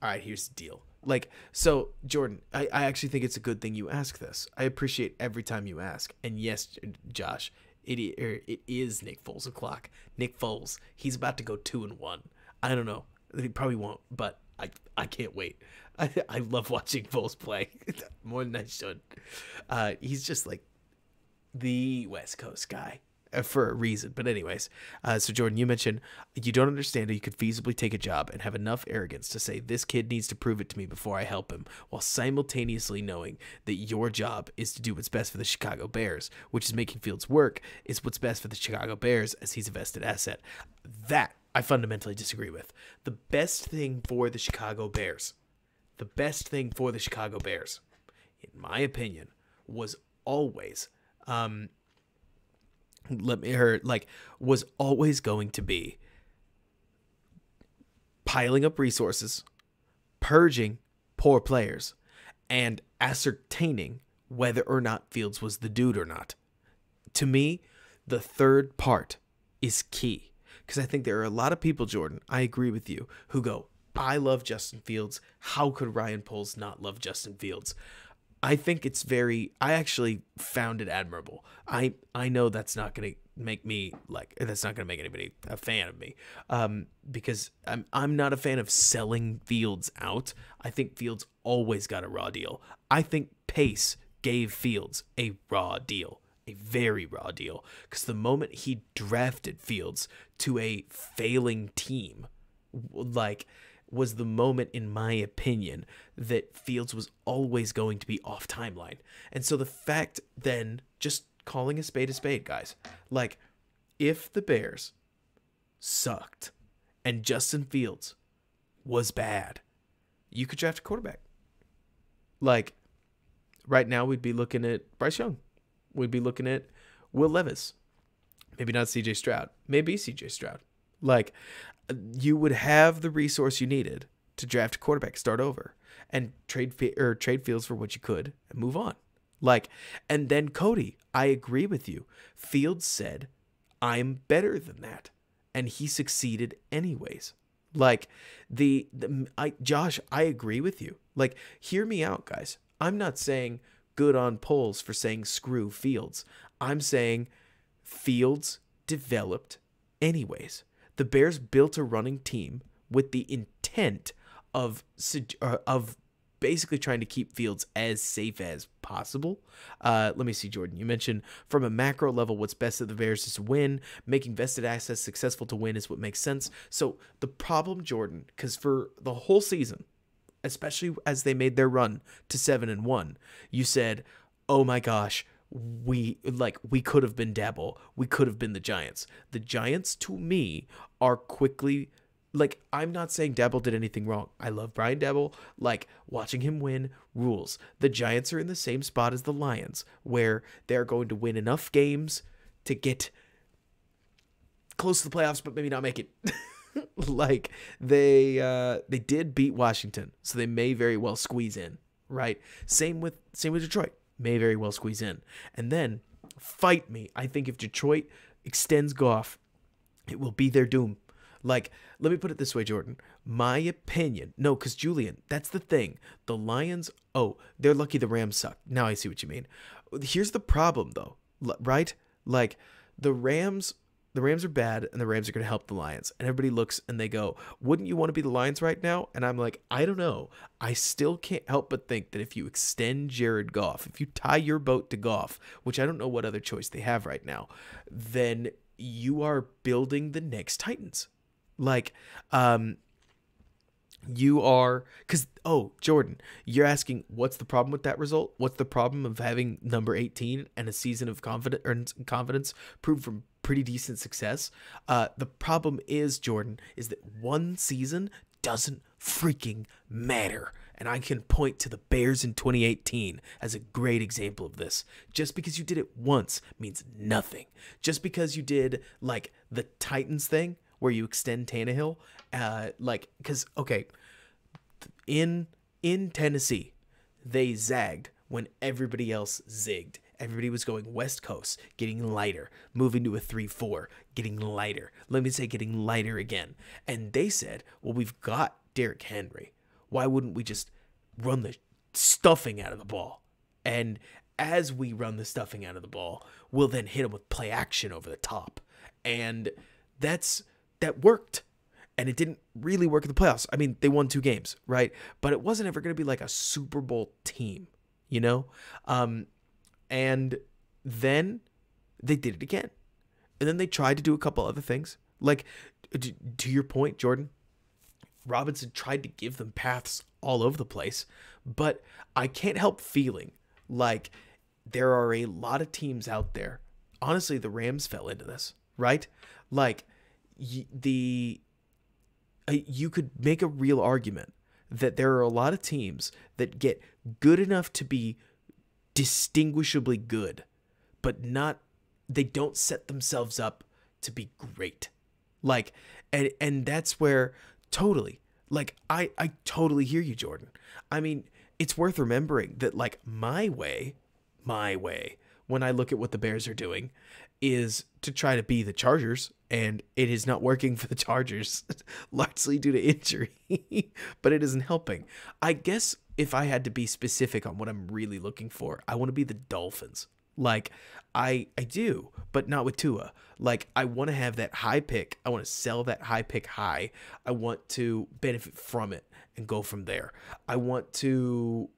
all right, here's the deal. Like, so, Jordan, I actually think it's a good thing you ask this. I appreciate every time you ask. And yes, Josh, it is Nick Foles o'clock. Nick Foles, he's about to go 2-1. I don't know. He probably won't, but I can't wait. I love watching Foles play more than I should. He's just like the West Coast guy for a reason. But anyways, so Jordan, you mentioned you don't understand how you could feasibly take a job and have enough arrogance to say this kid needs to prove it to me before I help him, while simultaneously knowing that your job is to do what's best for the Chicago Bears, which is making Fields work is what's best for the Chicago Bears as he's a vested asset. That I fundamentally disagree with. The best thing for the Chicago Bears, in my opinion, was always was always going to be piling up resources, purging poor players, and ascertaining whether or not Fields was the dude or not. To me, the third part is key, because I think there are a lot of people, Jordan, I agree with you, who go, I love Justin Fields. How could Ryan Poles not love Justin Fields? I think it's I actually found it admirable. I know that's not going to make me that's not going to make anybody a fan of me, because I'm not a fan of selling Fields out. I think Fields always got a raw deal. I think Pace gave Fields a raw deal, a very raw deal, because the moment he drafted Fields to a failing team, was the moment, in my opinion, that Fields was always going to be off timeline. And so the fact then, just calling a spade, guys, if the Bears sucked and Justin Fields was bad, you could draft a quarterback. Right now we'd be looking at Bryce Young. We'd be looking at Will Levis. Maybe not CJ Stroud. Maybe CJ Stroud. You would have the resource you needed to draft a quarterback, start over, and trade Fields for what you could and move on. And then Cody, I agree with you. Fields said, I'm better than that. And he succeeded anyways. Josh, I agree with you. Hear me out, guys. I'm not saying good on Poles for saying screw Fields. I'm saying Fields developed anyways. The Bears built a running team with the intent of basically trying to keep Fields as safe as possible. Let me see, Jordan. You mentioned from a macro level, what's best of the Bears is to win. Making vested assets successful to win is what makes sense. So the problem, Jordan, because for the whole season, especially as they made their run to 7-1, you said, oh my gosh, we could have been Dabble. We could have been the Giants. The Giants, to me, are quickly, I'm not saying Dabble did anything wrong. I love Brian Dabble. Watching him win rules. The Giants are in the same spot as the Lions, where they're going to win enough games to get close to the playoffs, but maybe not make it. They did beat Washington, so they may very well squeeze in, right? Same with Detroit. May very well squeeze in. And then, fight me, I think if Detroit extends Goff It will be their doom. Like, let me put it this way, Jordan. My opinion. No, because Julian, that's the thing. The Lions, oh, they're lucky the Rams suck. Now I see what you mean. Here's the problem, though, right? Like, the Rams. The Rams are bad, and the Rams are going to help the Lions. And everybody looks and they go, wouldn't you want to be the Lions right now? And I'm like, I don't know. I still can't help but think that if you extend Jared Goff, if you tie your boat to Goff, which I don't know what other choice they have right now, then you are building the next Titans. Like, you are, because, oh, Jordan, you're asking, what's the problem with that result? What's the problem of having number 18 and a season of confidence proved from pretty decent success? The problem is, Jordan, is that one season doesn't freaking matter. And I can point to the Bears in 2018 as a great example of this. Just because you did it once means nothing. Just because you did, like, the Titans thing, where you extend Tannehill, like, because, okay, in Tennessee, they zagged when everybody else zigged. Everybody was going West Coast, getting lighter, moving to a 3-4, getting lighter. Let me say getting lighter again. And they said, well, we've got Derrick Henry. Why wouldn't we just run the stuffing out of the ball? And as we run the stuffing out of the ball, we'll then hit him with play action over the top. And that worked. And it didn't really work in the playoffs. I mean, they won 2 games, right? But it wasn't ever going to be like a Super Bowl team, you know? And then they did it again. And then they tried to do a couple other things. Like, to your point, Jordan, Robinson tried to give them paths all over the place. But I can't help feeling like there are a lot of teams out there. Honestly, the Rams fell into this, right? Like, you could make a real argument that there are a lot of teams that get good enough to be distinguishably good, but they don't set themselves up to be great. Like, and that's where totally, like, I totally hear you, Jordan. I mean, it's worth remembering that, like, my way, when I look at what the Bears are doing, is to try to be the Chargers, and it is not working for the Chargers, largely due to injury, but it isn't helping. I guess if I had to be specific on what I'm really looking for, I want to be the Dolphins. Like, I do, but not with Tua. Like, I want to have that high pick. I want to sell that high pick high. I want to benefit from it and go from there. I want to,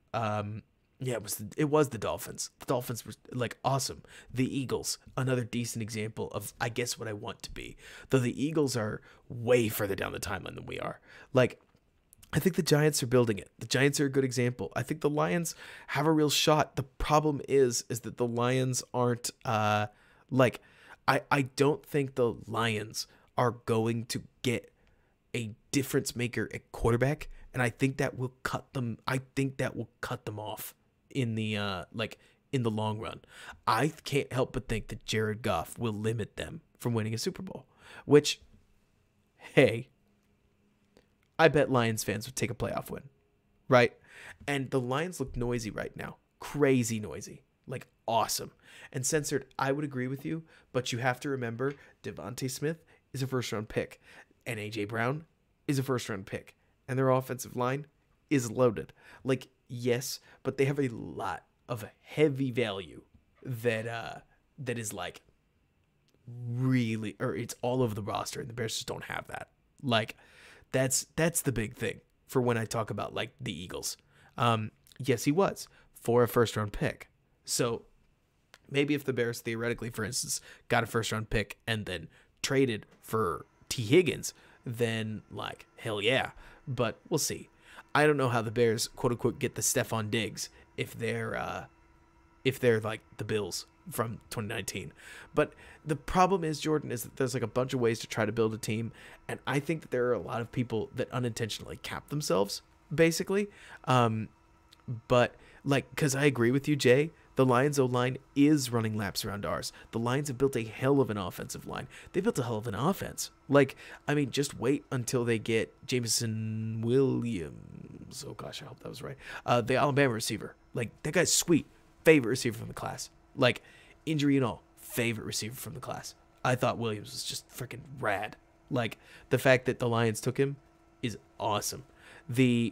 yeah, it was the Dolphins. The Dolphins were, like, awesome. The Eagles, another decent example of, I guess, what I want to be. Though the Eagles are way further down the timeline than we are. Like, I think the Giants are building it. The Giants are a good example. I think the Lions have a real shot. The problem is that the Lions aren't, like, I don't think the Lions are going to get a difference maker at quarterback, and I think that will cut them. I think that will cut them off in the in the long run. I can't help but think that Jared Goff will limit them from winning a Super Bowl, which, hey, I bet Lions fans would take a playoff win, right? And the Lions look noisy right now. Crazy noisy. Like, awesome. And Censored, I would agree with you, but you have to remember Devontae Smith is a first-round pick, and A.J. Brown is a first-round pick, and their offensive line is loaded. Like, yes, but they have a lot of heavy value that is, like, really, or it's all over the roster, and the Bears just don't have that. Like, that's the big thing for when I talk about, like, the Eagles. Yes, he was for a first-round pick. So maybe if the Bears theoretically, for instance, got a first-round pick and then traded for T. Higgins, then, like, hell yeah. But we'll see. I don't know how the Bears, quote-unquote, get the Stephon Diggs if they're like the Bills from 2019. But the problem is, Jordan, is that there's, like, a bunch of ways to try to build a team, and I think that there are a lot of people that unintentionally cap themselves, basically. But, like, because I agree with you, Jay, the Lions' O-line is running laps around ours. The Lions have built a hell of an offensive line. They built a hell of an offense. Like, I mean, just wait until they get Jameson Williams. Oh, gosh, I hope that was right. The Alabama receiver. Like, that guy's sweet. Favorite receiver from the class. Like, injury and all. Favorite receiver from the class. I thought Williams was just freaking rad. Like, the fact that the Lions took him is awesome. And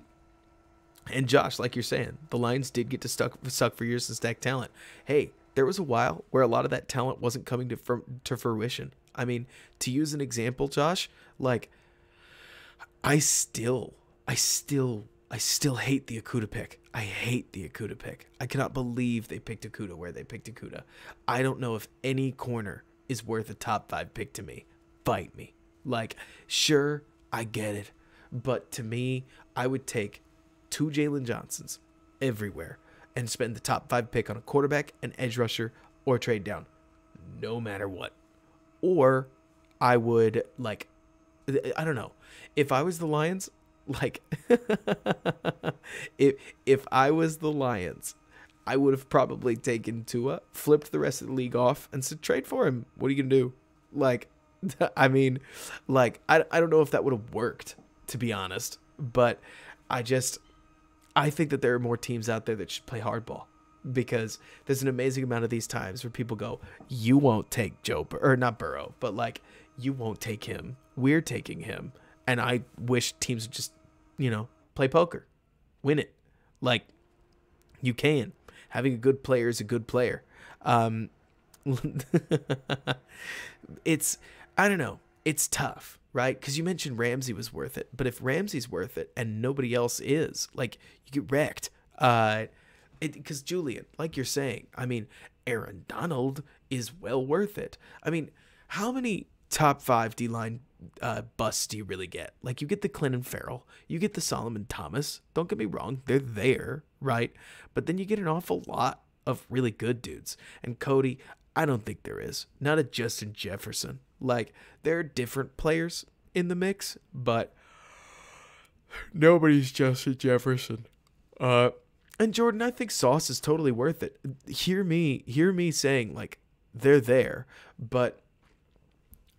Josh, like you're saying, the Lions did get to suck for years and stack talent. Hey, there was a while where a lot of that talent wasn't coming to fruition. I mean, to use an example, Josh, like, I still hate the Okudah pick. I hate the Okudah pick. I cannot believe they picked Okudah where they picked Okudah. I don't know if any corner is worth a top 5 pick to me. Fight me. Like, sure, I get it. But to me, I would take 2 Jalen Johnsons everywhere and spend the top 5 pick on a quarterback, an edge rusher, or trade down. No matter what. Or I would, like, I don't know. If I was the Lions, like, if I was the Lions, I would have probably taken Tua, flipped the rest of the league off, and said, trade for him. What are you going to do? Like, I mean, like, I don't know if that would have worked, to be honest. But I think that there are more teams out there that should play hardball. Because there's an amazing amount of these times where people go, you won't take not Burrow, but like, you won't take him. We're taking him. And I wish teams would just, play poker. Win it. Like, you can. Having a good player is a good player. It's, I don't know. It's tough, right? Because you mentioned Ramsey was worth it. But if Ramsey's worth it and nobody else is, like, you get wrecked. Because Julian, like you're saying, I mean, Aaron Donald is well worth it. I mean, how many top 5 D-line busts do you really get? Like, you get the Clinton Farrell, you get the Solomon Thomas. Don't get me wrong, they're there, right? But then you get an awful lot of really good dudes. And Cody, I don't think there is. Not a Justin Jefferson. Like, there are different players in the mix, but nobody's Justin Jefferson. And Jordan, I think Sauce is totally worth it. Hear me saying, like, they're there, but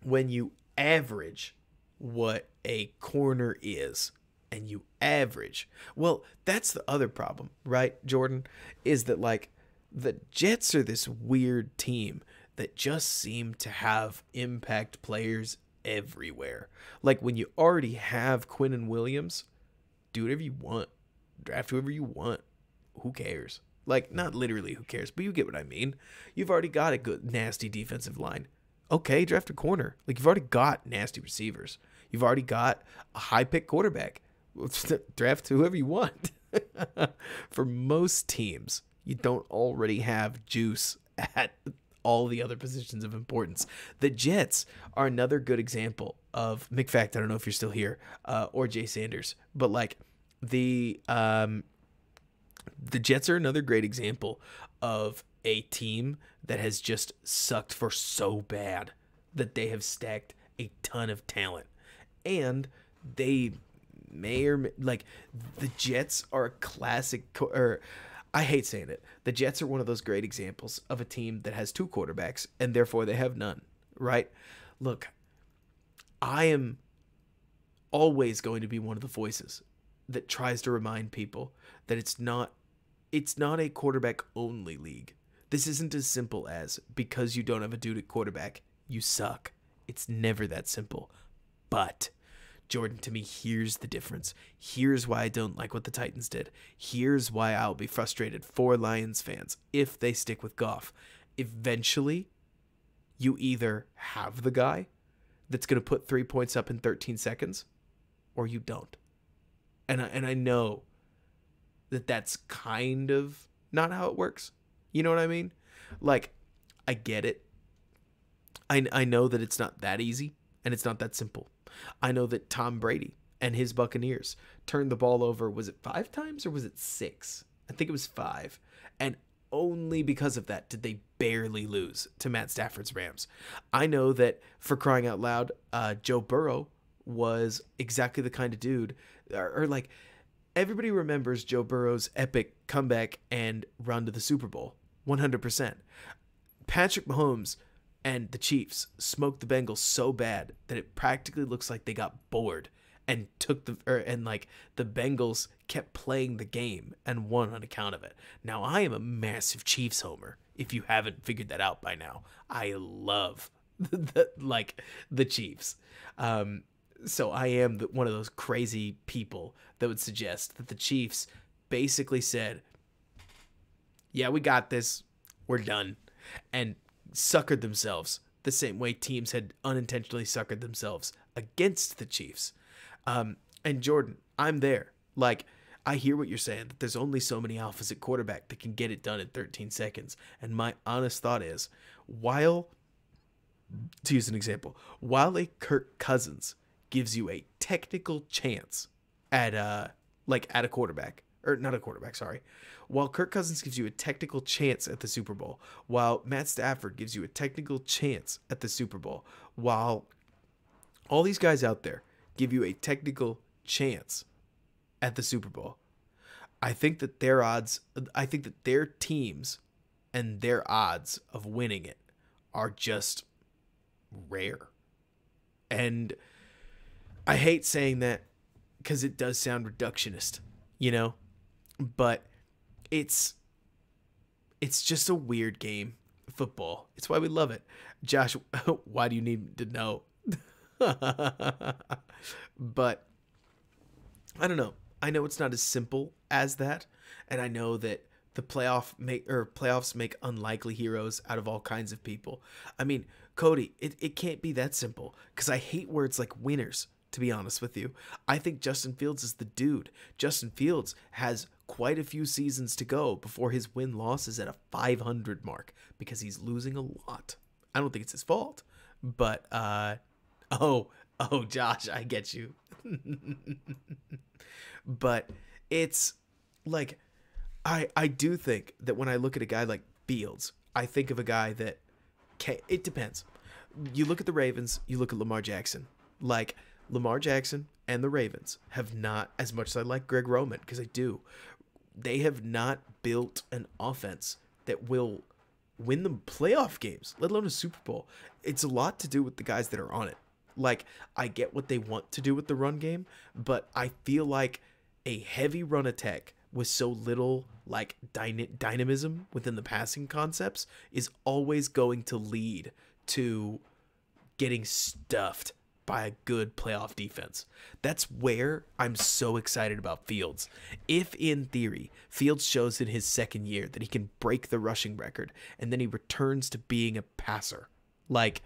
when you average what a corner is, and you average, well, that's the other problem, right, Jordan, is that, like, the Jets are this weird team that just seem to have impact players everywhere. Like, when you already have Quinnen Williams, do whatever you want. Draft whoever you want. Who cares? Like, not literally who cares, but you get what I mean. You've already got a good, nasty defensive line. Okay, draft a corner. Like, you've already got nasty receivers. You've already got a high-pick quarterback. Draft whoever you want. For most teams, you don't already have juice at all the other positions of importance. The Jets are another good example of, McFact, I don't know if you're still here, or Jay Sanders, but, like, the Jets are another great example of a team that has just sucked for so bad that they have stacked a ton of talent. And they the Jets are a classic, or I hate saying it, the Jets are one of those great examples of a team that has 2 quarterbacks and therefore they have none, right? Look, I am always going to be one of the voices that tries to remind people that it's not a quarterback only league. This isn't as simple as, because you don't have a dude at quarterback, you suck. It's never that simple. But, Jordan, to me, here's the difference. Here's why I don't like what the Titans did. Here's why I'll be frustrated for Lions fans if they stick with Goff. Eventually, you either have the guy that's going to put 3 points up in 13 seconds, or you don't. And I know that that's kind of not how it works. You know what I mean? Like, I get it. I know that it's not that easy, and it's not that simple. I know that Tom Brady and his Buccaneers turned the ball over, was it 5 times or was it 6? I think it was 5. And only because of that did they barely lose to Matt Stafford's Rams. I know that, for crying out loud, Joe Burrow was exactly the kind of dude, or like, everybody remembers Joe Burrow's epic comeback and run to the Super Bowl. 100%. Patrick Mahomes and the Chiefs smoked the Bengals so bad that it practically looks like they got bored and the Bengals kept playing the game and won on account of it. Now, I am a massive Chiefs homer, if you haven't figured that out by now. I love like the Chiefs. So I am one of those crazy people that would suggest that the Chiefs basically said, yeah, we got this. We're done. And suckered themselves the same way teams had unintentionally suckered themselves against the Chiefs. And Jordan, I'm there. Like, I hear what you're saying, that there's only so many alphas at quarterback that can get it done in 13 seconds. And my honest thought is, to use an example, while a Kirk Cousins gives you a technical chance at a quarterback, or not a quarterback, sorry. While Kirk Cousins gives you a technical chance at the Super Bowl, while Matt Stafford gives you a technical chance at the Super Bowl, while all these guys out there give you a technical chance at the Super Bowl, I think that their teams and their odds of winning it are just rare. And I hate saying that because it does sound reductionist, but it's just a weird game, football. It's why we love it. Josh, why do you need to know? But I don't know. I know it's not as simple as that, and I know that the playoffs make unlikely heroes out of all kinds of people. I mean, Cody, it can't be that simple, because I hate words like winners, to be honest with you. I think Justin Fields is the dude. Justin Fields has quite a few seasons to go before his win-loss is at a 500 mark, because he's losing a lot. I don't think it's his fault, but oh Josh, I get you. But it's like, I do think that when I look at a guy like Fields, I think of a guy that it depends. You look at the Ravens, you look at Lamar Jackson. Like, Lamar Jackson and the Ravens have not, as much as I like Greg Roman, because I do, they have not built an offense that will win them playoff games, let alone a Super Bowl. It's a lot to do with the guys that are on it. Like, I get what they want to do with the run game, but I feel like a heavy run attack with so little like dynamism within the passing concepts is always going to lead to getting stuffed by a good playoff defense. That's where I'm so excited about Fields. If in theory Fields shows in his second year that he can break the rushing record and then he returns to being a passer, like,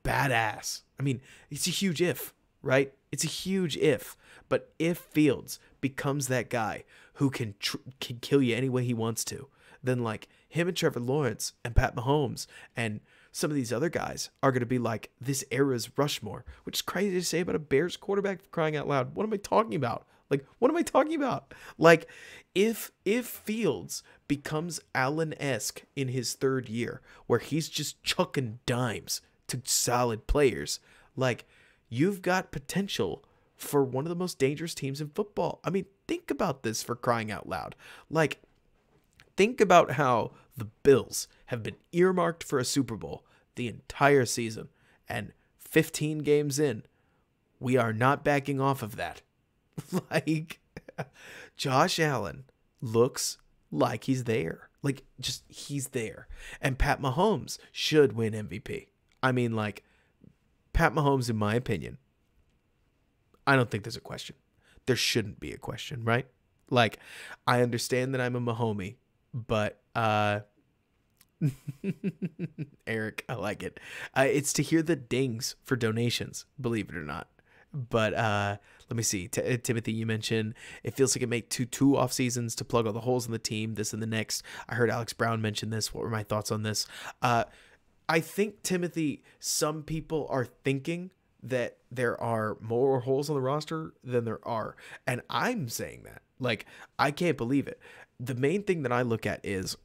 badass. I mean, it's a huge if, right? It's a huge if. But if Fields becomes that guy who can kill you any way he wants to, then like him and Trevor Lawrence and Pat Mahomes and some of these other guys are going to be like this era's Rushmore, which is crazy to say about a Bears quarterback, for crying out loud. What am I talking about? Like, what am I talking about? Like, if Fields becomes Allen-esque in his third year, where he's just chucking dimes to solid players, like, you've got potential for one of the most dangerous teams in football. I mean, think about this, for crying out loud. Like, think about how the Bills have been earmarked for a Super Bowl the entire season, and 15 games in, we are not backing off of that. Like, Josh Allen looks like he's there. Like, just, he's there. And Pat Mahomes should win MVP. I mean, like, Pat Mahomes, in my opinion, I don't think there's a question. There shouldn't be a question, right? Like, I understand that I'm a Mahomie, but Eric, I like it. It's to hear the dings for donations, believe it or not. But let me see. Timothy, you mentioned it feels like it make two off seasons to plug all the holes in the team, this and the next. I heard Alex Brown mention this. What were my thoughts on this? I think, Timothy, some people are thinking that there are more holes on the roster than there are. And I'm saying that. Like, I can't believe it. The main thing that I look at is,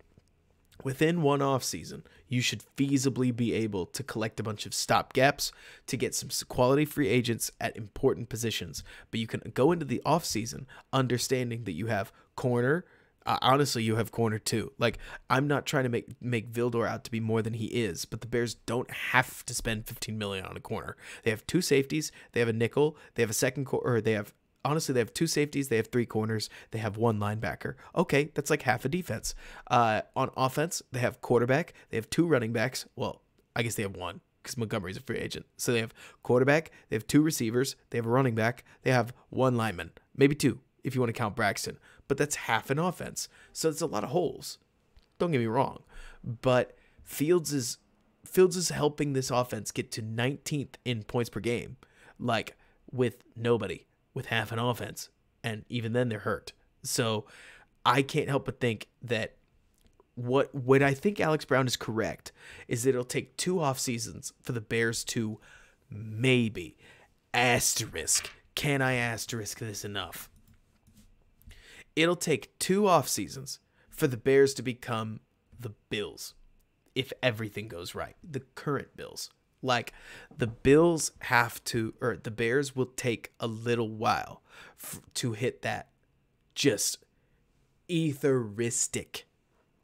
within one off season, you should feasibly be able to collect a bunch of stopgaps to get some quality free agents at important positions. But you can go into the off season understanding that you have corner. Honestly, you have corner too. Like, I'm not trying to make Vildor out to be more than he is, but the Bears don't have to spend $15 million on a corner. They have two safeties, they have a nickel, they have a second corner, they have two safeties, they have three corners, they have one linebacker. Okay, that's like half a defense. On offense, they have quarterback, they have two running backs. Well, I guess they have one, because Montgomery's a free agent. So they have quarterback, they have 2 receivers, they have a running back, they have 1 lineman, maybe 2 if you want to count Braxton. But that's half an offense. So it's a lot of holes. Don't get me wrong. But Fields is helping this offense get to 19th in points per game, like with nobody, with half an offense. And even then they're hurt. So I can't help but think that what I think Alex Brown is correct is that it'll take 2 off seasons for the Bears to maybe asterisk. Can I asterisk this enough? It'll take 2 off seasons for the Bears to become the Bills if everything goes right. The current Bills. Like, the Bills the Bears will take a little while to hit that just etheristic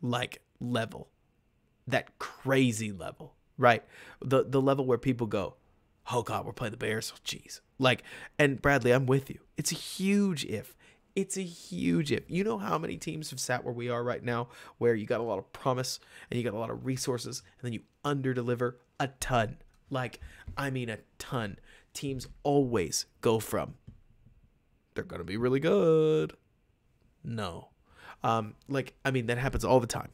like level, that crazy level, right? The level where people go, oh God, we're playing the Bears. Oh, geez. Like, and Bradley, I'm with you. It's a huge if. It's a huge if. You know how many teams have sat where we are right now, where you got a lot of promise and you got a lot of resources, and then you underdeliver a ton. Like, I mean a ton. Teams always go from, they're going to be really good. No. That happens all the time.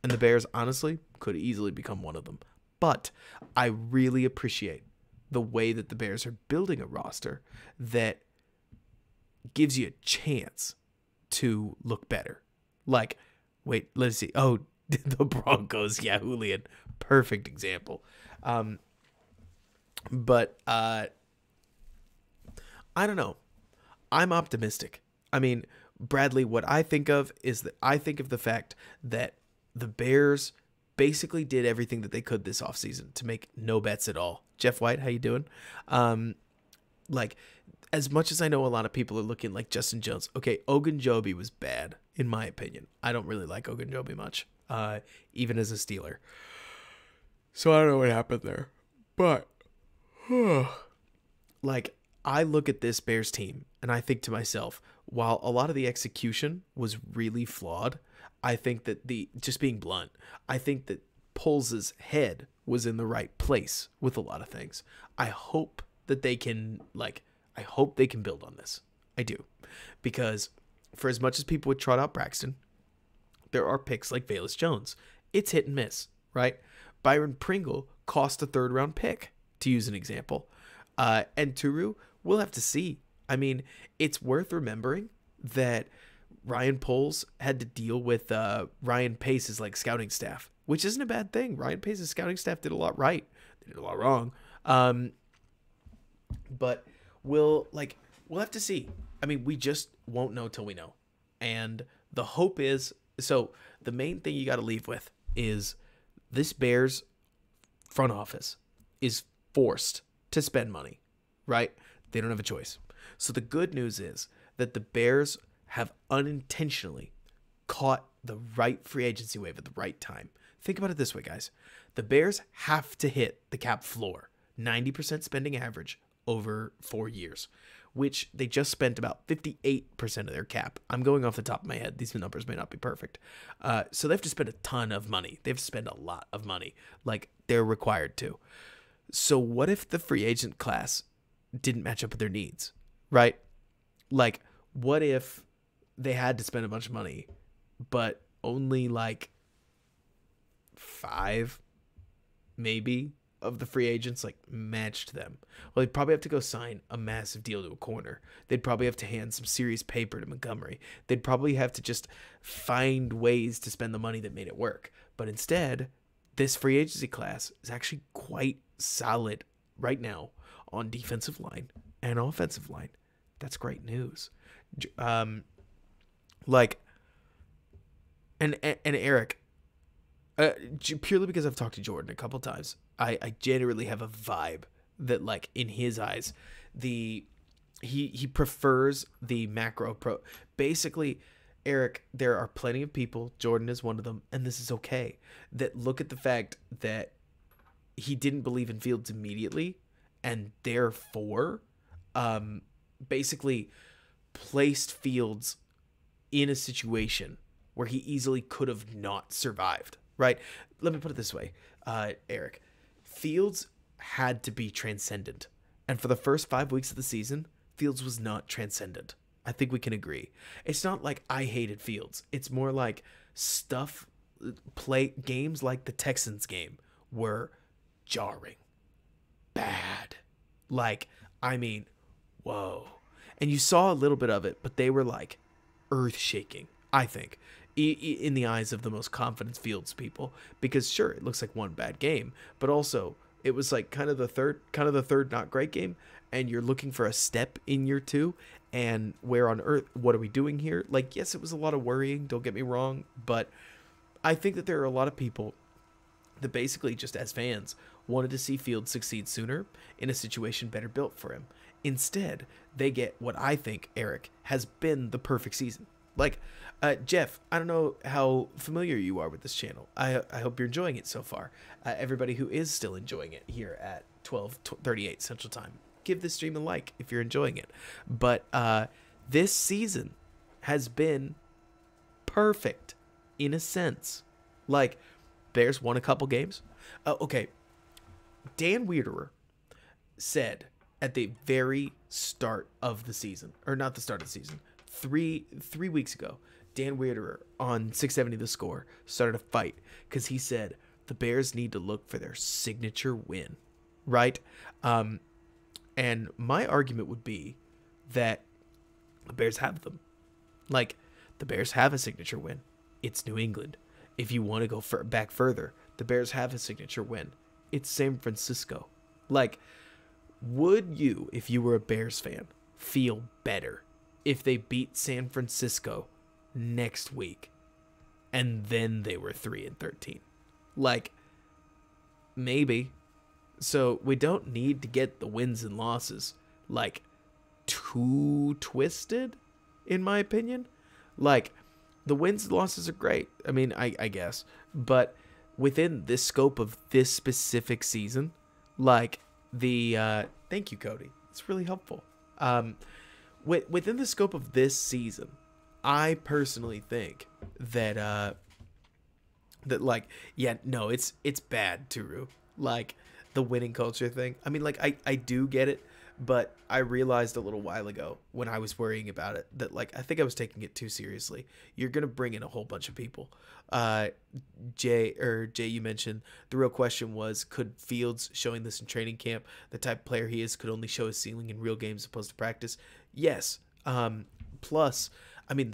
And the Bears, honestly, could easily become one of them. But I really appreciate the way that the Bears are building a roster that gives you a chance to look better. Like, wait, let's see. Oh, the Broncos. Yeah, Julian. Perfect example. But I don't know. I'm optimistic. I mean, Bradley, what I think of is that I think of the fact that the Bears basically did everything that they could this offseason to make no bets at all. Jeff White, how you doing? As much as I know a lot of people are looking like Justin Jones. Okay, Ogunjobi was bad, in my opinion. I don't really like Ogunjobi much, even as a Steeler. So I don't know what happened there. But, I look at this Bears team and I think to myself, while a lot of the execution was really flawed, I think that just being blunt, I think that Poles' head was in the right place with a lot of things. I hope that they can build on this. I do. Because for as much as people would trot out Braxton, there are picks like Velus Jones. It's hit and miss, right? Byron Pringle cost a 3rd-round pick, to use an example. And Turu, we'll have to see. I mean, it's worth remembering that Ryan Poles had to deal with Ryan Pace's scouting staff, which isn't a bad thing. Ryan Pace's scouting staff did a lot right. They did a lot wrong. But we'll have to see. I mean, we just won't know till we know. And the hope is, so the main thing you got to leave with is this Bears front office is forced to spend money, right? They don't have a choice. So the good news is that the Bears have unintentionally caught the right free agency wave at the right time. Think about it this way, guys. The Bears have to hit the cap floor, 90% spending average over 4 years, which they just spent about 58% of their cap. I'm going off the top of my head. These numbers may not be perfect. So they have to spend a ton of money. They have to spend a lot of money, like they're required to. So what if the free agent class didn't match up with their needs, right? Like, what if they had to spend a bunch of money, but only 5, maybe, of the free agents matched them? Well, they'd probably have to go sign a massive deal to a corner. They'd probably have to hand some serious paper to Montgomery. They'd probably have to just find ways to spend the money that made it work. But instead, this free agency class is actually quite solid right now on defensive line and offensive line. That's great news. And Eric, purely because I've talked to Jordan a couple times, I generally have a vibe that in his eyes, he prefers the macro pro. Basically, Eric, there are plenty of people, Jordan is one of them, and this is okay, that look at the fact that he didn't believe in Fields immediately, and therefore basically placed Fields in a situation where he easily could have not survived, right? Let me put it this way, Eric. Fields had to be transcendent. And for the first 5 weeks of the season, Fields was not transcendent. I think we can agree. It's not like I hated Fields. It's more like games like the Texans game were jarring. Bad. Like, I mean, whoa. And you saw a little bit of it, but they were like earth-shaking, I think, in the eyes of the most confident Fields people. Because sure, it looks like one bad game, but also it was like kind of the third not great game, and you're looking for a step in year 2, and where on earth, what are we doing here? Like, yes, it was a lot of worrying, don't get me wrong, but I think that there are a lot of people that basically just as fans wanted to see Fields succeed sooner in a situation better built for him. Instead, they get what I think, Eric, has been the perfect season. Like, Jeff, I don't know how familiar you are with this channel. I hope you're enjoying it so far. Everybody who is still enjoying it here at 12:38 Central Time, give this stream a like if you're enjoying it. But this season has been perfect in a sense. Like, Bears won a couple games. Okay, Dan Wiederer said at the very start of the season, or not the start of the season, three weeks ago, Dan Wiederer on 670 The Score started a fight because he said the Bears need to look for their signature win, right? And my argument would be that the Bears have them. Like, the Bears have a signature win. It's New England. If you want to go back further, the Bears have a signature win. It's San Francisco. Like, would you, if you were a Bears fan, feel better if they beat San Francisco next week and then they were 3-13? Like, maybe. So we don't need to get the wins and losses like too twisted, in my opinion. Like, the wins and losses are great. I mean, I guess, but within this scope of this specific season, like thank you, Cody. It's really helpful. Within the scope of this season, I personally think that like, yeah, no, it's bad, Turu. Like, the winning culture thing. I mean, like, I do get it, but I realized a little while ago when I was worrying about it that, like, I think I was taking it too seriously. You're gonna bring in a whole bunch of people. Jay, you mentioned the real question was, could Fields, showing this in training camp, the type of player he is, could only show his ceiling in real games opposed to practice? Yes. Plus, I mean,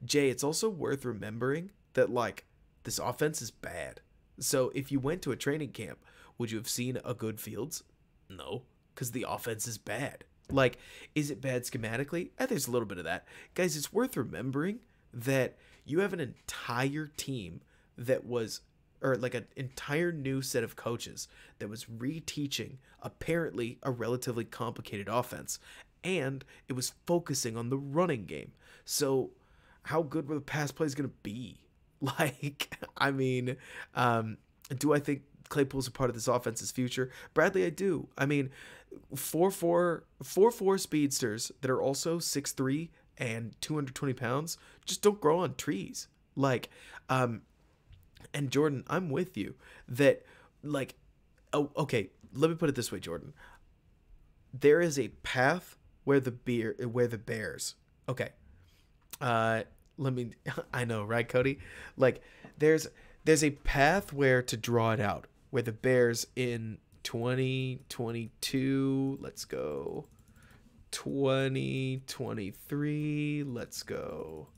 Jay, it's also worth remembering that, like, this offense is bad. So if you went to a training camp, would you have seen a good Fields? No, because the offense is bad. Like, is it bad schematically? There's a little bit of that. Guys, it's worth remembering that you have an entire team that was, or like an entire new set of coaches that was reteaching apparently a relatively complicated offense, and it was focusing on the running game. So how good were the pass plays going to be? Like, I mean, do I think Claypool's a part of this offense's future? Bradley, I do. I mean, 4'4" speedsters that are also 6'3" and 220 pounds just don't grow on trees. Like, and Jordan, I'm with you that, like, oh, okay, let me put it this way, Jordan. There is a path where the Bears, okay, I know, right, Cody? Like, there's a path where, to draw it out, where the Bears in 2022, let's go, 2023, let's go,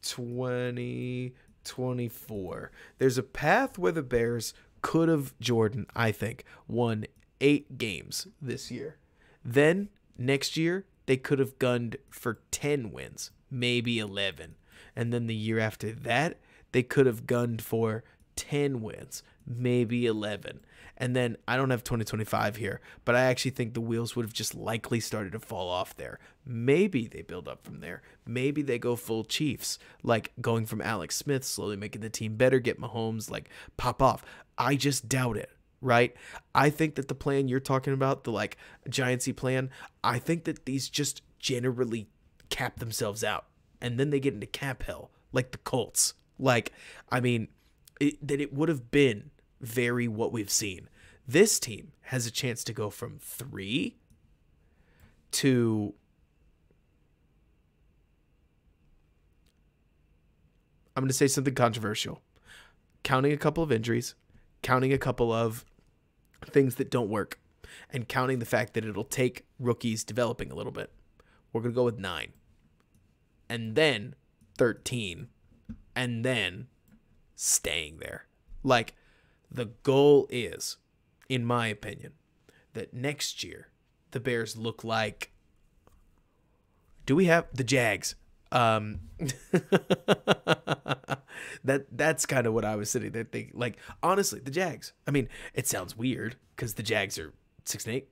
2024. There's a path where the Bears could have, Jordan, I think, won 8 games this year. Then, next year, they could have gunned for 10 wins. Maybe 11. And then the year after that, they could have gunned for 10 wins, maybe 11. And then, I don't have 2025 here, but I actually think the wheels would have just likely started to fall off there. Maybe they build up from there. Maybe they go full Chiefs, like going from Alex Smith, slowly making the team better, get Mahomes, like, pop off. I just doubt it, right? I think that the plan you're talking about, the, like, Giantsy plan, I think that these just generally cap themselves out, and then they get into cap hell, like the Colts. Like, I mean, that it would have been very what we've seen. This team has a chance to go from 3 to, I'm going to say something controversial, counting a couple of injuries, counting a couple of things that don't work, and counting the fact that it'll take rookies developing a little bit. We're going to go with 9. And then 13. And then staying there. Like, the goal is, in my opinion, that next year the Bears look like, do we have the Jags? That's kind of what I was sitting there thinking. Like, honestly, the Jags. I mean, it sounds weird because the Jags are 6-8.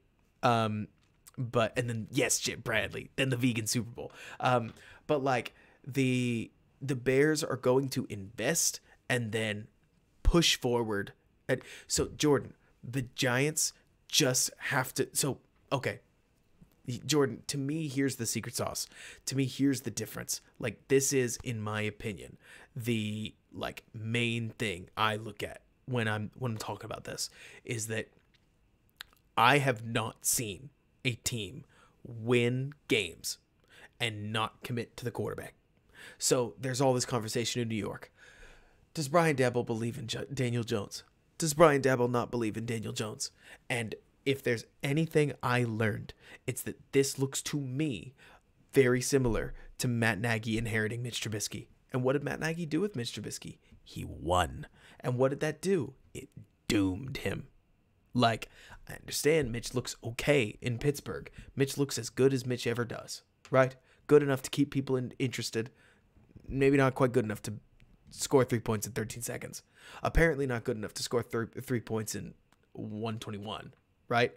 But, and then yes, Jim Bradley, then the vegan Super Bowl. But like the Bears are going to invest and then push forward. And so Jordan, the Giants just have to. So, okay, Jordan, to me, here's the secret sauce. To me, here's the difference. Like, this is, in my opinion, the like main thing I look at when I'm talking about this is that I have not seen a team win games and not commit to the quarterback. So there's all this conversation in New York. Does Brian Daboll believe in Daniel Jones? Does Brian Daboll not believe in Daniel Jones? And if there's anything I learned, it's that this looks to me very similar to Matt Nagy inheriting Mitch Trubisky. And what did Matt Nagy do with Mitch Trubisky? He won. And what did that do? It doomed him. Like, I understand Mitch looks okay in Pittsburgh. Mitch looks as good as Mitch ever does, right? Good enough to keep people interested. Maybe not quite good enough to score 3 points in 13 seconds. Apparently not good enough to score 3 points in 121, right?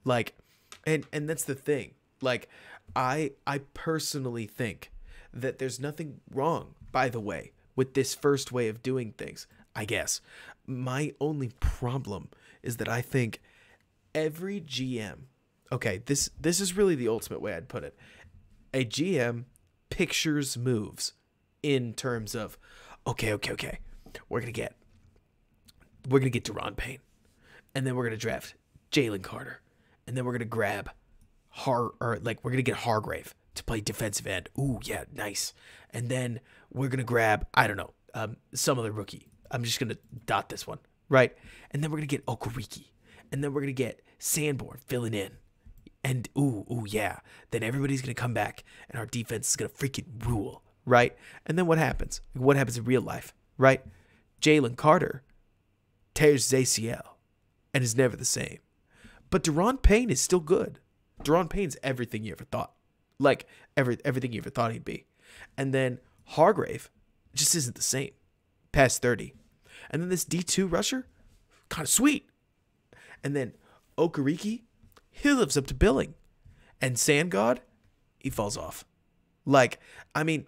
Like, and that's the thing. Like, I personally think that there's nothing wrong, by the way, with this first way of doing things, I guess. My only problem is that I think every GM, okay, this is really the ultimate way I'd put it. A GM pictures moves in terms of, okay, we're gonna get Deron Payne, and then we're gonna draft Jalen Carter, and then we're gonna grab we're gonna get Hargrave to play defensive end. Ooh, yeah, nice. And then we're gonna grab, I don't know, some other rookie. I'm just gonna dot this one, right? And then we're gonna get Okereke, and then we're gonna get Sanborn filling in. And ooh, yeah. Then everybody's gonna come back, and our defense is gonna freaking rule, right? And then what happens? What happens in real life, right? Jalen Carter tears his ACL and is never the same. But Deron Payne is still good. Deron Payne's everything you ever thought. Like, everything you ever thought he'd be. And then Hargrave just isn't the same. Past 30. And then this D2 rusher, kind of sweet. And then Okereke, he lives up to billing. And Sandgod, he falls off. Like, I mean,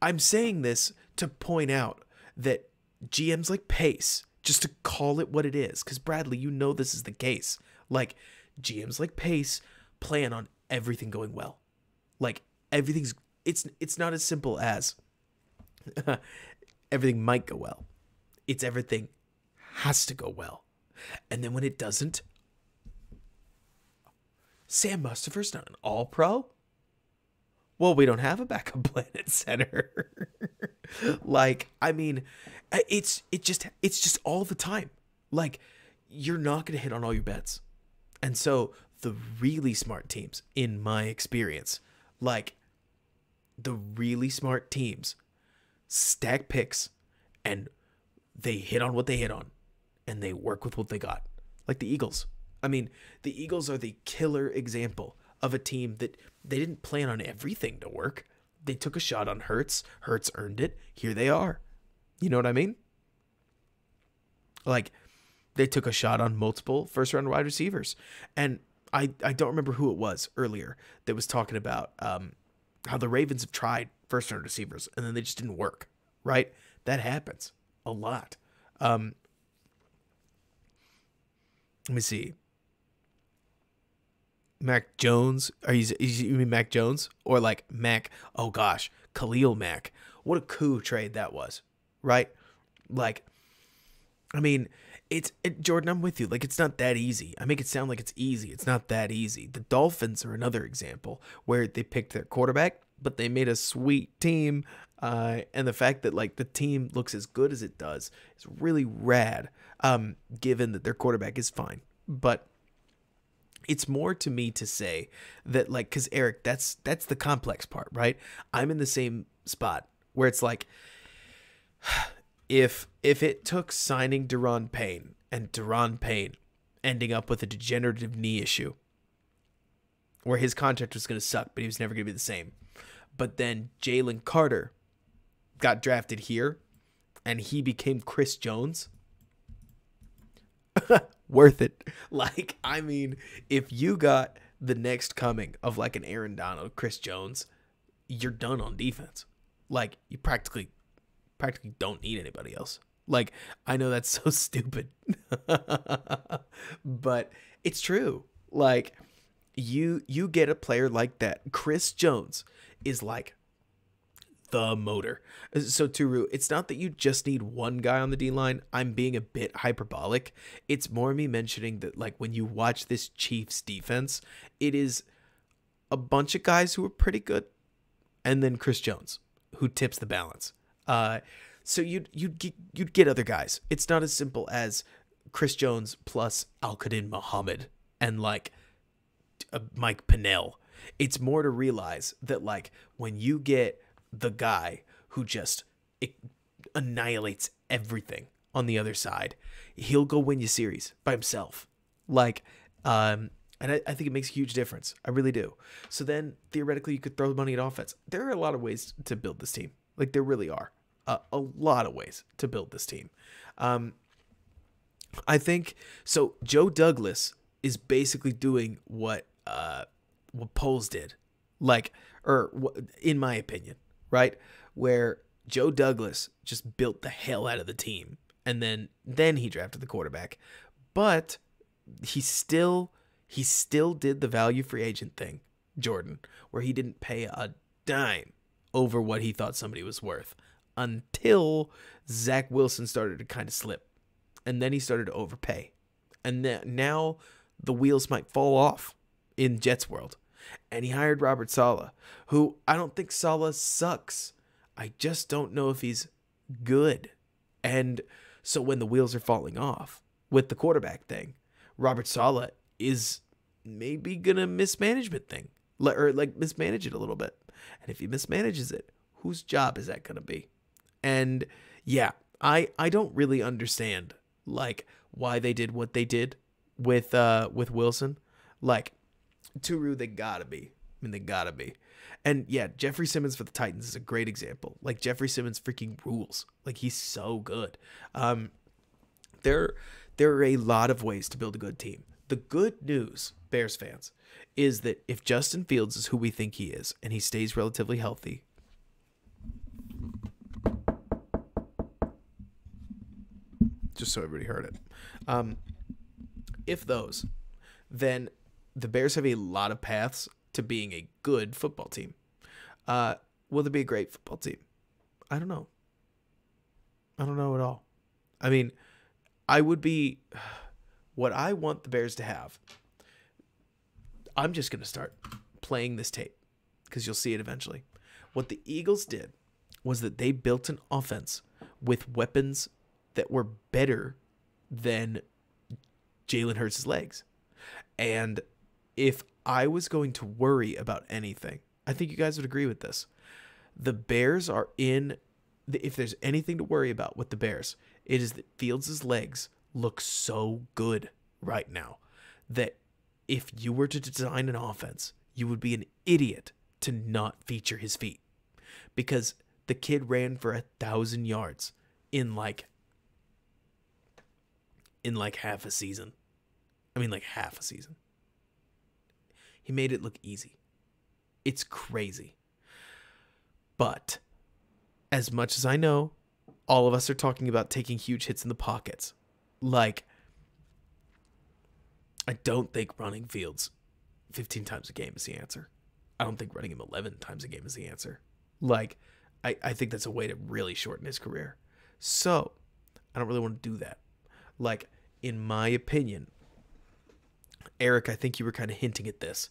I'm saying this to point out that GMs like Pace, just to call it what it is, because Bradley, you know this is the case. Like, GMs like Pace plan on everything going well. Like, it's not as simple as everything might go well. It's everything has to go well. And then when it doesn't, Sam Mustipher's not an all-pro? Well, we don't have a backup plan at center. Like, I mean, it's just all the time. Like, you're not going to hit on all your bets. And so the really smart teams, in my experience, like the really smart teams stack picks and they hit on what they hit on and they work with what they got. Like the Eagles. I mean, the Eagles are the killer example of a team that they didn't plan on everything to work. They took a shot on Hurts. Hurts earned it. Here they are. You know what I mean? Like, they took a shot on multiple first-round wide receivers. And I don't remember who it was earlier that was talking about how the Ravens have tried first-round receivers, and then they just didn't work, right? That happens a lot. Let me see. Mac Jones? You mean Mac Jones? Or like Mac, oh gosh, Khalil Mack. What a coup trade that was, right? Like, I mean, Jordan, I'm with you. Like, it's not that easy. I make it sound like it's easy. It's not that easy. The Dolphins are another example where they picked their quarterback, but they made a sweet team. And the fact that like the team looks as good as it does is really rad. Given that their quarterback is fine, but it's more to me to say that like, because Eric, that's the complex part, right? I'm in the same spot where it's like, if it took signing Deron Payne and Deron Payne ending up with a degenerative knee issue where his contract was going to suck, but he was never going to be the same. But then Jalen Carter got drafted here and he became Chris Jones. Worth it. Like, I mean, if you got the next coming of like an Aaron Donald, Chris Jones, you're done on defense. Like, you practically don't need anybody else. Like, I know that's so stupid, but it's true. Like, you get a player like that. Chris Jones is like the motor. So Turu, it's not that you just need one guy on the D-line. I'm being a bit hyperbolic. It's more me mentioning that like when you watch this Chiefs defense, it is a bunch of guys who are pretty good, and then Chris Jones who tips the balance. So you'd get other guys. It's not as simple as Chris Jones plus Al-Qadim Muhammad and like Mike Pinnell. It's more to realize that like when you get the guy who just annihilates everything on the other side, he'll go win you series by himself. Like, and I think it makes a huge difference. I really do. So then theoretically you could throw money at offense. There are a lot of ways to build this team. Like, there really are a lot of ways to build this team. I think so. Joe Douglas is basically doing what Poles did, like, or in my opinion, right? Where Joe Douglas just built the hell out of the team, and then he drafted the quarterback, but he still did the value free agent thing, Jordan, where he didn't pay a dime over what he thought somebody was worth until Zach Wilson started to kind of slip, and then he started to overpay, and now the wheels might fall off in Jets world. And he hired Robert Saleh, who I don't think Saleh sucks. I just don't know if he's good. And so when the wheels are falling off with the quarterback thing, Robert Saleh is maybe going to mismanagement thing, or like mismanage it a little bit. And if he mismanages it, whose job is that going to be? And yeah, I don't really understand like why they did what they did with Wilson. Like, Turu, they gotta be. I mean, they gotta be. And yeah, Jeffrey Simmons for the Titans is a great example. Like, Jeffrey Simmons freaking rules. Like, he's so good. There are a lot of ways to build a good team. The good news, Bears fans, is that if Justin Fields is who we think he is, and he stays relatively healthy, just so everybody heard it, if those, then the Bears have a lot of paths to being a good football team. Will they be a great football team? I don't know. I don't know at all. I mean, I would be what I want the Bears to have. I'm just going to start playing this tape because you'll see it eventually. What the Eagles did was that they built an offense with weapons that were better than Jalen Hurts' legs. And if I was going to worry about anything, I think you guys would agree with this. The Bears are if there's anything to worry about with the Bears, it is that Fields' legs look so good right now that if you were to design an offense, you would be an idiot to not feature his feet, because the kid ran for 1,000 yards in like half a season. I mean, like half a season. He made it look easy. It's crazy. But as much as I know, all of us are talking about taking huge hits in the pockets. Like, I don't think running Fields 15 times a game is the answer. I don't think running him 11 times a game is the answer. Like, I think that's a way to really shorten his career. So, I don't really want to do that. Like, in my opinion, Eric, I think you were kind of hinting at this.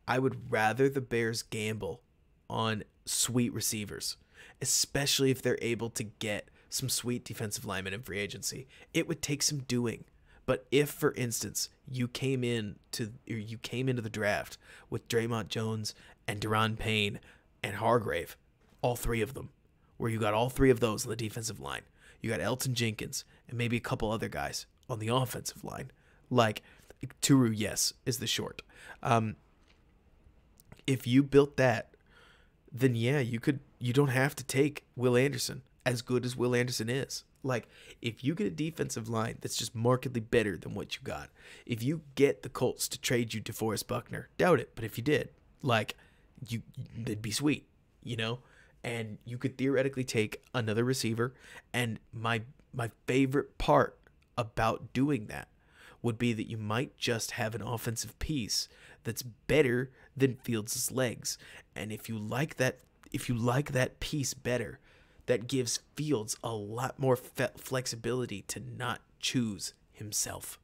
I would rather the Bears gamble on sweet receivers, especially if they're able to get some sweet defensive linemen in free agency. It would take some doing. But if, for instance, you came into the draft with Draymond Jones and Deron Payne and Hargrave, all three of them, where you got all three of those on the defensive line, you got Elton Jenkins and maybe a couple other guys on the offensive line, like Turu, yes, is the short. If you built that, then yeah, you don't have to take Will Anderson, as good as Will Anderson is. Like, if you get a defensive line that's just markedly better than what you got, if you get the Colts to trade you DeForest Buckner, doubt it, but if you did, like, they'd be sweet, you know? And you could theoretically take another receiver, and my favorite part about doing that would be that you might just have an offensive piece that's better than Fields' legs. And if you like that piece better, that gives Fields a lot more flexibility to not choose himself.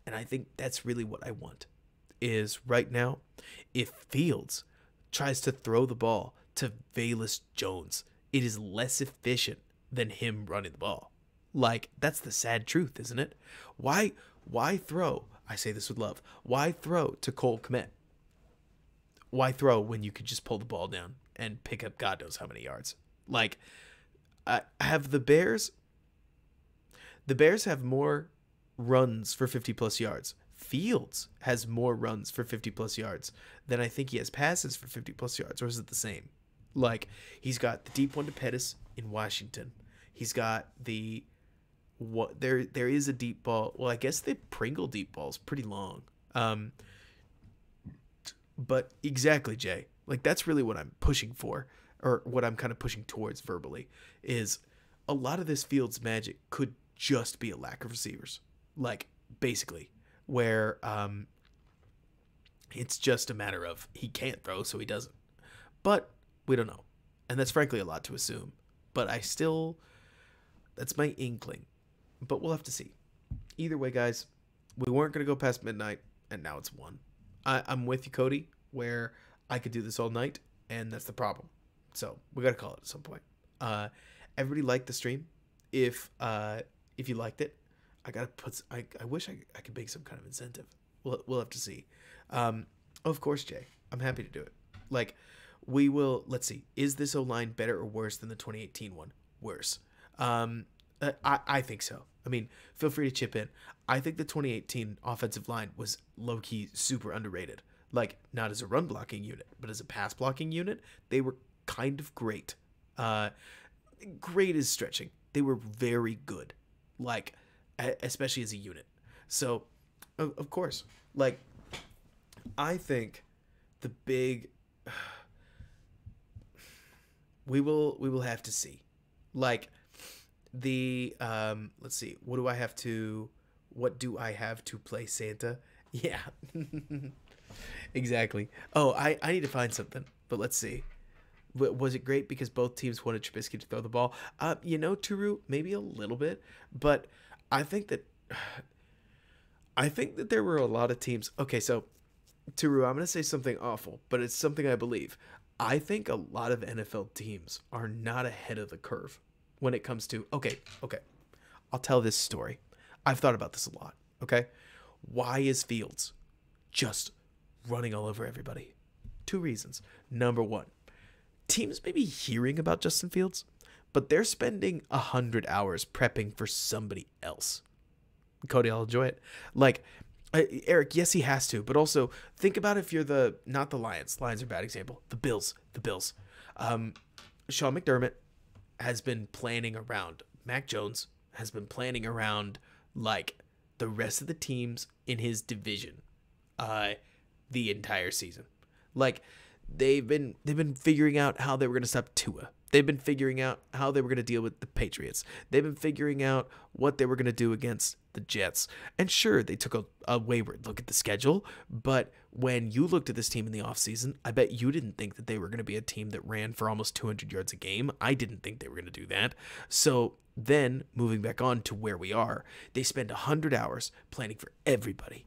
And I think that's really what I want. Is right now, if Fields tries to throw the ball to Velus Jones, it is less efficient than him running the ball. Like, that's the sad truth, isn't it? Why throw? I say this with love. Why throw to Cole Kmet? Why throw when you could just pull the ball down and pick up God knows how many yards? Like, I have the Bears. The Bears have more runs for 50-plus yards. Fields has more runs for 50-plus yards than I think he has passes for 50-plus yards. Or is it the same? Like, he's got the deep one to Pettis in Washington. He's got the... There is a deep ball. Well, I guess the Pringle deep ball is pretty long. But exactly, Jay. Like, that's really what I'm pushing for, or what I'm kind of pushing towards verbally, is a lot of this Fields magic could just be a lack of receivers. Like, basically, where it's just a matter of he can't throw, so he doesn't. But we don't know. And that's frankly a lot to assume. But that's my inkling. But we'll have to see. Either way, guys, we weren't going to go past midnight, and now it's 1. I'm with you, Cody, where I could do this all night, and that's the problem. So we got to call it at some point. Everybody liked the stream. If you liked it, I got to put... I wish I could make some kind of incentive. We'll have to see. Of course, Jay, I'm happy to do it. Like, we will... Let's see. Is this O-line better or worse than the 2018 one? Worse. I think so. I mean, feel free to chip in. I think the 2018 offensive line was low-key super underrated. Like, not as a run-blocking unit, but as a pass-blocking unit, they were kind of great. Great is stretching. They were very good. Like, especially as a unit. So, of course, like, I think the big... we will have to see. Like... let's see, what do I have to play Santa? Yeah. Exactly. Oh, I need to find something, but let's see. Was it great because both teams wanted Trubisky to throw the ball? Turu, maybe a little bit, but I think that there were a lot of teams. Okay, so Turu, I'm going to say something awful, but it's something I believe. I think a lot of NFL teams are not ahead of the curve when it comes to, okay, I'll tell this story. I've thought about this a lot, okay? Why is Fields just running all over everybody? 2 reasons. Number 1, teams may be hearing about Justin Fields, but they're spending 100 hours prepping for somebody else. Cody, I'll enjoy it. Like, Eric, yes, he has to, but also think about if you're not the Lions. Lions are a bad example. The Bills. Sean McDermott has been planning around Mac Jones, has been planning around like the rest of the teams in his division the entire season. Like, they've been figuring out how they were going to stop Tua. They've been figuring out how they were going to deal with the Patriots. They've been figuring out what they were going to do against the Jets. And sure, they took a wayward look at the schedule, but when you looked at this team in the offseason, I bet you didn't think that they were going to be a team that ran for almost 200 yards a game. I didn't think they were going to do that. So then, moving back on to where we are, they spend 100 hours planning for everybody,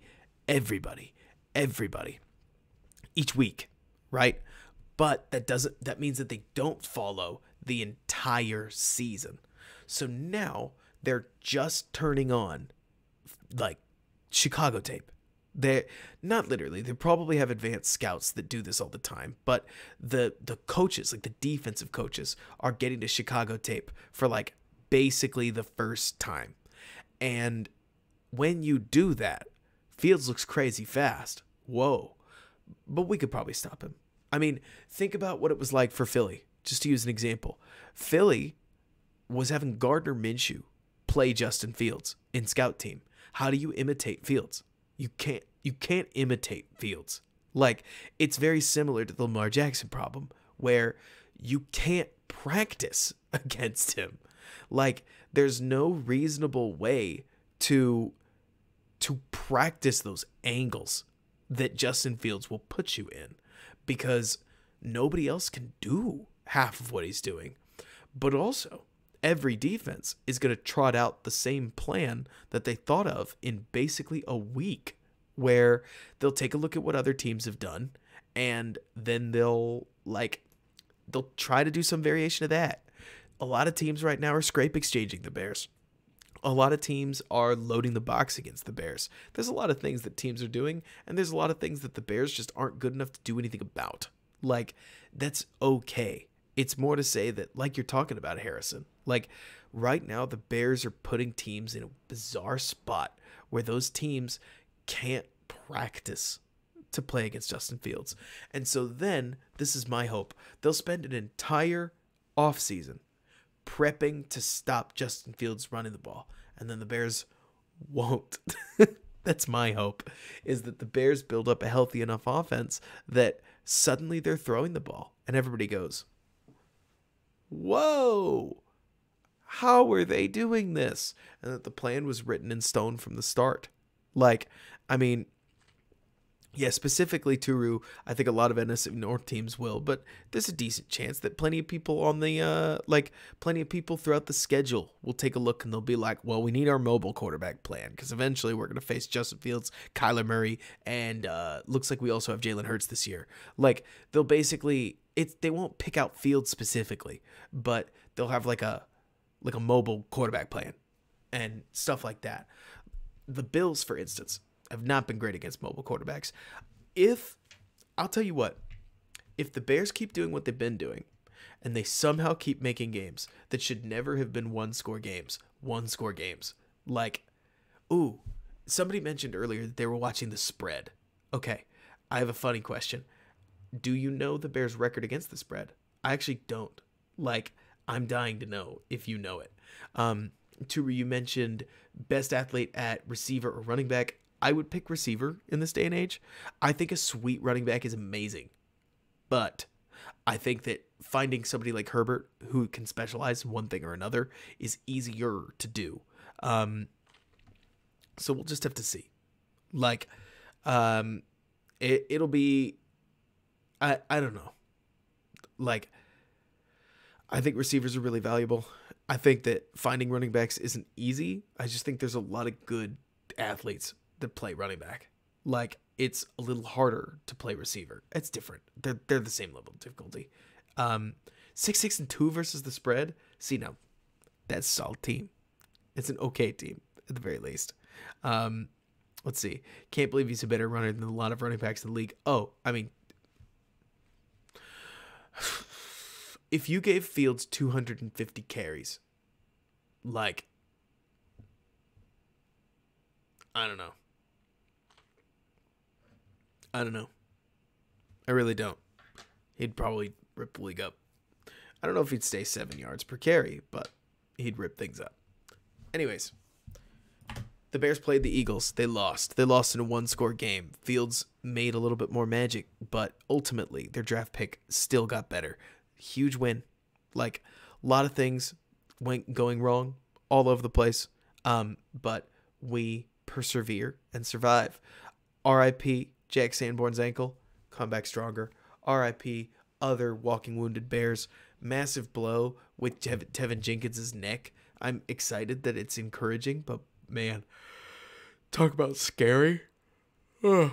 each week, right? But that means that they don't follow the entire season. So now they're just turning on like Chicago tape. They not literally, they probably have advanced scouts that do this all the time, but the coaches, like the defensive coaches, are getting to Chicago tape for like basically the first time. And when you do that, Fields looks crazy fast. Whoa. But we could probably stop him. I mean, think about what it was like for Philly, just to use an example. Philly was having Gardner Minshew play Justin Fields in scout team. How do you imitate Fields? You can't imitate Fields. Like, it's very similar to the Lamar Jackson problem, where you can't practice against him. Like, there's no reasonable way to practice those angles that Justin Fields will put you in, because nobody else can do half of what he's doing. But also, every defense is going to trot out the same plan that they thought of in basically a week, where they'll take a look at what other teams have done, and then they'll try to do some variation of that. A lot of teams right now are scrape exchanging the Bears. A lot of teams are loading the box against the Bears. There's a lot of things that teams are doing, and there's a lot of things that the Bears just aren't good enough to do anything about. Like, that's okay. It's more to say that, like you're talking about, Harrison, like right now the Bears are putting teams in a bizarre spot where those teams can't practice to play against Justin Fields. And so then, this is my hope, they'll spend an entire offseason prepping to stop Justin Fields running the ball, and then the Bears won't. That's my hope, is that the Bears build up a healthy enough offense that suddenly they're throwing the ball and everybody goes, whoa, how are they doing this? And that the plan was written in stone from the start. Like, I mean, yeah, specifically Turu, I think a lot of NFC North teams will, but there's a decent chance that plenty of people on the, plenty of people throughout the schedule will take a look and they'll be like, well, we need our mobile quarterback plan, because eventually we're going to face Justin Fields, Kyler Murray, and looks like we also have Jalen Hurts this year. Like, they'll basically, they won't pick out Fields specifically, but they'll have like a mobile quarterback plan and stuff like that. The Bills, for instance, have not been great against mobile quarterbacks. I'll tell you what, if the Bears keep doing what they've been doing, and they somehow keep making games that should never have been one-score games, like, ooh, somebody mentioned earlier that they were watching the spread. Okay, I have a funny question. Do you know the Bears' record against the spread? I actually don't. Like, I'm dying to know if you know it. Turu, you mentioned best athlete at receiver or running back. I would pick receiver in this day and age. I think a sweet running back is amazing. But I think that finding somebody like Herbert who can specialize in one thing or another is easier to do. So we'll just have to see. Like, it'll be, I don't know. Like, I think receivers are really valuable. I think that finding running backs isn't easy. I just think there's a lot of good athletes that play running back. Like, it's a little harder to play receiver. It's different. They're the same level of difficulty. 6-6-2 versus the spread. See, now that's a solid team. It's an okay team at the very least. Let's see. Can't believe he's a better runner than a lot of running backs in the league. Oh, I mean, if you gave Fields 250 carries, like, I don't know. I really don't. He'd probably rip the league up. I don't know if he'd stay 7 yards per carry, but he'd rip things up. Anyways, The Bears played the Eagles. They lost. They lost in a one-score game. Fields made a little bit more magic, but ultimately their draft pick still got better. Huge win. Like, a lot of things went going wrong all over the place, but we persevere and survive. R.I.P. Jack Sanborn's ankle. Come back stronger. R.I.P. other walking wounded Bears. Massive blow with Tevin Jenkins' neck. I'm excited that it's encouraging, but man, talk about scary. Ugh.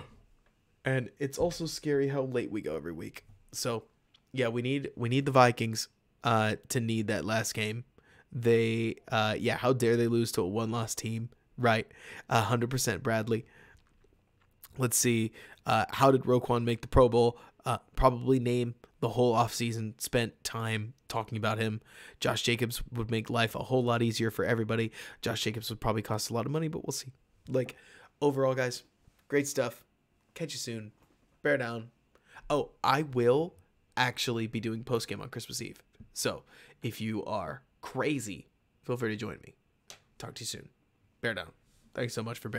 And it's also scary how late we go every week. So yeah, we need the Vikings to need that last game. They how dare they lose to a one-loss team, right? 100% Bradley. Let's see, how did Roquan make the Pro Bowl? Probably name the whole offseason spent time talking about him. Josh Jacobs would make life a whole lot easier for everybody. Josh Jacobs would probably cost a lot of money, but we'll see. Like, overall, guys, great stuff. Catch you soon. Bear down. Oh, I will actually be doing postgame on Christmas Eve. So if you are crazy, feel free to join me. Talk to you soon. Bear down. Thanks so much for bearing.